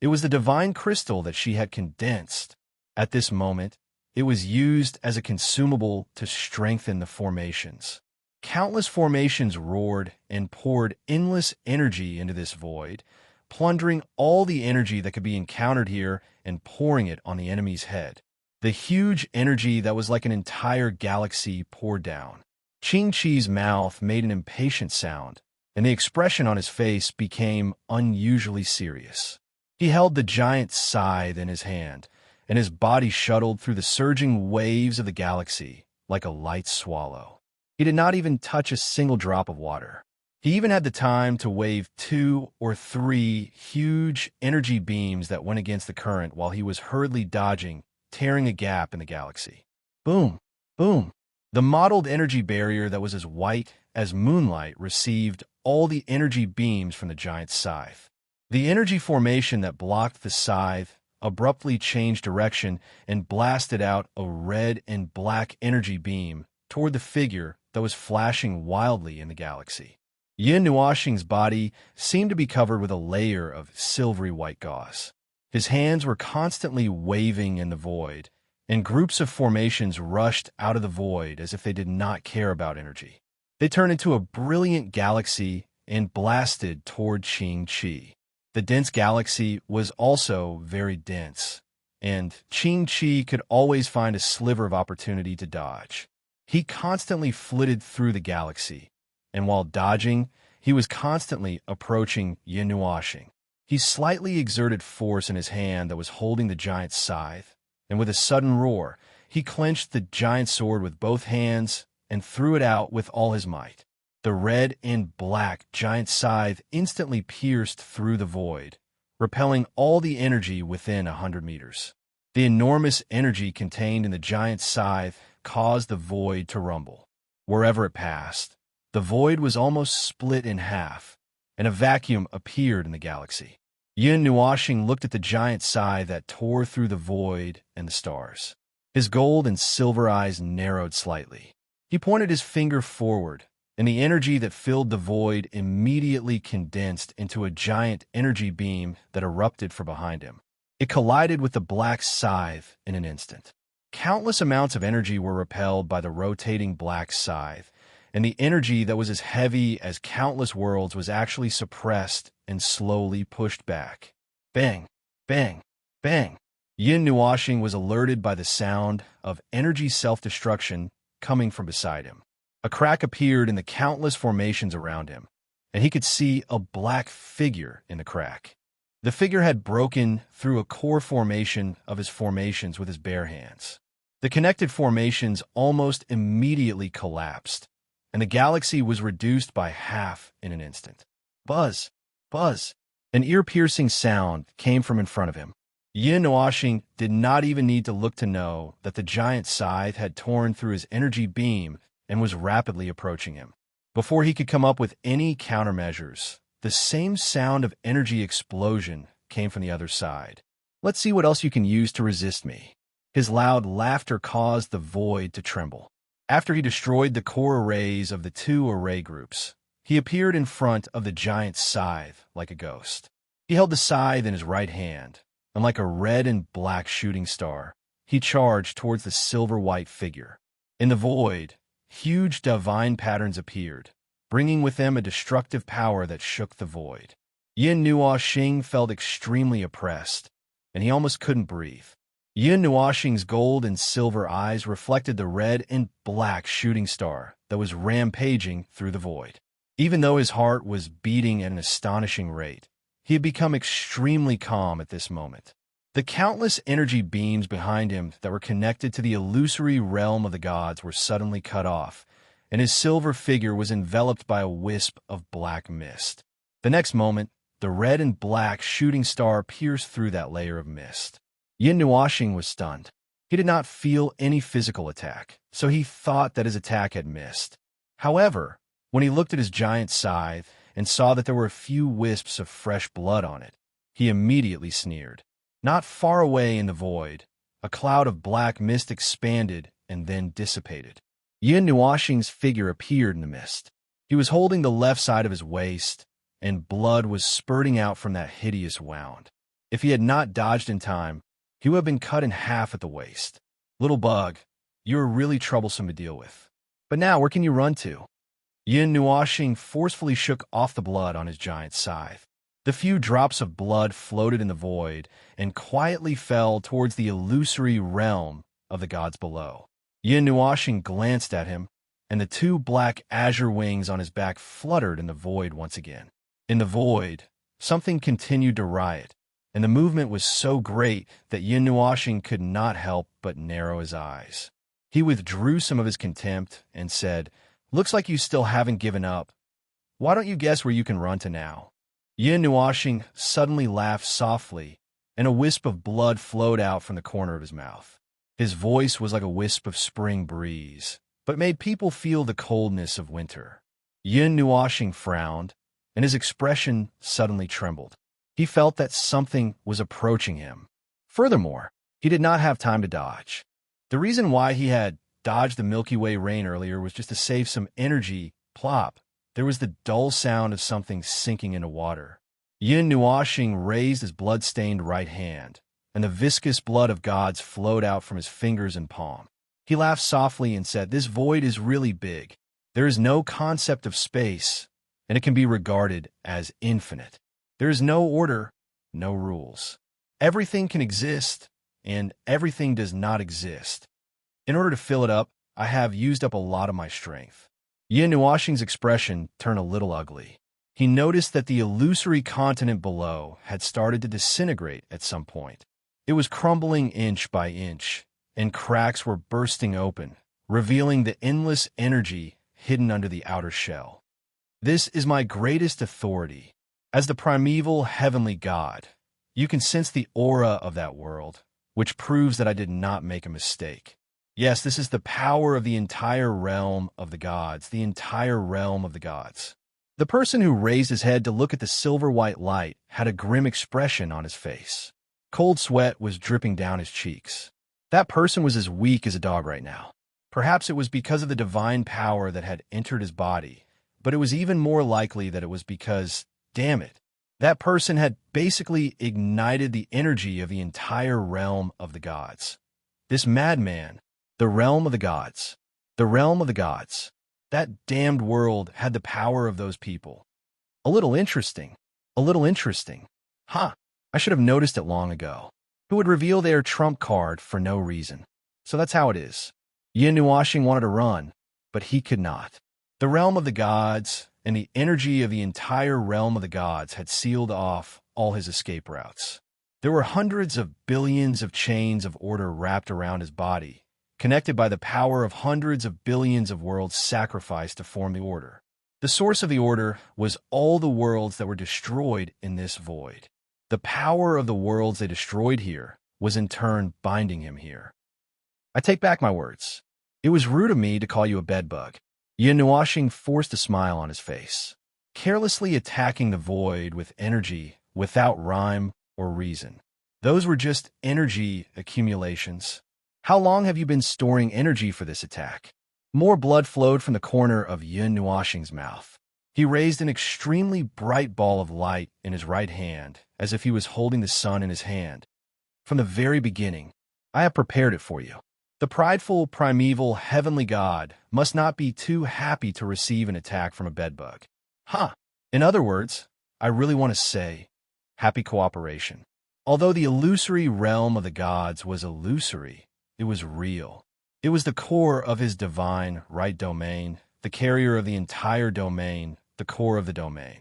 It was the divine crystal that she had condensed. At this moment, it was used as a consumable to strengthen the formations. Countless formations roared and poured endless energy into this void, plundering all the energy that could be encountered here and pouring it on the enemy's head. The huge energy that was like an entire galaxy poured down. Qing-Chi's mouth made an impatient sound, and the expression on his face became unusually serious. He held the giant scythe in his hand, and his body shuttled through the surging waves of the galaxy like a light swallow. He did not even touch a single drop of water. He even had the time to wave 2 or 3 huge energy beams that went against the current while he was hurriedly dodging, tearing a gap in the galaxy. Boom! Boom! The mottled energy barrier that was as white as moonlight received all the energy beams from the giant scythe. The energy formation that blocked the scythe abruptly changed direction and blasted out a red and black energy beam toward the figure that was flashing wildly in the galaxy. Yin Nuoxing's body seemed to be covered with a layer of silvery white gauze. His hands were constantly waving in the void, and groups of formations rushed out of the void as if they did not care about energy. They turned into a brilliant galaxy and blasted toward Qing-Chi. The dense galaxy was also very dense, and Qing-Chi could always find a sliver of opportunity to dodge. He constantly flitted through the galaxy, and while dodging, he was constantly approaching Yin Nuoxing. He slightly exerted force in his hand that was holding the giant scythe, and with a sudden roar, he clenched the giant sword with both hands and threw it out with all his might. The red and black giant scythe instantly pierced through the void, repelling all the energy within 100 meters. The enormous energy contained in the giant scythe caused the void to rumble. Wherever it passed, the void was almost split in half, and a vacuum appeared in the galaxy. Yin Nuoxing looked at the giant scythe that tore through the void and the stars. His gold and silver eyes narrowed slightly. He pointed his finger forward, and the energy that filled the void immediately condensed into a giant energy beam that erupted from behind him. It collided with the black scythe in an instant. Countless amounts of energy were repelled by the rotating black scythe, and the energy that was as heavy as countless worlds was actually suppressed and slowly pushed back. Bang! Bang! Bang! Yin Nuoxing was alerted by the sound of energy self-destruction coming from beside him. A crack appeared in the countless formations around him, and he could see a black figure in the crack. The figure had broken through a core formation of his formations with his bare hands. The connected formations almost immediately collapsed, and the galaxy was reduced by half in an instant. Buzz! Buzz! An ear-piercing sound came from in front of him. Yin Nuoxing did not even need to look to know that the giant scythe had torn through his energy beam and was rapidly approaching him. Before he could come up with any countermeasures, the same sound of energy explosion came from the other side. Let's see what else you can use to resist me. His loud laughter caused the void to tremble. After he destroyed the core arrays of the 2 array groups, he appeared in front of the giant scythe like a ghost. He held the scythe in his right hand, and like a red and black shooting star, he charged towards the silver-white figure. In the void, huge divine patterns appeared, bringing with them a destructive power that shook the void. Yin Nuoxing felt extremely oppressed, and he almost couldn't breathe. Yin Nuoxing's gold and silver eyes reflected the red and black shooting star that was rampaging through the void. Even though his heart was beating at an astonishing rate, he had become extremely calm at this moment. The countless energy beams behind him that were connected to the illusory realm of the gods were suddenly cut off, and his silver figure was enveloped by a wisp of black mist. The next moment, the red and black shooting star pierced through that layer of mist. Yin Nuoxing was stunned. He did not feel any physical attack, so he thought that his attack had missed. However, when he looked at his giant scythe and saw that there were a few wisps of fresh blood on it, he immediately sneered. Not far away in the void, a cloud of black mist expanded and then dissipated. Yin Nuoxing's figure appeared in the mist. He was holding the left side of his waist, and blood was spurting out from that hideous wound. If he had not dodged in time, he would have been cut in half at the waist. Little bug, you are really troublesome to deal with. But now, where can you run to? Yin Nuoxing forcefully shook off the blood on his giant scythe. The few drops of blood floated in the void and quietly fell towards the illusory realm of the gods below. Yin Nuoxing glanced at him, and the two black azure wings on his back fluttered in the void once again. In the void, something continued to riot, and the movement was so great that Yin Nuashing could not help but narrow his eyes. He withdrew some of his contempt and said, "Looks like you still haven't given up. Why don't you guess where you can run to now?" Yin Nuashing suddenly laughed softly, and a wisp of blood flowed out from the corner of his mouth. His voice was like a wisp of spring breeze, but made people feel the coldness of winter. Yin Nuashing frowned, and his expression suddenly trembled. He felt that something was approaching him. Furthermore, he did not have time to dodge. The reason why he had dodged the Milky Way rain earlier was just to save some energy. Plop. There was the dull sound of something sinking into water. Yin Nuashing raised his blood-stained right hand, and the viscous blood of gods flowed out from his fingers and palm. He laughed softly and said, "This void is really big. There is no concept of space, and it can be regarded as infinite. There is no order, no rules. Everything can exist, and everything does not exist. In order to fill it up, I have used up a lot of my strength." Yin Nuashing's expression turned a little ugly. He noticed that the illusory continent below had started to disintegrate at some point. It was crumbling inch by inch, and cracks were bursting open, revealing the endless energy hidden under the outer shell. "This is my greatest authority. As the primeval heavenly god, you can sense the aura of that world, which proves that I did not make a mistake. Yes, this is the power of the entire realm of the gods, the entire realm of the gods." The person who raised his head to look at the silver-white light had a grim expression on his face. Cold sweat was dripping down his cheeks. That person was as weak as a dog right now. Perhaps it was because of the divine power that had entered his body, but it was even more likely that it was because, damn it, that person had basically ignited the energy of the entire realm of the gods. This madman, the realm of the gods, the realm of the gods. That damned world had the power of those people. A little interesting. A little interesting. Huh. I should have noticed it long ago. Who would reveal their trump card for no reason? So that's how it is. Yin Nuashing wanted to run, but he could not. The realm of the gods and the energy of the entire realm of the gods had sealed off all his escape routes. There were hundreds of billions of chains of order wrapped around his body, connected by the power of hundreds of billions of worlds sacrificed to form the order. The source of the order was all the worlds that were destroyed in this void. The power of the worlds they destroyed here was in turn binding him here. I take back my words. It was rude of me to call you a bedbug. Yin Nuashing forced a smile on his face. Carelessly attacking the void with energy without rhyme or reason. Those were just energy accumulations. How long have you been storing energy for this attack? More blood flowed from the corner of Yin Nuashing's mouth. He raised an extremely bright ball of light in his right hand, as if he was holding the sun in his hand. From the very beginning, I have prepared it for you. The prideful, primeval, heavenly god must not be too happy to receive an attack from a bedbug. Huh. In other words, I really want to say, happy cooperation. Although the illusory realm of the gods was illusory, it was real. It was the core of his divine right domain, the carrier of the entire domain, the core of the domain.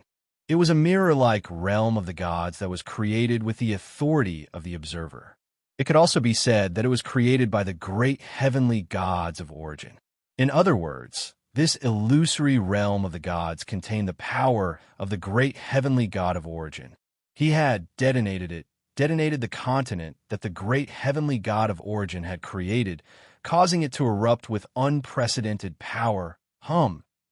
It was a mirror-like realm of the gods that was created with the authority of the observer. It could also be said that it was created by the great heavenly gods of origin. In other words, this illusory realm of the gods contained the power of the great heavenly god of origin. He had detonated the continent that the great heavenly god of origin had created, causing it to erupt with unprecedented power.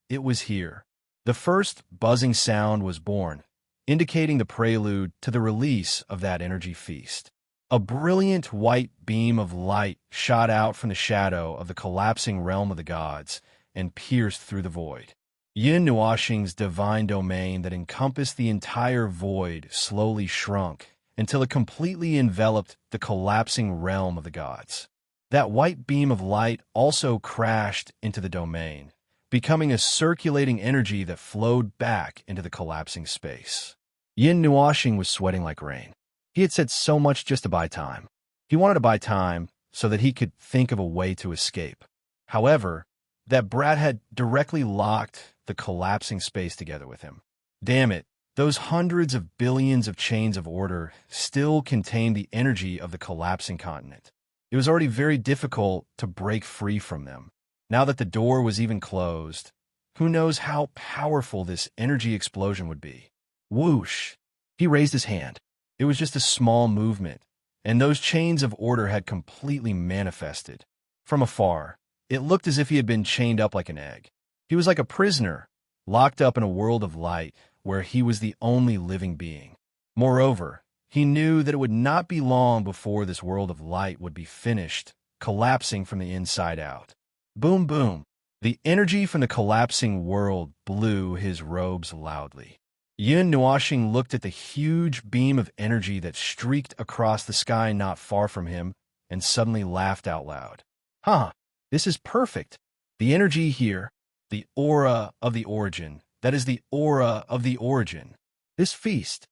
It was here. The first buzzing sound was born, indicating the prelude to the release of that energy feast. A brilliant white beam of light shot out from the shadow of the collapsing realm of the gods and pierced through the void. Yin Nuashing's divine domain that encompassed the entire void slowly shrunk until it completely enveloped the collapsing realm of the gods. That white beam of light also crashed into the domain, becoming a circulating energy that flowed back into the collapsing space. Yin Nuashing was sweating like rain. He had said so much just to buy time. He wanted to buy time so that he could think of a way to escape. However, That brat had directly locked the collapsing space together with him. Damn it, those hundreds of billions of chains of order still contained the energy of the collapsing continent. It was already very difficult to break free from them. Now that the door was even closed, who knows how powerful this energy explosion would be. Whoosh! He raised his hand. It was just a small movement, and those chains of order had completely manifested. From afar, it looked as if he had been chained up like an egg. He was like a prisoner, locked up in a world of light where he was the only living being. Moreover, he knew that it would not be long before this world of light would be finished, collapsing from the inside out. Boom, boom. The energy from the collapsing world blew his robes loudly. Yin Nuoxing looked at the huge beam of energy that streaked across the sky not far from him and suddenly laughed out loud. Huh, this is perfect. The energy here, the aura of the origin, that is the aura of the origin. This feast,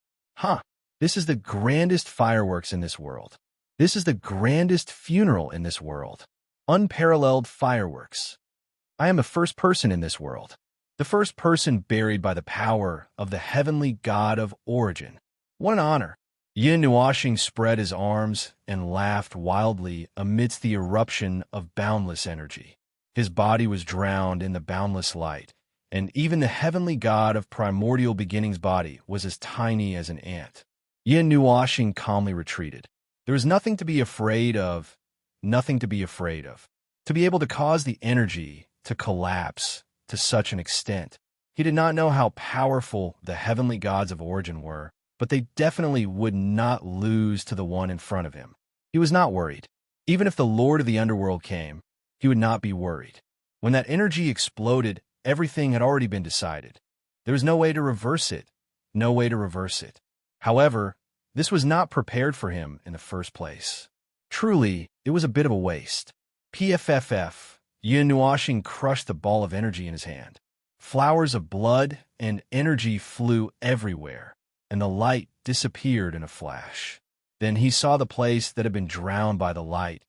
this is the grandest fireworks in this world. This is the grandest funeral in this world. Unparalleled fireworks. I am the first person in this world. The first person buried by the power of the heavenly god of origin. What an honor. Yin Nuoxing spread his arms and laughed wildly amidst the eruption of boundless energy. His body was drowned in the boundless light, and even the heavenly god of primordial beginnings' body was as tiny as an ant. Yin Nuoxing calmly retreated. There was nothing to be afraid of, nothing to be afraid of. To be able to cause the energy to collapse to such an extent. He did not know how powerful the heavenly gods of origin were, but they definitely would not lose to the one in front of him. He was not worried. Even if the Lord of the Underworld came, he would not be worried. When that energy exploded, everything had already been decided. There was no way to reverse it. No way to reverse it. However, this was not prepared for him in the first place. Truly, it was a bit of a waste. PFFF. Yin Nuoxing crushed the ball of energy in his hand. Flowers of blood and energy flew everywhere, and the light disappeared in a flash. Then he saw the place that had been drowned by the light.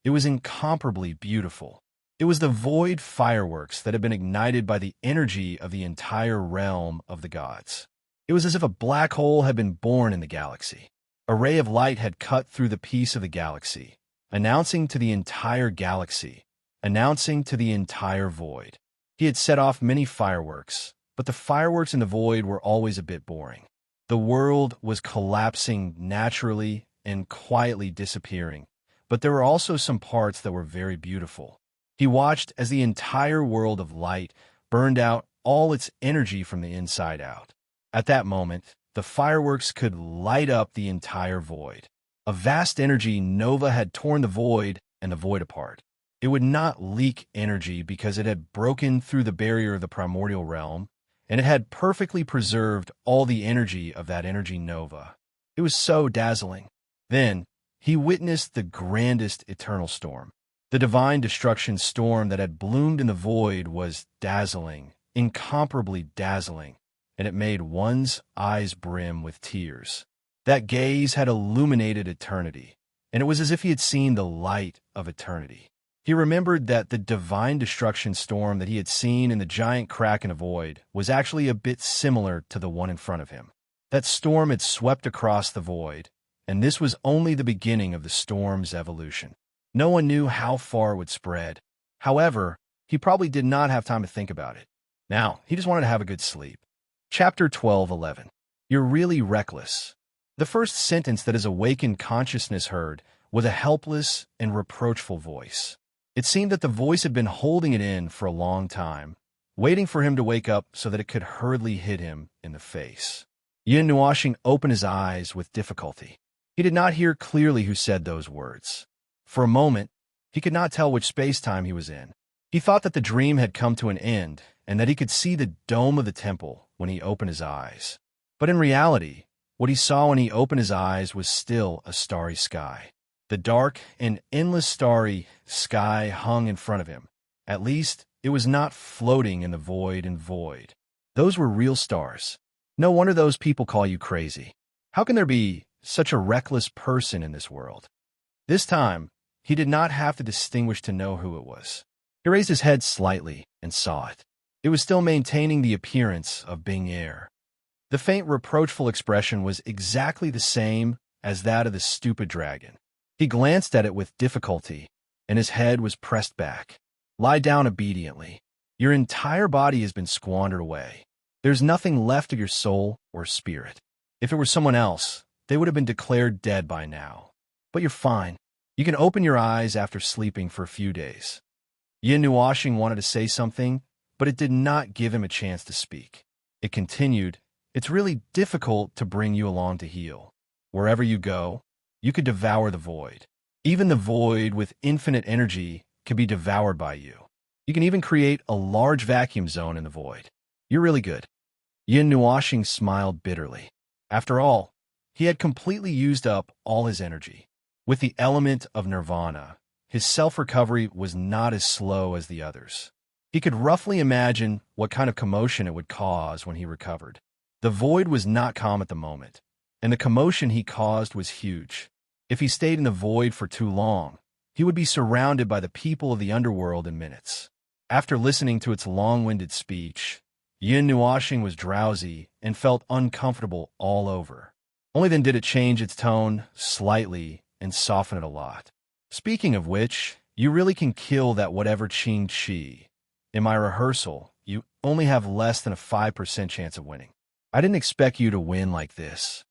It was incomparably beautiful. It was the void fireworks that had been ignited by the energy of the entire realm of the gods. It was as if a black hole had been born in the galaxy. A ray of light had cut through the peace of the galaxy, announcing to the entire galaxy, announcing to the entire void. He had set off many fireworks, but the fireworks in the void were always a bit boring. The world was collapsing naturally and quietly disappearing, but there were also some parts that were very beautiful. He watched as the entire world of light burned out all its energy from the inside out. At that moment, the fireworks could light up the entire void. A vast energy nova had torn the void and the void apart. It would not leak energy because it had broken through the barrier of the primordial realm, and it had perfectly preserved all the energy of that energy nova. It was so dazzling. Then, he witnessed the grandest eternal storm. The divine destruction storm that had bloomed in the void was dazzling, incomparably dazzling, and it made one's eyes brim with tears. That gaze had illuminated eternity, and it was as if he had seen the light of eternity. He remembered that the divine destruction storm that he had seen in the giant crack in the void was actually a bit similar to the one in front of him. That storm had swept across the void, and this was only the beginning of the storm's evolution. No one knew how far it would spread. However, he probably did not have time to think about it. Now, he just wanted to have a good sleep. Chapter 12:11. You're really reckless. The first sentence that his awakened consciousness heard was a helpless and reproachful voice. It seemed that the voice had been holding it in for a long time, waiting for him to wake up so that it could hurriedly hit him in the face. Yin Nuoxing opened his eyes with difficulty. He did not hear clearly who said those words. For a moment, he could not tell which space-time he was in. He thought that the dream had come to an end and that he could see the dome of the temple when he opened his eyes. But in reality, what he saw when he opened his eyes was still a starry sky. The dark and endless starry sky hung in front of him. At least, it was not floating in the void and void. Those were real stars. No wonder those people call you crazy. How can there be such a reckless person in this world? This time, he did not have to distinguish to know who it was. He raised his head slightly and saw it. It was still maintaining the appearance of being air. The faint reproachful expression was exactly the same as that of the stupid dragon. He glanced at it with difficulty, and his head was pressed back. Lie down obediently. Your entire body has been squandered away. There's nothing left of your soul or spirit. If it were someone else, they would have been declared dead by now. But you're fine. You can open your eyes after sleeping for a few days. Yin Nuashing wanted to say something, but it did not give him a chance to speak. It continued, "It's really difficult to bring you along to heal. Wherever you go, you could devour the void. Even the void with infinite energy can be devoured by you. You can even create a large vacuum zone in the void. You're really good." Yin Nuashing smiled bitterly. After all, he had completely used up all his energy. With the element of nirvana, his self-recovery was not as slow as the others. He could roughly imagine what kind of commotion it would cause when he recovered. The void was not calm at the moment, and the commotion he caused was huge. If he stayed in the void for too long, he would be surrounded by the people of the underworld in minutes. After listening to its long-winded speech, Yin Nuashing was drowsy and felt uncomfortable all over. Only then did it change its tone slightly and soften it a lot. "Speaking of which, you really can kill that whatever Qing Qi. In my rehearsal, you only have less than a 5% chance of winning. I didn't expect you to win like this."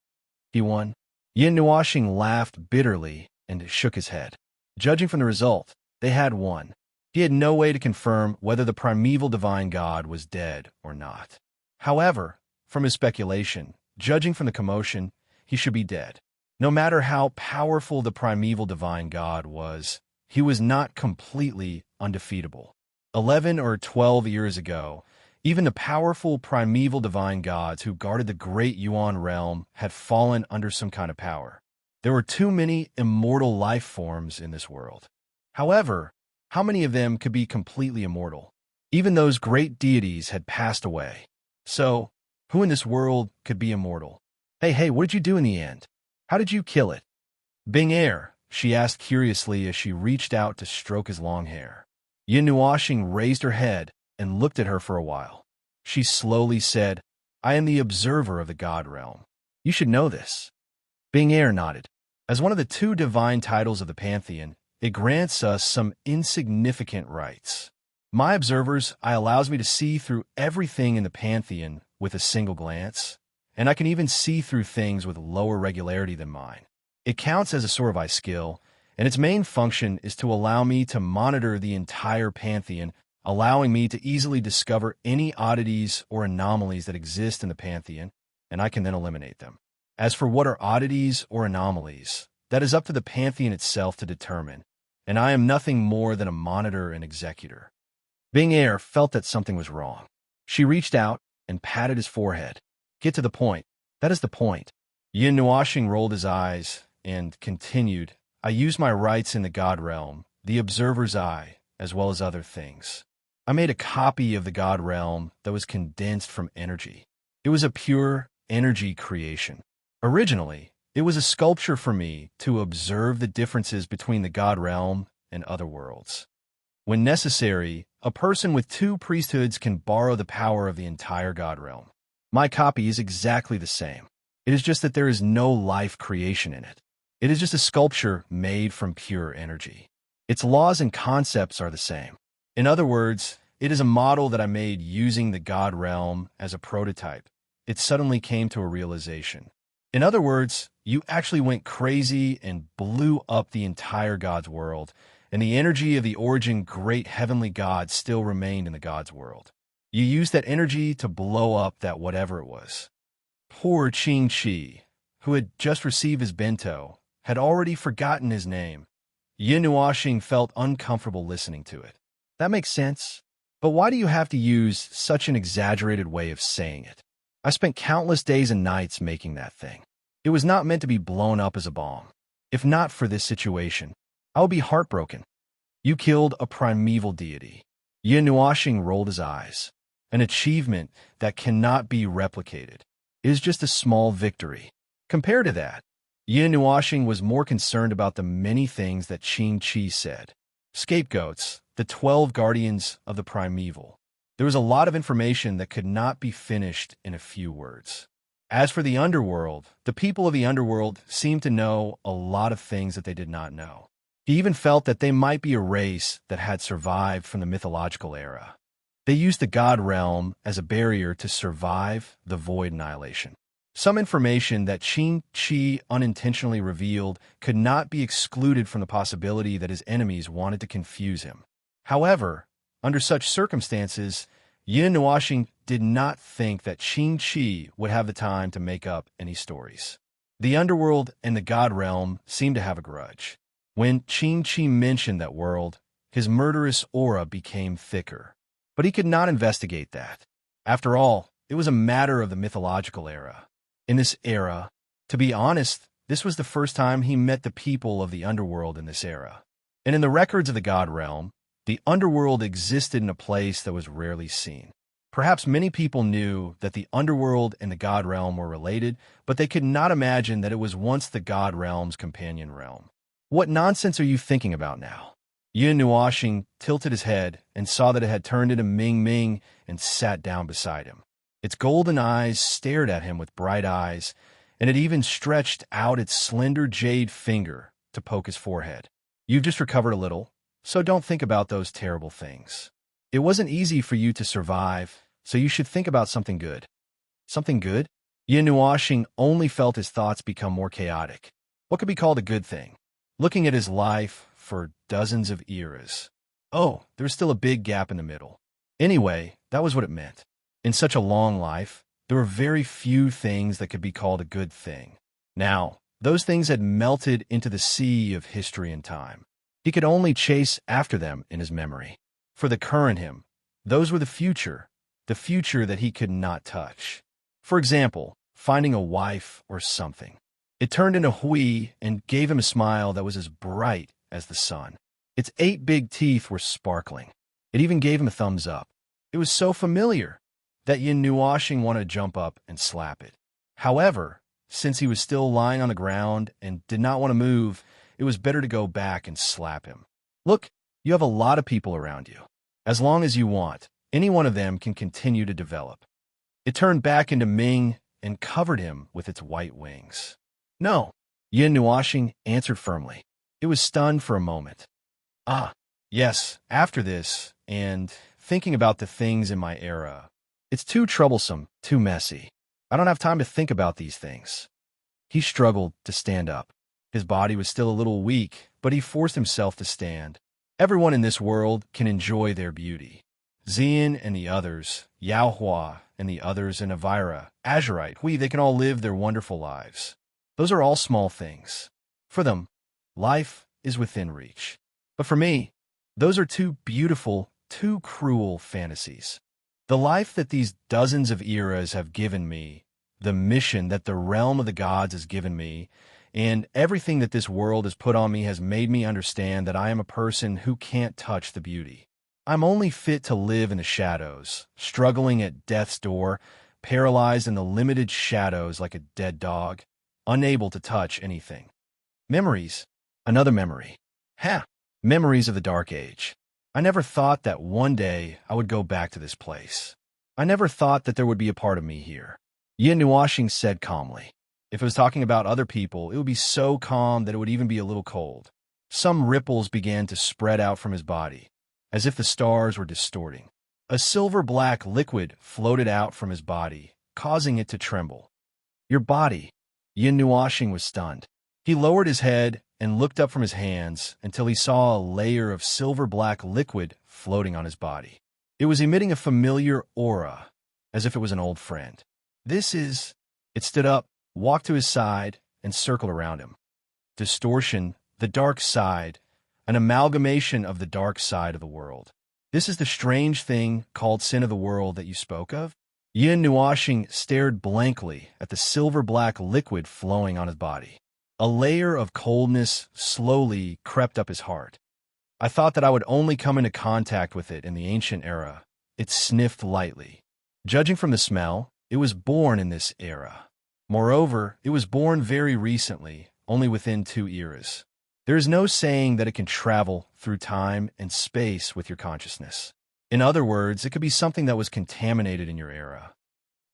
"He won?" Yin Nuashing laughed bitterly and shook his head. Judging from the result, they had won. He had no way to confirm whether the primeval divine god was dead or not. However, from his speculation, judging from the commotion, he should be dead. No matter how powerful the primeval divine god was, he was not completely undefeatable. 11 or 12 years ago, even the powerful primeval divine gods who guarded the great Yuan realm had fallen under some kind of power. There were too many immortal life forms in this world. However, how many of them could be completely immortal? Even those great deities had passed away. So, who in this world could be immortal? Hey, what did you do in the end? How did you kill it?" "Bing air," she asked curiously as she reached out to stroke his long hair. Yin Nuashing raised her head and looked at her for a while. She slowly said, "I am the observer of the God realm. You should know this." Bing air nodded. As one of the two divine titles of the Pantheon, it grants us some insignificant rights. My observer's eye allows me to see through everything in the Pantheon with a single glance, and I can even see through things with lower regularity than mine. It counts as a sort of eye skill, and its main function is to allow me to monitor the entire Pantheon, allowing me to easily discover any oddities or anomalies that exist in the Pantheon, and I can then eliminate them. As for what are oddities or anomalies, that is up to the Pantheon itself to determine, and I am nothing more than a monitor and executor. Bing air felt that something was wrong. She reached out and patted his forehead. "Get to the point. That is the point." Yin Nuashing rolled his eyes and continued, "I use my rights in the God realm, the observer's eye, as well as other things. I made a copy of the God realm that was condensed from energy. It was a pure energy creation. Originally, it was a sculpture for me to observe the differences between the God realm and other worlds. When necessary, a person with two priesthoods can borrow the power of the entire God realm. My copy is exactly the same. It is just that there is no life creation in it. It is just a sculpture made from pure energy. Its laws and concepts are the same. In other words, it is a model that I made using the God realm as a prototype. It suddenly came to a realization. In other words, you actually went crazy and blew up the entire God's world, and the energy of the origin great heavenly God still remained in the God's world. You used that energy to blow up that whatever it was. Poor Qing Qi, who had just received his bento, had already forgotten his name. Yin Nuashing felt uncomfortable listening to it. That makes sense, but why do you have to use such an exaggerated way of saying it? I spent countless days and nights making that thing. It was not meant to be blown up as a bomb. If not for this situation, I would be heartbroken. You killed a primeval deity. Yin Nuashing rolled his eyes. An achievement that cannot be replicated. It is just a small victory. Compared to that, Yin Nuashing was more concerned about the many things that Qing Qi said. Scapegoats, the 12 guardians of the primeval. There was a lot of information that could not be finished in a few words. As for the underworld, the people of the underworld seemed to know a lot of things that they did not know. He even felt that they might be a race that had survived from the mythological era. They used the god realm as a barrier to survive the void annihilation. Some information that Qin-Chi unintentionally revealed could not be excluded from the possibility that his enemies wanted to confuse him. However, under such circumstances, Yin Nuoxing did not think that Qin-Chi would have the time to make up any stories. The underworld and the god realm seemed to have a grudge. When Qin-Chi mentioned that world, his murderous aura became thicker. But he could not investigate that. After all, it was a matter of the mythological era. In this era, to be honest, this was the first time he met the people of the underworld in this era. And in the records of the god realm, the underworld existed in a place that was rarely seen. Perhaps many people knew that the underworld and the god realm were related, but they could not imagine that it was once the god realm's companion realm. What nonsense are you thinking about now? Yin Nuoxing tilted his head and saw that it had turned into Ming Ming and sat down beside him. Its golden eyes stared at him with bright eyes, and it even stretched out its slender jade finger to poke his forehead. You've just recovered a little, so don't think about those terrible things. It wasn't easy for you to survive, so you should think about something good. Something good? Yin Nuoxing only felt his thoughts become more chaotic. What could be called a good thing? Looking at his life for dozens of eras. Oh, there was still a big gap in the middle. Anyway, that was what it meant. In such a long life, there were very few things that could be called a good thing. Now, those things had melted into the sea of history and time. He could only chase after them in his memory. For the current him, those were the future that he could not touch. For example, finding a wife or something. It turned into Hui and gave him a smile that was as bright as the sun. Its 8 big teeth were sparkling. It even gave him a thumbs up. It was so familiar that Yin Nuoxing wanted to jump up and slap it. However, since he was still lying on the ground and did not want to move, it was better to go back and slap him. Look, you have a lot of people around you. As long as you want, any one of them can continue to develop. It turned back into Ming and covered him with its white wings. No, Yin Nuoxing answered firmly. It was stunned for a moment. Ah, yes, after this, and thinking about the things in my era. It's too troublesome, too messy. I don't have time to think about these things. He struggled to stand up. His body was still a little weak, but he forced himself to stand. Everyone in this world can enjoy their beauty. Xian and the others, Yao Hua and the others in Avira, Azurite, Hui, they can all live their wonderful lives. Those are all small things. For them, life is within reach. But for me, those are too beautiful, too cruel fantasies. The life that these dozens of eras have given me, the mission that the realm of the gods has given me, and everything that this world has put on me has made me understand that I am a person who can't touch the beauty. I'm only fit to live in the shadows, struggling at death's door, paralyzed in the limited shadows like a dead dog, unable to touch anything. Memories. Another memory. Memories of the Dark Age. I never thought that one day I would go back to this place. I never thought that there would be a part of me here. Yin Nuoxing said calmly. If it was talking about other people, it would be so calm that it would even be a little cold. Some ripples began to spread out from his body, as if the stars were distorting. A silver-black liquid floated out from his body, causing it to tremble. Your body. Yin Nuoxing was stunned. He lowered his head and looked up from his hands until he saw a layer of silver-black liquid floating on his body. It was emitting a familiar aura, as if it was an old friend. This is... It stood up, walked to his side, and circled around him. Distortion, the dark side, an amalgamation of the dark side of the world. This is the strange thing called sin of the world that you spoke of? Yin Nuoxing stared blankly at the silver-black liquid flowing on his body. A layer of coldness slowly crept up his heart. I thought that I would only come into contact with it in the ancient era. It sniffed lightly. Judging from the smell, it was born in this era. Moreover, it was born very recently, only within 2 eras. There is no saying that it can travel through time and space with your consciousness. In other words, it could be something that was contaminated in your era.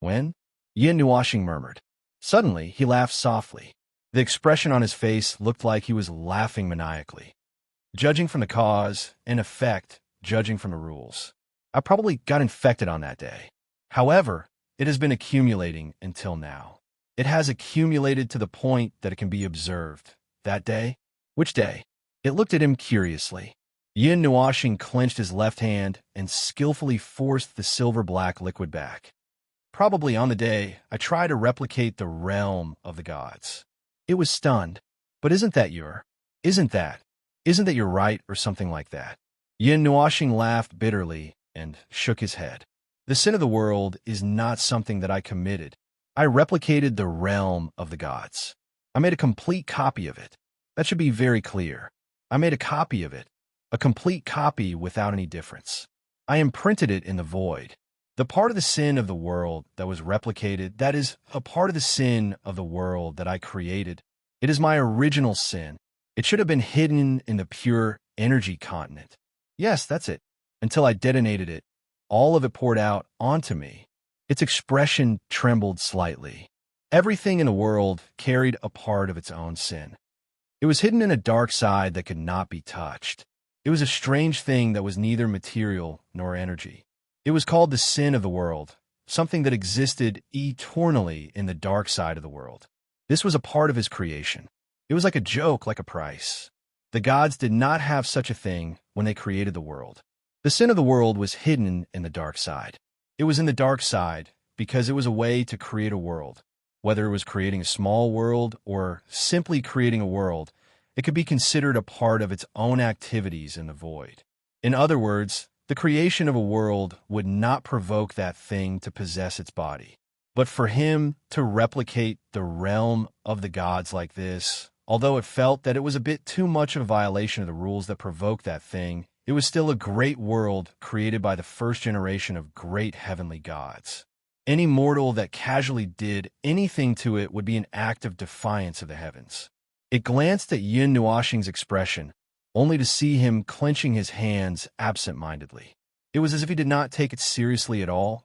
When? Yin Nuashing murmured. Suddenly, he laughed softly. The expression on his face looked like he was laughing maniacally. Judging from the cause and effect, judging from the rules. I probably got infected on that day. However, it has been accumulating until now. It has accumulated to the point that it can be observed. That day? Which day? It looked at him curiously. Yin Nuashing clenched his left hand and skillfully forced the silver-black liquid back. Probably on the day I tried to replicate the realm of the gods. It was stunned. But isn't that your? Isn't that you're right or something like that? Yin Nuashing laughed bitterly and shook his head. The sin of the world is not something that I committed. I replicated the realm of the gods. I made a complete copy of it. That should be very clear. I made a copy of it. A complete copy without any difference. I imprinted it in the void. The part of the sin of the world that was replicated, that is, a part of the sin of the world that I created. It is my original sin. It should have been hidden in the pure energy continent. Yes, that's it. Until I detonated it, all of it poured out onto me. Its expression trembled slightly. Everything in the world carried a part of its own sin. It was hidden in a dark side that could not be touched. It was a strange thing that was neither material nor energy. It was called the sin of the world, something that existed eternally in the dark side of the world. This was a part of his creation. It was like a joke, like a price. The gods did not have such a thing when they created the world. The sin of the world was hidden in the dark side. It was in the dark side because it was a way to create a world. Whether it was creating a small world or simply creating a world, it could be considered a part of its own activities in the void. In other words, the creation of a world would not provoke that thing to possess its body. But for him to replicate the realm of the gods like this, although it felt that it was a bit too much of a violation of the rules that provoked that thing, it was still a great world created by the first generation of great heavenly gods. Any mortal that casually did anything to it would be an act of defiance of the heavens. It glanced at Yin Nuashing's expression, only to see him clenching his hands absent-mindedly. It was as if he did not take it seriously at all,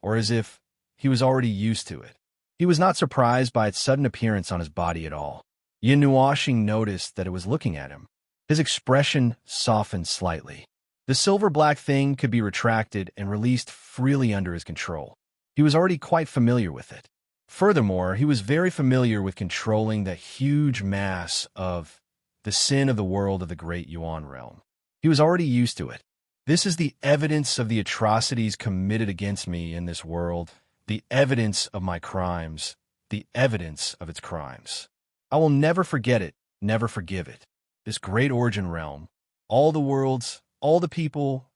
or as if he was already used to it. He was not surprised by its sudden appearance on his body at all. Yin Nuashing noticed that it was looking at him. His expression softened slightly. The silver-black thing could be retracted and released freely under his control. He was already quite familiar with it. Furthermore, he was very familiar with controlling that huge mass of the sin of the world of the great Yuan realm. He was already used to it. This is the evidence of the atrocities committed against me in this world, the evidence of my crimes, the evidence of its crimes. I will never forget it, never forgive it. This great origin realm, all the worlds, all the people,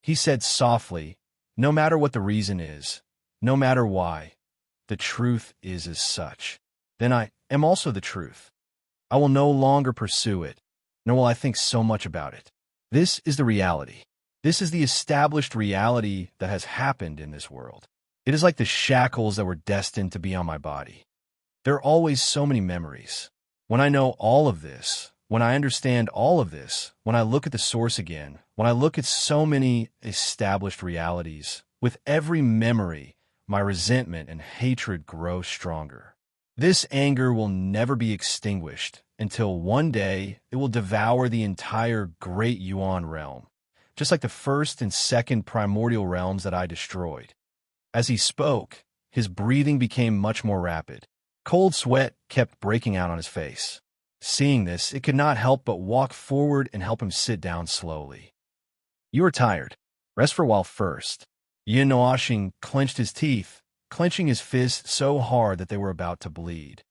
he said softly, no matter what the reason is, no matter why, the truth is as such. Then I am also the truth. I will no longer pursue it, nor will I think so much about it. This is the reality. This is the established reality that has happened in this world. It is like the shackles that were destined to be on my body. There are always so many memories. When I know all of this, when I understand all of this, when I look at the source again, when I look at so many established realities, with every memory, my resentment and hatred grow stronger. This anger will never be extinguished until one day it will devour the entire great Yuan realm, just like the first and second primordial realms that I destroyed. As he spoke, his breathing became much more rapid. Cold sweat kept breaking out on his face. Seeing this, it could not help but walk forward and help him sit down slowly. You are tired. Rest for a while first. Yin Nuashing clenched his teeth, clenching his fists so hard that they were about to bleed.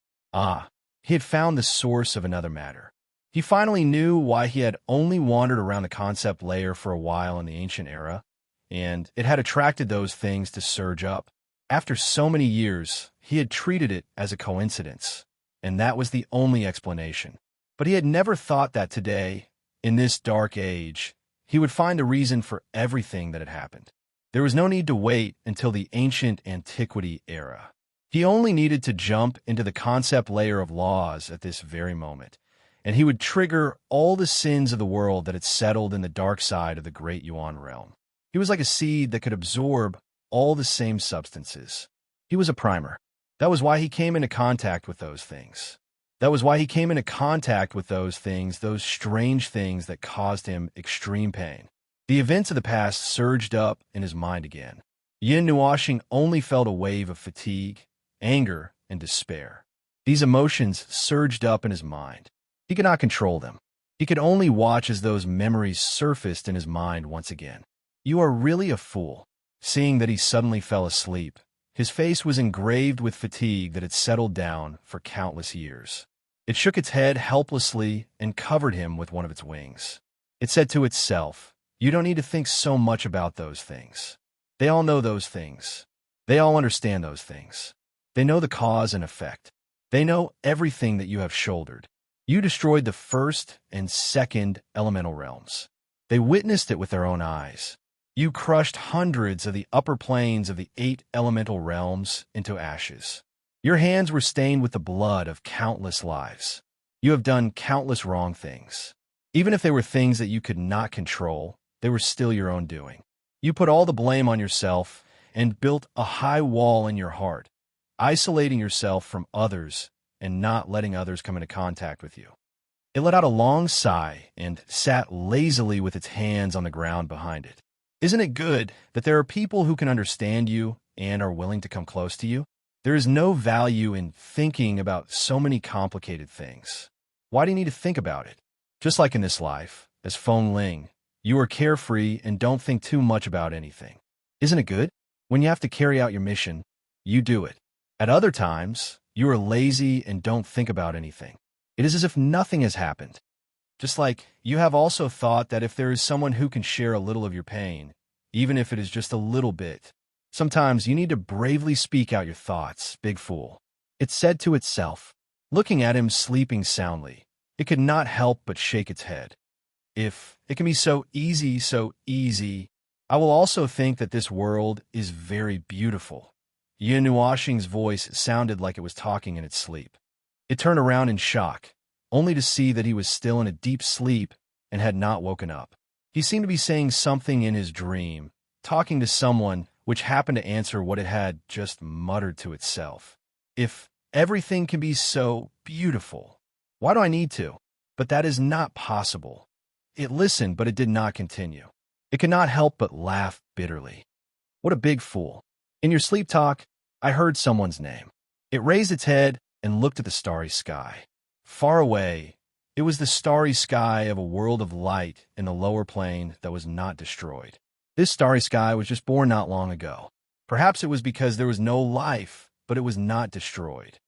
He had found the source of another matter. He finally knew why he had only wandered around the concept layer for a while in the ancient era, and it had attracted those things to surge up. After so many years, he had treated it as a coincidence, and that was the only explanation. But he had never thought that today, in this dark age, he would find a reason for everything that had happened. There was no need to wait until the ancient antiquity era. He only needed to jump into the concept layer of laws at this very moment, and he would trigger all the sins of the world that had settled in the dark side of the great Yuan realm. He was like a seed that could absorb all the same substances. He was a primer. That was why he came into contact with those things. That was why he came into contact with those things, those strange things that caused him extreme pain. The events of the past surged up in his mind again. Yin Nuoxing only felt a wave of fatigue, anger, and despair. These emotions surged up in his mind. He could not control them. He could only watch as those memories surfaced in his mind once again. "You are really a fool." Seeing that he suddenly fell asleep, his face was engraved with fatigue that had settled down for countless years. It shook its head helplessly and covered him with one of its wings. It said to itself, "You don't need to think so much about those things. They all know those things. They all understand those things. They know the cause and effect. They know everything that you have shouldered. You destroyed the first and second elemental realms. They witnessed it with their own eyes. You crushed hundreds of the upper planes of the 8 elemental realms into ashes. Your hands were stained with the blood of countless lives. You have done countless wrong things. Even if they were things that you could not control, they were still your own doing. You put all the blame on yourself and built a high wall in your heart, isolating yourself from others and not letting others come into contact with you." It let out a long sigh and sat lazily with its hands on the ground behind it. Isn't it good that there are people who can understand you and are willing to come close to you? There is no value in thinking about so many complicated things. Why do you need to think about it? Just like in this life, as Feng Ling, you are carefree and don't think too much about anything. Isn't it good? When you have to carry out your mission, you do it. At other times, you are lazy and don't think about anything. It is as if nothing has happened. Just like you have also thought that if there is someone who can share a little of your pain, even if it is just a little bit, sometimes you need to bravely speak out your thoughts, big fool. It said to itself. Looking at him sleeping soundly, it could not help but shake its head. If it can be so easy, I will also think that this world is very beautiful. Yin Nuoxing's voice sounded like it was talking in its sleep. It turned around in shock, only to see that he was still in a deep sleep and had not woken up. He seemed to be saying something in his dream, talking to someone which happened to answer what it had just muttered to itself. If everything can be so beautiful, why do I need to? But that is not possible. It listened, but it did not continue. It could not help but laugh bitterly. What a big fool. In your sleep talk, I heard someone's name. It raised its head and looked at the starry sky. Far away, it was the starry sky of a world of light in the lower plane that was not destroyed. This starry sky was just born not long ago. Perhaps it was because there was no life, but it was not destroyed.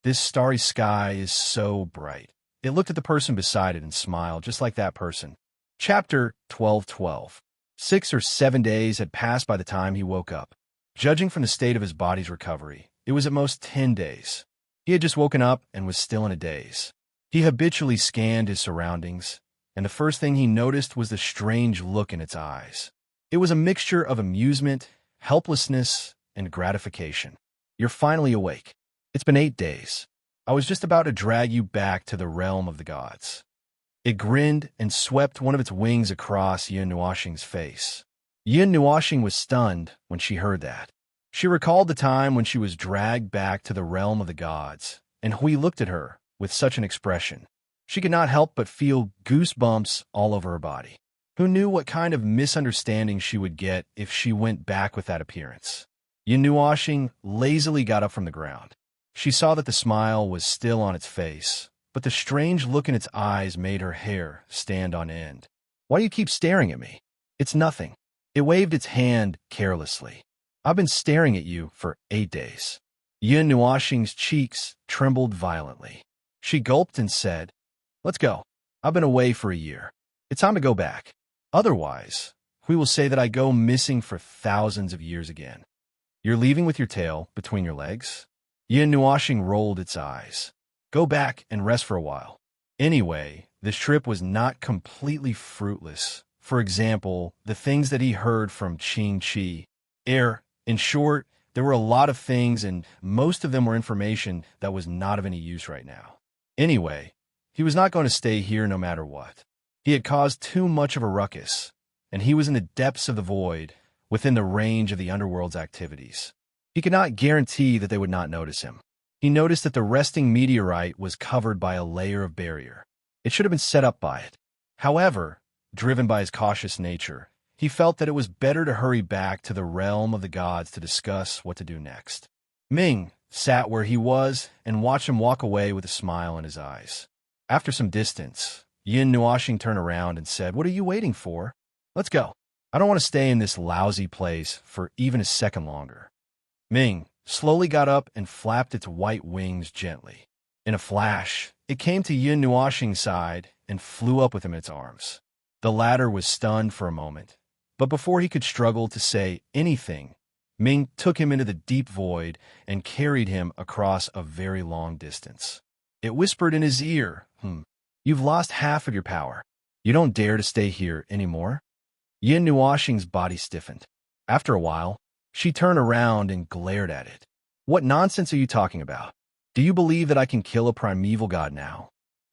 This starry sky is so bright. It looked at the person beside it and smiled, just like that person. Chapter 12:12. 6 or 7 days had passed by the time he woke up. Judging from the state of his body's recovery, it was at most 10 days. He had just woken up and was still in a daze. He habitually scanned his surroundings, and the first thing he noticed was the strange look in its eyes. It was a mixture of amusement, helplessness, and gratification. "You're finally awake. It's been 8 days. I was just about to drag you back to the realm of the gods." It grinned and swept one of its wings across Yin Nuoxing's face. Yin Nuoxing was stunned when she heard that. She recalled the time when she was dragged back to the realm of the gods, and Hui looked at her with such an expression. She could not help but feel goosebumps all over her body. Who knew what kind of misunderstanding she would get if she went back with that appearance? Yin Nuoxing lazily got up from the ground. She saw that the smile was still on its face, but the strange look in its eyes made her hair stand on end. "Why do you keep staring at me? It's nothing." It waved its hand carelessly. "I've been staring at you for 8 days. Yin Nuoxing's cheeks trembled violently. She gulped and said, "Let's go. I've been away for a year. It's time to go back. Otherwise, we will say that I go missing for thousands of years again." "You're leaving with your tail between your legs?" Yin Nuoxing rolled its eyes. "Go back and rest for a while." Anyway, this trip was not completely fruitless. For example, the things that he heard from Qing Qi. In short, there were a lot of things, and most of them were information that was not of any use right now. Anyway, He was not going to stay here no matter what. He had caused too much of a ruckus, and he was in the depths of the void, within the range of the underworld's activities. He could not guarantee that they would not notice him. He noticed that the resting meteorite was covered by a layer of barrier. It should have been set up by it. However, driven by his cautious nature, he felt that it was better to hurry back to the realm of the gods to discuss what to do next. Ming sat where he was and watched him walk away with a smile in his eyes. After some distance, Yin Nuoxing turned around and said, "What are you waiting for? Let's go. I don't want to stay in this lousy place for even a second longer." Ming slowly got up and flapped its white wings gently. In a flash, it came to Yin Nuoxing's side and flew up with him in its arms. The latter was stunned for a moment, but before he could struggle to say anything, Ming took him into the deep void and carried him across a very long distance. It whispered in his ear, "You've lost half of your power. You don't dare to stay here anymore." Yin Nuoxing's body stiffened. After a while, she turned around and glared at it. "What nonsense are you talking about? Do you believe that I can kill a primeval god now?"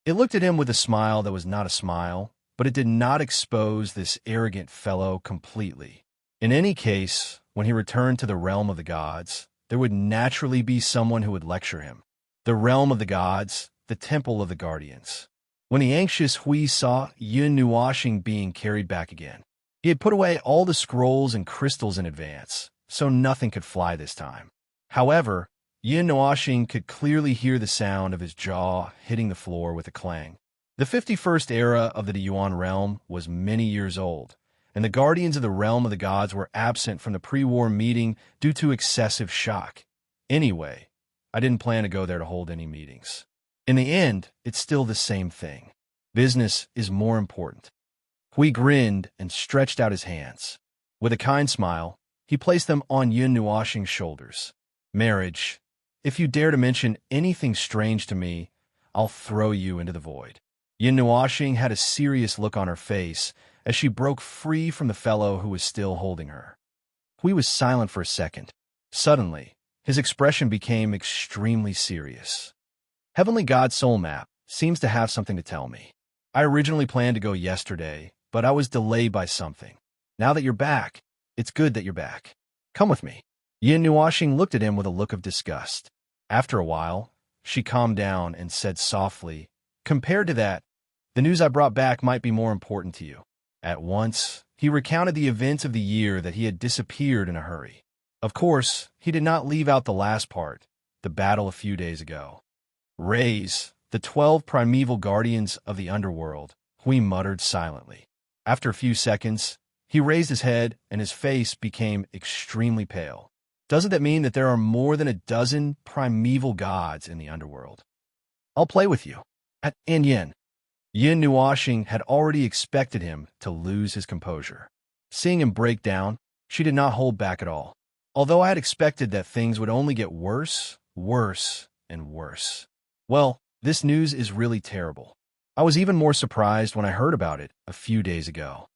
It looked at him with a smile that was not a smile, but it did not expose this arrogant fellow completely. In any case, when he returned to the realm of the gods, there would naturally be someone who would lecture him. The realm of the gods, the temple of the guardians. When the anxious Hui saw Yin Nuoxing being carried back again, he had put away all the scrolls and crystals in advance, so nothing could fly this time. However, Yin Nuoxing could clearly hear the sound of his jaw hitting the floor with a clang. The 51st era of the Yuan realm was many years old, and the guardians of the realm of the gods were absent from the pre-war meeting due to excessive shock. Anyway, I didn't plan to go there to hold any meetings. In the end, it's still the same thing. Business is more important. Hui grinned and stretched out his hands. With a kind smile, he placed them on Yin Nuoxing's shoulders. "Marriage. If you dare to mention anything strange to me, I'll throw you into the void." Yin Nuoxing had a serious look on her face as she broke free from the fellow who was still holding her. Hui was silent for a second. Suddenly, his expression became extremely serious. "Heavenly God Soul Map seems to have something to tell me. I originally planned to go yesterday, but I was delayed by something. Now that you're back, it's good that you're back. Come with me." Yin Nuoxing looked at him with a look of disgust. After a while, she calmed down and said softly, "Compared to that, the news I brought back might be more important to you." At once, he recounted the events of the year that he had disappeared in a hurry. Of course, he did not leave out the last part, the battle a few days ago. "Raise the 12 primeval guardians of the underworld," Hui muttered silently. After a few seconds, he raised his head and his face became extremely pale. "Doesn't that mean that there are more than a dozen primeval gods in the underworld? I'll play with you." And Yin Nuoxing had already expected him to lose his composure. Seeing him break down, she did not hold back at all. "Although I had expected that things would only get worse, worse, and worse. Well, this news is really terrible. I was even more surprised when I heard about it a few days ago."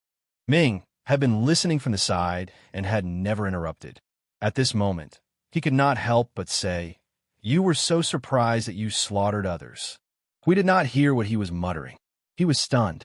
Ming had been listening from the side and had never interrupted. At this moment, he could not help but say, "You were so surprised that you slaughtered others." We did not hear what he was muttering. He was stunned.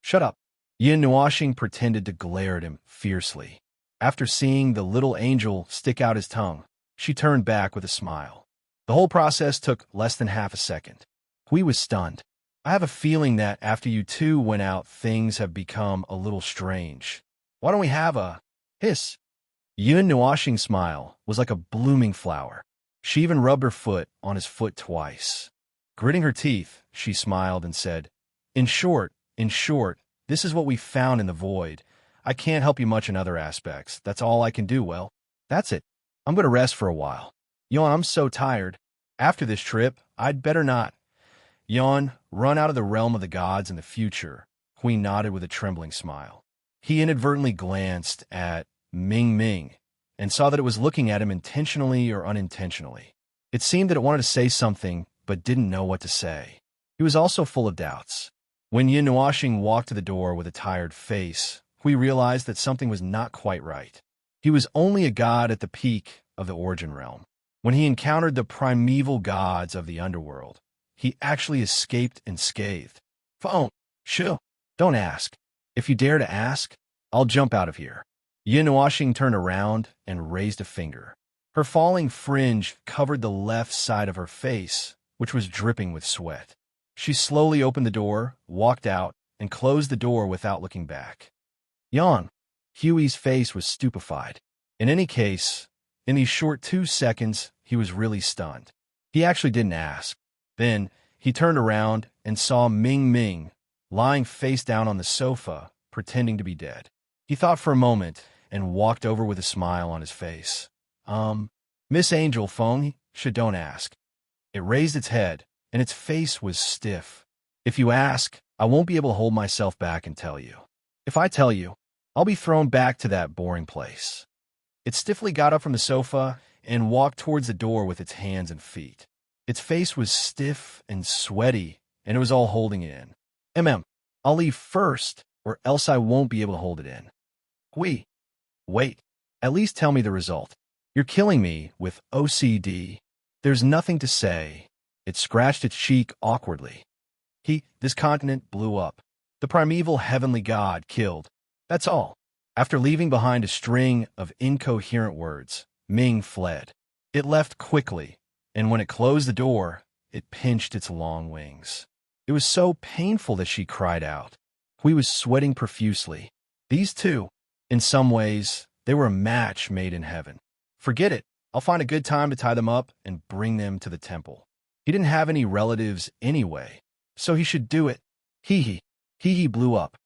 Shut up." Yin Nuoxing pretended to glare at him fiercely. After seeing the little angel stick out his tongue, she turned back with a smile. The whole process took less than half a second. Hui was stunned. "I have a feeling that after you two went out, things have become a little strange. Why don't we have a hiss?" Yin Nuoxing's smile was like a blooming flower. She even rubbed her foot on his foot twice. Gritting her teeth, she smiled and said, In short, this is what we found in the void. I can't help you much in other aspects. That's all I can do. Well, that's it. I'm going to rest for a while. Yon, I'm so tired. After this trip, I'd better not. Yon, run out of the realm of the gods in the future." Hui nodded with a trembling smile. He inadvertently glanced at Ming and saw that it was looking at him intentionally or unintentionally. It seemed that it wanted to say something, but didn't know what to say. He was also full of doubts. When Yin Nuoxing walked to the door with a tired face, Hui realized that something was not quite right. He was only a god at the peak of the origin realm. When he encountered the primeval gods of the underworld, he actually escaped unscathed. Phone. Shoo. Don't ask. If you dare to ask, I'll jump out of here. Yin Washing turned around and raised a finger. Her falling fringe covered the left side of her face, which was dripping with sweat. She slowly opened the door, walked out, and closed the door without looking back. Yon. Huey's face was stupefied. In any case, in these short 2 seconds, he was really stunned. He actually didn't ask. Then, he turned around and saw Ming Ming lying face down on the sofa, pretending to be dead. He thought for a moment and walked over with a smile on his face. Miss Angel Feng, don't ask. It raised its head, and its face was stiff. If you ask, I won't be able to hold myself back and tell you. If I tell you, I'll be thrown back to that boring place. It stiffly got up from the sofa and walked towards the door with its hands and feet. Its face was stiff and sweaty, and it was all holding it in. I'll leave first, or else I won't be able to hold it in. Wait. At least tell me the result. You're killing me with OCD. There's nothing to say. It scratched its cheek awkwardly. This continent blew up. The primeval heavenly god killed. That's all. After leaving behind a string of incoherent words, Ming fled. It left quickly, and when it closed the door, it pinched its long wings. It was so painful that she cried out. Hui was sweating profusely. These two, in some ways, they were a match made in heaven. Forget it. I'll find a good time to tie them up and bring them to the temple. He didn't have any relatives anyway, so he should do it. He blew up.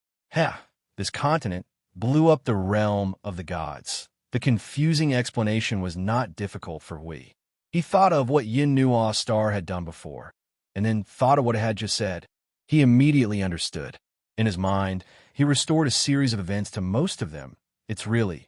This continent blew up the realm of the gods. The confusing explanation was not difficult for Hui. He thought of what Yin Nuo Star had done before, and then thought of what it had just said. He immediately understood. In his mind, he restored a series of events to most of them. It's really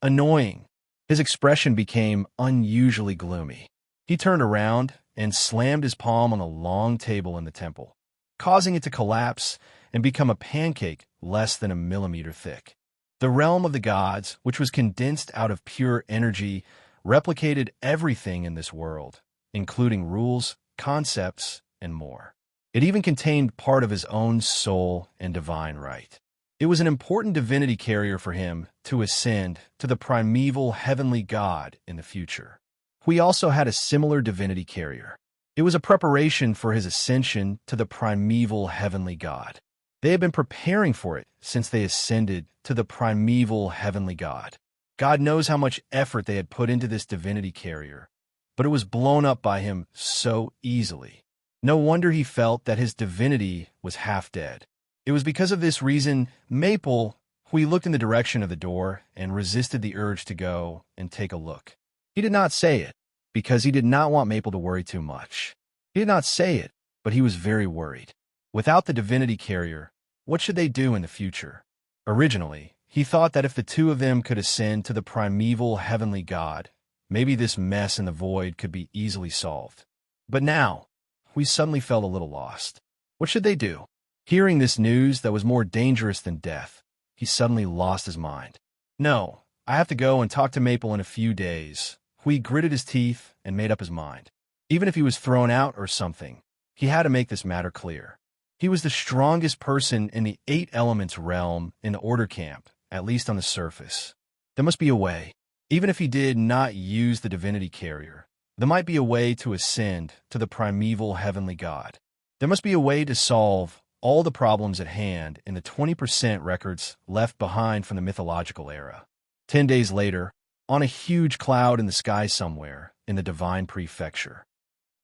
annoying. His expression became unusually gloomy. He turned around and slammed his palm on the long table in the temple, causing it to collapse and become a pancake less than a millimeter thick. The realm of the gods, which was condensed out of pure energy, replicated everything in this world, including rules, concepts, and more. It even contained part of his own soul and divine right. It was an important divinity carrier for him to ascend to the primeval heavenly god in the future. Hui also had a similar divinity carrier. It was a preparation for his ascension to the primeval heavenly god. They had been preparing for it since they ascended to the primeval heavenly god. God knows how much effort they had put into this divinity carrier, but it was blown up by him so easily. No wonder he felt that his divinity was half dead. It was because of this reason Maple, Hui looked in the direction of the door and resisted the urge to go and take a look. He did not say it, because he did not want Maple to worry too much. He did not say it, but he was very worried. Without the divinity carrier, what should they do in the future? Originally, he thought that if the two of them could ascend to the primeval heavenly god, maybe this mess in the void could be easily solved. But now, we suddenly felt a little lost. What should they do? Hearing this news that was more dangerous than death, he suddenly lost his mind. No, I have to go and talk to Maple in a few days. Hui gritted his teeth and made up his mind. Even if he was thrown out or something, he had to make this matter clear. He was the strongest person in the 8 elements realm in the order camp, at least on the surface. There must be a way. Even if he did not use the divinity carrier, there might be a way to ascend to the primeval heavenly god. There must be a way to solve all the problems at hand in the 20% records left behind from the mythological era. 10 days later, on a huge cloud in the sky somewhere in the divine prefecture.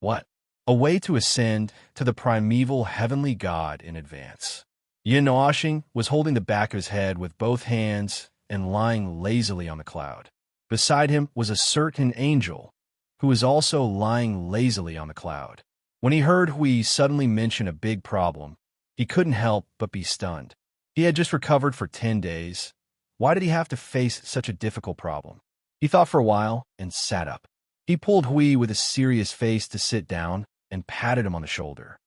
What? A way to ascend to the primeval heavenly god in advance. Yin Noashing was holding the back of his head with both hands and lying lazily on the cloud. Beside him was a certain angel, who was also lying lazily on the cloud. When he heard Hui suddenly mention a big problem, he couldn't help but be stunned. He had just recovered for 10 days. Why did he have to face such a difficult problem? He thought for a while and sat up. He pulled Hui with a serious face to sit down and patted him on the shoulder.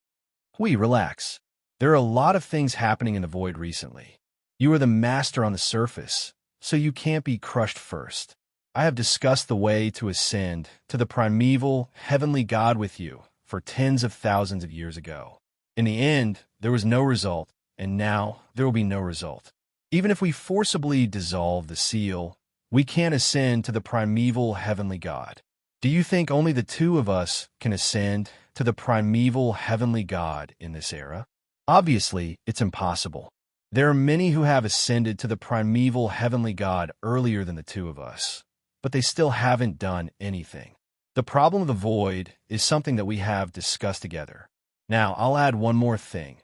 Hui, relax. There are a lot of things happening in the void recently. You are the master on the surface, so you can't be crushed first. I have discussed the way to ascend to the primeval heavenly god with you for tens of thousands of years ago. In the end, there was no result, and now there will be no result. Even if we forcibly dissolve the seal, we can't ascend to the primeval heavenly God. Do you think only the two of us can ascend to the primeval heavenly God in this era? Obviously, it's impossible. There are many who have ascended to the primeval heavenly God earlier than the two of us, but they still haven't done anything. The problem of the void is something that we have discussed together. Now, I'll add one more thing.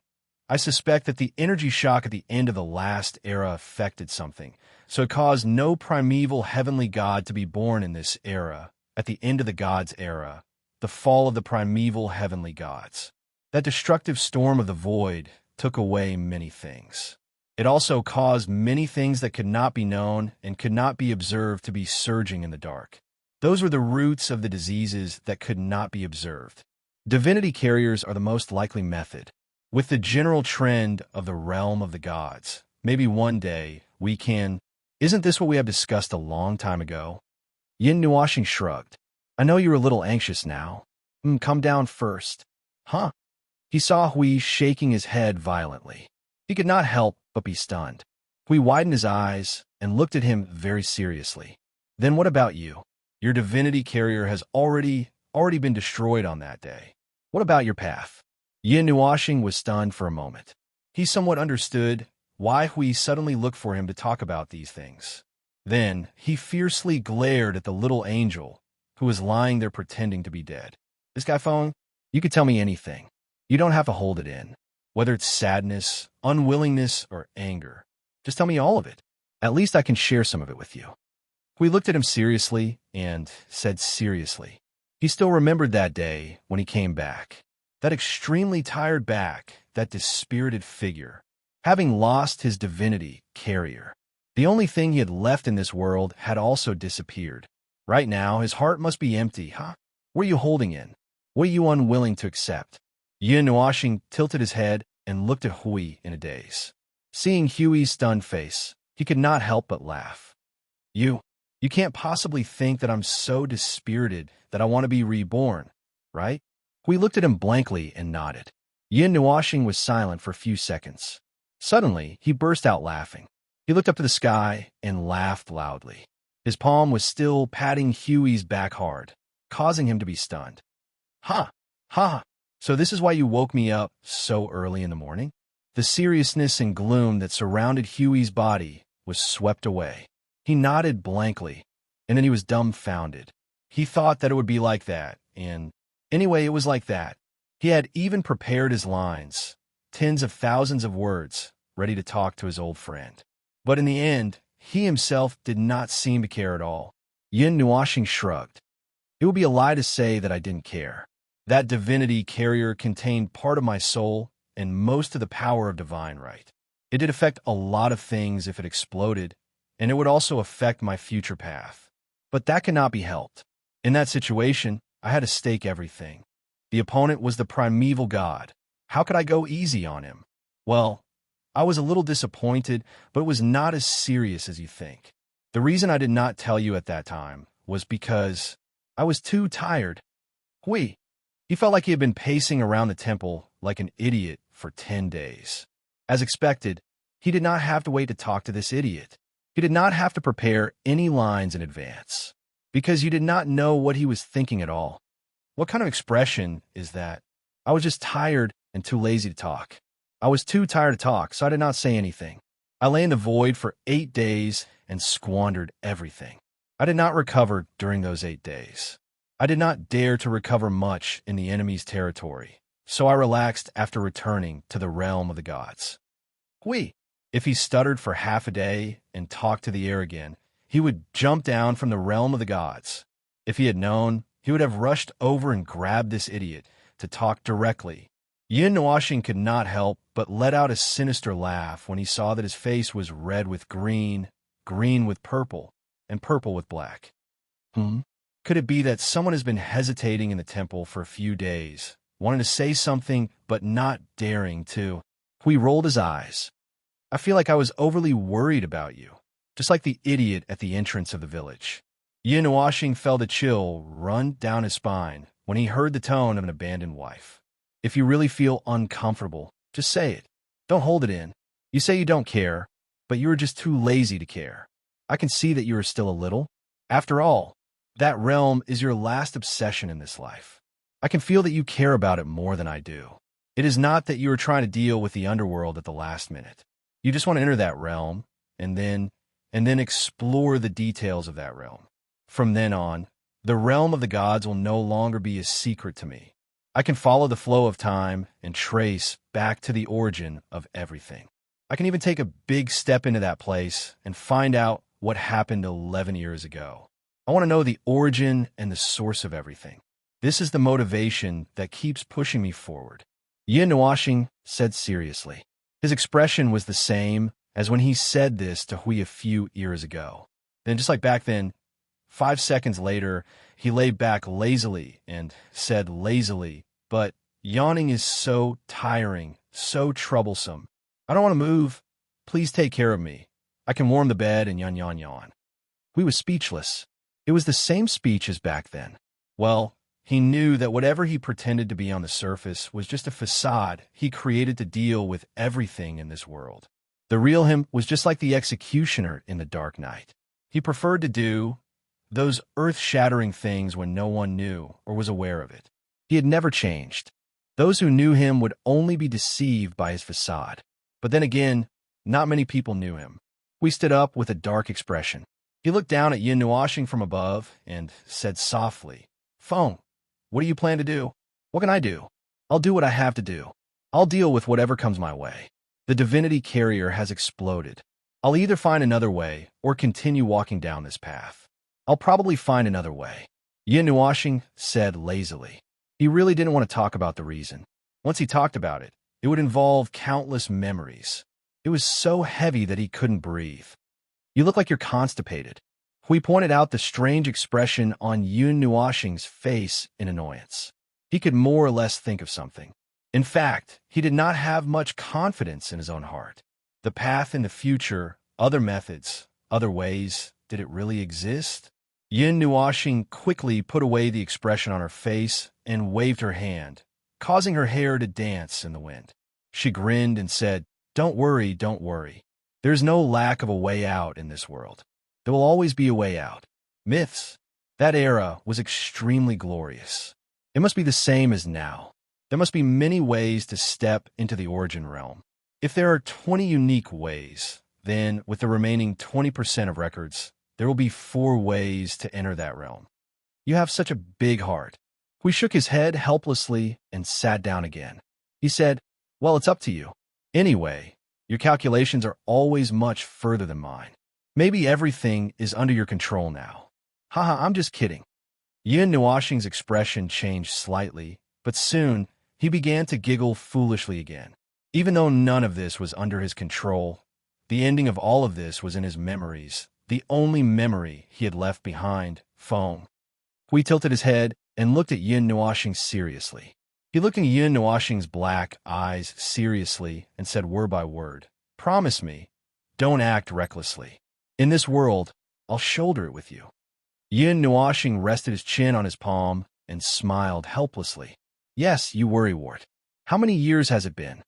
I suspect that the energy shock at the end of the last era affected something, so it caused no primeval heavenly God to be born in this era, at the end of the God's era, the fall of the primeval heavenly gods. That destructive storm of the void took away many things. It also caused many things that could not be known and could not be observed to be surging in the dark. Those were the roots of the diseases that could not be observed. Divinity carriers are the most likely method. With the general trend of the realm of the gods, maybe one day we can... Isn't this what we have discussed a long time ago? Yin Nuashing shrugged. I know you're a little anxious now. Come down first. Huh? He saw Hui shaking his head violently. He could not help but be stunned. Hui widened his eyes and looked at him very seriously. Then what about you? Your divinity carrier has already been destroyed on that day. What about your path? Yin Nuashing was stunned for a moment. He somewhat understood why Hui suddenly looked for him to talk about these things. Then he fiercely glared at the little angel who was lying there pretending to be dead. This guy phone, you could tell me anything. You don't have to hold it in. Whether it's sadness, unwillingness, or anger. Just tell me all of it. At least I can share some of it with you. Hui looked at him seriously and said seriously. He still remembered that day when he came back. That extremely tired back, that dispirited figure, having lost his divinity carrier. The only thing he had left in this world had also disappeared. Right now, his heart must be empty, huh? What are you holding in? What are you unwilling to accept? Yin Nuashing tilted his head and looked at Hui in a daze. Seeing Hui's stunned face, he could not help but laugh. You can't possibly think that I'm so dispirited that I want to be reborn, right? Hui looked at him blankly and nodded. Yin Nuashing was silent for a few seconds. Suddenly, he burst out laughing. He looked up to the sky and laughed loudly. His palm was still patting Hui's back hard, causing him to be stunned. Ha! Ha! So this is why you woke me up so early in the morning? The seriousness and gloom that surrounded Hui's body was swept away. He nodded blankly, and then he was dumbfounded. He thought that it would be like that, and anyway, it was like that. He had even prepared his lines, tens of thousands of words, ready to talk to his old friend. But in the end, he himself did not seem to care at all. Yin Nuashing shrugged. It would be a lie to say that I didn't care. That divinity carrier contained part of my soul and most of the power of divine right. It did affect a lot of things if it exploded, and it would also affect my future path. But that cannot be helped. In that situation, I had to stake everything. The opponent was the primeval god. How could I go easy on him? Well, I was a little disappointed, but it was not as serious as you think. The reason I did not tell you at that time was because I was too tired. Hui, he felt like he had been pacing around the temple like an idiot for 10 days. As expected, he did not have to wait to talk to this idiot. He did not have to prepare any lines in advance, because you did not know what he was thinking at all. What kind of expression is that? I was just tired and too lazy to talk. I was too tired to talk, so I did not say anything. I lay in the void for 8 days and squandered everything. I did not recover during those 8 days. I did not dare to recover much in the enemy's territory, so I relaxed after returning to the realm of the gods. Hui! If he stuttered for half a day and talked to the air again, he would jump down from the realm of the gods. If he had known, he would have rushed over and grabbed this idiot to talk directly. Yin Nuashing could not help but let out a sinister laugh when he saw that his face was red with green, green with purple, and purple with black. Could it be that someone has been hesitating in the temple for a few days, wanting to say something but not daring to? Hui rolled his eyes. I feel like I was overly worried about you, just like the idiot at the entrance of the village. Yin Nuashing felt a chill run down his spine when he heard the tone of an abandoned wife. If you really feel uncomfortable, just say it. Don't hold it in. You say you don't care, but you are just too lazy to care. I can see that you are still a little. After all, that realm is your last obsession in this life. I can feel that you care about it more than I do. It is not that you are trying to deal with the underworld at the last minute. You just want to enter that realm, and then explore the details of that realm. From then on, the realm of the gods will no longer be a secret to me. I can follow the flow of time and trace back to the origin of everything. I can even take a big step into that place and find out what happened 11 years ago. I want to know the origin and the source of everything. This is the motivation that keeps pushing me forward. Yin Nuashing said seriously. His expression was the same as when he said this to Hui a few years ago. Then, just like back then, 5 seconds later, he lay back lazily and said lazily, "But yawning is so tiring, so troublesome. I don't want to move. Please take care of me. I can warm the bed and yawn. Hui was speechless. It was the same speech as back then. Well, he knew that whatever he pretended to be on the surface was just a facade he created to deal with everything in this world. The real him was just like the executioner in the Dark Knight. He preferred to do those earth-shattering things when no one knew or was aware of it. He had never changed. Those who knew him would only be deceived by his facade. But then again, not many people knew him. We stood up with a dark expression. He looked down at Yin Nuashing from above and said softly, "Feng, what do you plan to do?" "What can I do? I'll do what I have to do. I'll deal with whatever comes my way. The divinity carrier has exploded. I'll either find another way or continue walking down this path. I'll probably find another way." Yin Nuashing said lazily. He really didn't want to talk about the reason. Once he talked about it, it would involve countless memories. It was so heavy that he couldn't breathe. "You look like you're constipated." Hui pointed out the strange expression on Yin Nuashing's face in annoyance. He could more or less think of something. In fact, he did not have much confidence in his own heart. The path in the future, other methods, other ways, did it really exist? Yin Nuashing quickly put away the expression on her face and waved her hand, causing her hair to dance in the wind. She grinned and said, don't worry. There's no lack of a way out in this world. There will always be a way out. Myths. That era was extremely glorious. It must be the same as now. There must be many ways to step into the origin realm. If there are 20 unique ways, then with the remaining 20% of records, there will be 4 ways to enter that realm. You have such a big heart. Hui shook his head helplessly and sat down again. He said, well, it's up to you. Anyway, your calculations are always much further than mine. Maybe everything is under your control now. Haha, I'm just kidding. Yin Nuashing's expression changed slightly, but soon he began to giggle foolishly again. Even though none of this was under his control, the ending of all of this was in his memories, the only memory he had left behind, Feng. Hui tilted his head and looked at Yin Nuashing seriously. He looked in Yin Nuashing's black eyes seriously and said word by word, promise me, don't act recklessly. In this world, I'll shoulder it with you. Yin Nuashing rested his chin on his palm and smiled helplessly. Yes, you worrywart. How many years has it been?